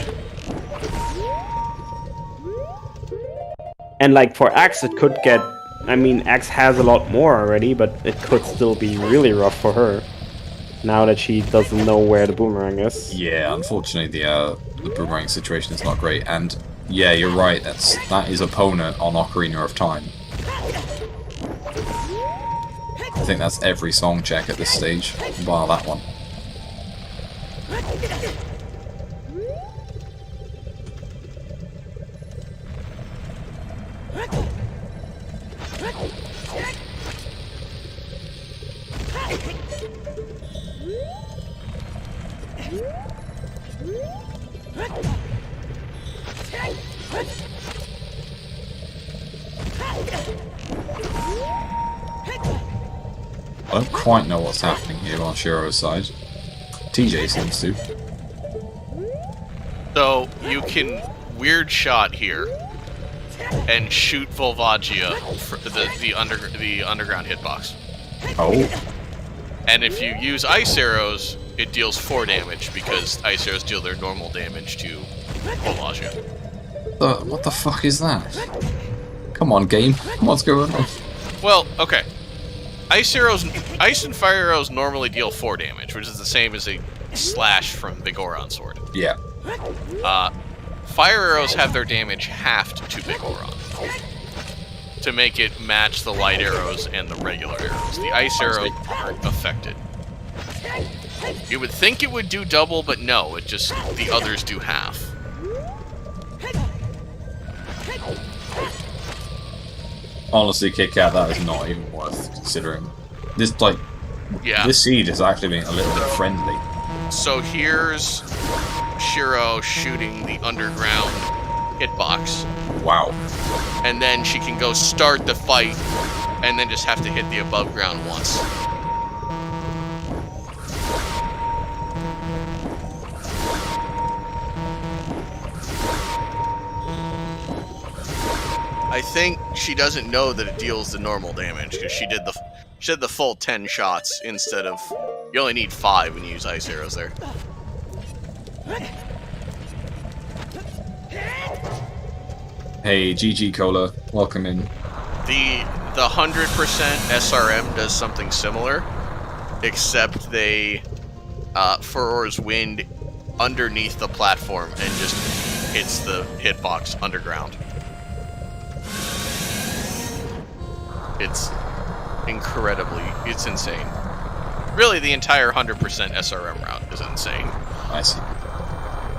And like for Axe, it could get. I mean, Axe has a lot more already, but it could still be really rough for her. Now that she doesn't know where the boomerang is. Yeah, unfortunately, the boomerang situation is not great. And yeah, you're right. That is opponent on Ocarina of Time. I think that's every song check at this stage, bar that one. I don't quite know what's happening here on Shiro's side. TJ seems to. So you can weird shot here and shoot Volvagia for the underground hitbox. Oh. And if you use ice arrows, it deals 4 damage because ice arrows deal their normal damage to Volvagia. What the fuck is that? Come on, game. What's going on? Well, okay. Ice and fire arrows normally deal 4 damage, which is the same as a slash from Big Oron Sword. Yeah. Fire arrows have their damage halved to Big Oron to make it match the light arrows and the regular arrows. The ice arrows aren't affected. You would think it would do double, but no, it just the others do half. Honestly, Kit Kat, that is not even worth considering. This this seed is actually being a little bit friendly. So here's Shiro shooting the underground hitbox. Wow. And then she can go start the fight, and then just have to hit the above ground once. I think she doesn't know that it deals the normal damage because she did the full 10 shots instead of you only need 5 when you use ice arrows there. Hey, GG Cola, welcome in. The 100% SRM does something similar, except they furrows wind underneath the platform and just hits the hitbox underground. It's it's insane. Really, the entire 100% SRM route is insane. I see.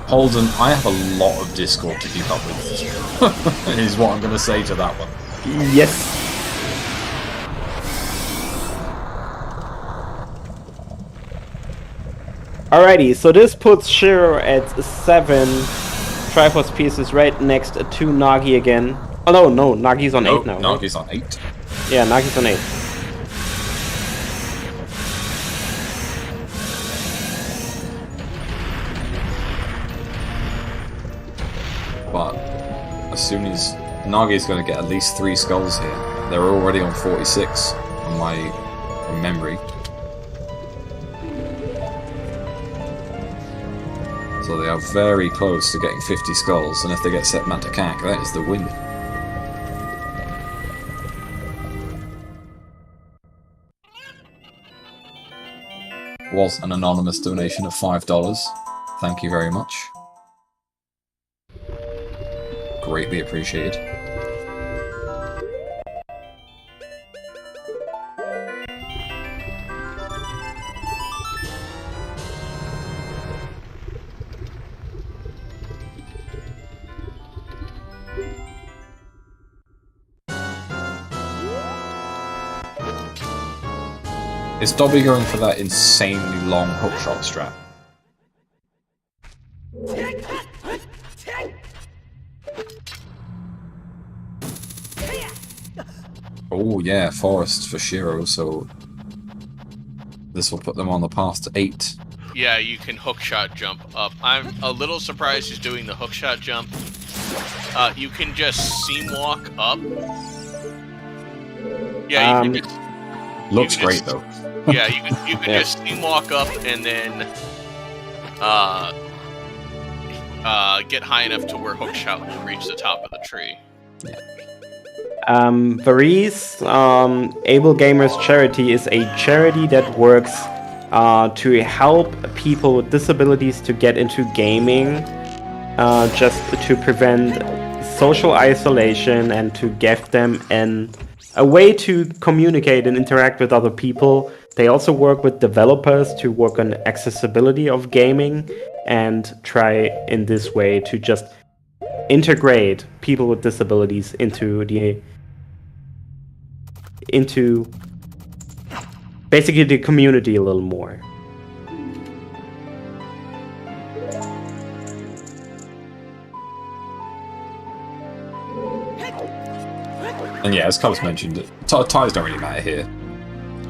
Holden, I have a lot of Discord to keep up with, is what I'm going to say to that one. Yes. Alrighty, so this puts Shiro at 7 Triforce pieces right next to Nagi again. Oh no, Nagi's on 8 now. Nagi's on 8. Yeah, Nagi's on 8. But as soon as Nagi's going to get at least 3 skulls here, they're already on 46 in my memory. So they are very close to getting 50 skulls, and if they get set Matakak, that is the win. Was an anonymous donation of $5. Thank you very much. Greatly appreciated. Is Dobby going for that insanely long hookshot strat? Oh yeah, Forest for Shiro, so this will put them on the path to 8. Yeah, you can hookshot jump up. I'm a little surprised he's doing the hookshot jump. You can just seam walk up. Yeah, you can just... Looks great though. Yeah, you can just seam walk up and then get high enough to where hookshot will reach the top of the tree. Yeah. Varese, Able Gamers Charity is a charity that works to help people with disabilities to get into gaming, just to prevent social isolation and to give them a way to communicate and interact with other people. They also work with developers to work on accessibility of gaming and try in this way to just integrate people with disabilities into basically the community a little more. And yeah, as Cubs mentioned, ties don't really matter here.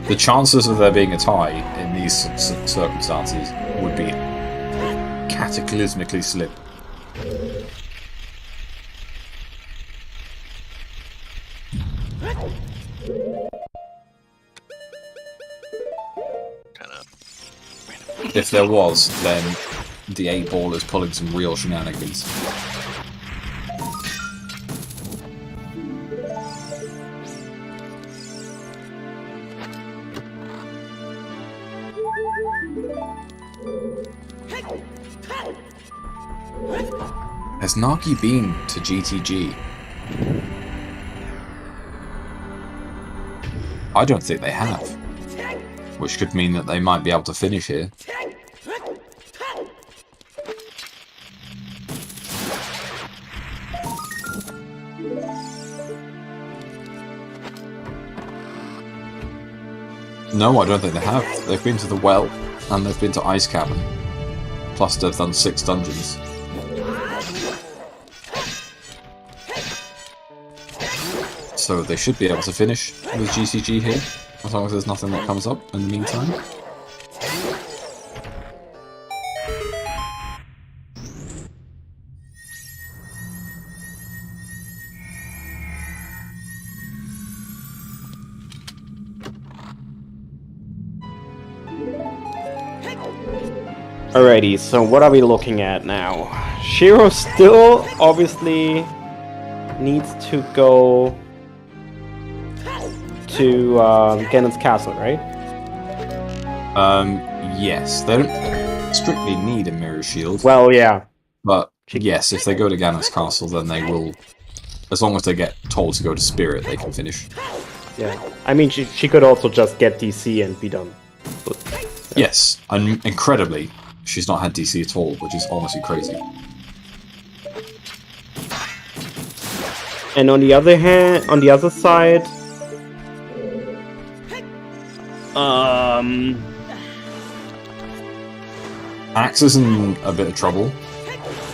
The chances of there being a tie in these circumstances would be cataclysmically slim. If there was, then the 8-ball is pulling some real shenanigans. Has Naki been to GTG? I don't think they have. Which could mean that they might be able to finish here. No, I don't think they have. They've been to the well, and they've been to Ice Cavern. Plus they've done 6 dungeons. So they should be able to finish with GCG here, as long as there's nothing that comes up in the meantime. Alrighty, so what are we looking at now? Shiro still obviously needs to go to Ganon's castle, right? Yes. They don't strictly need a mirror shield. Well, yeah. But yes, if they go to Ganon's castle, then they will. As long as they get told to go to Spirit, they can finish. Yeah. I mean, she could also just get DC and be done. But, yeah. Yes, and incredibly, she's not had DC at all, which is honestly crazy. And on the other hand, on the other side, Axe is in a bit of trouble.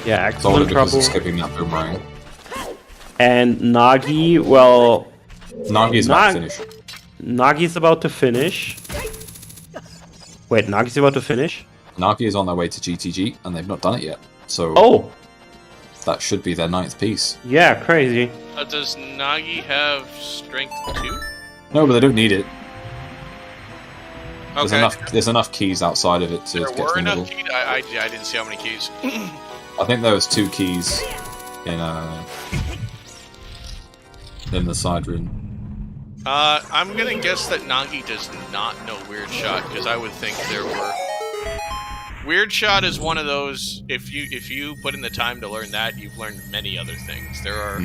yeah, Axe is Solely in because trouble. of skipping that boomerang. And Nagi, well, Nagi's about to finish. Nagi's about to finish. Wait, Nagi's about to finish? Nagi is on their way to GTG, and they've not done it yet. So Oh, that should be their 9th piece. yeah, crazy. Does Nagi have strength 2? No, but they don't need it. Okay. There's enough keys outside of it to There get to were the middle. enough keys? I didn't see how many keys. I think there was 2 keys in the side room. I'm gonna guess that Nagi does not know Weird Shot, because I would think there were. Weird Shot is one of those. If you put in the time to learn that, you've learned many other things. There are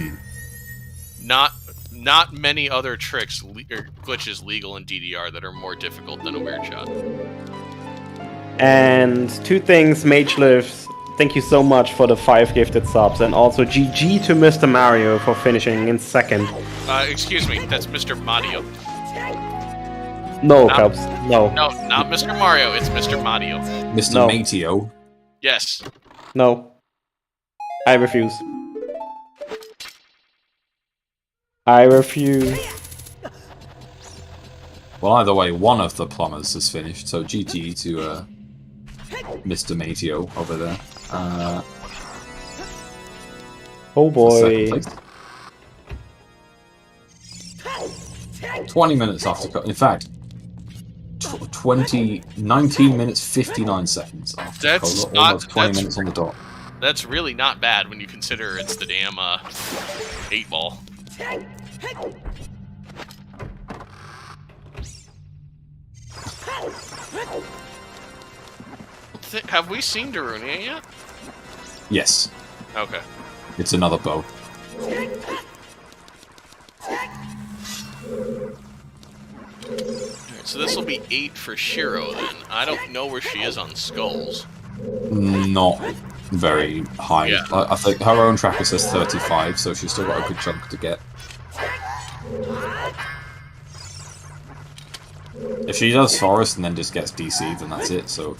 not many other tricks or glitches legal in DDR that are more difficult than a Weird Shot. And 2 things, Mage Lives, thank you so much for the 5 gifted subs, and also GG to Mr. Mario for finishing in 2nd. Excuse me, that's Mr. Mario. No, Cubs, no. No, not Mr. Mario, it's Mr. Mario. Mr. No. Mateo. Yes. No. I refuse. I refuse. Well, either way, one of the plumbers has finished, so GG to Mr. Mateo over there. Oh boy. 2nd place. 20 minutes after cut. In fact, 19 minutes 59 seconds after That's Cola, not- almost 20 that's- minutes on the dot. That's really not bad when you consider it's the damn 8-ball. Have we seen Darunia yet? Yes. Okay. It's another bow. Alright, so this will be 8 for Shiro then. I don't know where she is on skulls. Not very high. Yeah. I think her own tracker says 35, so she's still got a good chunk to get. If she does Forest and then just gets DC, then that's it, so...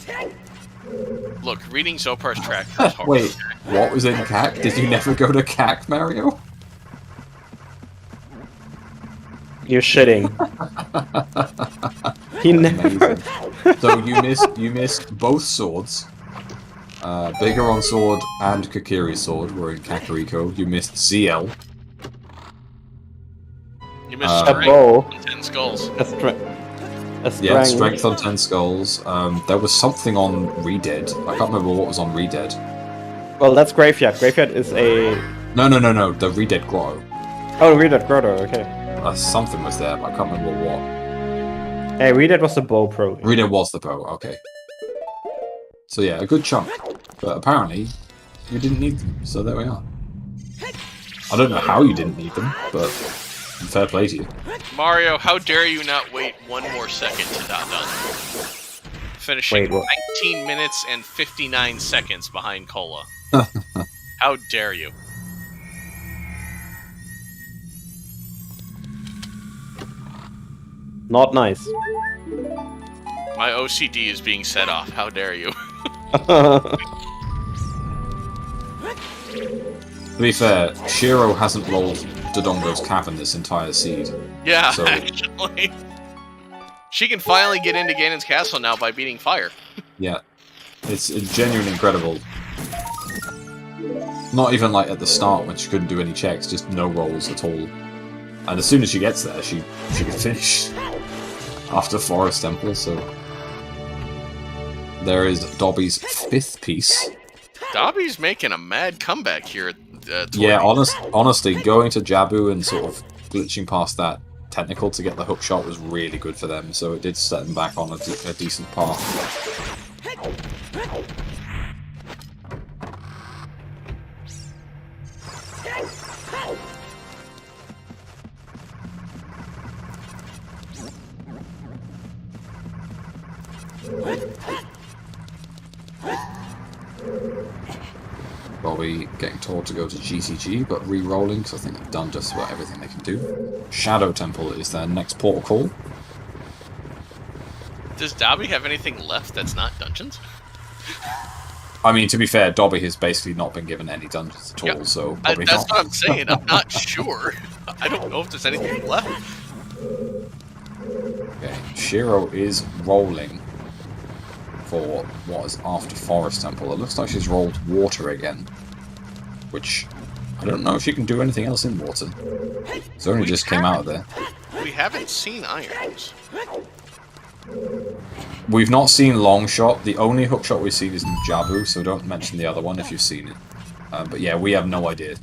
Look, reading Zopar's track is hard. Wait, what was in CAC? Did you never go to CAC, Mario? You're shitting. He never. Amazing. So you missed both swords. Bigeron sword and Kokiri's sword were in Kakariko. You missed ZL. You missed A strength bow. on 10 skulls. A strength. Yeah, strength on 10 skulls. There was something on Redead. I can't remember what was on Redead. Well, that's Graveyard. Graveyard is a... No, the Redead Grotto. Oh, Redead Grotto, okay. Something was there, but I can't remember what. Hey, Redead was the bow pro. Redead was the bow, okay. So yeah, a good chunk. But apparently, you didn't need them, so there we are. I don't know how you didn't need them, but fair play to you. Mario, how dare you not wait one more second to dot done? Finishing Wait, what? 19 minutes and 59 seconds behind Cola. How dare you? Not nice. My OCD is being set off. How dare you? To be fair, Shiro hasn't rolled Dodongo's Cavern this entire seed. Yeah, So- actually. She can finally get into Ganon's castle now by beating fire. Yeah. It's genuinely incredible. Not even like at the start when she couldn't do any checks, just no rolls at all. And as soon as she gets there, she can finish after Forest Temple, so... There is Dobby's 5th piece. Dobby's making a mad comeback here at Yeah, Tournament. honestly, going to Jabu and sort of glitching past that technical to get the hook shot was really good for them, so it did set them back on a decent path. Bobby getting told to go to GTG, but re-rolling, because I think they've done just about everything they can do. Shadow Temple is their next portal call. Does Dobby have anything left that's not dungeons? I mean, to be fair, Dobby has basically not been given any dungeons at all, Yeah, so probably that's not. what I'm saying. I'm not sure. I don't know if there's anything left. Okay, Shiro is rolling for what is after Forest Temple. It looks like she's rolled water again, which I don't know if she can do anything else in water. It's only just came out of there. We haven't seen irons. We've not seen long shot. The only hook shot we've seen is in Jabu, so don't mention the other one if you've seen it. But yeah, we have no idea.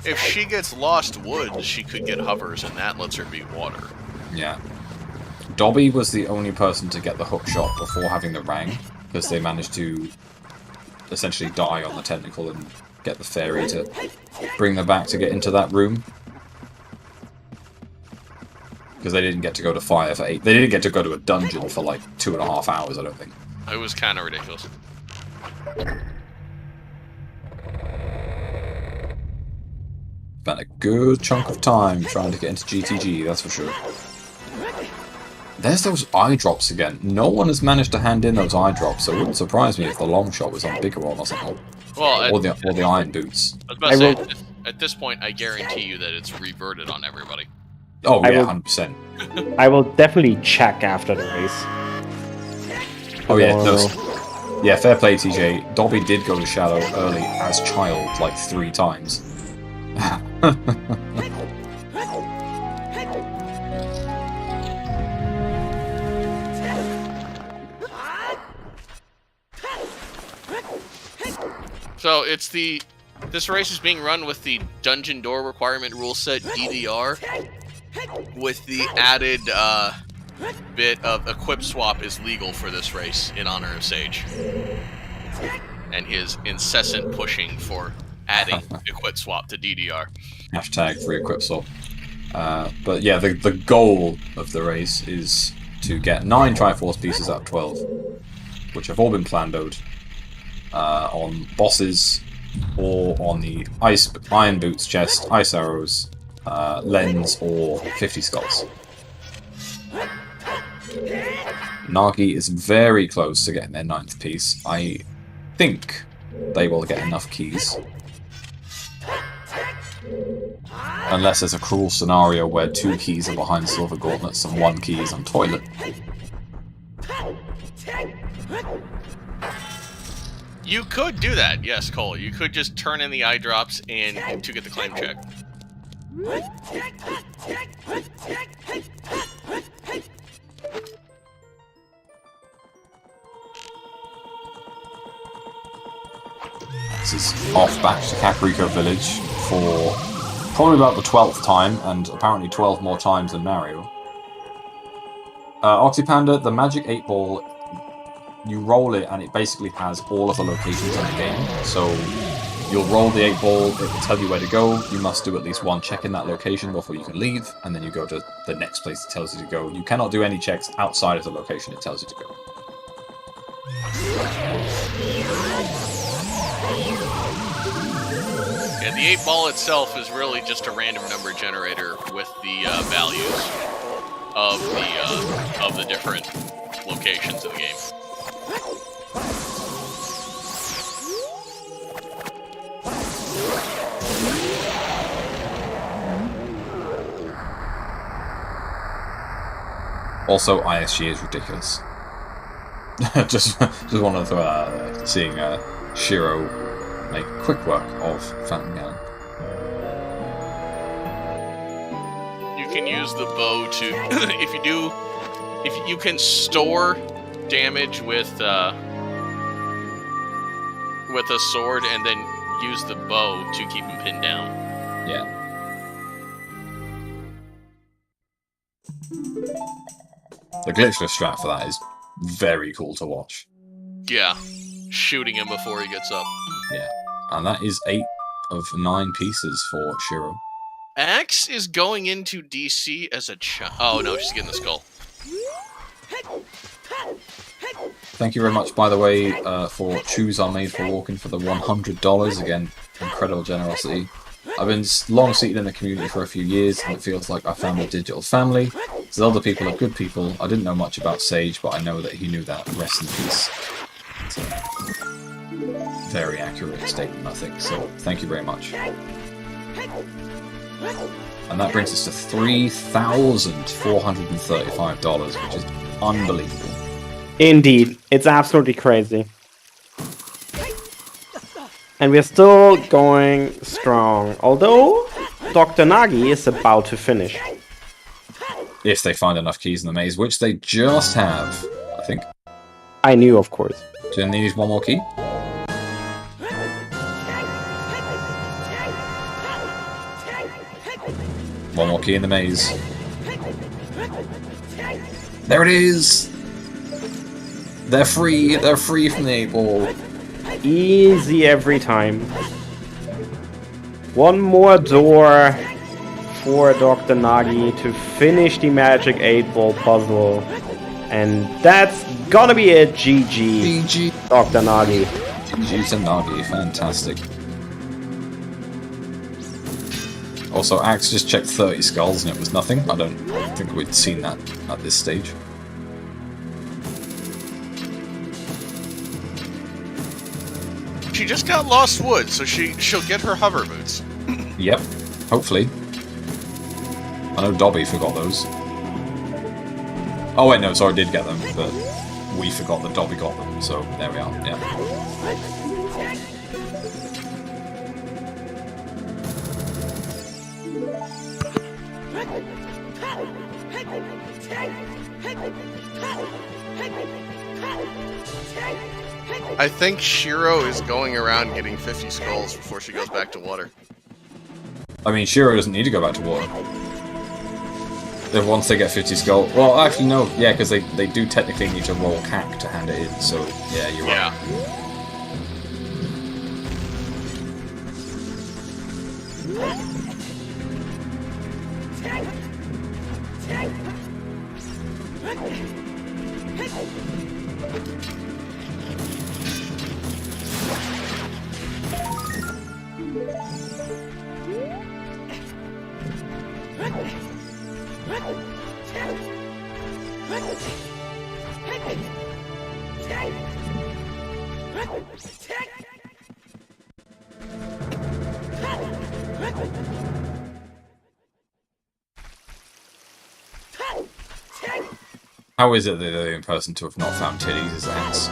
If she gets lost woods, she could get hovers, and that lets her beat water. Yeah. Dobby was the only person to get the hook shot before having the rang, because they managed to essentially die on the technical and get the fairy to bring them back to get into that room. Because they didn't get to go to fire for 8. They didn't get to go to a dungeon for like 2.5 hours, I don't think. It was kind of ridiculous. Spent a good chunk of time trying to get into GTG, that's for sure. There's those eye drops again. No one has managed to hand in those eye drops, so it wouldn't surprise me if the long shot was on Bigeron or something. Well, Or the iron boots. I was about to say, at this point, I guarantee you that it's reverted on everybody. Oh I yeah, will- 100%. I will definitely check after the race. Oh yeah, Tomorrow. yeah, fair play TJ. Dobby did go to Shadow early as child, like 3 times. So it's the This race is being run with the Dungeon Door Requirement rule set DDR, with the added bit of equip swap is legal for this race in honor of Sage, and his incessant pushing for adding equip swap to DDR. Hashtag free equip swap. But yeah, the goal of the race is to get 9 Triforce pieces out of 12, which have all been plando'd on bosses or on the Iron Boots chest, Ice Arrows, Lens, or 50 Skulls. Nagi is very close to getting their 9th piece. I think they will get enough keys. Unless there's a cruel scenario where 2 keys are behind silver gauntlets and 1 key is on toilet. You could do that, yes, Cole. You could just turn in the eye drops and to get the claim check. This is off back to Kakariko Village for probably about the 12th time, and apparently 12 more times than Mario. Oxypanda, the Magic 8 Ball, you roll it and it basically has all of the locations in the game. So you'll roll the 8 Ball, it will tell you where to go, you must do at least 1 check in that location before you can leave, and then you go to the next place it tells you to go. You cannot do any checks outside of the location it tells you to go. Yeah, the 8 ball itself is really just a random number generator with the values of the different locations of the game. Also, ISG is ridiculous. just wanted to throw that out there, seeing Shiro make quick work of Phantom Ganon. You can use the bow to, if you can store damage with a sword and then use the bow to keep him pinned down. Yeah. The glitchless strat for that is very cool to watch. Yeah, shooting him before he gets up. Yeah, and that is 8 of 9 pieces for Shiro. Axe is going into DC as a child. Oh no, she's getting the skull. Thank you very much, by the way, for Shoes Are Made for Walking for the $100. Again, incredible generosity. I've been long seated in the community for a few years, and it feels like I found a digital family. Zelda people are good people. I didn't know much about Sage, but I know that he knew that. Rest in peace. It's a very accurate statement, I think. So, thank you very much. And that brings us to $3,435, which is unbelievable. Indeed, it's absolutely crazy. And we're still going strong, although Dr. Nagi is about to finish. If they find enough keys in the maze, which they just have, I think. I knew, of course. Do they need 1 more key? One more key in the maze. There it is! They're free! They're free from the 8 ball. Easy every time. 1 more door for Dr. Nagi to finish the Magic 8-Ball puzzle. And that's gonna be it. GG. GG. Dr. Nagi. GG to Nagi. Fantastic. Also, Axe just checked 30 skulls and it was nothing. I don't think we'd seen that at this stage. She just got Lost Wood, so she'll get her hover boots. Yep, hopefully. I know Dobby forgot those. Oh wait, no, sorry, I did get them, but we forgot that Dobby got them, so there we are, yeah. I think Shiro is going around getting 50 skulls before she goes back to water. I mean, Shiro doesn't need to go back to water. Then once they get 50 skull... Well, actually, no. Yeah, because they do technically need to roll CAC to hand it in, so yeah, you're right. Yeah. How is it that they're the only person to have not found titties as ants?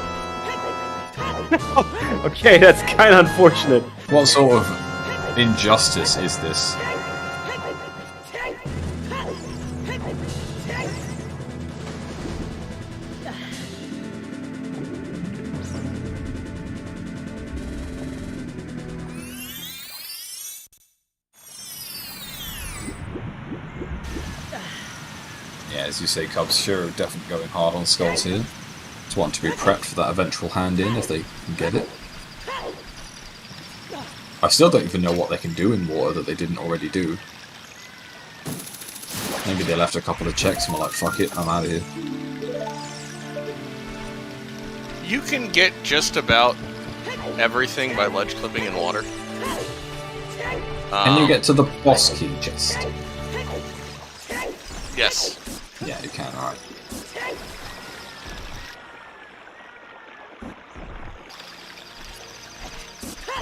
Okay, that's kind of unfortunate. What sort of injustice is this? Yeah, as you say, Cubs, sure, definitely going hard on skulls here. Just want to be prepped for that eventual hand in if they can get it. I still don't even know what they can do in water that they didn't already do. Maybe they left a couple of checks and were like, fuck it, I'm out of here. You can get just about everything by ledge clipping in water. Can you get to the boss key chest? Yes. Yeah, you can, alright.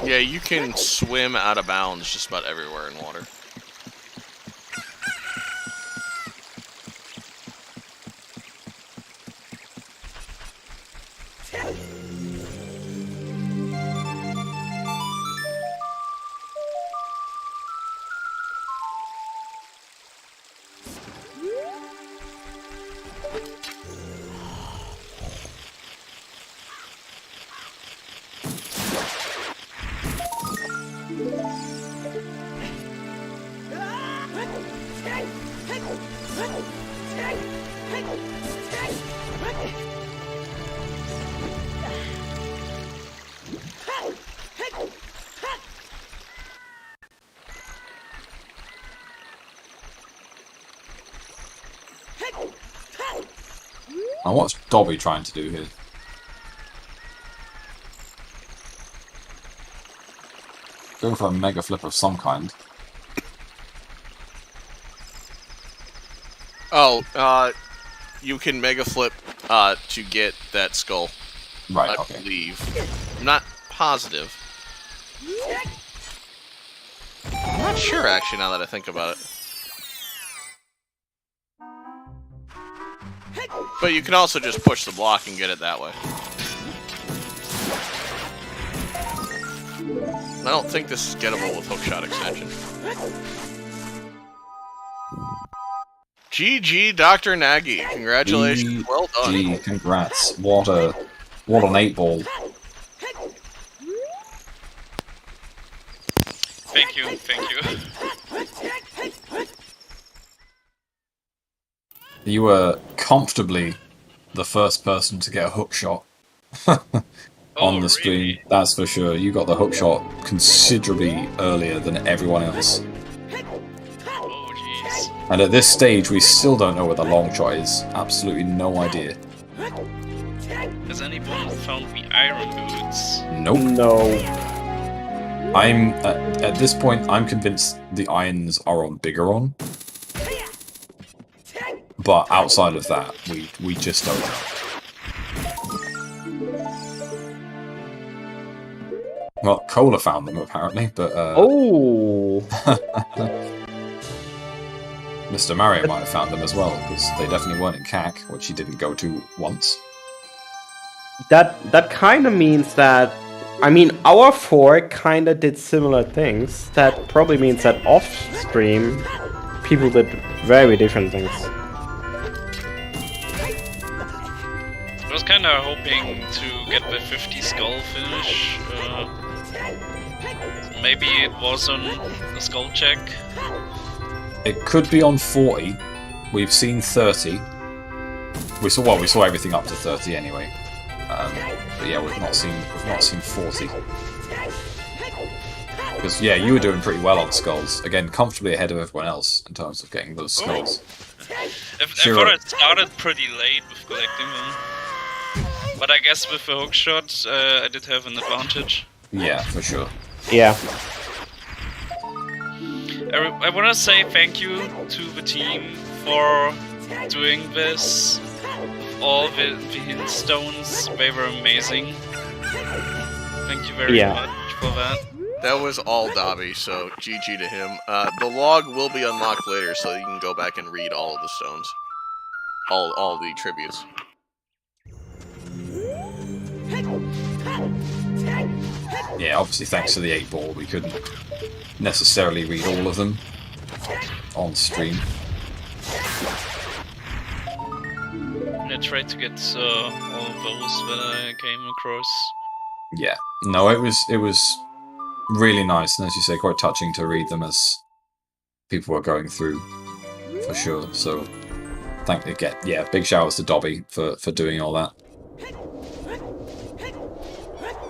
Yeah, you can swim out of bounds just about everywhere in water. Now what's Dobby trying to do here? Going for a mega flip of some kind. Oh, you can mega flip to get that skull. Right, I okay. believe. I'm not positive. I'm not sure, actually, now that I think about it. But you can also just push the block and get it that way. I don't think this is gettable with hookshot extension. GG, Dr. Nagy. Congratulations. Well done. Gee, congrats. What an 8-ball. Thank you, thank you. You were comfortably the first person to get a hook shot on the stream. Really? That's for sure. You got the hook shot considerably earlier than everyone else. Oh, jeez. And at this stage, we still don't know where the long shot is. Absolutely no idea. Has anyone found the iron boots? Nope. No. I'm at this point, I'm convinced the irons are on Bigeron. But outside of that, we just don't know. Well, Cola found them apparently, but Oh. Mr. Mario might have found them as well, because they definitely weren't in CAC, which he didn't go to once. That kind of means that, I mean, our four kind of did similar things. That probably means that off stream, people did very different things. It was kind kinda hoping to get the 50 skull finish. Maybe it was on the skull check. It could be on 40. We've seen 30. We saw everything up to 30 anyway. But yeah, we've not seen 40. Because yeah, you were doing pretty well on skulls. Again, comfortably ahead of everyone else in terms of getting those skulls. I thought I started pretty late with collecting them. But I guess with the hookshot, I did have an advantage. Yeah, for sure. Yeah. I want to say thank you to the team for doing this. All the hint stones, they were amazing. Thank you very much for that. That was all Dobby, so GG to him. The log will be unlocked later, so you can go back and read all of the stones. All the tributes. Yeah, obviously thanks to the 8-ball, we couldn't necessarily read all of them on stream. I tried to get all of those that I came across. Yeah, no, it was really nice, and as you say, quite touching to read them as people were going through, for sure. So, big showers to Dobby for doing all that.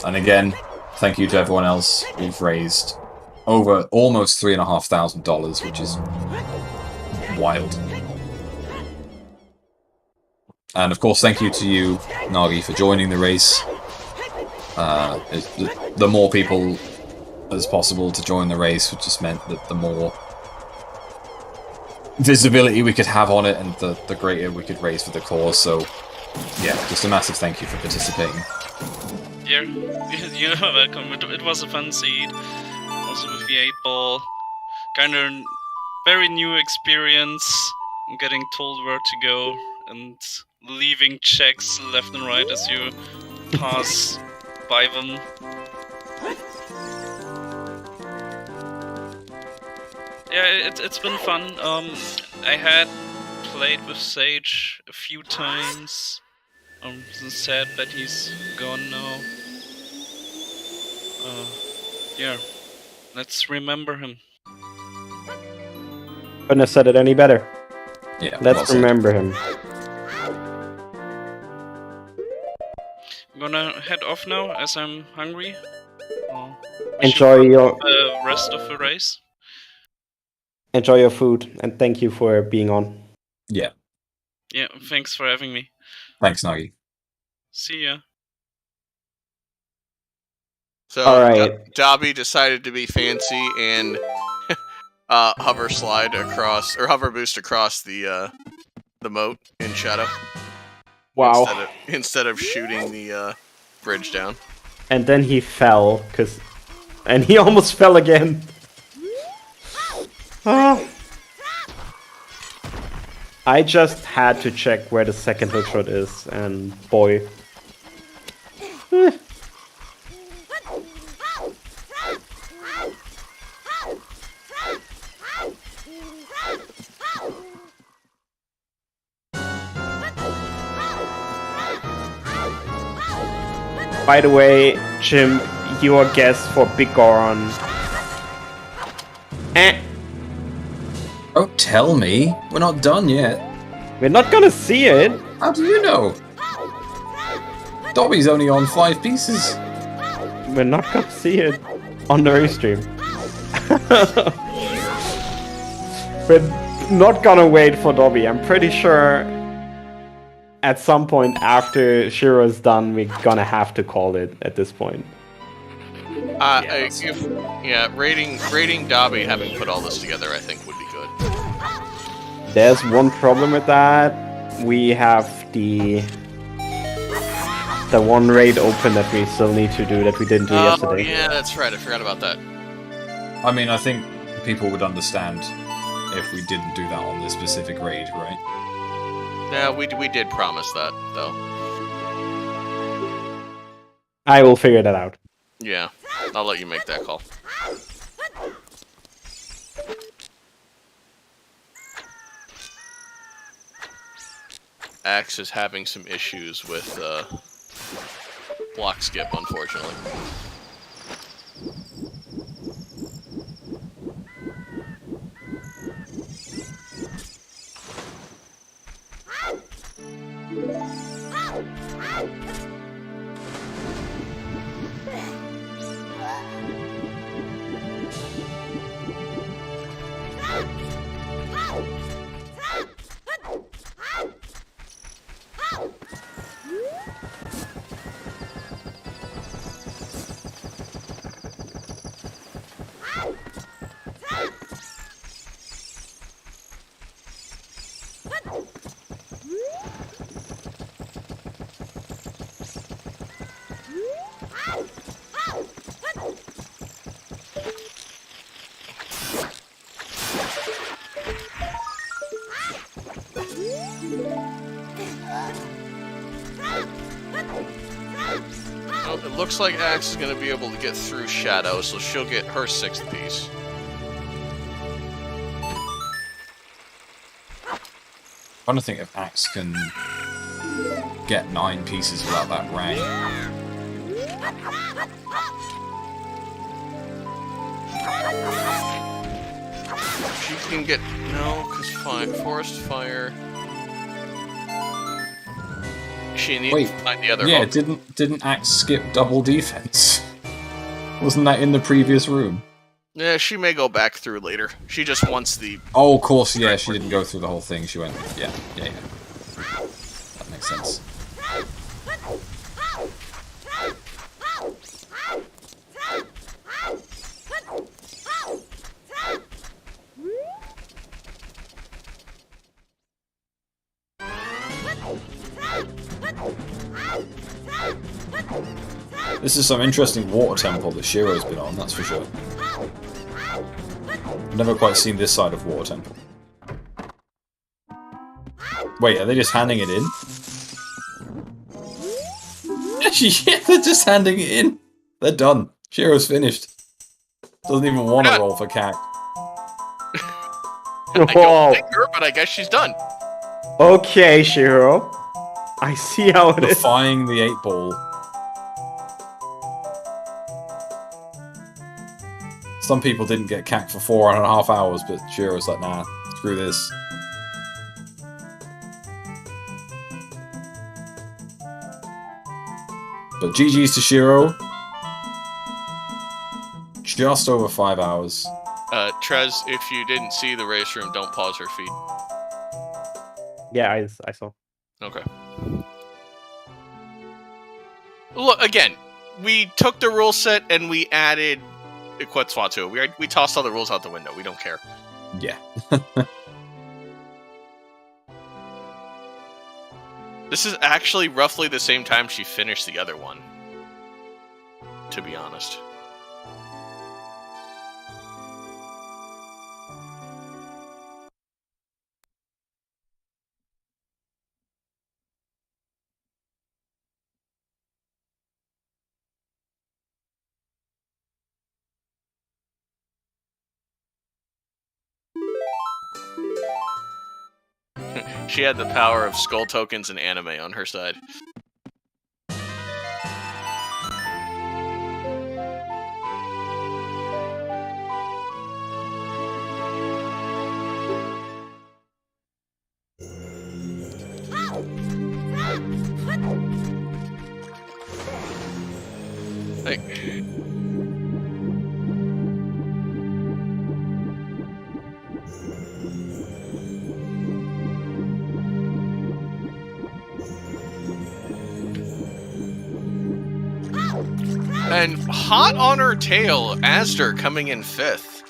And again, thank you to everyone else. We've raised over almost $3,500, which is wild. And of course, thank you to you, Nagi, for joining the race. The more people as possible to join the race, which just meant that the more visibility we could have on it, and the greater we could raise for the cause. So, yeah, just a massive thank you for participating. You're welcome. It was a fun seed. Also with the 8-ball. Kind of very new experience. Getting told where to go and leaving checks left and right as you pass by them. Yeah, it's been fun. I had played with Sage a few times. It's sad that he's gone now. Yeah, let's remember him. Couldn't have said it any better. Yeah, let's remember him. I'm gonna head off now as I'm hungry. Enjoy your the rest of the race. Enjoy your food, and thank you for being on. Yeah. Yeah, thanks for having me. Thanks, Nagi. See ya. So, Alright. Dobby decided to be fancy and hover boost across the moat in Shadow. Wow. Instead of shooting the bridge down. And then he fell, and he almost fell again. I just had to check where the second hookshot is, and boy. By the way, Jim, your guess for Big Goron. Don't tell me. We're not done yet. We're not gonna see it. How do you know? Dobby's only on 5 pieces. We're not gonna see it on the restream. We're not gonna wait for Dobby. I'm pretty sure at some point after Shiro's done, we're gonna have to call it at this point. Rating Dobby having put all this together, I think would be good. There's one problem with that. We have the one raid open that we still need to do that we didn't do yesterday. Yeah, that's right. I forgot about that. I mean, I think people would understand if we didn't do that on this specific raid, right? Yeah, we did promise that, though. I will figure that out. Yeah, I'll let you make that call. Axe is having some issues with block skip, unfortunately. Well, it looks like Axe is going to be able to get through Shadow, so she'll get her 6th piece. I'm trying to think if Axe can get 9 pieces without that rank. She can get... No, because Forest Fire... She needs to find the other yeah, hook. didn't Axe skip double defense? Wasn't that in the previous room? Yeah, she may go back through later. She just wants the... Oh, of course, yeah, she didn't go through the whole thing. She went... Yeah. That makes sense. This is some interesting water temple that Shiro's been on, that's for sure. I've never quite seen this side of water temple. Wait, are they just handing it in? Yeah, they're just handing it in. They're done. Shiro's finished. Doesn't even want to roll for CAC. I don't think her, but I guess she's done. Okay, Shiro. I see how it is. Defying the 8-ball. Some people didn't get CAC for 4.5 hours, but Shiro's like, nah, screw this. But GG's to Shiro. Just over 5 hours. Trez, if you didn't see the race room, don't pause her feed. Yeah, I saw. Okay. Look, again, we took the rule set and we added Quetzal to it. We tossed all the rules out the window. We don't care. Yeah. This is actually roughly the same time she finished the other one, to be honest. She had the power of skull tokens and anime on her side. Hey. And hot on her tail, Astor coming in 5th.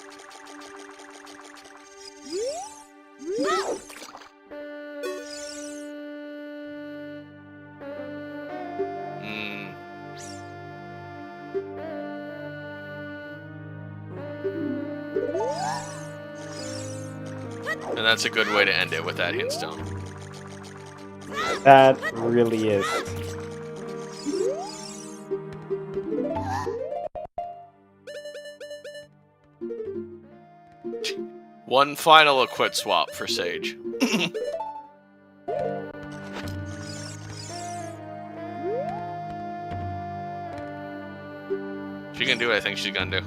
And that's a good way to end it with that hintstone. That really is. One final Equip swap for Sage. She can do what I think she's gonna do.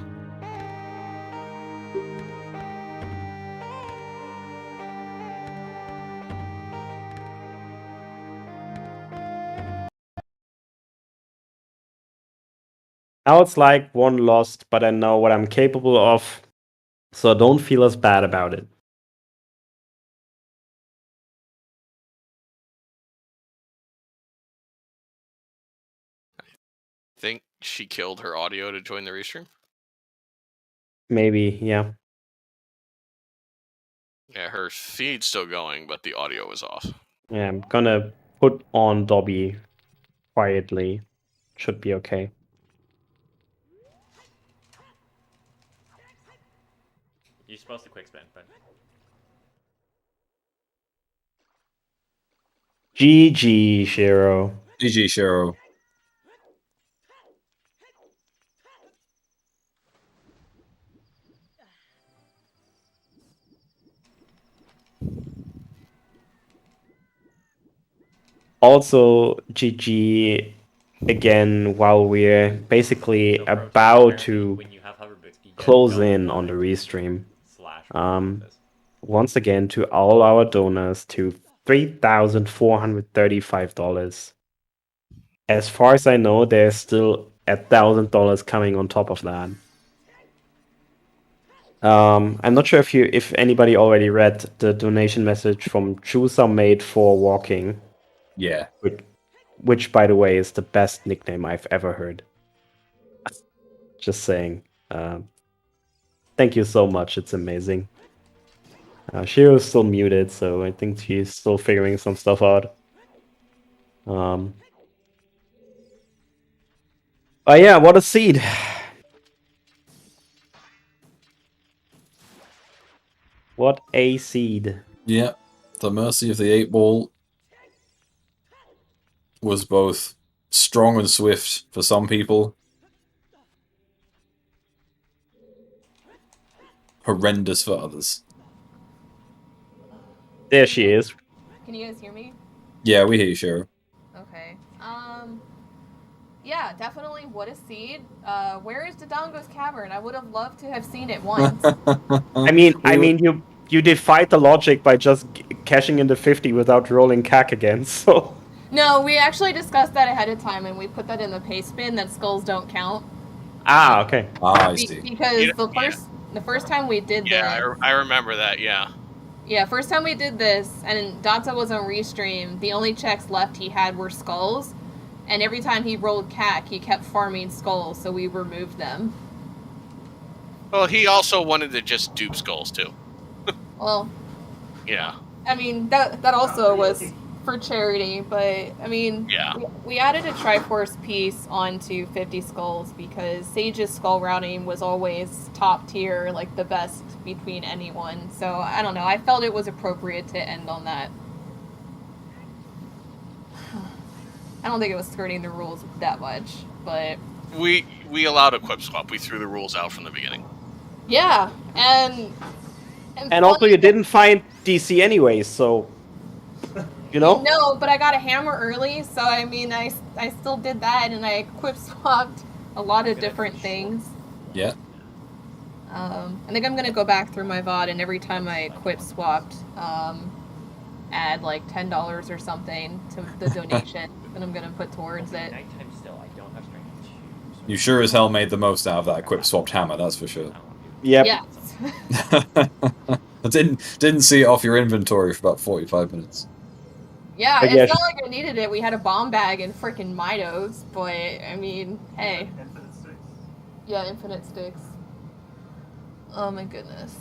Now it's like one lost, but I know what I'm capable of, so don't feel as bad about it. Think she killed her audio to join the restream? Maybe, yeah. Yeah, her feed's still going, but the audio was off. Yeah, I'm gonna put on Dobby quietly. Should be okay. You're supposed to quick spin, but GG, Shiro. GG, Shiro. Also, GG again while we're basically about to when you have hoverbooks, you get close double in on the line restream. slash Once again to all our donors to $3,435. As far as I know, there's still $1,000 coming on top of that. I'm not sure if anybody already read the donation message from Chusa Made for Walking. Yeah. Which, by the way, is the best nickname I've ever heard. Just saying. Thank you so much. It's amazing. Shiro's still muted, so I think she's still figuring some stuff out. But yeah, what a seed. What a seed. Yeah. The Mercy of the 8-ball was both strong and swift for some people. Horrendous for others. There she is. Can you guys hear me? Yeah, we hear you, Shiro. Okay. Yeah, definitely. What a seed. Where is Dodongo's cavern? I would have loved to have seen it once. I mean, you defied the logic by just cashing in the 50 without rolling CAC again. So. No, we actually discussed that ahead of time, and we put that in the pay spin that skulls don't count. Ah, okay. Ah, I see. Because the first time we did this. Yeah, I remember that. Yeah. Yeah, first time we did this, and Data was on restream. The only checks left he had were skulls, and every time he rolled CAC, he kept farming skulls, so we removed them. Well, he also wanted to just dupe skulls too. Well. Yeah. I mean, that also was for charity, but I mean, yeah. we added a Triforce piece onto 50 skulls because Sage's skull routing was always top tier, like the best between anyone. So I don't know. I felt it was appropriate to end on that. I don't think it was skirting the rules that much, but we allowed a quip swap. We threw the rules out from the beginning. Yeah, and also you didn't find DC anyways, so. You know? No, but I got a hammer early, so I mean, I still did that, and I quip swapped a lot of different things. Yeah. I think I'm gonna go back through my VOD, and every time I quip swapped, add like $10 or something to the donation that I'm gonna put towards it. Nighttime still, I don't have strength. You sure as hell made the most out of that equip swapped hammer, that's for sure. Yep. Yes. I didn't see it off your inventory for about 45 minutes. Yeah, But it's yeah, not like I needed it. We had a bomb bag and frickin' Mitos, but I mean, hey. Infinite sticks. Yeah, infinite sticks. Oh my goodness.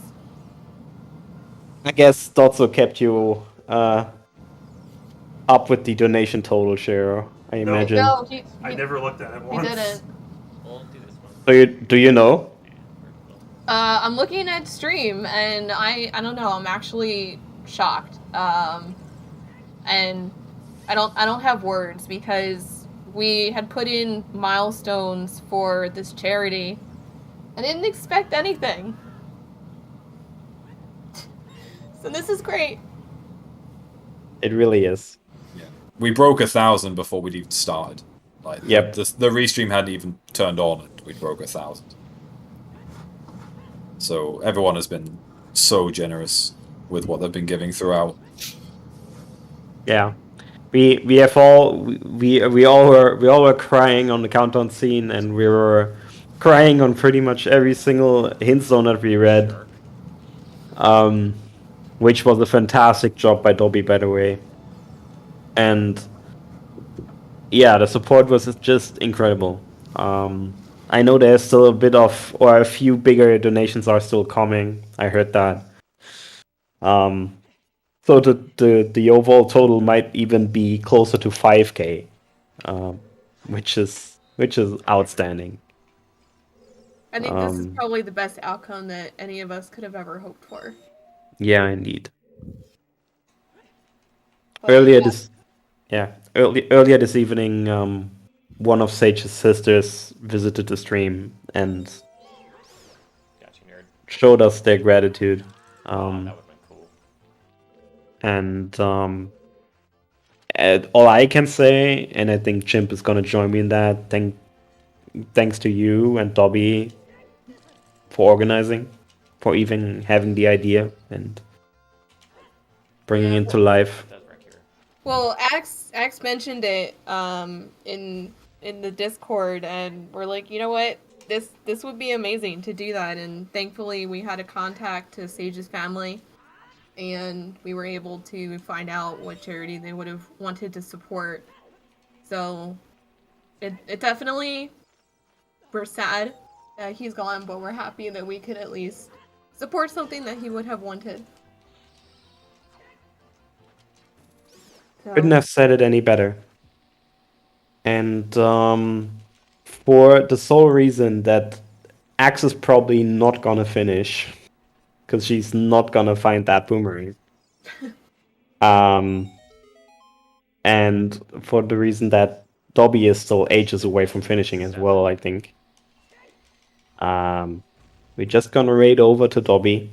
I guess Dotso kept you up with the donation total, Shiro. I imagine. No, I never looked at it he once. didn't. We'll do this one. So do you know? I'm looking at stream, and I don't know. I'm actually shocked. And I don't have words because we had put in milestones for this charity. I didn't expect anything. So this is great. It really is. Yeah. We broke 1,000 before we'd even started. Like, Yep. The restream hadn't even turned on, and we'd broke 1,000. So everyone has been so generous with what they've been giving throughout. Yeah, we all were crying on the countdown scene, and we were crying on pretty much every single hint zone that we read. Which was a fantastic job by Dobby, by the way. And yeah, the support was just incredible. I know there's still a bit of, or a few bigger donations are still coming. I heard that. So the overall total might even be closer to 5K, which is outstanding. I think this is probably the best outcome that any of us could have ever hoped for. Yeah, indeed. But Earlier this evening, one of Sage's sisters visited the stream and Gotcha, nerd. showed us their gratitude. That would have been cool. And all I can say, and I think Chimp is gonna join me in that, thanks to you and Dobby for organizing, for even having the idea and bringing it to life. It does right here. Well, Axe mentioned it in the Discord, and we're like, you know what, this would be amazing to do that. And thankfully, we had a contact to Sage's family, and we were able to find out what charity they would have wanted to support. So it definitely, we're sad that he's gone, but we're happy that we could at least support something that he would have wanted. So, Couldn't have said it any better. And for the sole reason that Axe is probably not gonna finish, because she's not gonna find that boomerang. And for the reason that Dobby is still ages away from finishing as well, I think. We're just gonna raid over to Dobby,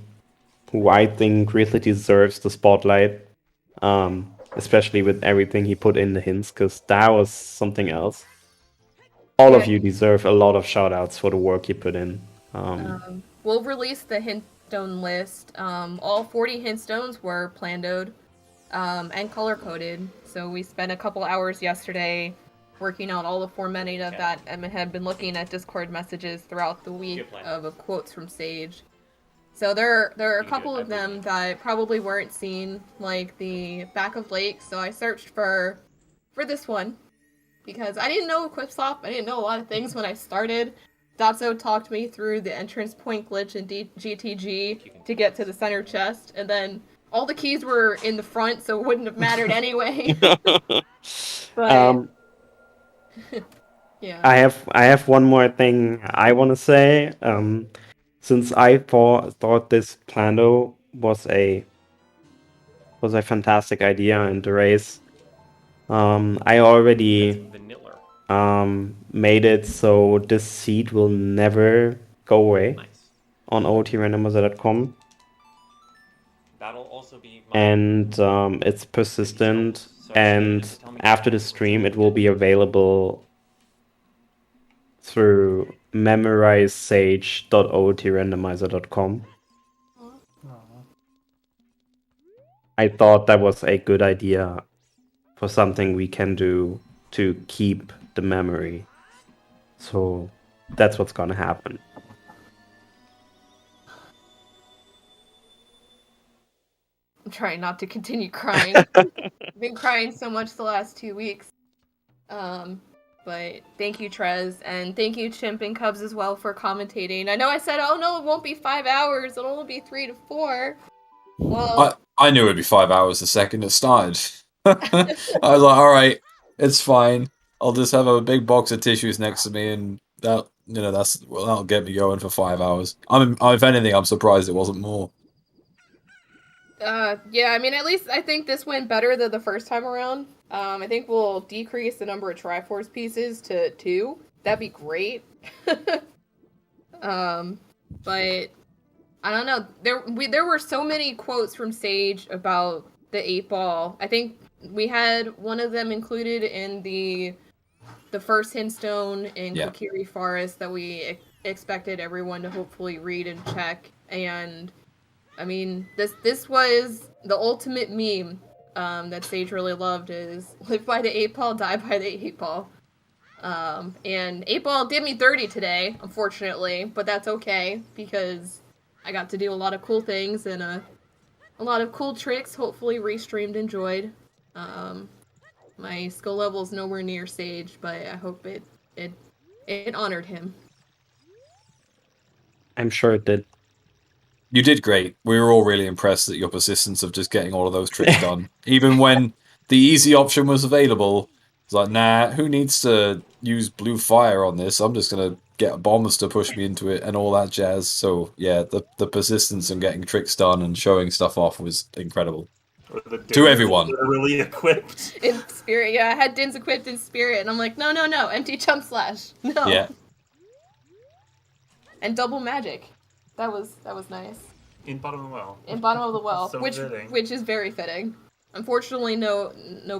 who I think really deserves the spotlight. Especially with everything he put in the hints, because that was something else. All of you deserve a lot of shout-outs for the work you put in. we'll release the hintstone list. All 40 hintstones were plando'd and color-coded. So we spent a couple hours yesterday working out all the formatting of that, and had been looking at Discord messages throughout the week of quotes from Sage. So there are a couple of them that probably weren't seen, like the back of Lake. So I searched for this one because I didn't know Equip Swap. I didn't know a lot of things when I started. Dotso talked me through the entrance point glitch in GTG to get to the center chest, and then all the keys were in the front, so it wouldn't have mattered anyway. But yeah, I have one more thing I want to say. Since I thought this plando'd was a fantastic idea in the race, I already made it so this seed will never go away on OoTRandomizer.com. That'll also be And it's persistent, and after the stream it will be available through memorizesage.ooTrandomizer.com. I thought that was a good idea for something we can do to keep the memory. So that's what's gonna happen. I'm trying not to continue crying. I've been crying so much the last 2 weeks. But thank you, Trez, and thank you, Chimp and Cubs, as well, for commentating. I know I said, oh no, it won't be 5 hours, it'll only be 3 to 4. Well, I knew it'd be 5 hours the second it started. I was like, alright, it's fine. I'll just have a big box of tissues next to me, and that'll get me going for 5 hours. If anything, I'm surprised it wasn't more. yeah, I mean, at least I think this went better than the first time around. I think we'll decrease the number of Triforce pieces to 2. That'd be great. But I don't know. There were so many quotes from Sage about the 8-ball. I think we had one of them included in the the first hindstone in Yeah. Kokiri Forest that we expected everyone to hopefully read and check. And I mean, this was the ultimate meme that Sage really loved is live by the 8-ball, die by the 8-ball. And 8-ball did me 30 today, unfortunately, but that's okay because I got to do a lot of cool things and a lot of cool tricks. Hopefully, restreamed enjoyed. My skill level is nowhere near Sage, but I hope it honored him. I'm sure it did. You did great. We were all really impressed at your persistence of just getting all of those tricks done. Even when the easy option was available, it's like, nah, who needs to use blue fire on this? I'm just going to get bombs to push me into it and all that jazz. So, yeah, the persistence and getting tricks done and showing stuff off was incredible. To everyone. Really equipped. In spirit, yeah, I had Dins equipped in spirit, and I'm like, no, empty chump slash. No. Yeah. And double magic. That was nice. In bottom of the well. In bottom of the well, So which fitting. which is very fitting. Unfortunately, no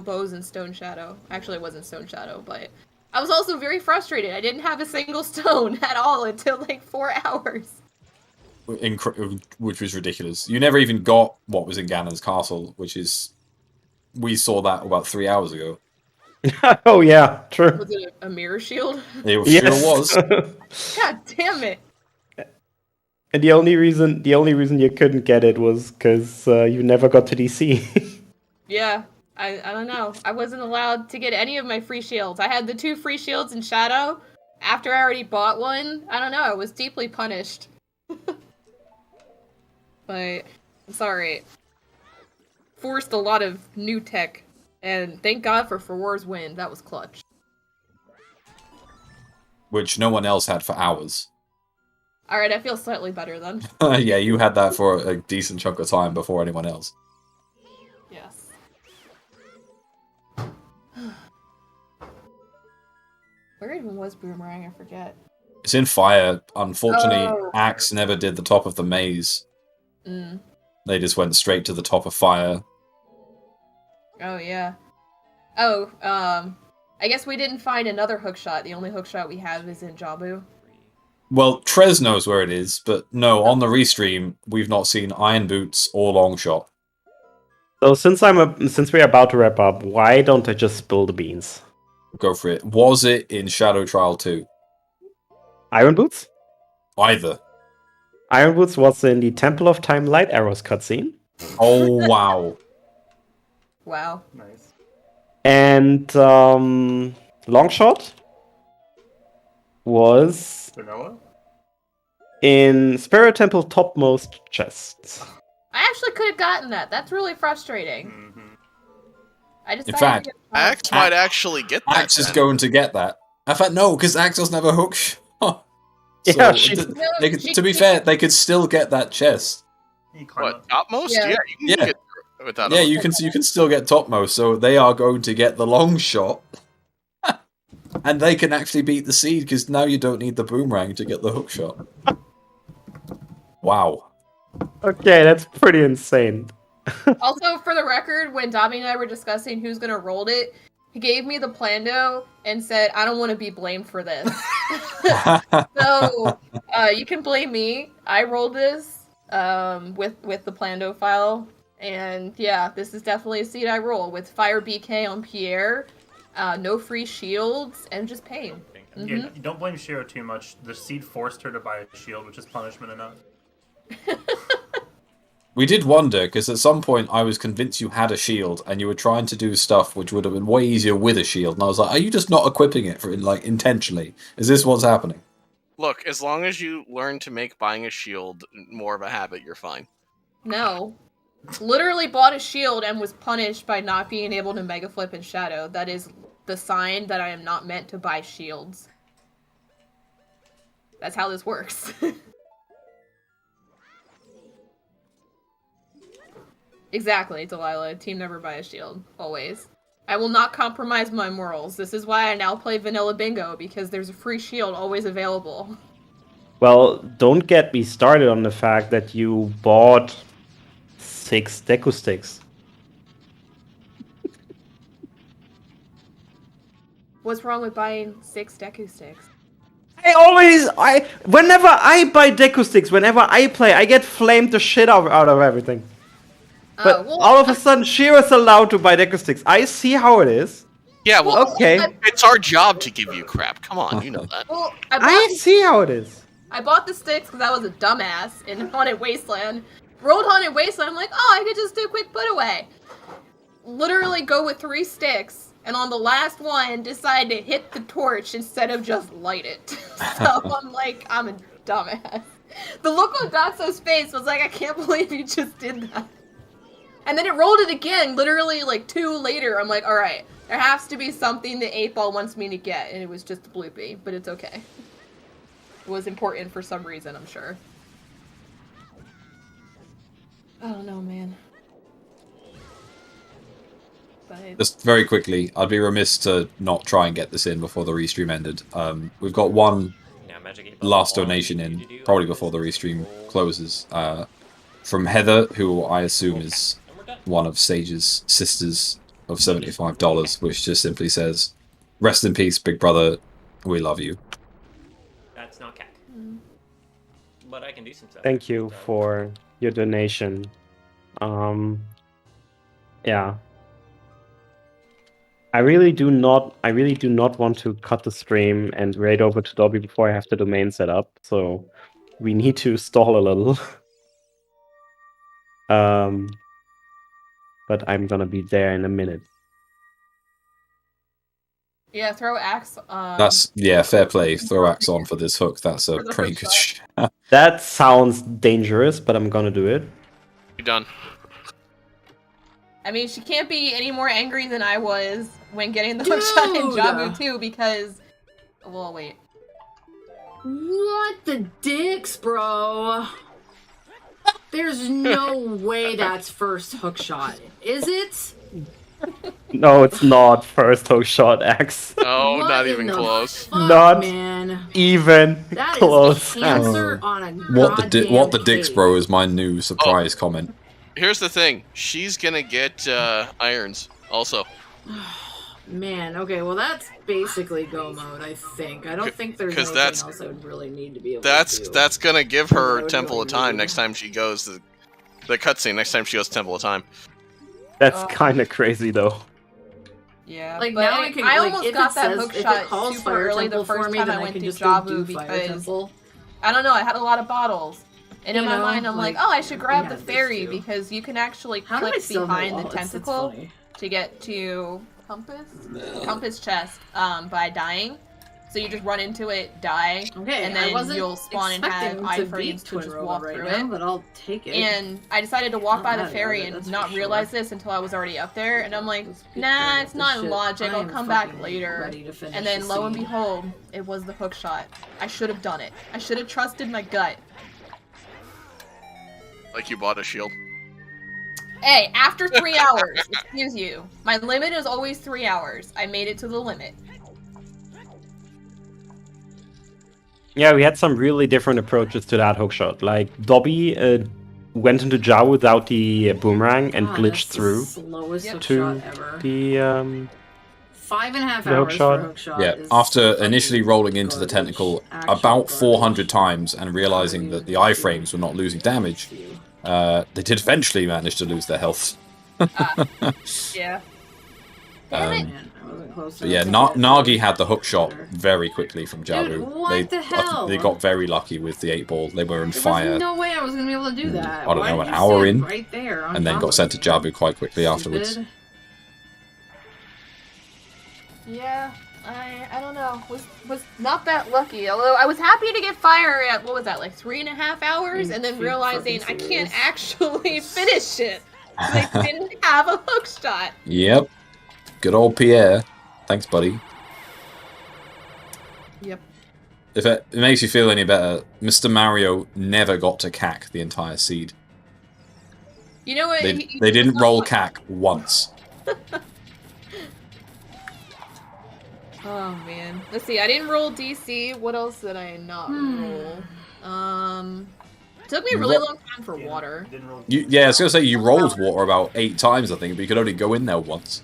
bows in Stone Shadow. Actually, it wasn't Stone Shadow, but I was also very frustrated. I didn't have a single stone at all until like 4 hours. Which was ridiculous. You never even got what was in Ganon's castle, which is... We saw that about 3 hours ago. Oh yeah, true. Was it a mirror shield? It Yes. sure was. God damn it! And the only reason you couldn't get it was because you never got to DC. Yeah, I don't know. I wasn't allowed to get any of my free shields. I had the 2 free shields in Shadow. After I already bought one, I don't know, I was deeply punished. But, I'm sorry. Forced a lot of new tech. And thank God for War's win. That was clutch. Which no one else had for hours. Alright, I feel slightly better then. Yeah, you had that for a decent chunk of time before anyone else. Yes. Where even was Boomerang? I forget. It's in fire. Unfortunately, Oh. Axe never did the top of the maze. Mm. They just went straight to the top of fire. Oh, yeah. Oh, I guess we didn't find another hookshot. The only hookshot we have is in Jabu. Well, Trez knows where it is, but no, on the restream, we've not seen Iron Boots or Longshot. So since we're about to wrap up, why don't I just spill the beans? Go for it. Was it in Shadow Trial 2? Iron Boots? Either. Iron Boots was in the Temple of Time Light Arrows cutscene. Oh, wow. Wow. Nice. And Longshot was Vanilla? in Spirit Temple topmost chests. I actually could have gotten that. That's really frustrating. Mm-hmm. I decided fact, to get Axe might actually get that. Axe is then. going to get that. In fact, no, because Axe doesn't have a hook shot. Yeah, So, she- they could, to be fair, they could still get that chest. You climb What, up. topmost? Yeah. Yeah, you can Yeah. get without Yeah, a you can still get topmost, so they are going to get the long shot. And they can actually beat the seed, because now you don't need the boomerang to get the hook shot. Wow. Okay, that's pretty insane. Also, for the record, when Dobby and I were discussing who's gonna roll it, he gave me the plando and said, I don't want to be blamed for this. So, you can blame me. I rolled this with the plando file. And yeah, this is definitely a seed I roll with Fire BK on Pierre, no free shields, and just pain. Yeah, you don't blame Shiro too much. The seed forced her to buy a shield, which is punishment enough. We did wonder, because at some point I was convinced you had a shield, and you were trying to do stuff which would have been way easier with a shield, and I was like, are you just not equipping it for like intentionally? Is this what's happening? Look, as long as you learn to make buying a shield more of a habit, you're fine. No. Literally bought a shield and was punished by not being able to Mega Flip in Shadow. That is the sign that I am not meant to buy shields. That's how this works. Exactly, Delilah. Team never buy a shield. Always. I will not compromise my morals. This is why I now play Vanilla Bingo, because there's a free shield always available. Well, don't get me started on the fact that you bought 6 Deku Sticks. What's wrong with buying 6 Deku sticks? Whenever I buy Deku sticks, whenever I play, I get flamed the shit out of everything. But well, all of a sudden, Shira's allowed to buy Deku sticks. I see how it is. Yeah, well, Okay. it's our job to give you crap. Come on, you know that. Well, I see how it is. I bought the sticks because I was a dumbass in Haunted Wasteland. Rolled Haunted Wasteland, I'm like, oh, I could just do a quick put away. Literally go with 3 sticks, and on the last one, decide to hit the torch instead of just light it. So I'm like, I'm a dumbass. The look on Gatsu's face was like, I can't believe you just did that. And then it rolled it again, literally like 2 later. I'm like, alright, there has to be something that 8-Ball wants me to get, and it was just a bloopy, but it's okay. It was important for some reason, I'm sure. Oh no, man. But... Just very quickly, I'd be remiss to not try and get this in before the restream ended. We've got one last donation in, probably before the restream closes, from Heather, who I assume is one of Sage's sisters, of $75, which just simply says, "Rest in peace, big brother. We love you." That's not CAC. But I can do some stuff. Thank you for your donation. Yeah. I really do not want to cut the stream and raid over to Dobby before I have the domain set up, so we need to stall a little. But I'm gonna be there in a minute. Yeah, throw axe. That's, yeah, fair play. Throw axe on for this hook. That's a pretty good shot. That sounds dangerous, but I'm gonna do it. You done? I mean, she can't be any more angry than I was when getting the hookshot in Jabu too, because... Well, wait. What the dicks, bro? There's no way that's first hookshot. Is it? No, it's not first hookshot X. No, What not in even the close. fuck, Not man? even That close. is cancer on a What the goddamn dicks, cake. bro, is my new surprise comment. Here's the thing. She's gonna get irons also. Man, okay, well that's basically go mode, I think. I don't think there's anything else I would really need to be able to do. That's gonna give her would Temple of really Time need. next time she goes to the cutscene. Next time she goes to Temple of Time. That's kind of crazy, though. Yeah, Like but now I can almost like, if got it that says, if it hookshot calls super Fire early Temple the first for me, time then I I went can to just go do Jabu Fire because Temple. I don't know, I had a lot of bottles. And in You my know, mind, I'm like, like, oh, I should grab we the had this fairy too. because you can actually How do I click still have behind the wallets? That's tentacle funny. to get to Compass chest by dying. So you just run into it, die, Okay, and I then wasn't you'll spawn and have expecting to beat iframes to Twin just Rover walk right through now, it. but I'll take it. And I decided to walk by the Not mad ferry about it, and that's not for realize sure. this until I was already up there, and I'm like, Let's get nah, done it's with not this in shit. logic, I I'll am come back fucking later. ready to finish And then the lo and scene. behold, it was the hook shot. I should have done it. I should have trusted my gut. Like you bought a shield. Hey, after 3 hours, excuse you. My limit is always 3 hours. I made it to the limit. Yeah, we had some really different approaches to that hookshot. Like, Dobby went into Jaw without the boomerang and God, glitched that's through the slowest Yep. to hookshot ever. the 5.5 the hours hookshot. for hookshot. Yeah, is after fucking initially rolling into the garbage. tentacle Actual about garbage. 400 times and realizing that the iframes were not losing damage, they did eventually manage to lose their health. Yeah. Um, Man, I wasn't close But yeah, enough to get Nagi it. had the hookshot very quickly from Jabu. Dude, what they, the I think hell? they got very lucky with the 8-ball. They were on There fire was no way I was gonna be able to do that. I don't Why know, did an you hour sit in, right there on and then top got of sent to me? Jabu quite quickly afterwards. Stupid. Yeah, I don't know. Was not that lucky. Although I was happy to get fire at, what was that, like 3.5 hours? And then You realizing I fucking can't serious? actually finish it. I didn't have a hook shot. Yep. Good old Pierre. Thanks, buddy. Yep. If it makes you feel any better, Mr. Mario never got to CAC the entire seed. You know what? They didn't roll CAC once. Oh man. Let's see. I didn't roll DC. What else did I not roll? Took me a really long time for water. Didn't roll. Yeah, I was going to say you rolled water about 8 times, I think, but you could only go in there once.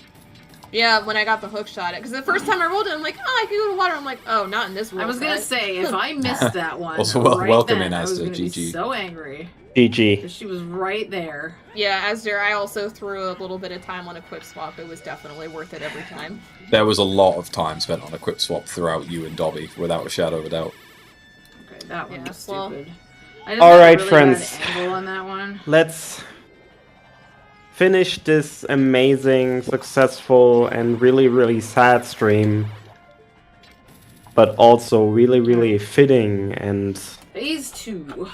Yeah, when I got the hook shot, because the first time I rolled it, I'm like, oh, I can go to water. I'm like, oh, not in this world. I was gonna say, if I missed that one, Also, right welcome then, in, I was Asda. gonna be GG. so angry. GG. Because she was right there. Yeah, Asda, I also threw a little bit of time on a quick swap. It was definitely worth it every time. There was a lot of time spent on a quick swap throughout you and Dobby, without a shadow of a doubt. Okay, that one was well, stupid. I just all got a right, really friends. bad angle on that one. Let's finish this amazing, successful, and really, really sad stream. But also really, really fitting and... Phase 2.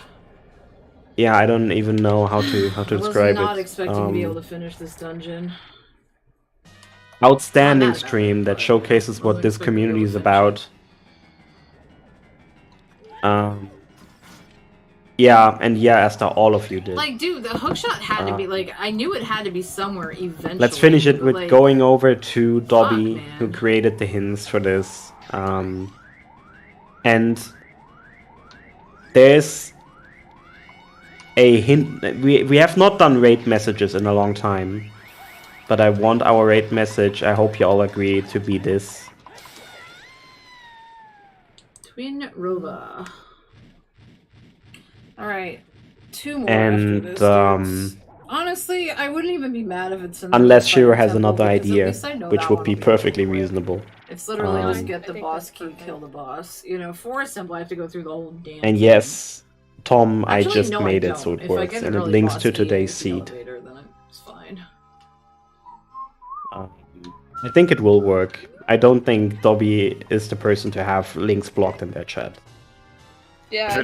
Yeah, I don't even know how to describe it. I was not expecting to be able to finish this dungeon. Outstanding Not that stream that but showcases I what wasn't this expecting to be community able is to about. Yeah, and yeah, Esther, all of you did. Like, dude, the hookshot had to be, like, I knew it had to be somewhere eventually. Let's finish it but, with like, going over to Dobby, man. who created the hints for this. And there's a hint. We have not done raid messages in a long time, but I want our raid message, I hope you all agree, to be this. Twin Rova. Alright. 2 more And, after this, dudes. Honestly, I wouldn't even be mad if it's another unless Shiro Fire has Temple, another because at idea, least I know which that would one be will perfectly quick. reasonable. It's literally just Um, get the I think boss that's key, perfect. kill the boss. You know, Forest Temple, I have to go through the whole damn And thing. yes, Tom, I Actually, just no, made I it so don't. it If I works, get an and it early links boss to key today's with the seed. elevator, then it's fine. I think it will work. I don't think Dobby is the person to have links blocked in their chat. Yeah.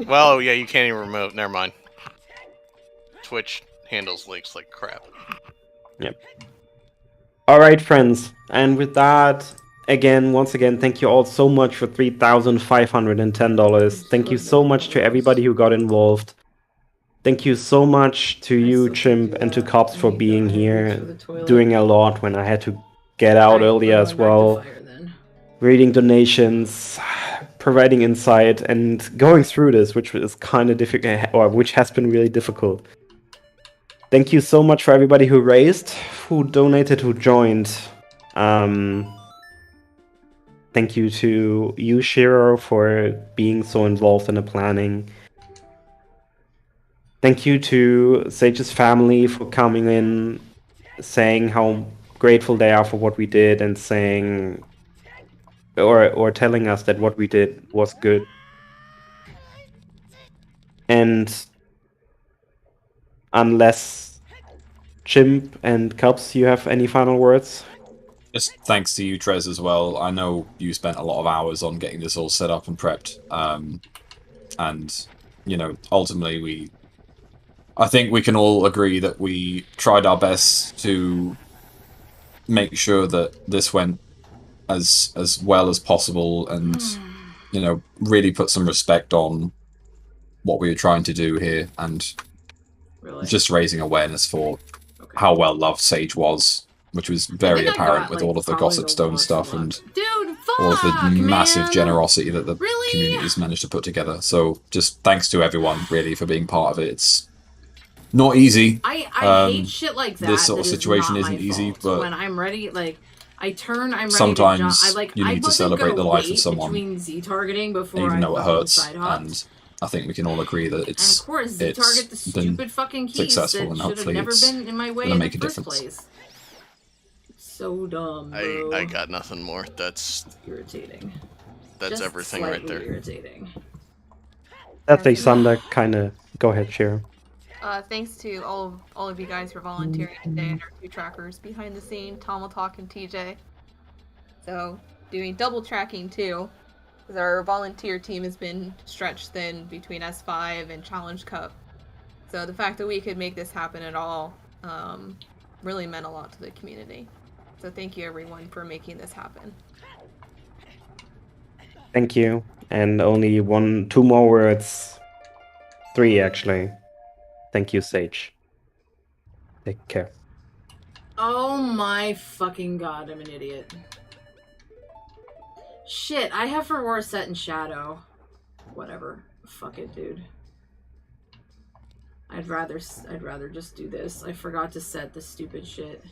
Well, yeah, you can't even remote. Never mind. Twitch handles links like crap. Yep. Alright, friends. And with that, once again, thank you all so much for $3,510. Thank you so much to everybody who got involved. Thank you so much to you, Chimp, and to Cops for being here, doing a lot when I had to get out earlier as well. Reading donations, providing insight, and going through this, which is kind of difficult, or which has been really difficult. Thank you so much for everybody who raised, who donated, who joined. Thank you to you, Shiro, for being so involved in the planning. Thank you to Sage's family for coming in, saying how grateful they are for what we did, and saying, or telling us that what we did was good. And unless Chimp and Cubs, you have any final words? Just thanks to you, Trez, as well. I know you spent a lot of hours on getting this all set up and prepped. And, you know, ultimately I think we can all agree that we tried our best to make sure that this went as well as possible, and, you know, really put some respect on what we were trying to do here, and just raising awareness for how well loved Sage was, which was very apparent with all of the Gossip Stone stuff and all of the massive generosity that the community's managed to put together. So just thanks to everyone, really, for being part of it. It's not easy. I hate shit like that. This sort of situation isn't easy, but when I'm ready, like, I'm ready sometimes to jump. you need to celebrate the life of someone, between Z targeting before even though it hurts. side hops. And I think we can all agree that And of course, Z target the stupid fucking keys successful, that and should have hopefully never it's been in my way gonna in make the a first difference. place. So dumb, bro. I got nothing more. That's irritating. That's Just everything right there. Irritating. That's a Sunder kind of. Go ahead, Shiro. Thanks to all of you guys for volunteering today, and our 2 trackers behind the scene, Tomaltalk and TJ. So, doing double tracking too, because our volunteer team has been stretched thin between S5 and Challenge Cup. So the fact that we could make this happen at all really meant a lot to the community. So thank you everyone for making this happen. Thank you. And only 2 more words. 3, actually. Thank you, Sage. Take care. Oh my fucking god, I'm an idiot. Shit, I have Aurora set in Shadow. Whatever. Fuck it, dude. I'd rather just do this. I forgot to set the stupid shit.